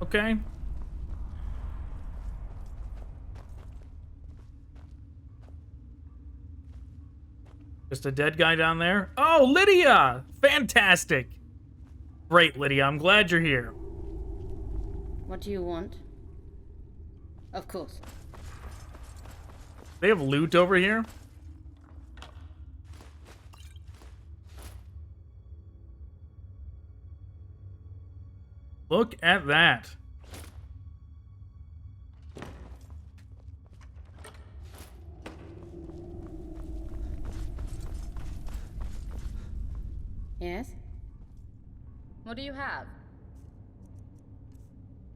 Okay. Just a dead guy down there. Oh, Lydia! Fantastic! Great, Lydia. I'm glad you're here. What do you want? Of course. They have loot over here? Look at that. Yes? What do you have?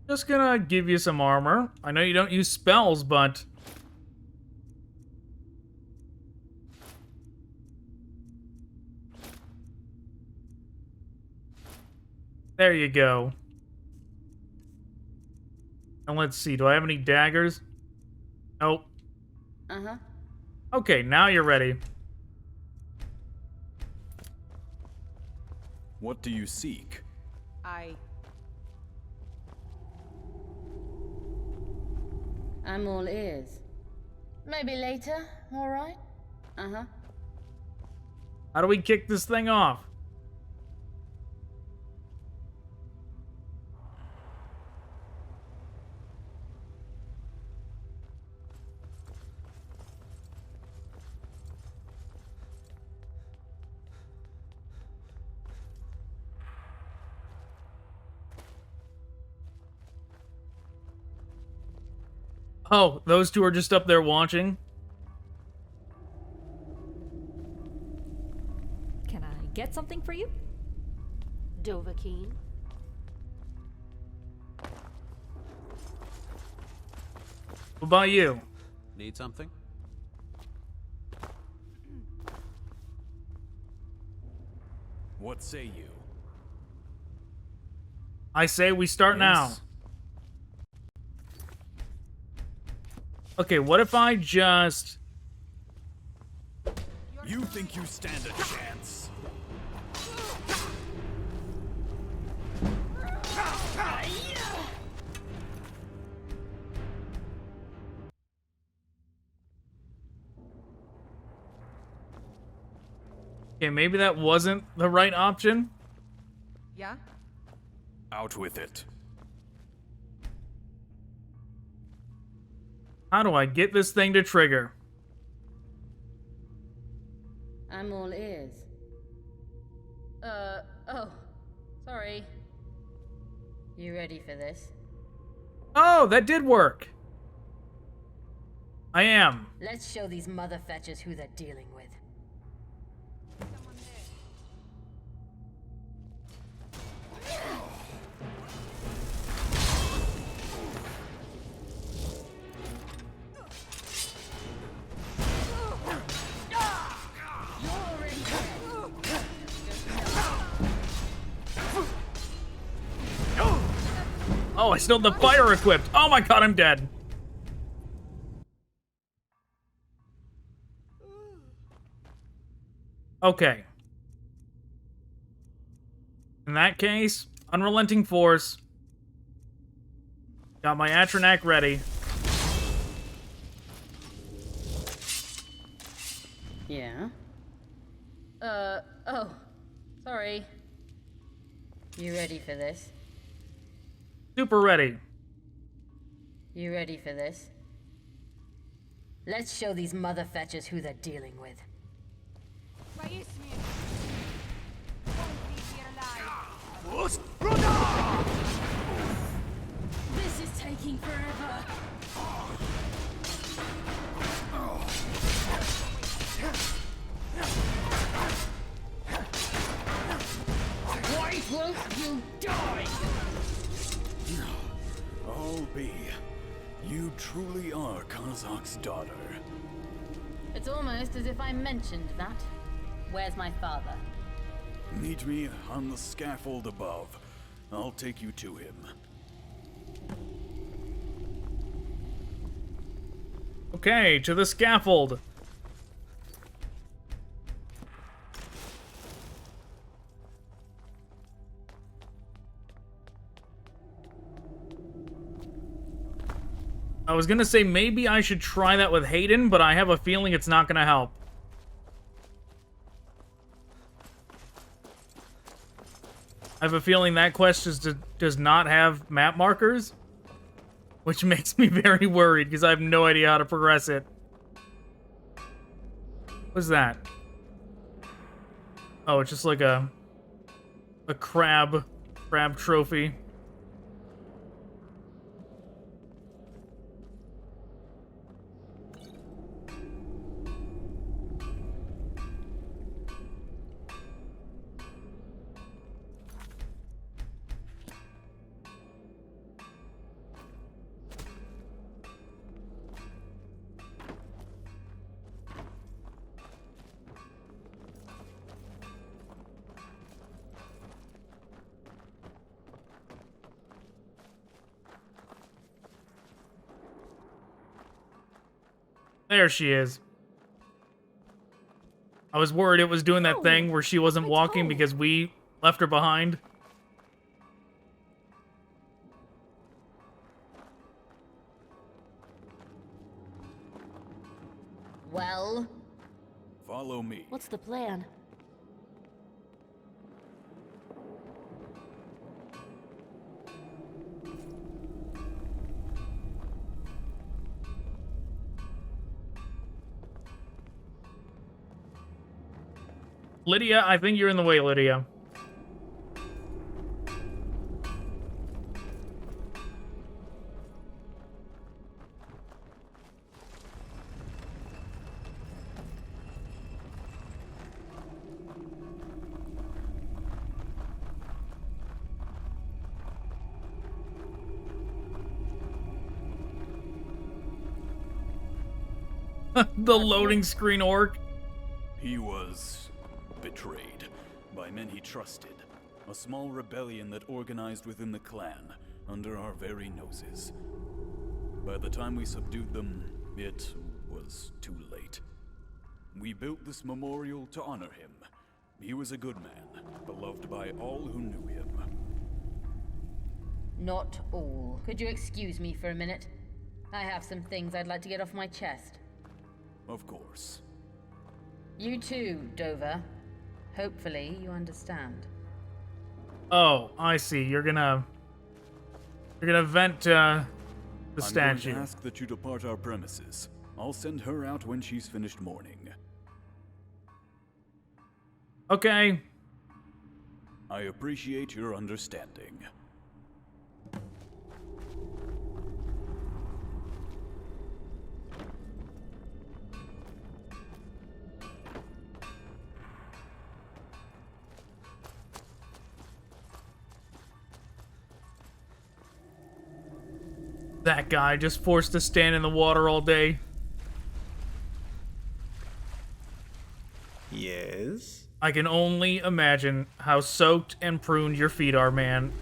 Just gonna give you some armor. I know you don't use spells, but... there you go. And let's see, do I have any daggers? Nope. Uh-huh. Okay, now you're ready. What do you seek? I'm all ears. Maybe later, alright? Uh-huh. How do we kick this thing off? Oh, those two are just up there watching? Can I get something for you? Dovahkiin. What about you? Need something? What say you? I say we start now. Okay, what if I just... You think you stand a chance? Okay, maybe that wasn't the right option. Yeah? Out with it. How do I get this thing to trigger? I'm all ears. Oh. Sorry. You ready for this? Oh, that did work. I am. Let's show these motherfetchers who they're dealing with. Oh, I still have the fire equipped. Oh my god, I'm dead. Okay. In that case, unrelenting force. Got my Atronak ready. Yeah? Oh. Sorry. You ready for this? Super ready. You ready for this? Let's show these motherfetchers who they're dealing with. This is taking forever. Why won't you die? Albi, you truly are Kazak's daughter. It's almost as if I mentioned that. Where's my father? Meet me on the scaffold above. I'll take you to him. Okay, to the scaffold. I was gonna say maybe I should try that with Hayden, but I have a feeling it's not gonna help. I have a feeling that quest does not have map markers, which makes me very worried because I have no idea how to progress it. What's that? Oh, it's just like a crab trophy. There she is. I was worried it was doing that thing where she wasn't walking because we left her behind. Well? Follow me. What's the plan? Lydia, I think you're in the way, Lydia. The loading screen orc. He was betrayed by men he trusted. A small rebellion that organized within the clan, under our very noses. By the time we subdued them, it was too late. We built this memorial to honor him. He was a good man, beloved by all who knew him. Not all. Could you excuse me for a minute? I have some things I'd like to get off my chest. Of course. You too, Dover. Hopefully you understand. Oh, I see. You're gonna vent the statue. I'm going to ask that you depart our premises. I'll send her out when she's finished mourning. Okay. I appreciate your understanding. That guy just forced to stand in the water all day. Yes? I can only imagine how soaked and pruned your feet are, man.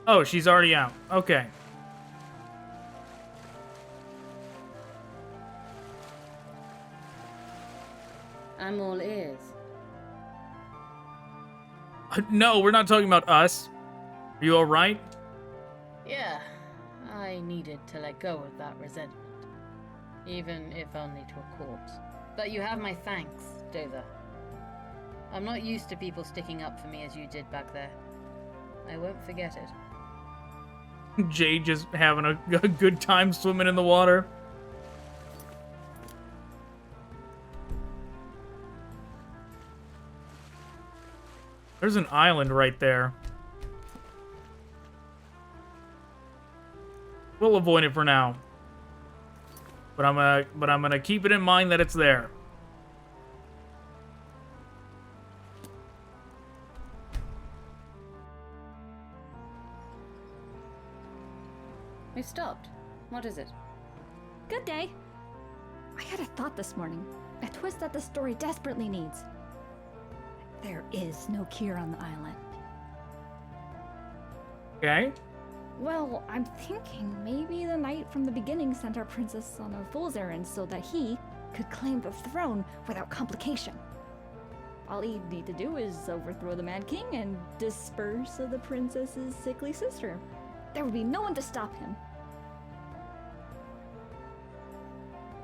Oh, she's already out. Okay. I'm all ears. No, we're not talking about us. Are you alright? Yeah, I needed decided to let go of that resentment, even if only to a corpse. But you have my thanks, Dotha. I'm not used to people sticking up for me as you did back there. I won't forget it. Jay just having a good time swimming in the water. There's an island right there. We'll avoid it for now. But I'm gonna keep it in mind that it's there. We stopped. What is it? Good day. I had a thought this morning. A twist that the story desperately needs. There is no cure on the island. Okay. Well, I'm thinking maybe the knight from the beginning sent our princess on a fool's errand so that he could claim the throne without complication. All he'd need to do is overthrow the Mad King and disperse of the princess's sickly sister. There would be no one to stop him.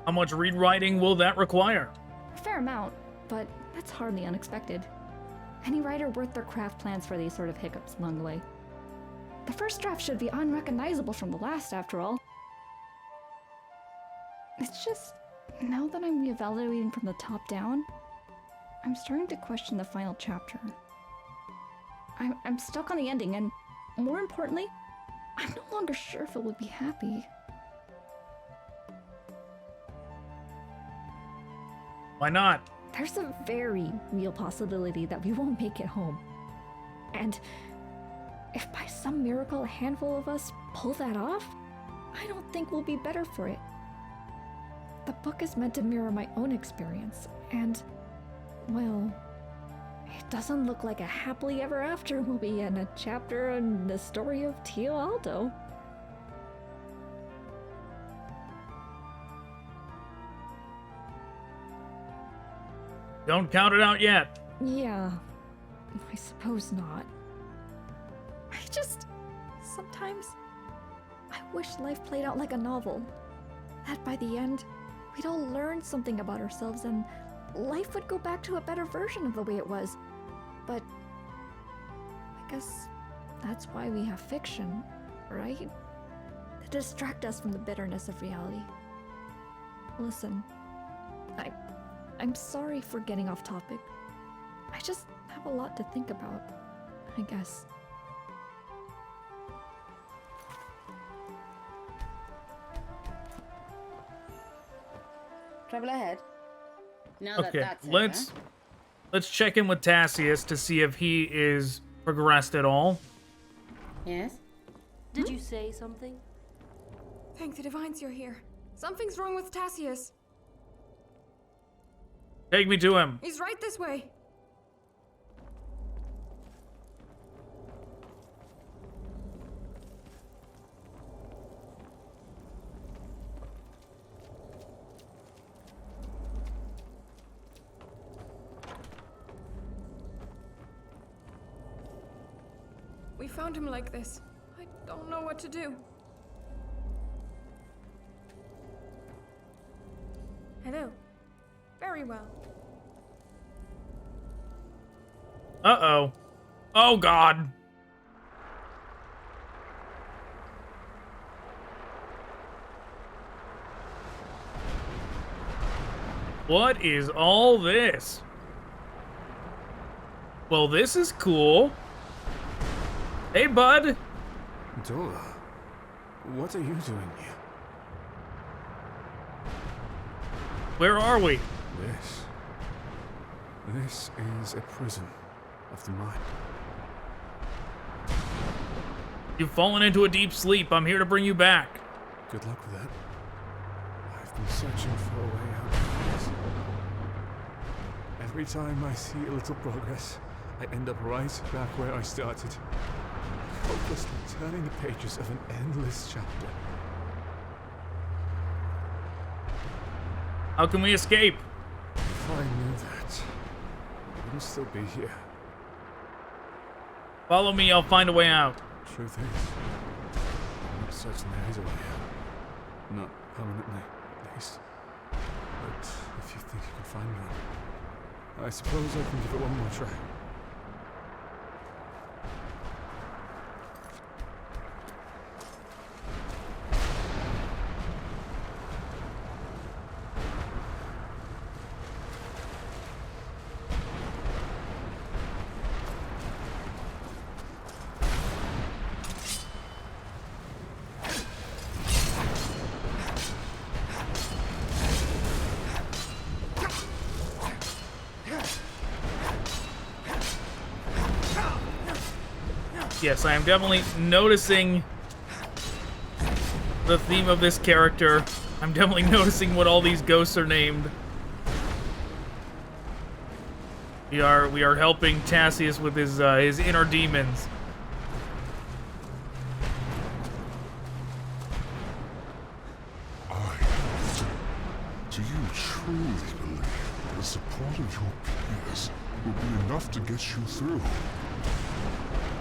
How much rewriting will that require? A fair amount, but that's hardly unexpected. Any writer worth their craft plans for these sort of hiccups along the way. The first draft should be unrecognizable from the last, after all. It's just, now that I'm reevaluating from the top down, I'm starting to question the final chapter. I'm stuck on the ending, and more importantly, I'm no longer sure if it would be happy. Why not? There's a very real possibility that we won't make it home. And if by some miracle a handful of us pull that off, I don't think we'll be better for it. The book is meant to mirror my own experience, and, well, it doesn't look like a happily ever after will be in a chapter in the story of Tio Alto. Don't count it out yet. Yeah, I suppose not. Sometimes, I wish life played out like a novel. That by the end, we'd all learn something about ourselves and life would go back to a better version of the way it was. But I guess that's why we have fiction, right? To distract us from the bitterness of reality. Listen, I'm sorry for getting off topic. I just have a lot to think about, I guess. Travel ahead. Now Okay, that's let's check in with Tassius to see if he is progressed at all. Yes? Did you say something? Thank the divines you're here. Something's wrong with Tassius. Take me to him. He's right this way. We found him like this. I don't know what to do. Hello. Very well. Uh-oh. Oh, God. What is all this? Well, this is cool. Hey, bud. Dola, what are you doing here? Where are we? This is a prison of the mind. You've fallen into a deep sleep. I'm here to bring you back. Good luck with that. I've been searching for a way out of this. Every time I see a little progress, I end up right back where I started. Hopelessly turning the pages of an endless chapter. How can we escape? If I knew that, I wouldn't still be here. Follow me, I'll find a way out. Truth is, I'm certain there is a way out. Not permanently, at least. But if you think you can find one, I suppose I can give it one more try. Yes, I am definitely noticing the theme of this character. I'm definitely noticing what all these ghosts are named. We are helping Tassius with his inner demons. Do you truly believe the support of your peers will be enough to get you through?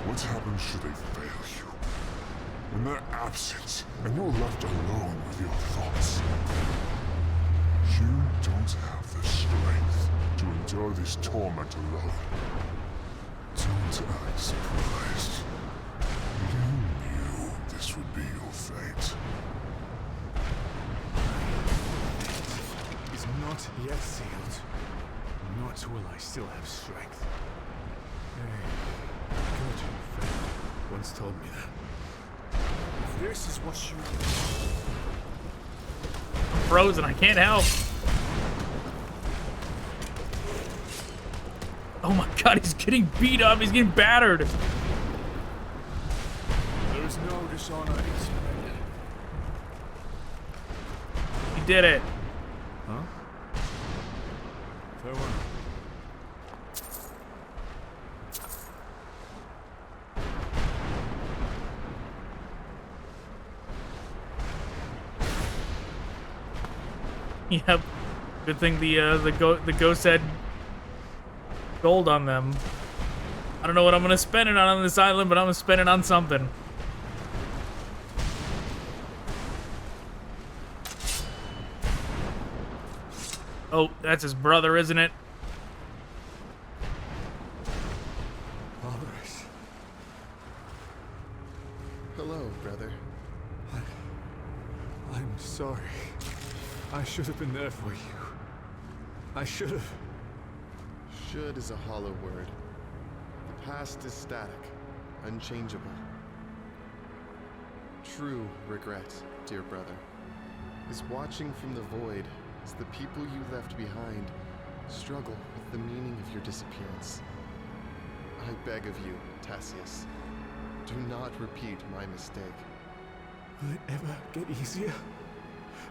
What happens should they fail you? When they're absent, and you're left alone with your thoughts. You don't have the strength to endure this torment alone. Don't act surprised. You knew this would be your fate. It's not yet sealed. Not will I still have strength. A good friend once told me that. If this is what you I'm frozen, I can't help. Oh my god, he's getting beat up, he's getting battered. There is no dishonor in surrender. He did it. Huh? Farewell. Yep. Good thing the ghost had gold on them. I don't know what I'm gonna spend it on this island, but I'm gonna spend it on something. Oh, that's his brother, isn't it? Alvarez. Hello, brother. I'm sorry. I should have been there for you. I should have. Should is a hollow word. The past is static, unchangeable. True regret, dear brother, is watching from the void as the people you left behind struggle with the meaning of your disappearance. I beg of you, Tassius, do not repeat my mistake. Will it ever get easier?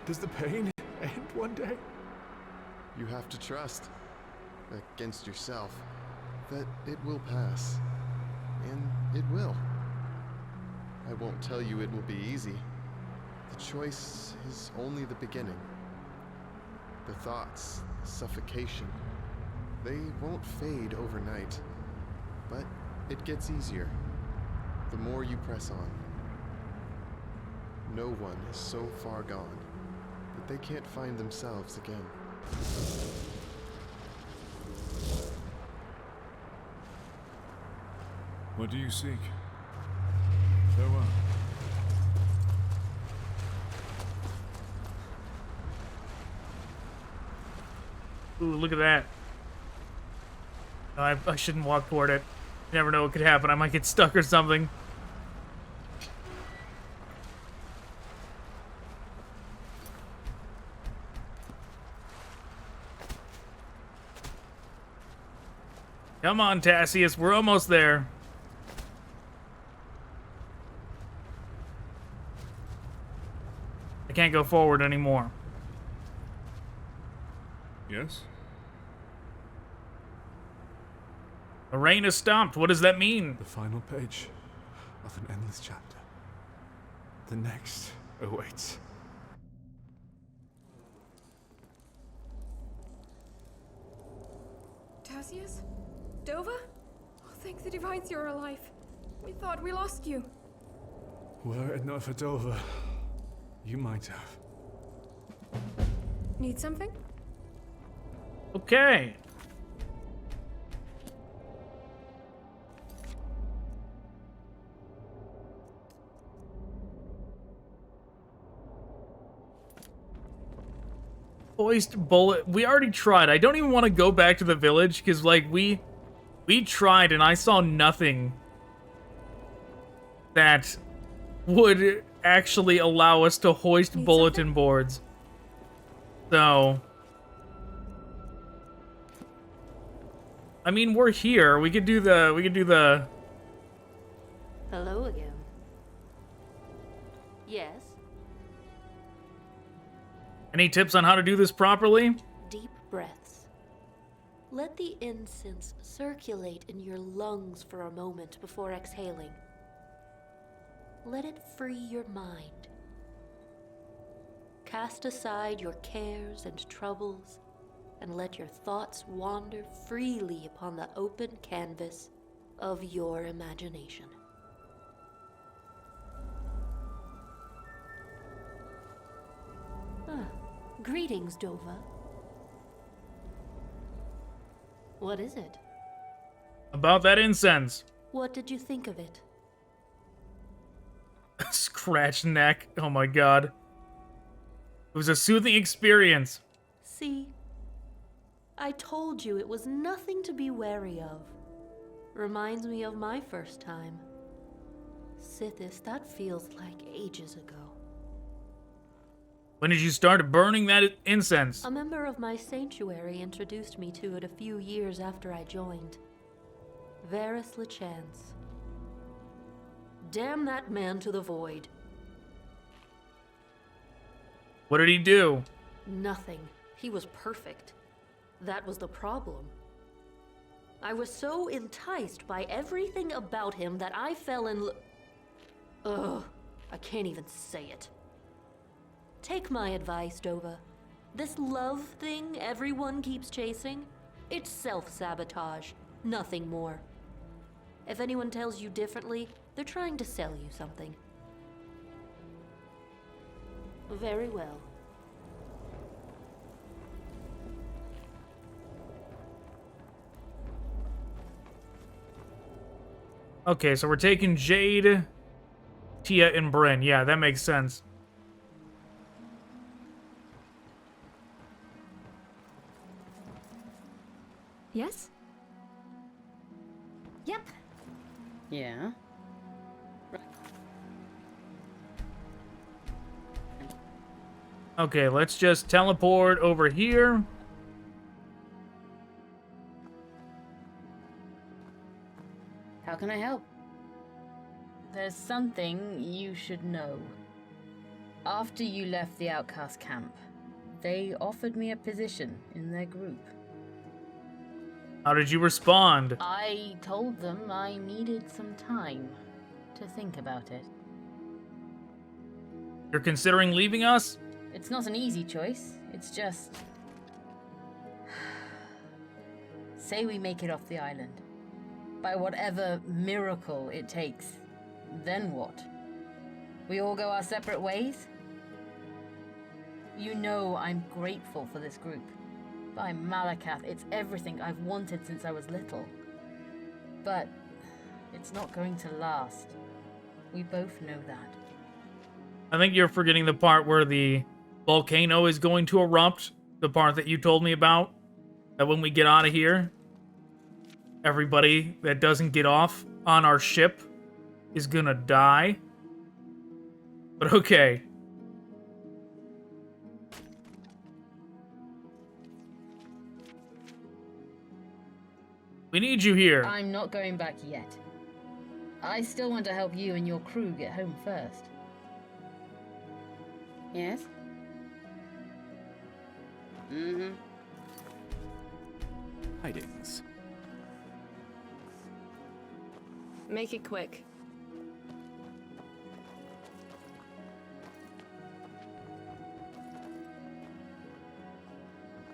Does the pain end one day? You have to trust, against yourself, that it will pass. And it will. I won't tell you it will be easy. The choice is only the beginning. The thoughts, the suffocation, they won't fade overnight. But it gets easier, the more you press on. No one is so far gone that they can't find themselves again. What do you seek? Farewell. Ooh, look at that. No, I shouldn't walk toward it. You never know what could happen. I might get stuck or something. Come on, Tassius, we're almost there. I can't go forward anymore. Yes? The rain is stopped. What does that mean? The final page of an endless chapter. The next awaits. Tassius? Dova? Oh, thank the divines you're alive. We thought we lost you. Were it not for Dover, you might have. Need something? Okay. Hoist bullet. We already tried. I don't even want to go back to the village because, like, we tried and I saw nothing that would actually allow us to hoist bulletin boards. So, I mean, we're here. We could do the. Hello again. Yes. Any tips on how to do this properly? Deep breaths. Let the incense circulate in your lungs for a moment before exhaling. Let it free your mind. Cast aside your cares and troubles, and let your thoughts wander freely upon the open canvas of your imagination. Greetings, Dova. What is it? About that incense. What did you think of it? Scratch neck. Oh my god. It was a soothing experience. See? I told you it was nothing to be wary of. Reminds me of my first time. Sithis, that feels like ages ago. When did you start burning that incense? A member of my sanctuary introduced me to it a few years after I joined. Varys LeChance. Damn that man to the void. What did he do? Nothing. He was perfect. That was the problem. I was so enticed by everything about him that I fell in Ugh, I can't even say it. Take my advice, Dova. This love thing everyone keeps chasing, it's self-sabotage, nothing more. If anyone tells you differently, they're trying to sell you something. Very well. Okay, so we're taking Jade, Tia, and Bryn. Yeah, that makes sense. Yes? Yep. Yeah. Okay, let's just teleport over here. How can I help? There's something you should know. After you left the outcast camp, they offered me a position in their group. How did you respond? I told them I needed some time to think about it. You're considering leaving us? It's not an easy choice. It's just... Say we make it off the island. By whatever miracle it takes. Then what? We all go our separate ways? You know I'm grateful for this group. By Malakath, it's everything I've wanted since I was little. But it's not going to last. We both know that. I think you're forgetting the part where the volcano is going to erupt. The part that you told me about. That when we get out of here, everybody that doesn't get off on our ship is gonna die. But okay. We need you here. I'm not going back yet. I still want to help you and your crew get home first. Yes? Mm-hmm. Tidings. Make it quick.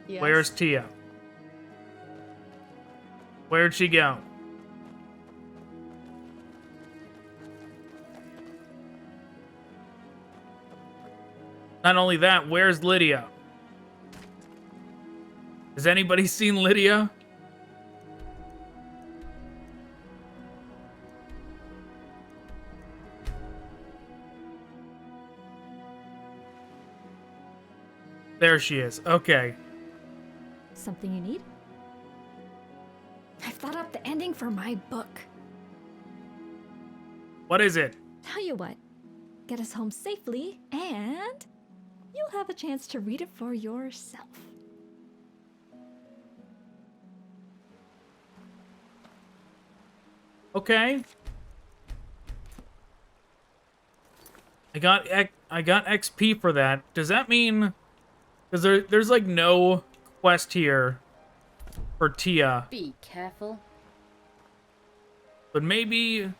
Yes. Where's Tia? Where'd she go? Not only that, where's Lydia? Has anybody seen Lydia? There she is. Okay. Something you need? I've thought up the ending for my book. What is it? Tell you what, get us home safely, and you'll have a chance to read it for yourself. Okay. I got XP for that. Does that mean... Because there's like no quest here for Tia. Be careful. But maybe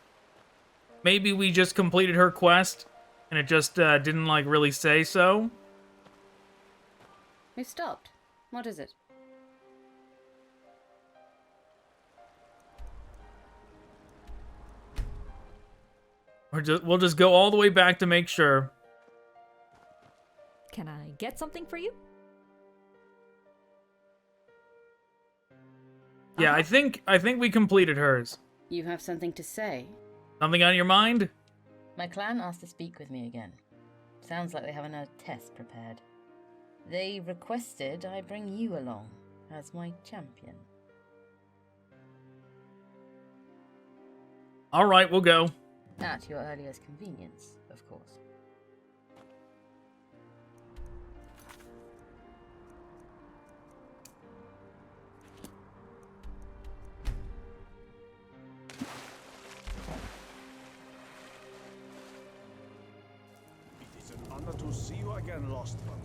we just completed her quest and it just didn't like really say so. We stopped. What is it? We'll just go all the way back to make sure. Can I get something for you? Yeah, I think we completed hers. You have something to say? Something on your mind? My clan asked to speak with me again. Sounds like they have a test prepared. They requested I bring you along as my champion. All right, we'll go. At your earliest convenience, of course. It is an honor to see you again, Lost One.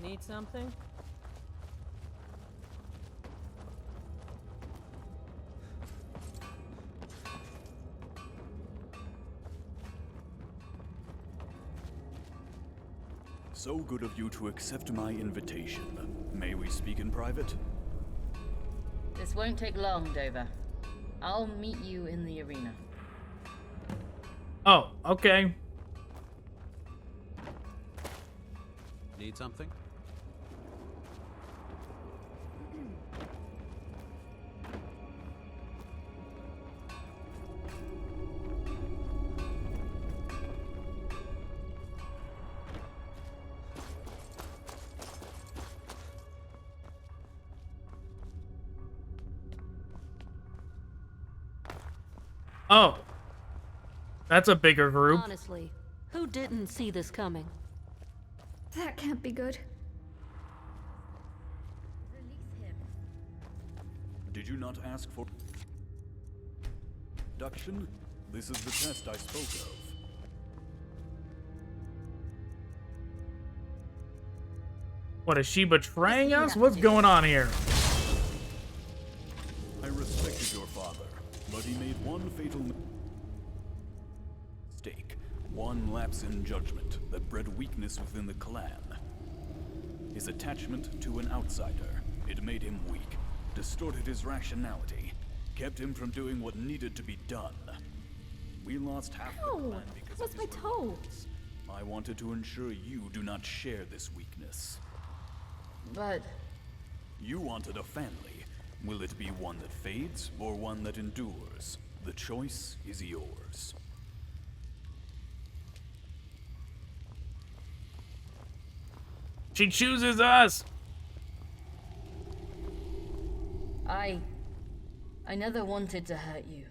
Need something? So good of you to accept my invitation. May we speak in private? This won't take long, Dover. I'll meet you in the arena. Oh, okay. Need something? Oh. That's a bigger group. Honestly, who didn't see this coming? That can't be good. Did you not ask for induction? This is the test I spoke of. What, is she betraying us? What's going on here? I respected your father, but he made one fatal mistake. One lapse in judgment that bred weakness within the clan. His attachment to an outsider. It made him weak, distorted his rationality, kept him from doing what needed to be done. We lost half the clan because of his reluctance. I wanted to ensure you do not share this weakness. But... You wanted a family. Will it be one that fades, or one that endures? The choice is yours. She chooses us! I never wanted to hurt you.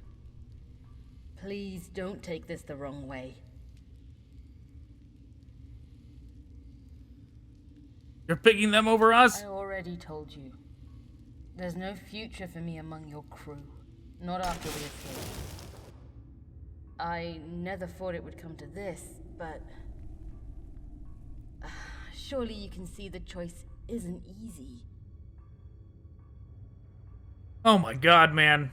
Please don't take this the wrong way. You're picking them over us? I already told you. There's no future for me among your crew. Not after we escape. I never thought it would come to this, but... surely you can see the choice isn't easy. Oh my god, man.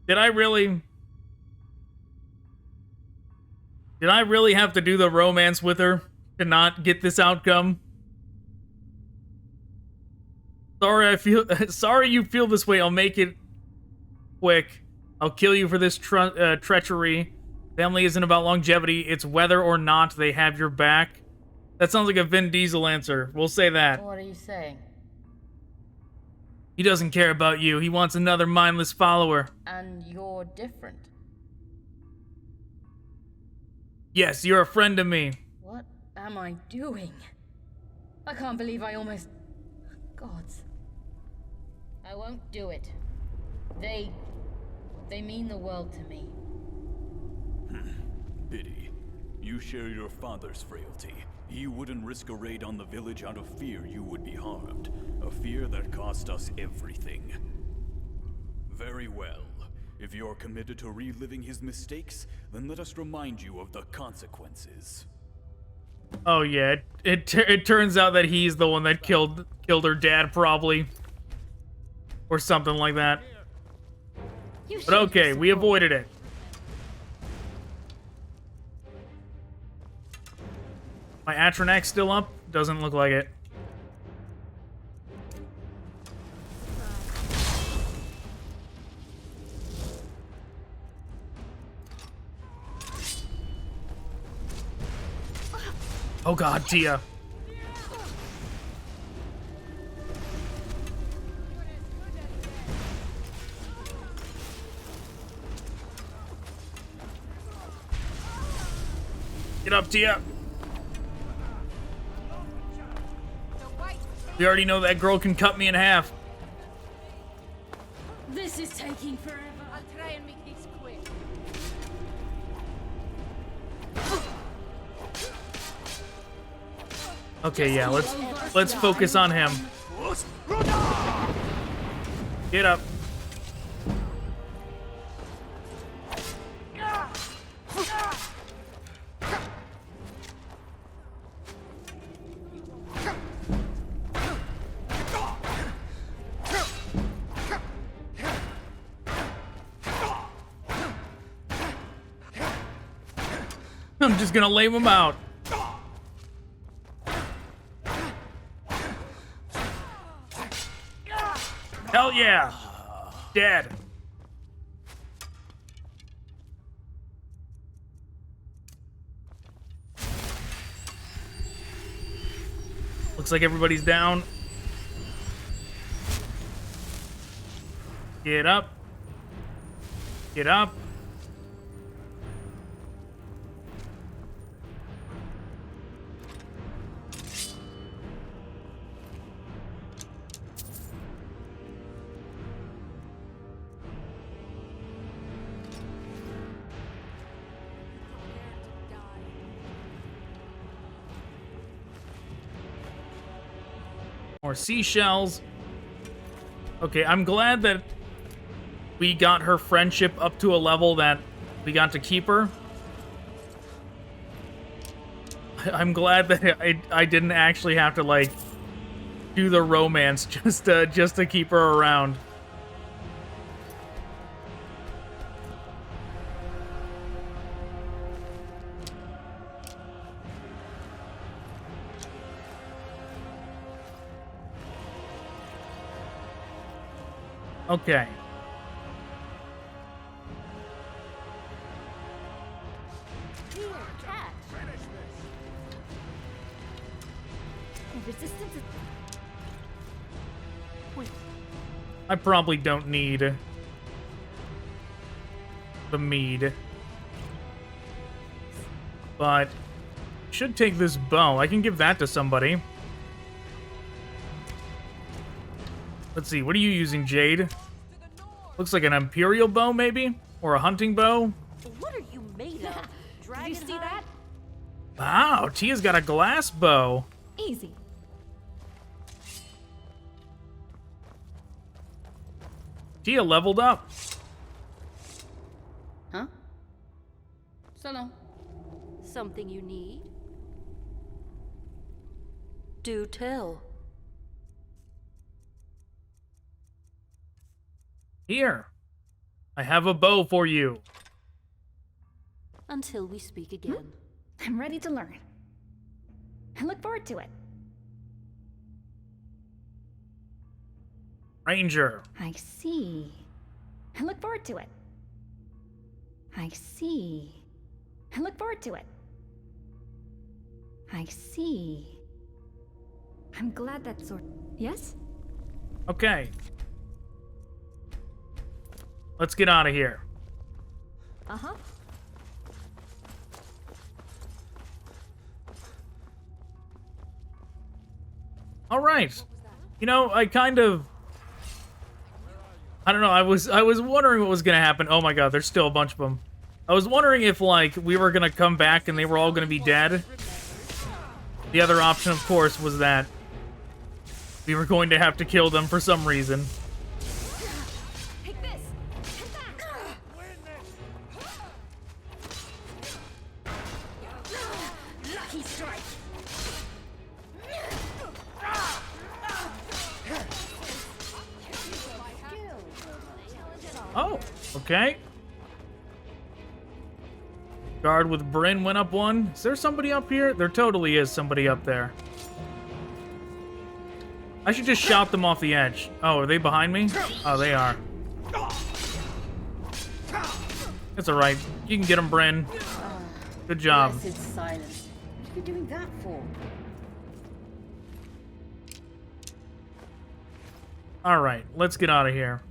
Did I really have to do the romance with her to not get this outcome? Sorry you feel this way. I'll make it quick. I'll kill you for this treachery. Family isn't about longevity. It's whether or not they have your back. That sounds like a Vin Diesel answer. We'll say that. What are you saying? He doesn't care about you. He wants another mindless follower. And you're different. Yes, you're a friend to me. What am I doing? I can't believe I almost... Gods. I won't do it. They mean the world to me. Pity. You share your father's frailty. He wouldn't risk a raid on the village out of fear you would be harmed. A fear that cost us everything. Very well. If you're committed to reliving his mistakes, then let us remind you of the consequences. Oh yeah, it turns out that he's the one that killed her dad, probably. Or something like that. But okay, we avoided it. My Atronach's still up? Doesn't look like it. Oh god, Tia. Get up, Tia. We already know that girl can cut me in half. This is taking forever. I'll try and make this quick. Okay, yeah, let's focus on him. Get up. I'm just gonna lay him out. Hell yeah! Dead. Looks like everybody's down. Get up. Get up. More seashells. Okay, I'm glad that we got her friendship up to a level that we got to keep her. I'm glad that I didn't actually have to, like, do the romance just to keep her around. Okay. Here, catch. The resistance is... Wait. I probably don't need the mead. But should take this bow. I can give that to somebody. Let's see, what are you using, Jade? Looks like an Imperial bow, maybe? Or a hunting bow? What are you made of? Did you see that? Wow, Tia's got a glass bow. Easy. Tia leveled up. Huh? So long. Something you need? Do tell. Here. I have a bow for you. Until we speak again. I'm ready to learn. I look forward to it. Ranger. I see. I look forward to it. I see. I look forward to it. I see. I'm glad that sort. Yes? Okay. Let's get out of here. Uh-huh. All right. You know, I don't know. I was wondering what was gonna happen. Oh my god, there's still a bunch of them. I was wondering if like we were gonna come back and they were all gonna be dead. The other option, of course, was that we were going to have to kill them for some reason. Oh, okay. Guard with Bryn went up one. Is there somebody up here? There totally is somebody up there. I should just shout them off the edge. Oh, are they behind me? Oh, they are. It's alright. You can get them, Bryn. Good job. Blessed silence. What are you doing that for? Alright, let's get out of here.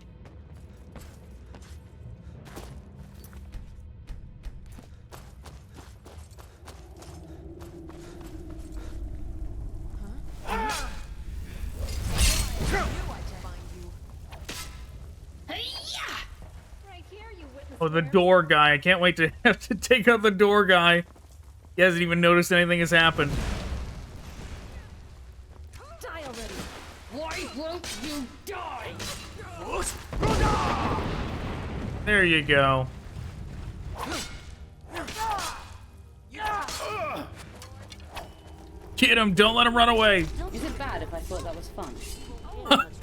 Oh, the door guy. I can't wait to have to take out the door guy. He hasn't even noticed anything has happened. Die already! Why won't you die? There you go. Get him! Don't let him run away! Is it bad if I thought that was fun?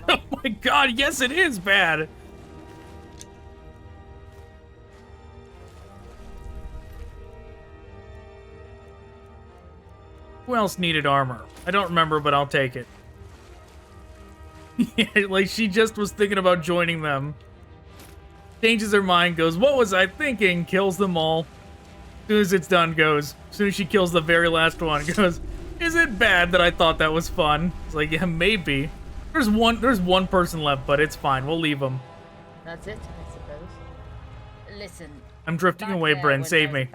Oh my god, yes it is bad! Who else needed armor? I don't remember, but I'll take it. Yeah, like she just was thinking about joining them. Changes her mind, goes, what was I thinking? Kills them all. As soon as it's done, goes. As soon as she kills the very last one, goes, is it bad that I thought that was fun? It's like, yeah, maybe. There's one person left, but it's fine. We'll leave him. That's it, I suppose. Listen. I'm drifting away, Bryn. Save me.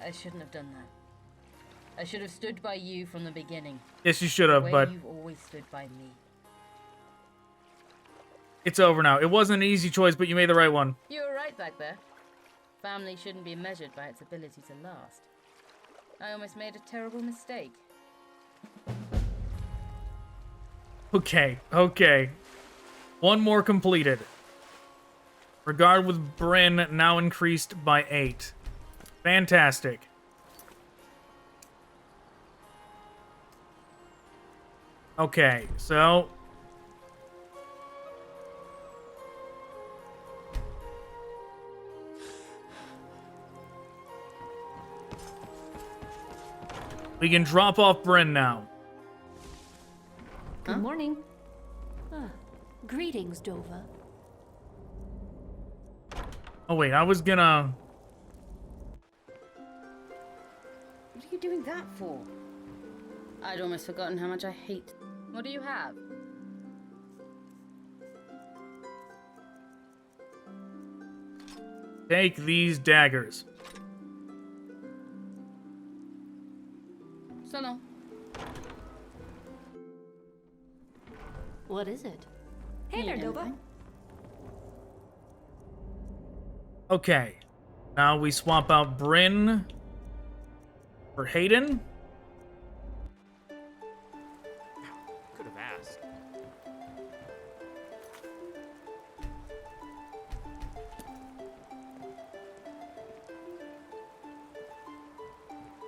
I shouldn't have done that. I should have stood by you from the beginning. Yes, you should have, the way but you've always stood by me. It's over now. It wasn't an easy choice, but you made the right one. You were right back there. Family shouldn't be measured by its ability to last. I almost made a terrible mistake. Okay, okay. One more completed. Regard with Bryn now increased by 8. Fantastic. Okay, so... we can drop off Bryn now. Good morning. Greetings, Dova. Oh wait, I was gonna... What are you doing that for? I'd almost forgotten how much I hate. What do you have? Take these daggers. So long. What is it? Hey there, Dova. Okay. Now we swap out Bryn for Hayden. Could have asked.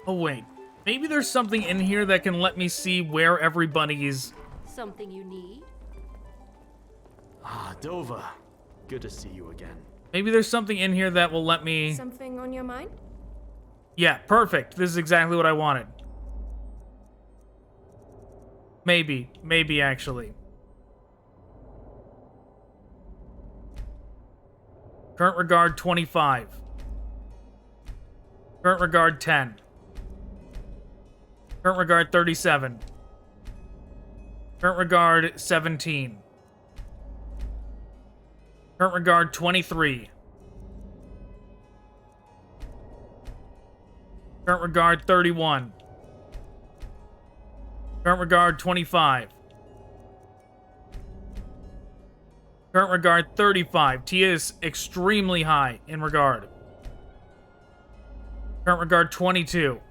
Oh wait. Maybe there's something in here that can let me see where everybody's... Something you need? Ah, Dova. Good to see you again. Maybe there's something in here that will let me... Something on your mind? Yeah, perfect. This is exactly what I wanted. Maybe. Maybe, actually. Current regard 25. Current regard 10. Current regard 37. Current regard 17. Current regard 23. Current regard 31. Current regard 25. Current regard 35. Tia is extremely high in regard. Current regard 22.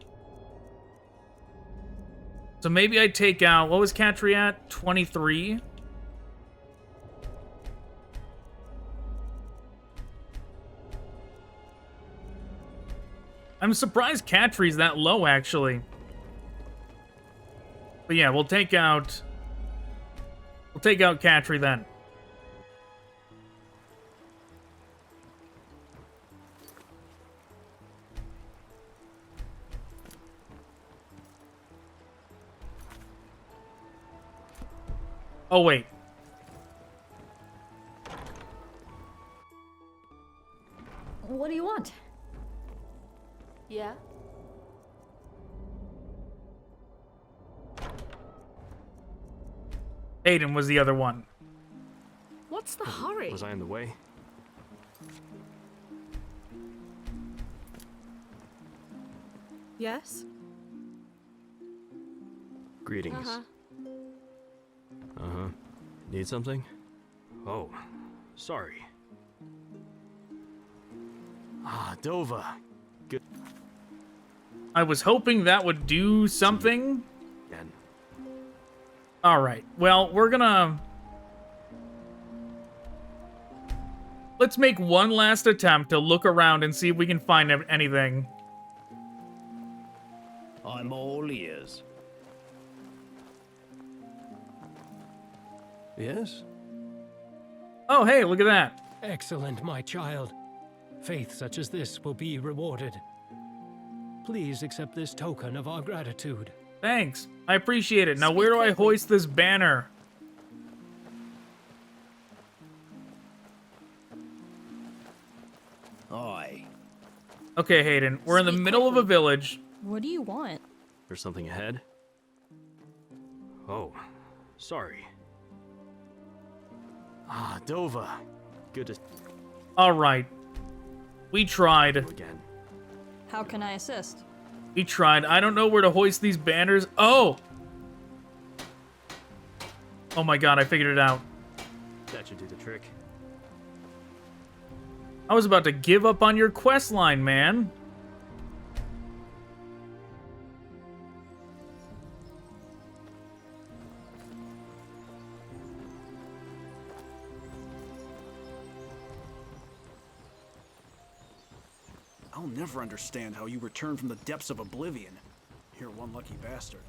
So maybe I take out, what was Katri at? 23? I'm surprised Katri's that low, actually. But yeah, we'll take out Katri then. Oh, wait. What do you want? Yeah? Aiden was the other one. What's the hurry? Was I in the way? Yes? Greetings. Uh-huh. Need something? Oh, sorry. Ah, Dova. Good. I was hoping that would do something. Again. Alright, well, we're gonna... Let's make one last attempt to look around and see if we can find anything. I'm all ears. Yes? Oh, hey, look at that. Excellent, my child. Faith such as this will be rewarded. Please accept this token of our gratitude. Thanks. I appreciate it. Now, where do I hoist this banner? Aye. Okay, Hayden. We're in the middle of a village. What do you want? There's something ahead? Oh, sorry. Ah, Dova. Good to... Alright. We tried. Again. How can I assist? We tried. I don't know where to hoist these banners. Oh! Oh my god, I figured it out. That should do the trick. I was about to give up on your questline, man. I'll never understand how you returned from the depths of Oblivion. You're one lucky bastard.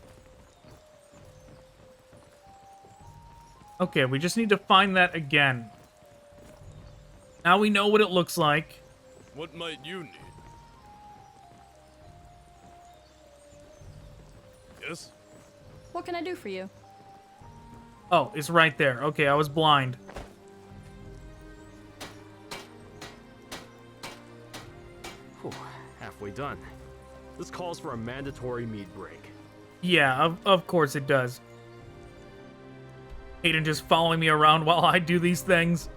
Okay, we just need to find that again. Now we know what it looks like. What might you need? Yes? What can I do for you? Oh, it's right there. Okay, I was blind. Whew, halfway done. This calls for a mandatory meat break. Yeah, of course it does. Aiden just following me around while I do these things.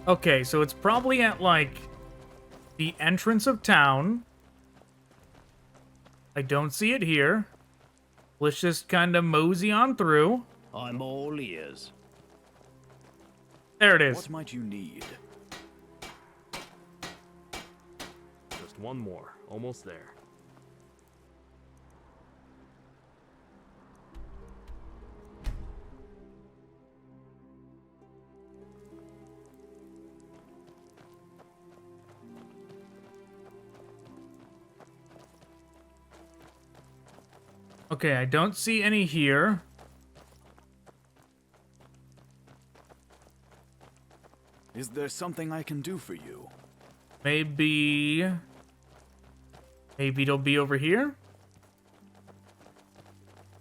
Okay, so it's probably at, like, the entrance of town. I don't see it here. Let's just kind of mosey on through. I'm all ears. There it is. What might you need? Just one more. Almost there. Okay, I don't see any here. Is there something I can do for you? Maybe... Maybe it'll be over here?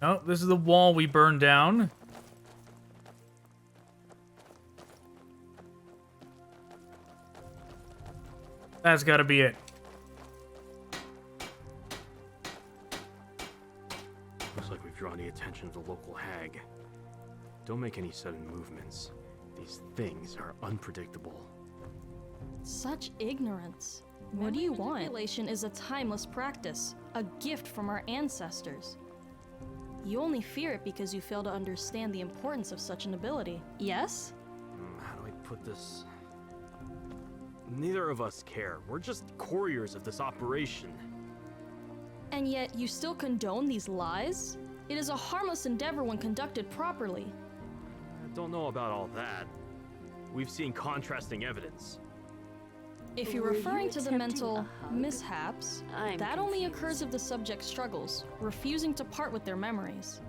No, this is the wall we burned down. That's gotta be it. Looks like we've drawn the attention of the local hag. Don't make any sudden movements. These things are unpredictable. Such ignorance. What do you want? Manipulation is a timeless practice, a gift from our ancestors. You only fear it because you fail to understand the importance of such an ability, yes? How do I put this? Neither of us care. We're just couriers of this operation. And yet, you still condone these lies? It is a harmless endeavor when conducted properly. I don't know about all that. We've seen contrasting evidence. If you're referring to the mental mishaps, that only occurs if the subject struggles, refusing to part with their memories.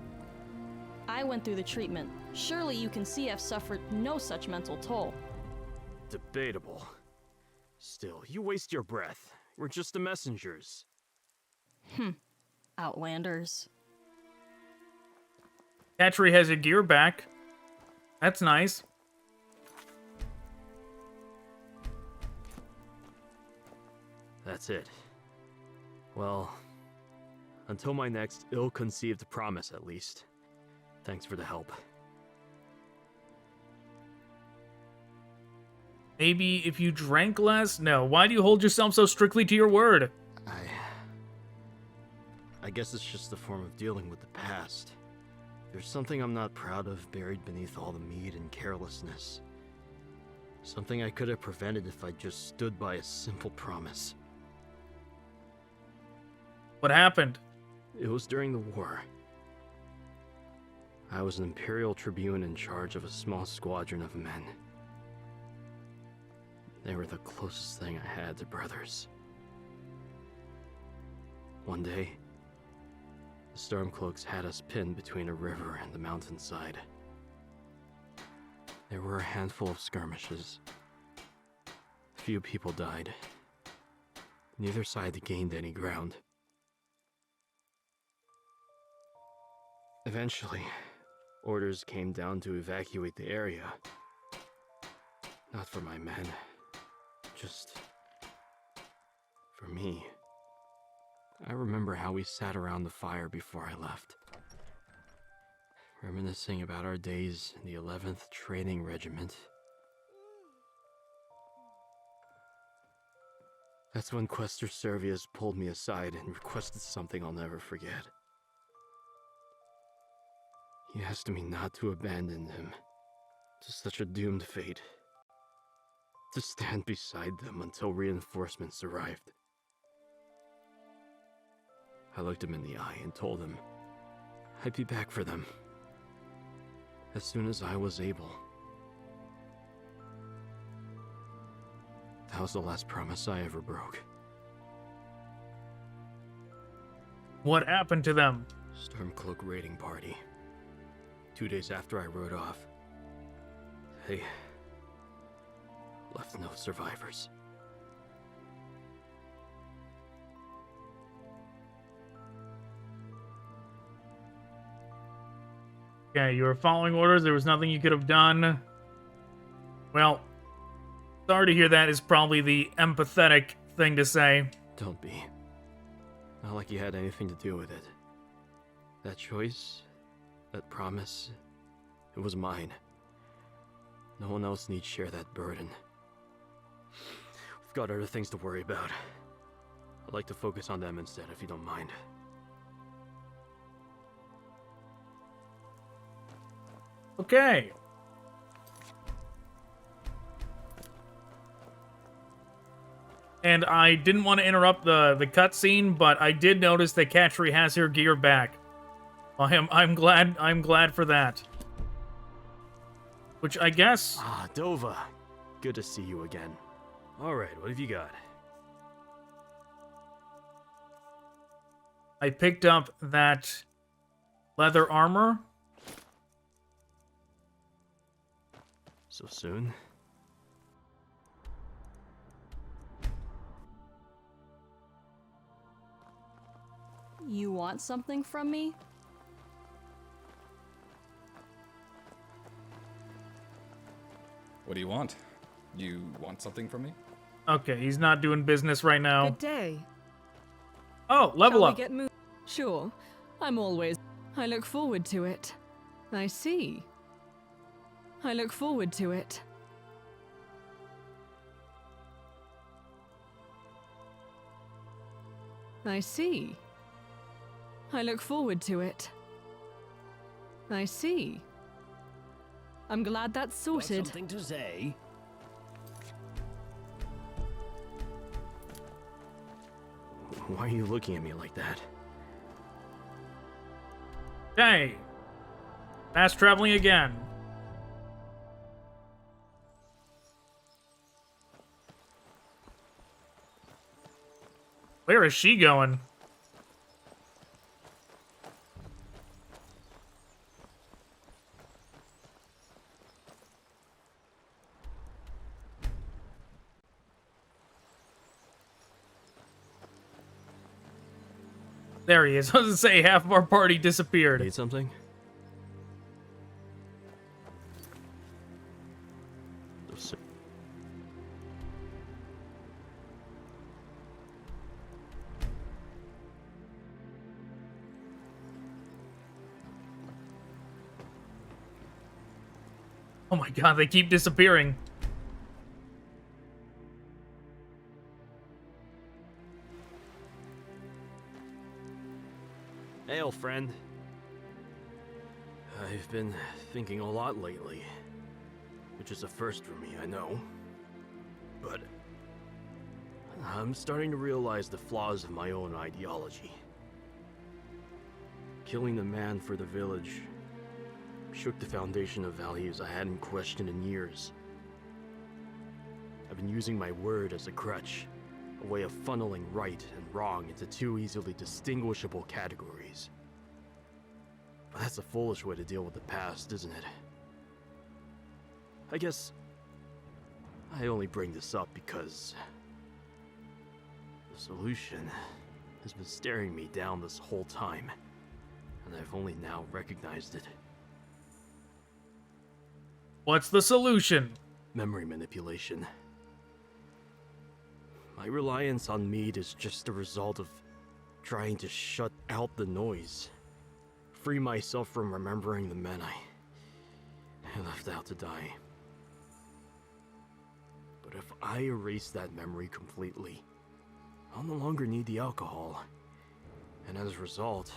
I went through the treatment. Surely you can see I've suffered no such mental toll. Debatable. Still, you waste your breath. We're just the messengers. Outlanders. Catchery has your gear back. That's nice. That's it. Well, until my next ill-conceived promise, at least. Thanks for the help. Maybe if you drank less? No, why do you hold yourself so strictly to your word? I guess it's just a form of dealing with the past. There's something I'm not proud of buried beneath all the mead and carelessness. Something I could have prevented if I just stood by a simple promise. What happened? It was during the war. I was an Imperial Tribune in charge of a small squadron of men. They were the closest thing I had to brothers. One day, the Stormcloaks had us pinned between a river and the mountainside. There were a handful of skirmishes. Few people died. Neither side gained any ground. Eventually, orders came down to evacuate the area. Not for my men, just for me. I remember how we sat around the fire before I left, reminiscing about our days in the 11th Training Regiment. That's when Quester Servius pulled me aside and requested something I'll never forget. He asked me not to abandon them to such a doomed fate, to stand beside them until reinforcements arrived. I looked him in the eye and told him I'd be back for them as soon as I was able. That was the last promise I ever broke. What happened to them? Stormcloak raiding party. 2 days after I rode off, they left no survivors. Okay, you were following orders. There was nothing you could have done. Well, sorry to hear that is probably the empathetic thing to say. Don't be. Not like you had anything to do with it. That choice, that promise, it was mine. No one else needs share that burden. We've got other things to worry about. I'd like to focus on them instead, if you don't mind. Okay. And I didn't want to interrupt the cutscene, but I did notice that Catchery has her gear back. I'm glad for that. Which I guess... Ah, Dova. Good to see you again. Alright, what have you got? I picked up that leather armor. So soon? You want something from me? What do you want? You want something from me? Okay, he's not doing business right now. Good day. Oh, level Shall up. we get moving? Sure. I'm always... I look forward to it. I see. I look forward to it. I see. I look forward to it. I see. I'm glad that's sorted. Got something to say? Why are you looking at me like that? Okay. Fast traveling again. Where is she going? There he is. I was gonna say half of our party disappeared. Need something? Oh my god, they keep disappearing. Hey, old friend. I've been thinking a lot lately, which is a first for me, I know. But I'm starting to realize the flaws of my own ideology. Killing the man for the village shook the foundation of values I hadn't questioned in years. I've been using my word as a crutch, a way of funneling right and wrong into two easily distinguishable categories. But that's a foolish way to deal with the past, isn't it? I guess I only bring this up because the solution has been staring me down this whole time, and I've only now recognized it. What's the solution? Memory manipulation. My reliance on mead is just a result of trying to shut out the noise. Free myself from remembering the men I left out to die. But if I erase that memory completely, I'll no longer need the alcohol. And as a result,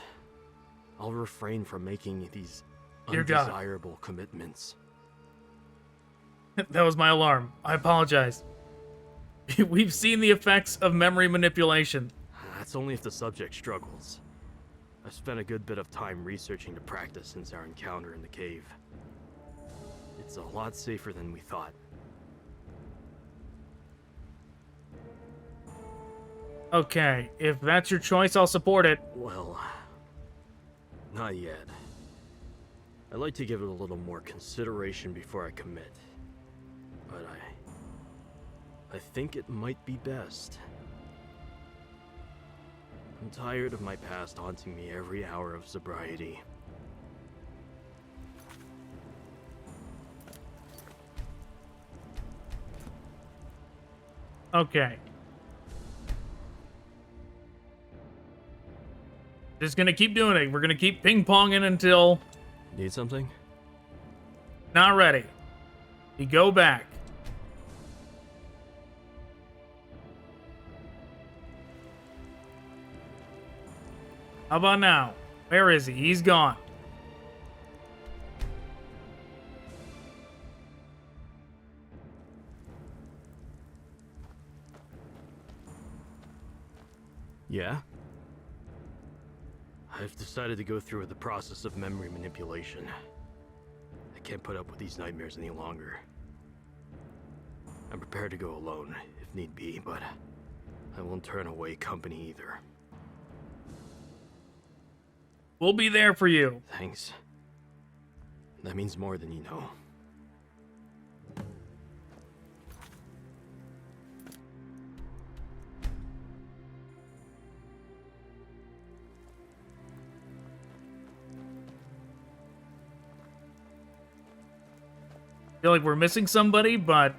I'll refrain from making these Dear God. undesirable commitments. That was my alarm. I apologize. We've seen the effects of memory manipulation. That's only if the subject struggles. I've spent a good bit of time researching the practice since our encounter in the cave. It's a lot safer than we thought. Okay, if that's your choice, I'll support it. Well, not yet. I'd like to give it a little more consideration before I commit. But I think it might be best. I'm tired of my past haunting me every hour of sobriety. Okay. Just gonna keep doing it. We're gonna keep ping-ponging until... Need something? Not ready. We go back. How about now? Where is he? He's gone. Yeah? I've decided to go through with the process of memory manipulation. I can't put up with these nightmares any longer. I'm prepared to go alone, if need be, but I won't turn away company either. We'll be there for you. Thanks. That means more than you know. Feel like we're missing somebody, but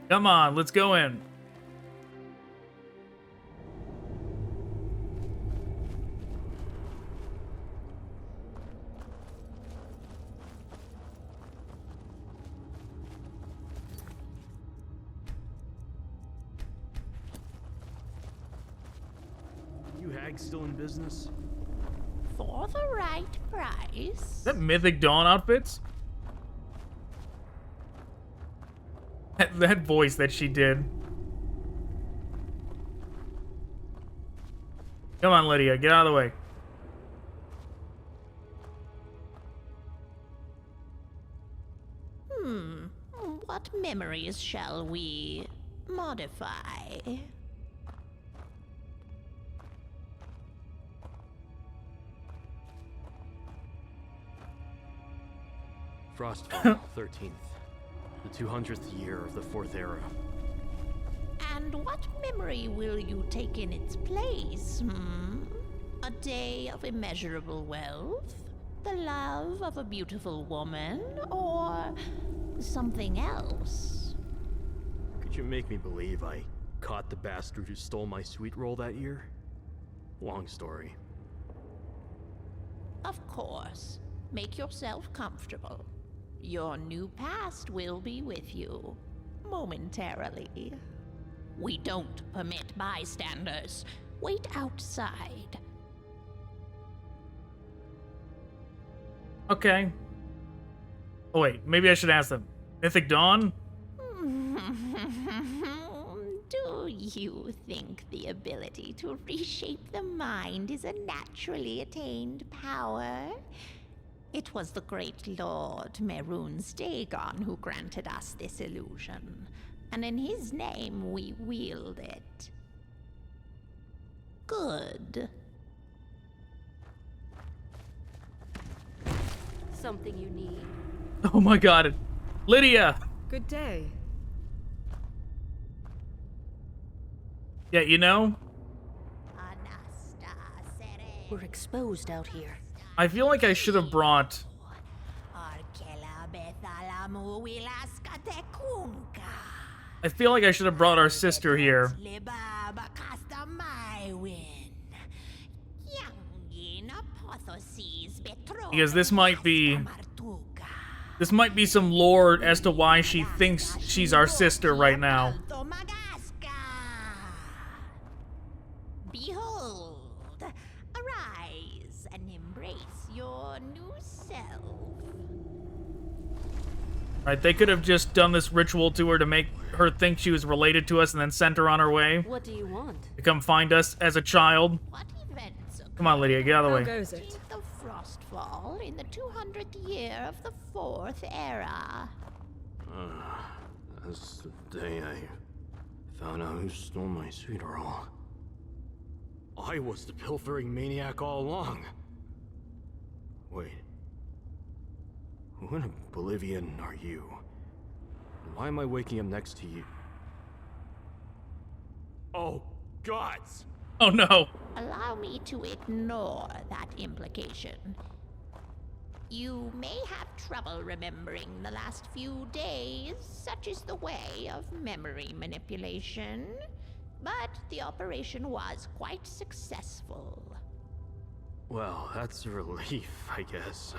come on, let's go in. You hags still in business? For the right price. Is that Mythic Dawn outfits? That voice that she did. Come on, Lydia, get out of the way. What memories shall we modify? Frostfall, 13th. The 200th year of the Fourth Era. And what memory will you take in its place, A day of immeasurable wealth? The love of a beautiful woman? Or something else? Could you make me believe I caught the bastard who stole my sweet roll that year? Long story. Of course. Make yourself comfortable. Your new past will be with you, momentarily. We don't permit bystanders. Wait outside. Okay. Oh wait, maybe I should ask them. Mythic Dawn? Do you think the ability to reshape the mind is a naturally attained power? It was the great Lord Merun's Dagon who granted us this illusion, and in his name we wield it. Good. Something you need? Oh my god. Lydia! Good day. Yeah, you know? We're exposed out here. I feel like I should have brought... I feel like I should have brought our sister here. Because this might be some lore as to why she thinks she's our sister right now. Behold, arise and embrace your new self. Right, they could have just done this ritual to her to make her think she was related to us and then sent her on her way. What do you want? To come find us as a child. Come on, Lydia, get out of the way. How goes it? The Frostfall in the 200th year of the Fourth Era. That's the day I found out who stole my sweet roll. I was the pilfering maniac all along. Wait. Who in Oblivion are you? Why am I waking up next to you? Oh, gods! Oh no! Allow me to ignore that implication. You may have trouble remembering the last few days, such is the way of memory manipulation. But the operation was quite successful. Well, that's a relief, I guess.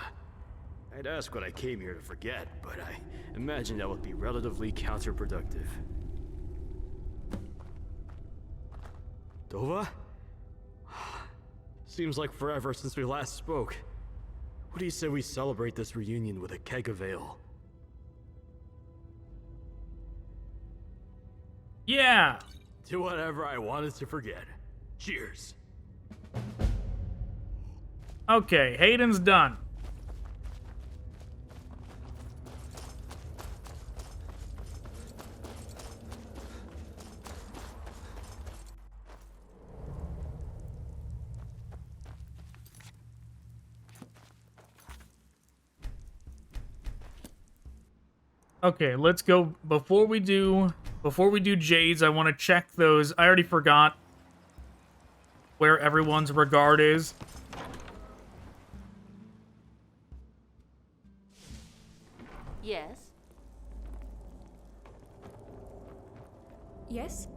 I'd ask what I came here to forget, but I imagine that would be relatively counterproductive. Dova? Seems like forever since we last spoke. What do you say we celebrate this reunion with a keg of ale? Yeah! Do whatever I wanted to forget. Cheers. Okay, Hayden's done. Okay, let's go. Before we do Jades, I want to check those. I already forgot where everyone's regard is. Yes? Yes?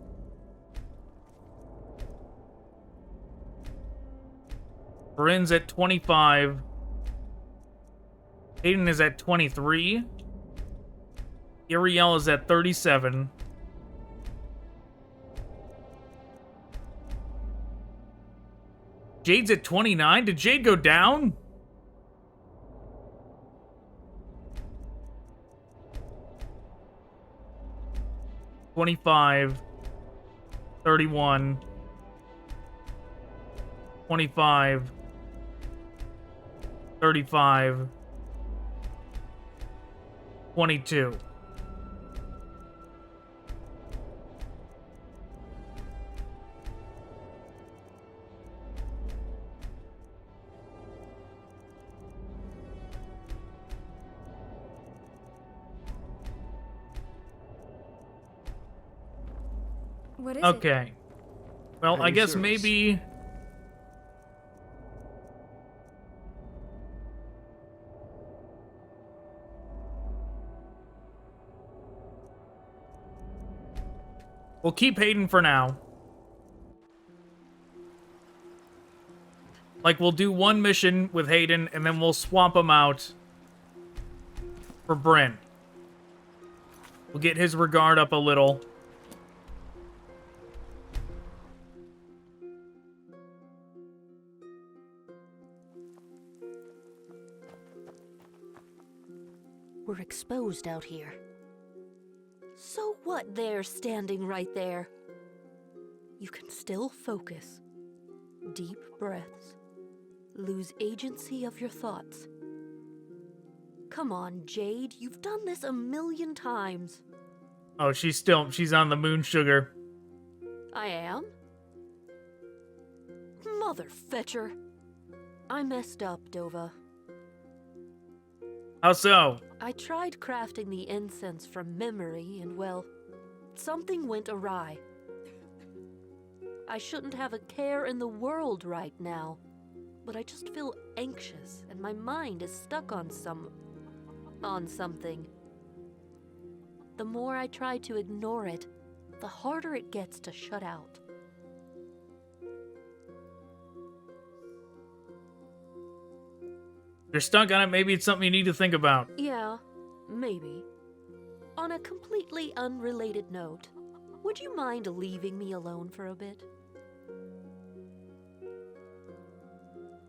Bryn's at 25. Hayden is at 23. Ariel is at 37. Jade's at 29. Did Jade go down? $25, 31, 25, 35, 22. What is Okay. Well, I guess maybe... We'll keep Hayden for now. Like, we'll do one mission with Hayden, and then we'll swap him out for Bryn. We'll get his regard up a little. We're exposed out here. So what they're standing right there? You can still focus. Deep breaths. Lose agency of your thoughts. Come on, Jade, you've done this a million times. Oh, she's on the moon sugar. I am? Mother fetcher. I messed up, Dova. How so? I tried crafting the incense from memory, and well, something went awry. I shouldn't have a care in the world right now, but I just feel anxious, and my mind is stuck on something. The more I try to ignore it, the harder it gets to shut out. You're stuck on it, maybe it's something you need to think about. Yeah, maybe. On a completely unrelated note, would you mind leaving me alone for a bit?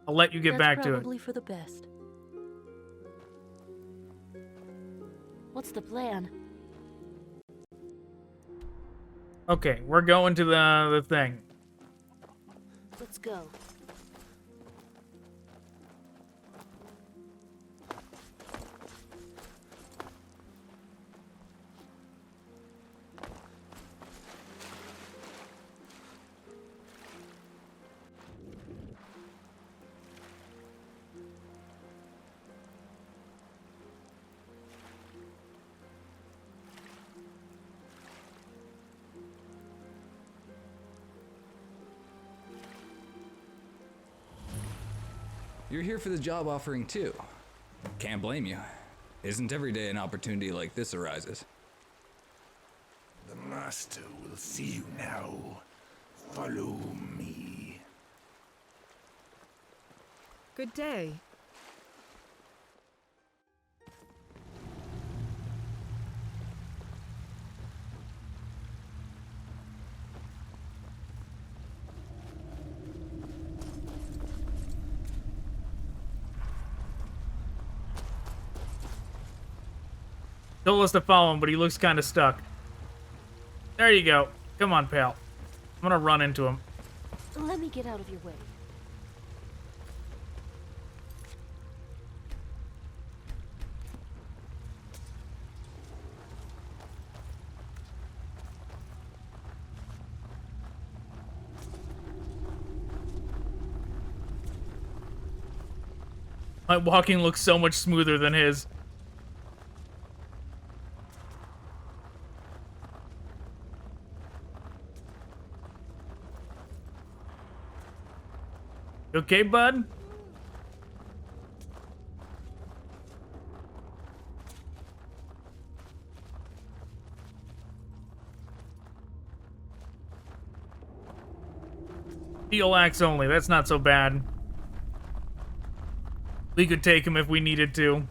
I'll let you get back to it. That's probably for the best. What's the plan? Okay, we're going to the thing. Let's go. You're here for the job offering too. Can't blame you. Isn't every day an opportunity like this arises? The master will see you now. Follow me. Good day. Told us to follow him, but he looks kind of stuck. There you go. Come on, pal. I'm gonna run into him. Let me get out of your way. My walking looks so much smoother than his. You okay, bud? Steel axe only. That's not so bad. We could take him if we needed to.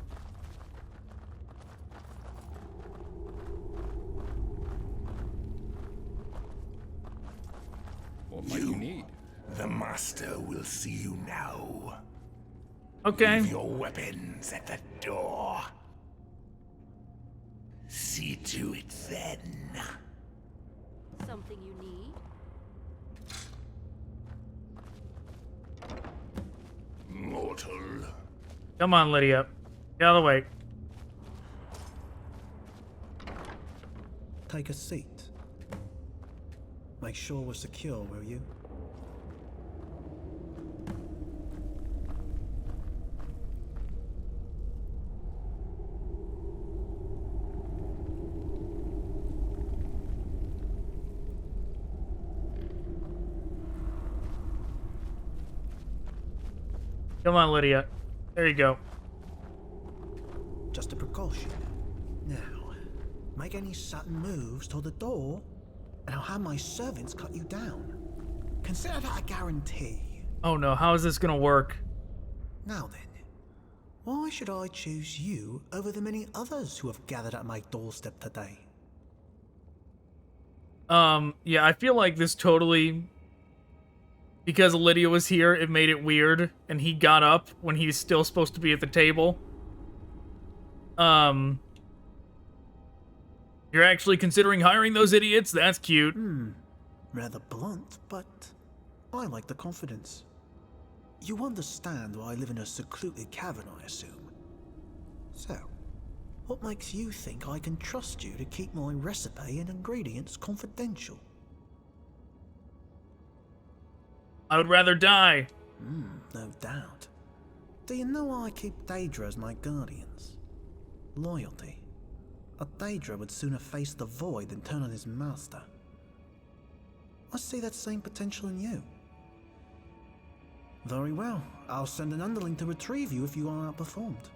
What might you need? The master will see you now. Okay. Leave your weapons at the door. See to it then. Something you need? Mortal. Come on, Lydia. Get out of the way. Take a seat. Make sure we're secure, will you? Come on, Lydia. There you go. Just a precaution. Now, make any sudden moves toward the door, and I'll have my servants cut you down. Consider that a guarantee. Oh no, how is this gonna work? Now then, why should I choose you over the many others who have gathered at my doorstep today? Yeah, I feel like this totally... Because Lydia was here, it made it weird, and he got up when he's still supposed to be at the table. You're actually considering hiring those idiots? That's cute. Rather blunt, but I like the confidence. You understand why I live in a secluded cavern, I assume. So, what makes you think I can trust you to keep my recipe and ingredients confidential? I would rather die. No doubt. Do you know why I keep Daedra as my guardians? Loyalty. A Daedra would sooner face the void than turn on his master. I see that same potential in you. Very well, I'll send an underling to retrieve you if you are outperformed.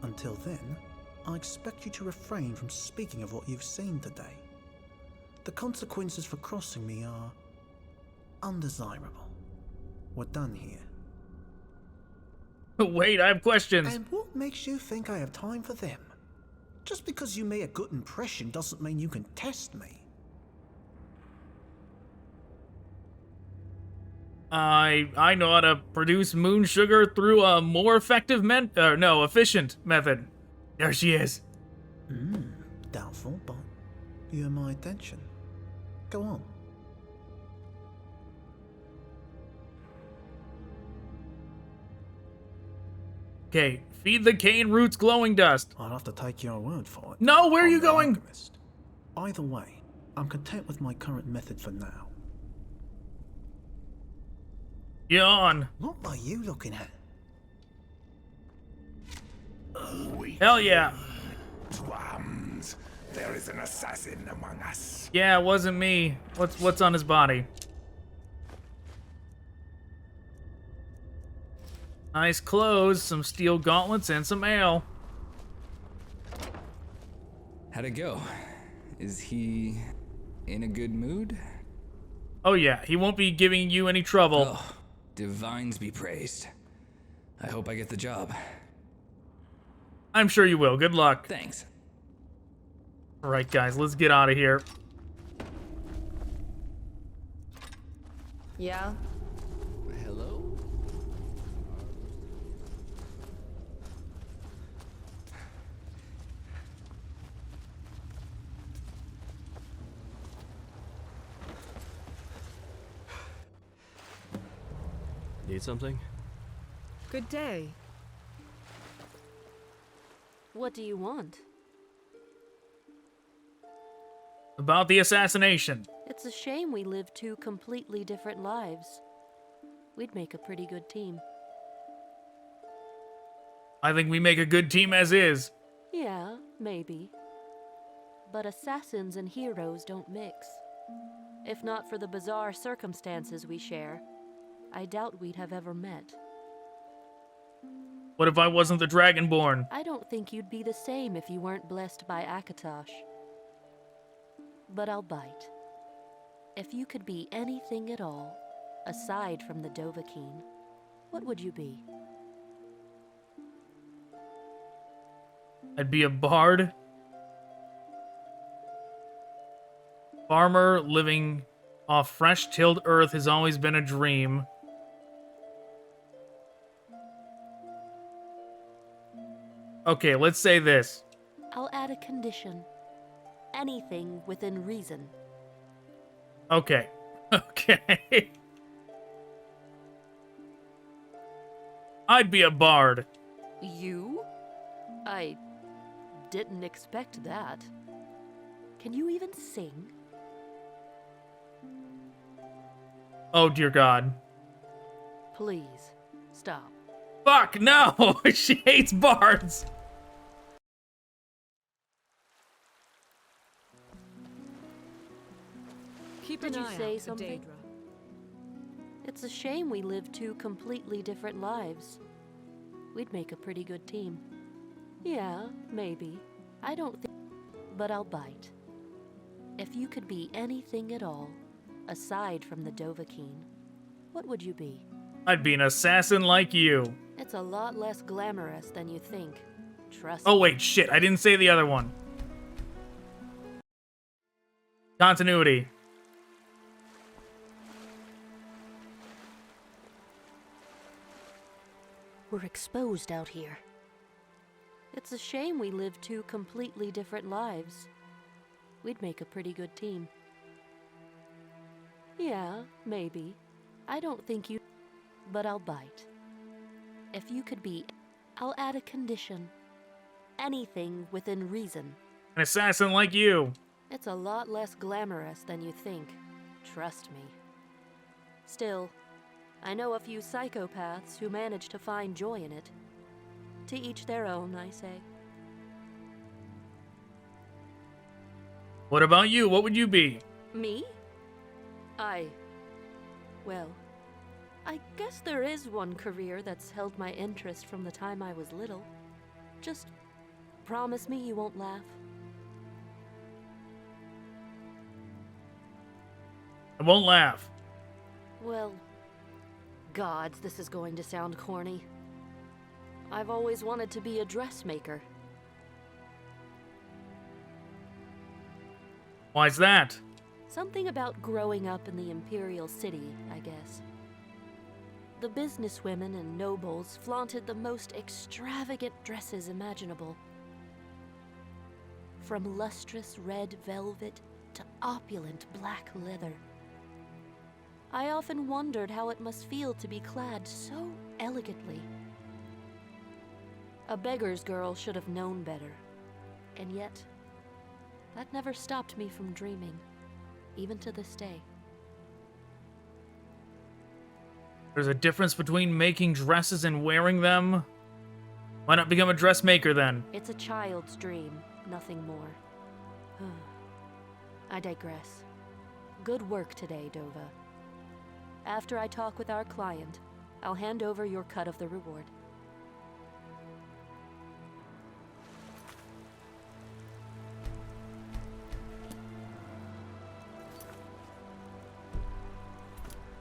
Until then, I expect you to refrain from speaking of what you've seen today. The consequences for crossing me are undesirable. We're done here. Wait, I have questions. And what makes you think I have time for them? Just because you made a good impression doesn't mean you can test me. I know how to produce moon sugar through a more effective efficient method. There she is. Doubtful, but you have my attention. Go on. Okay, feed the cane roots glowing dust. I'll have to take your word for it. No, where are you going? Alchemist. Either way, I'm content with my current method for now. Yawn. What are you looking at? Hell yeah. Drums. There is an assassin among us. Yeah, it wasn't me. What's on his body? Nice clothes, some steel gauntlets, and some ale. How'd it go? Is he in a good mood? Oh yeah, he won't be giving you any trouble. Oh, divines be praised. I hope I get the job. I'm sure you will. Good luck. Thanks. Alright guys, let's get out of here. Yeah? Hello? Need something? Good day. What do you want? About the assassination. It's a shame we live two completely different lives. We'd make a pretty good team. I think we make a good team as is. Yeah, maybe. But assassins and heroes don't mix. If not for the bizarre circumstances we share, I doubt we'd have ever met. What if I wasn't the Dragonborn? I don't think you'd be the same if you weren't blessed by Akatosh. But I'll bite. If you could be anything at all, Aside from the Dovahkiin, what would you be? I'd be a bard. Farmer living off fresh tilled earth has always been a dream. Okay, let's say this. I'll add a condition. Anything within reason. Okay. Okay. I'd be a bard. You? I didn't expect that. Can you even sing? Oh, dear God. Please, stop. Fuck, no! She hates bards! Keep Did an you eye say out for something? Daedra. It's a shame we live two completely different lives. We'd make a pretty good team. Yeah, maybe. I don't think... But I'll bite. If you could be anything at all, aside from the Dovahkiin, what would you be? I'd be an assassin like you. It's a lot less glamorous than you think. Trust Oh, me. wait, shit. I didn't say the other one. Continuity. We're exposed out here. It's a shame we live two completely different lives. We'd make a pretty good team. Yeah, maybe. I don't think you... But I'll bite. If you could be... I'll add a condition. Anything within reason. An assassin like you. It's a lot less glamorous than you think. Trust me. Still, I know a few psychopaths who manage to find joy in it. To each their own, I say. What about you? What would you be? Me? Well, I guess there is one career that's held my interest from the time I was little. Just promise me you won't laugh. I won't laugh. Well, gods, this is going to sound corny. I've always wanted to be a dressmaker. Why's that? Something about growing up in the Imperial City, I guess. The businesswomen and nobles flaunted the most extravagant dresses imaginable. From lustrous red velvet to opulent black leather. I often wondered how it must feel to be clad so elegantly. A beggar's girl should have known better. And yet, that never stopped me from dreaming, even to this day. There's a difference between making dresses and wearing them. Why not become a dressmaker then? It's a child's dream, nothing more. I digress. Good work today, Dova. After I talk with our client, I'll hand over your cut of the reward.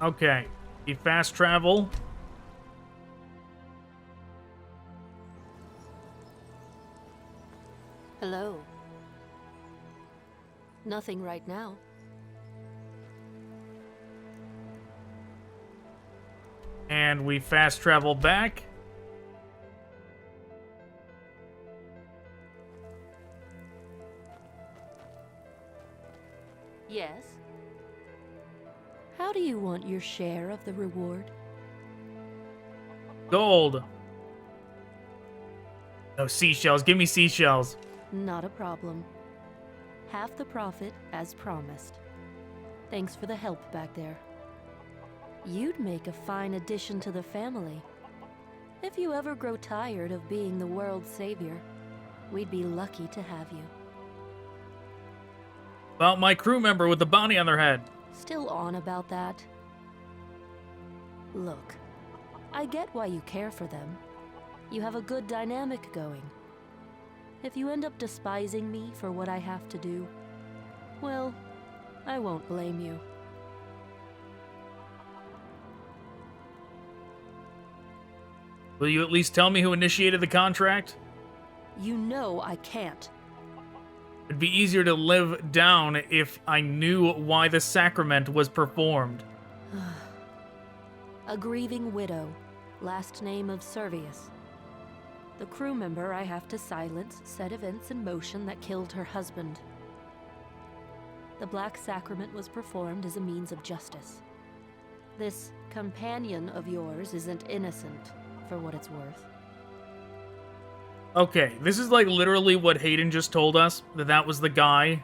Okay. You fast travel. Hello. Nothing right now. And we fast travel back. Yes? How do you want your share of the reward? Gold. No seashells. Give me seashells. Not a problem. Half the profit, as promised. Thanks for the help back there. You'd make a fine addition to the family. If you ever grow tired of being the world's savior, we'd be lucky to have you. About my crew member with the bounty on their head. Still on about that? Look, I get why you care for them. You have a good dynamic going. If you end up despising me for what I have to do, well, I won't blame you. Will you at least tell me who initiated the contract? You know I can't. It'd be easier to live down if I knew why the sacrament was performed. A grieving widow, last name of Servius. The crew member I have to silence set events in motion that killed her husband. The Black Sacrament was performed as a means of justice. This companion of yours isn't innocent, for what it's worth. Okay, this is like literally what Hayden just told us, that was the guy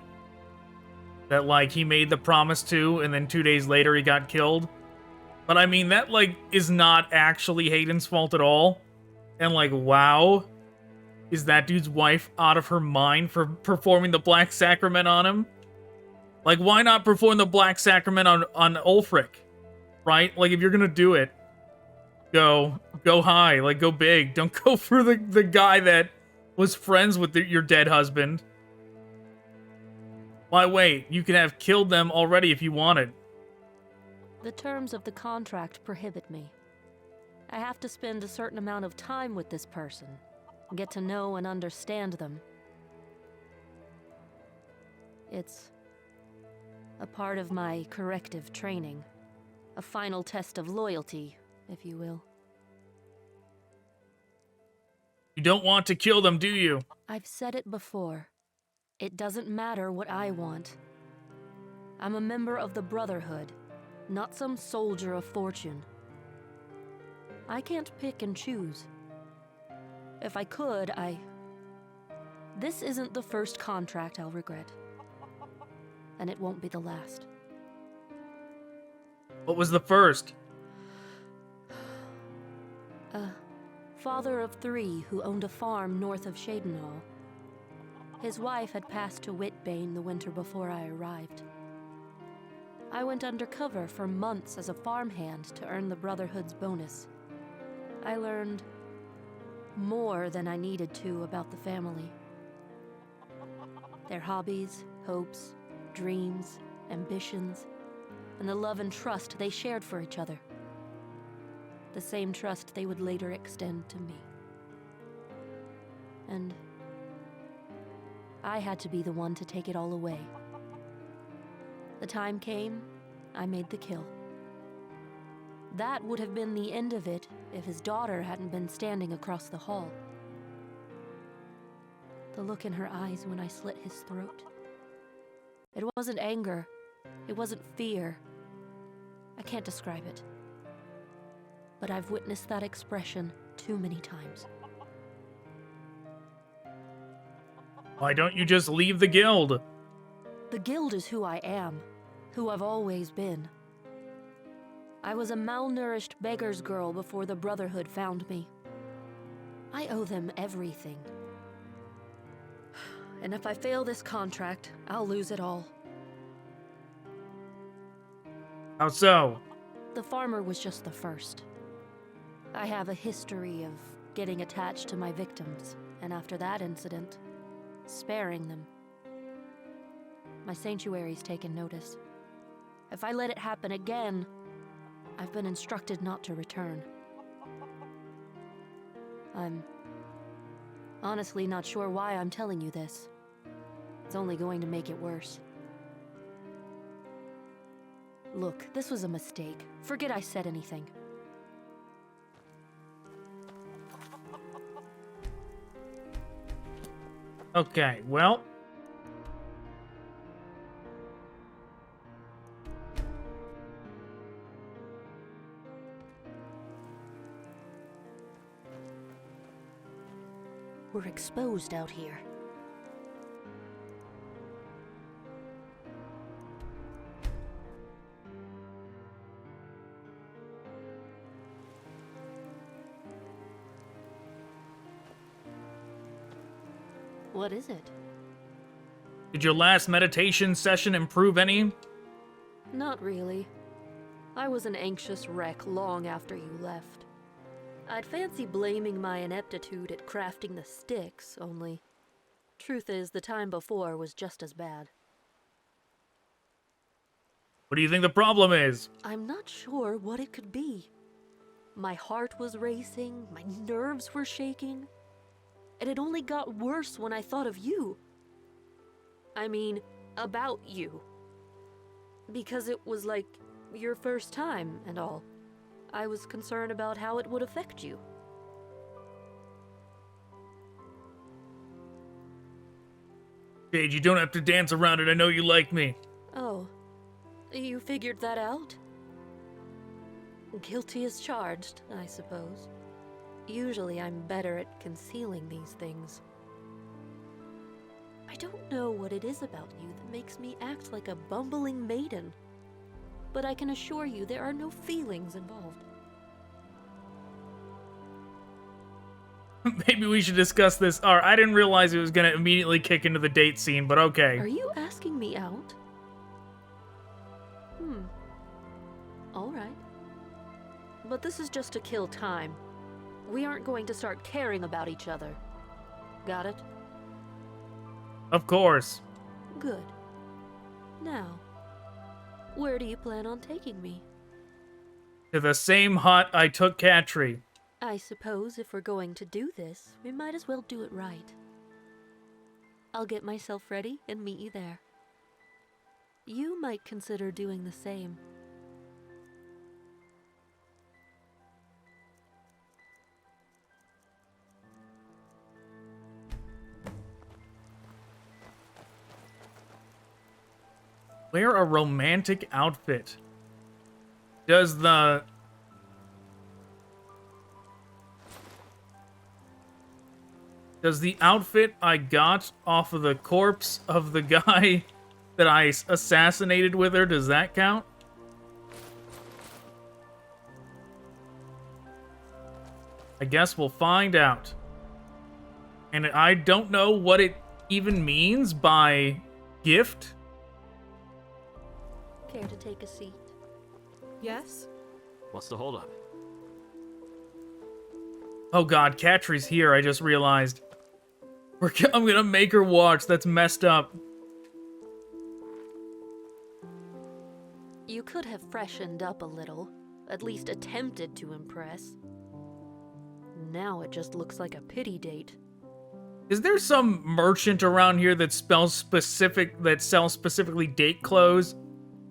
that like he made the promise to, and then 2 days later he got killed. But I mean, that like is not actually Hayden's fault at all. And like, wow, is that dude's wife out of her mind for performing the Black Sacrament on him? Like, why not perform the Black Sacrament on Ulfric, right? Like, if you're gonna do it, go high, like, go big. Don't go for the guy that was friends with your dead husband. Why wait? You could have killed them already if you wanted. The terms of the contract prohibit me. I have to spend a certain amount of time with this person, get to know and understand them. It's a part of my corrective training, a final test of loyalty, if you will. You don't want to kill them, do you? I've said it before. It doesn't matter what I want. I'm a member of the Brotherhood, not some soldier of fortune. I can't pick and choose. If I could, This isn't the first contract I'll regret. And it won't be the last. What was the first? A father of 3 who owned a farm north of Shadenhall. His wife had passed to Whitbane the winter before I arrived. I went undercover for months as a farmhand to earn the Brotherhood's bonus. I learned more than I needed to about the family. Their hobbies, hopes, dreams, ambitions, and the love and trust they shared for each other. The same trust they would later extend to me. And I had to be the one to take it all away. The time came, I made the kill. That would have been the end of it if his daughter hadn't been standing across the hall. The look in her eyes when I slit his throat. It wasn't anger. It wasn't fear. I can't describe it. But I've witnessed that expression too many times. Why don't you just leave the guild? The guild is who I am, who I've always been. I was a malnourished beggar's girl before the Brotherhood found me. I owe them everything. And if I fail this contract, I'll lose it all. How so? The farmer was just the first. I have a history of getting attached to my victims, and after that incident, sparing them. My sanctuary's taken notice. If I let it happen again, I've been instructed not to return. I'm honestly not sure why I'm telling you this. It's only going to make it worse. Look, this was a mistake. Forget I said anything. Okay, well. We're exposed out here. What is it? Did your last meditation session improve any? Not really. I was an anxious wreck long after you left. I'd fancy blaming my ineptitude at crafting the sticks, only truth is the time before was just as bad. What do you think the problem is? I'm not sure what it could be. My heart was racing, my nerves were shaking, and it only got worse when I thought of you. I mean, about you. Because it was like your first time and all. I was concerned about how it would affect you. Jade, you don't have to dance around it. I know you like me. Oh, you figured that out? Guilty as charged, I suppose. Usually I'm better at concealing these things. I don't know what it is about you that makes me act like a bumbling maiden, but I can assure you there are no feelings involved. Maybe we should discuss this. Or I didn't realize it was going to immediately kick into the date scene, but okay. Are you asking me out? All right. But this is just to kill time. We aren't going to start caring about each other. Got it? Of course. Good. Now, where do you plan on taking me? To the same hut I took Katri. I suppose if we're going to do this, we might as well do it right. I'll get myself ready and meet you there. You might consider doing the same. Wear a romantic outfit. Does the outfit I got off of the corpse of the guy that I assassinated with her, does that count? I guess we'll find out. And I don't know what it even means by gift. Care to take a seat? Yes? What's the holdup? Oh god, Katri's here, I just realized. I'm gonna make her watch, that's messed up. You could have freshened up a little, at least attempted to impress. Now it just looks like a pity date. Is there some merchant around here that sells specifically date clothes?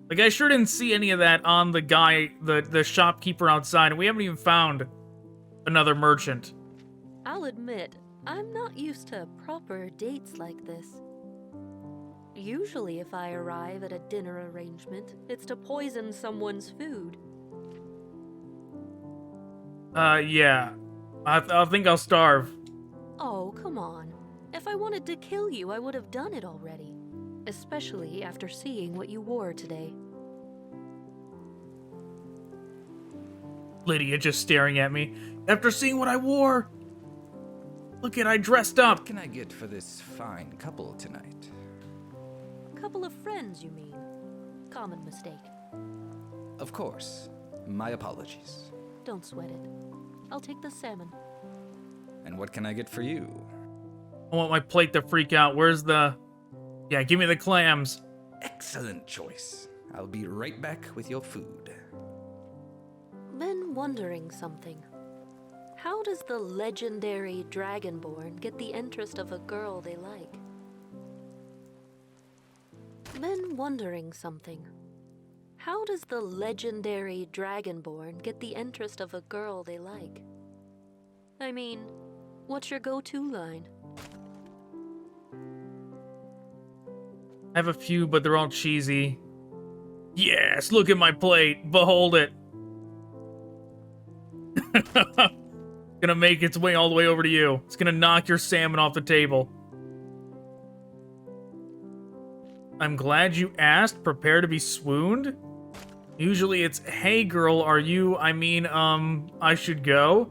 Like, I sure didn't see any of that on the guy, the shopkeeper outside, and we haven't even found another merchant. I'll admit, I'm not used to proper dates like this. Usually if I arrive at a dinner arrangement, it's to poison someone's food. Yeah. I think I'll starve. Oh, come on. If I wanted to kill you, I would have done it already. Especially after seeing what you wore today. Lydia just staring at me. After seeing what I wore! Look at, I dressed up! What can I get for this fine couple tonight? Couple of friends, you mean? Common mistake. Of course. My apologies. Don't sweat it. I'll take the salmon. And what can I get for you? I want my plate to freak out. Where's the... Yeah, give me the clams. Excellent choice. I'll be right back with your food. Been wondering something. How does the legendary Dragonborn get the interest of a girl they like? Been wondering something. How does the legendary Dragonborn get the interest of a girl they like? I mean, what's your go-to line? I have a few, but they're all cheesy. Yes, look at my plate. Behold it. Gonna make its way all the way over to you. It's gonna knock your salmon off the table. I'm glad you asked. Prepare to be swooned? Usually it's, hey girl, are you, I should go?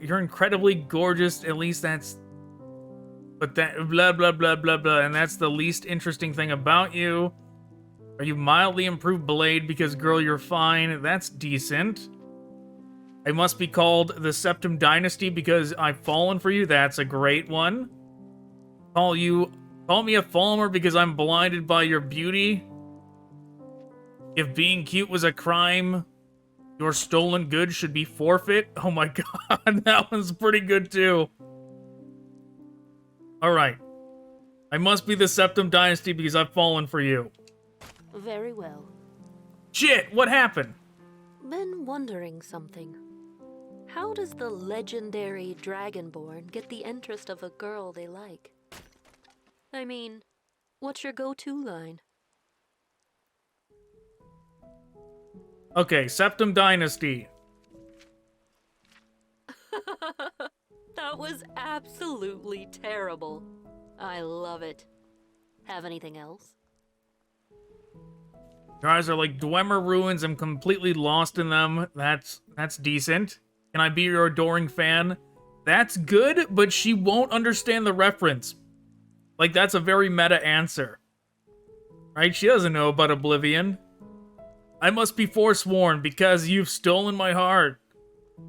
You're incredibly gorgeous, at least that's... But that, blah, blah, blah, blah, blah, and that's the least interesting thing about you. Are you mildly improved blade because, girl, you're fine? That's decent. I must be called the Septim Dynasty because I've fallen for you. That's a great one. Call me a Falmer because I'm blinded by your beauty. If being cute was a crime, Your stolen goods should be forfeit. Oh my god, that one's pretty good too. Alright. I must be the Septim Dynasty because I've fallen for you. Very well. Shit, what happened? Been wondering something. How does the legendary Dragonborn get the interest of a girl they like? I mean, what's your go-to line? Okay, Septim Dynasty. That was absolutely terrible. I love it. Have anything else? Your eyes are like Dwemer ruins. I'm completely lost in them. That's decent. Can I be your adoring fan? That's good, but she won't understand the reference. Like, that's a very meta answer. Right? She doesn't know about Oblivion. I must be forsworn because you've stolen my heart.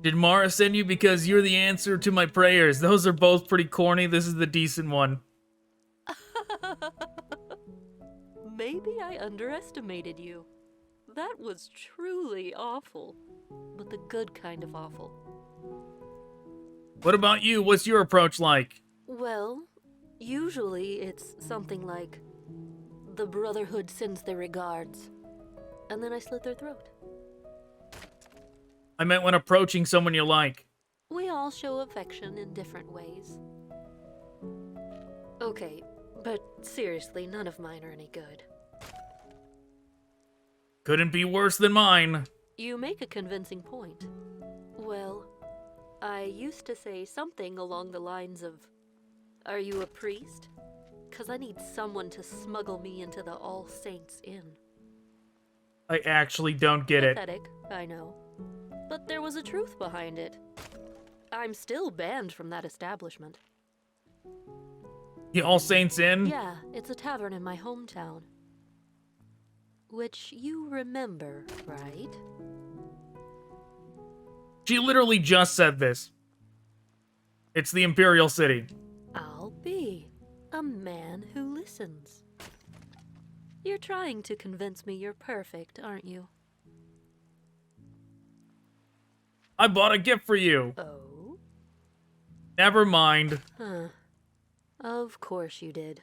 Did Mara send you because you're the answer to my prayers? Those are both pretty corny. This is the decent one. Maybe I underestimated you. That was truly awful, but the good kind of awful. What about you? What's your approach like? Well, usually it's something like, the Brotherhood sends their regards, and then I slit their throat. I meant when approaching someone you like. We all show affection in different ways. Okay, but seriously, none of mine are any good. Couldn't be worse than mine. You make a convincing point. Well, I used to say something along the lines of, are you a priest? 'Cause I need someone to smuggle me into the All Saints Inn. I actually don't get it. Pathetic, I know. But there was a truth behind it. I'm still banned from that establishment. The All Saints Inn? Yeah, it's a tavern in my hometown. Which you remember, right? She literally just said this. It's the Imperial City. I'll be a man who listens. You're trying to convince me you're perfect, aren't you? I bought a gift for you. Oh? Never mind. Huh. Of course you did.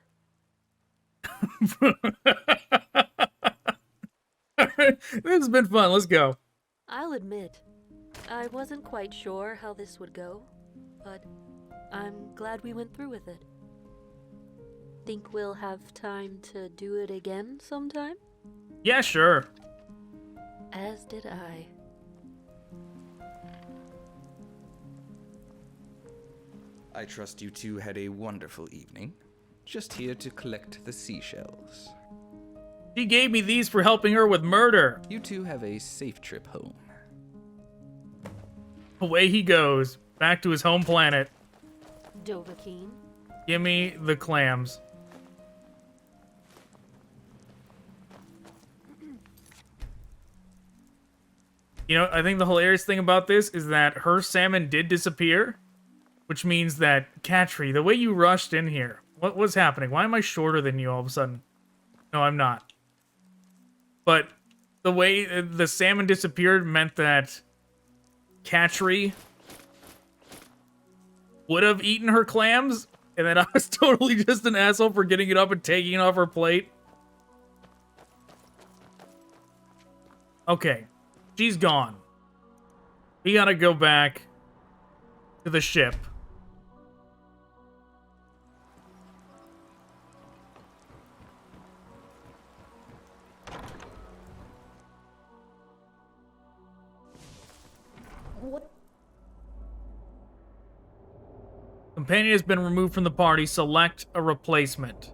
This has been fun. Let's go. I'll admit, I wasn't quite sure how this would go, but I'm glad we went through with it. Think we'll have time to do it again sometime? Yeah, sure. As did I. I trust you two had a wonderful evening. Just here to collect the seashells. She gave me these for helping her with murder. You two have a safe trip home. Away he goes, back to his home planet. Dovahkiin? Gimme the clams. You know, I think the hilarious thing about this is that her salmon did disappear, which means that, Katri, the way you rushed in here, what was happening? Why am I shorter than you all of a sudden? No, I'm not. But the way the salmon disappeared meant that Katri would have eaten her clams, and then I was totally just an asshole for getting it up and taking it off her plate. Okay, she's gone. We gotta go back to the ship. What? Companion has been removed from the party. Select a replacement.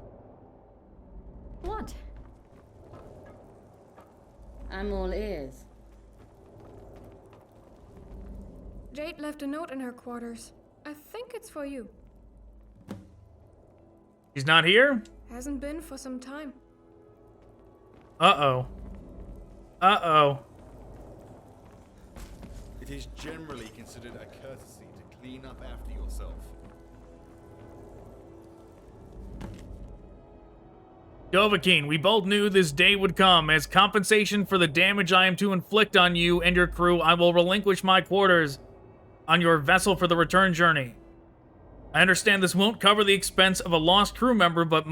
What? I'm all ears. Jade left a note in her quarters. I think it's for you. She's not here? Hasn't been for some time. Uh-oh. Uh-oh. It is generally considered a courtesy to clean up after yourself. Dovahkiin, we both knew this day would come. As compensation for the damage I am to inflict on you and your crew, I will relinquish my quarters on your vessel for the return journey. I understand this won't cover the expense of a lost crew member, but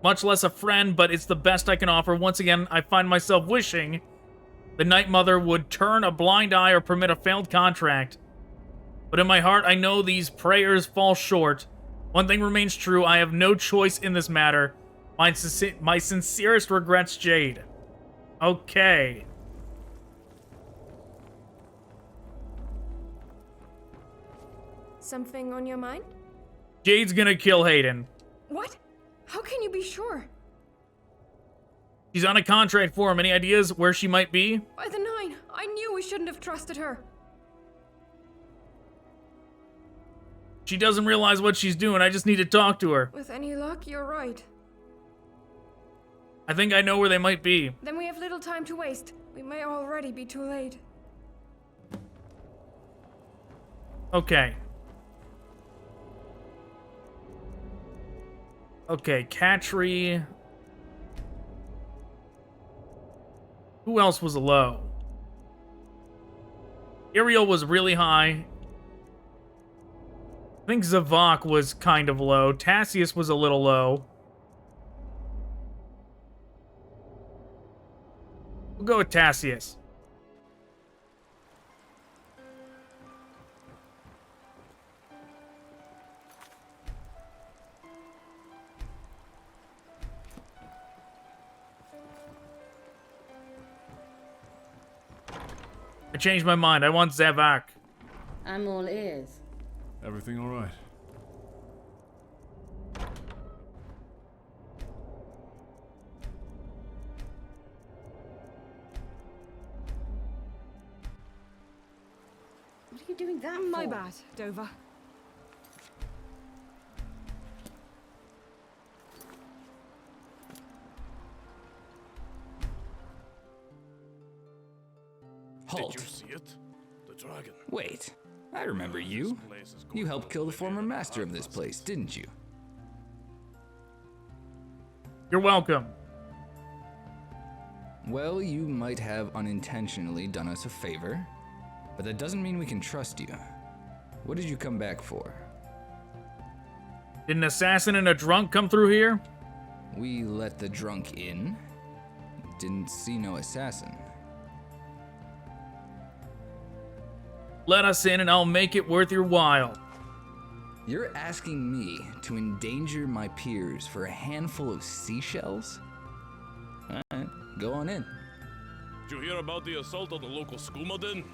much less a friend, but it's the best I can offer. Once again, I find myself wishing the Night Mother would turn a blind eye or permit a failed contract. But in my heart, I know these prayers fall short. One thing remains true. I have no choice in this matter. My sincerest regrets, Jade. Okay. Something on your mind? Jade's gonna kill Hayden. What? How can you be sure? She's on a contract for him. Any ideas where she might be? By the 9, I knew we shouldn't have trusted her. She doesn't realize what she's doing. I just need to talk to her. With any luck, you're right. I think I know where they might be. Then we have little time to waste. We may already be too late. Okay. Okay, Katri. Who else was low? Ariel was really high. I think Zavik was kind of low. Tassius was a little low. We'll go with Tassius. I changed my mind. I want Zavik. I'm all ears. Everything all right? What are you doing that My for? bad, Dova. Halt. Did you see it? The dragon. Wait, I remember you. You helped kill the former master of this place, didn't you? You're welcome. Well, you might have unintentionally done us a favor, but that doesn't mean we can trust you. What did you come back for? Did an assassin and a drunk come through here? We let the drunk in. Didn't see no assassin. Let us in and I'll make it worth your while. You're asking me to endanger my peers for a handful of seashells? Alright, go on in. Did you hear about the assault on the local skooma den?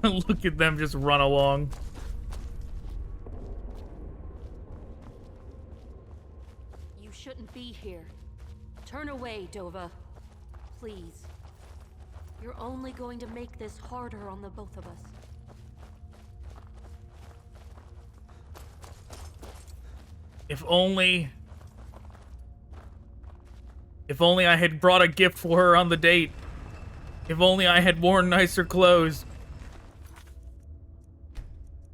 Look at them just run along. You shouldn't be here. Turn away, Dova. Please. You're only going to make this harder on the both of us. If only I had brought a gift for her on the date. If only I had worn nicer clothes.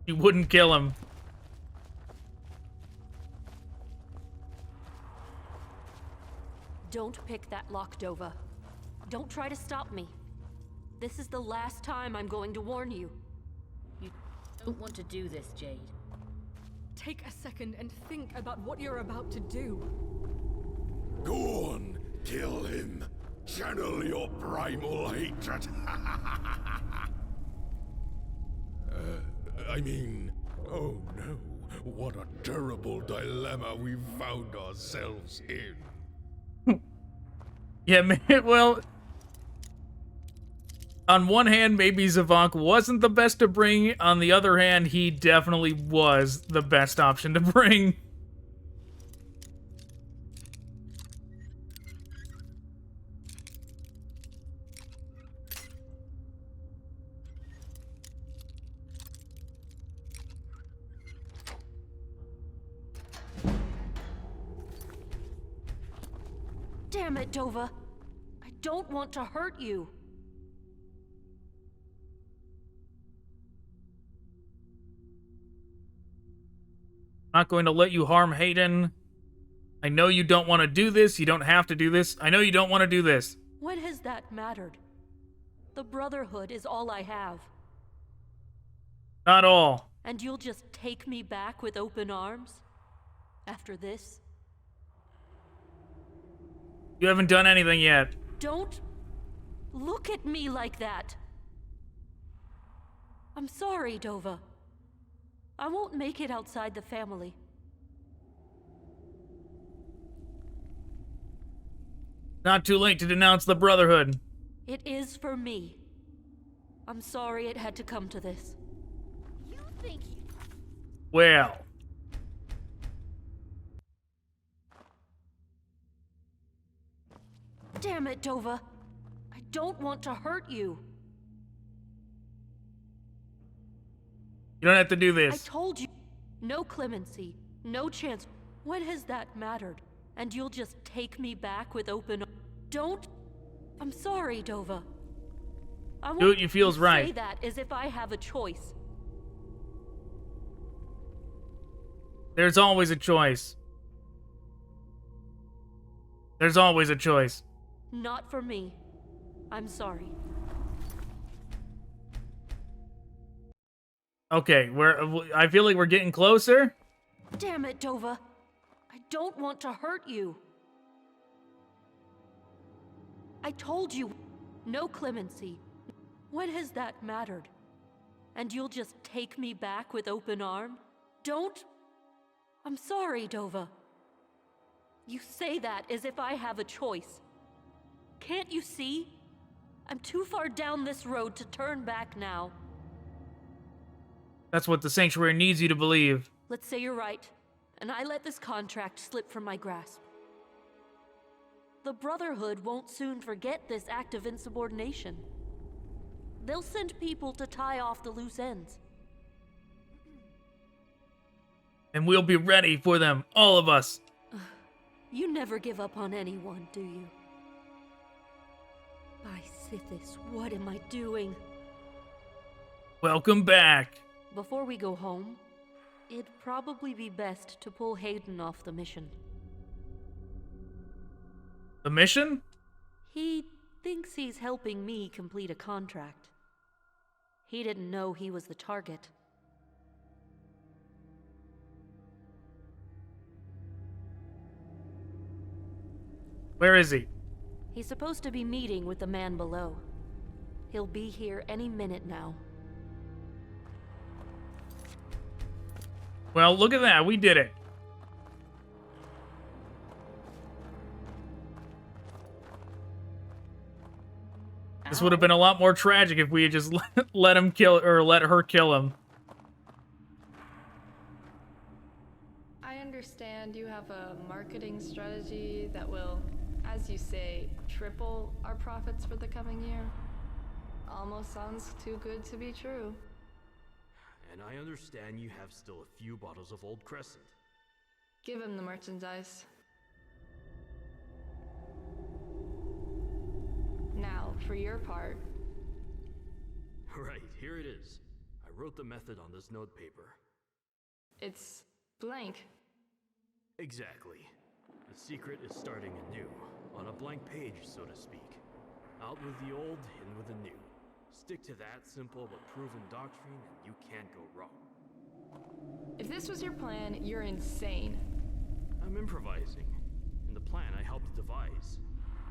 She wouldn't kill him. Don't pick that lock, Dova. Don't try to stop me. This is the last time I'm going to warn you. You don't want to do this, Jade. Take a second and think about what you're about to do. Go on, kill him. Channel your primal hatred. I mean, oh no, what a terrible dilemma we've found ourselves in. Yeah, man, well, on one hand, maybe Zavik wasn't the best to bring. On the other hand, he definitely was the best option to bring. Damn it, Dova. I don't want to hurt you. Not going to let you harm Hayden. I know you don't want to do this. You don't have to do this. I know you don't want to do this. When has that mattered? The Brotherhood is all I have. Not all. And you'll just take me back with open arms? After this? You haven't done anything yet. Don't look at me like that. I'm sorry, Dova. I won't make it outside the family. Not too late to denounce the Brotherhood. It is for me. I'm sorry it had to come to this. You think Well. Damn it, Dova. I don't want to hurt you. You don't have to do this. I told you. No clemency. No chance. When has that mattered? And you'll just take me back with open... Don't... I'm sorry, Dova. I won't Do what you feel's right. say that as if I have a choice. There's always a choice. There's always a choice. Not for me. I'm sorry. Okay, I feel like we're getting closer. Damn it, Dova. I don't want to hurt you. I told you. No clemency. When has that mattered? And you'll just take me back with open arm? Don't... I'm sorry, Dova. You say that as if I have a choice. Can't you see? I'm too far down this road to turn back now. That's what the Sanctuary needs you to believe. Let's say you're right, and I let this contract slip from my grasp. The Brotherhood won't soon forget this act of insubordination. They'll send people to tie off the loose ends. And we'll be ready for them, all of us. You never give up on anyone, do you? By Sithis, what am I doing? Welcome back. Before we go home, it'd probably be best to pull Hayden off the mission. The mission? He thinks he's helping me complete a contract. He didn't know he was the target. Where is he? He's supposed to be meeting with the man below. He'll be here any minute now. Well, look at that. We did it. This would have been a lot more tragic if we had just let him kill, or let her kill him. I understand you have a marketing strategy that will, as you say, triple our profits for the coming year. Almost sounds too good to be true. And I understand you have still a few bottles of Old Crescent. Give him the merchandise. Now, for your part. Right, here it is. I wrote the method on this note paper. It's blank. Exactly. The secret is starting anew, on a blank page, so to speak. Out with the old, in with the new. Stick to that simple but proven doctrine, and you can't go wrong. If this was your plan, you're insane. I'm improvising. In the plan I helped devise.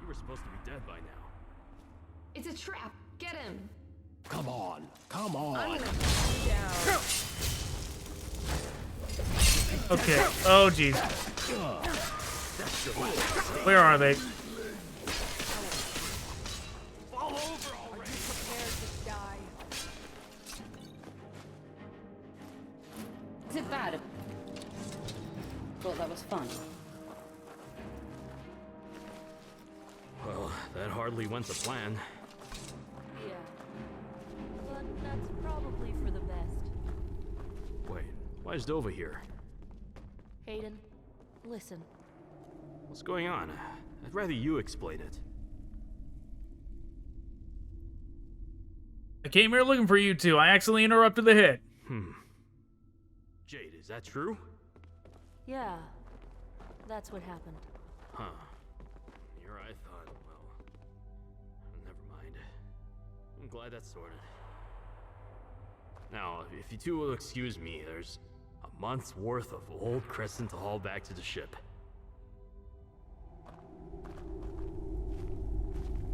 You were supposed to be dead by now. It's a trap. Get him. Come on. Come on. I'm gonna put you down. Okay. Oh, jeez. Where are they? Fall over already. Prepare to die. Is it bad? Thought that was fun. Well, that hardly went to plan. Yeah. But that's probably for the best. Wait, why is Dova here? Hayden, listen. What's going on? I'd rather you explain it. I came here looking for you two. I accidentally interrupted the hit. Jade, is that true? Yeah, that's what happened. Huh. Here I thought, well, never mind. I'm glad that's sorted. Now, if you two will excuse me, there's a month's worth of old Crescent to haul back to the ship.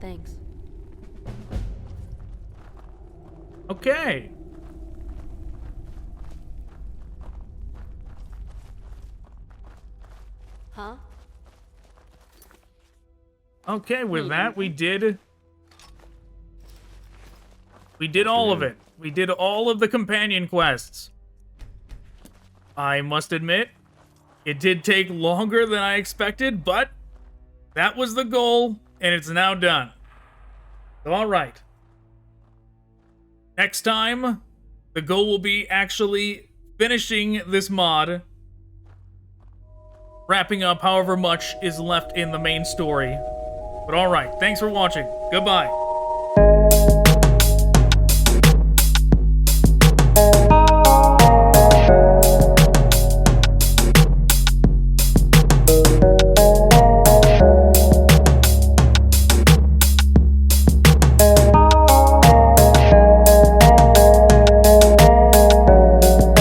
Thanks. Okay. Huh? Okay, with that, we did all of it. We did all of the companion quests. I must admit, it did take longer than I expected, but that was the goal, and it's now done. So, all right. Next time, the goal will be actually finishing this mod, wrapping up however much is left in the main story. But all right, thanks for watching. Goodbye.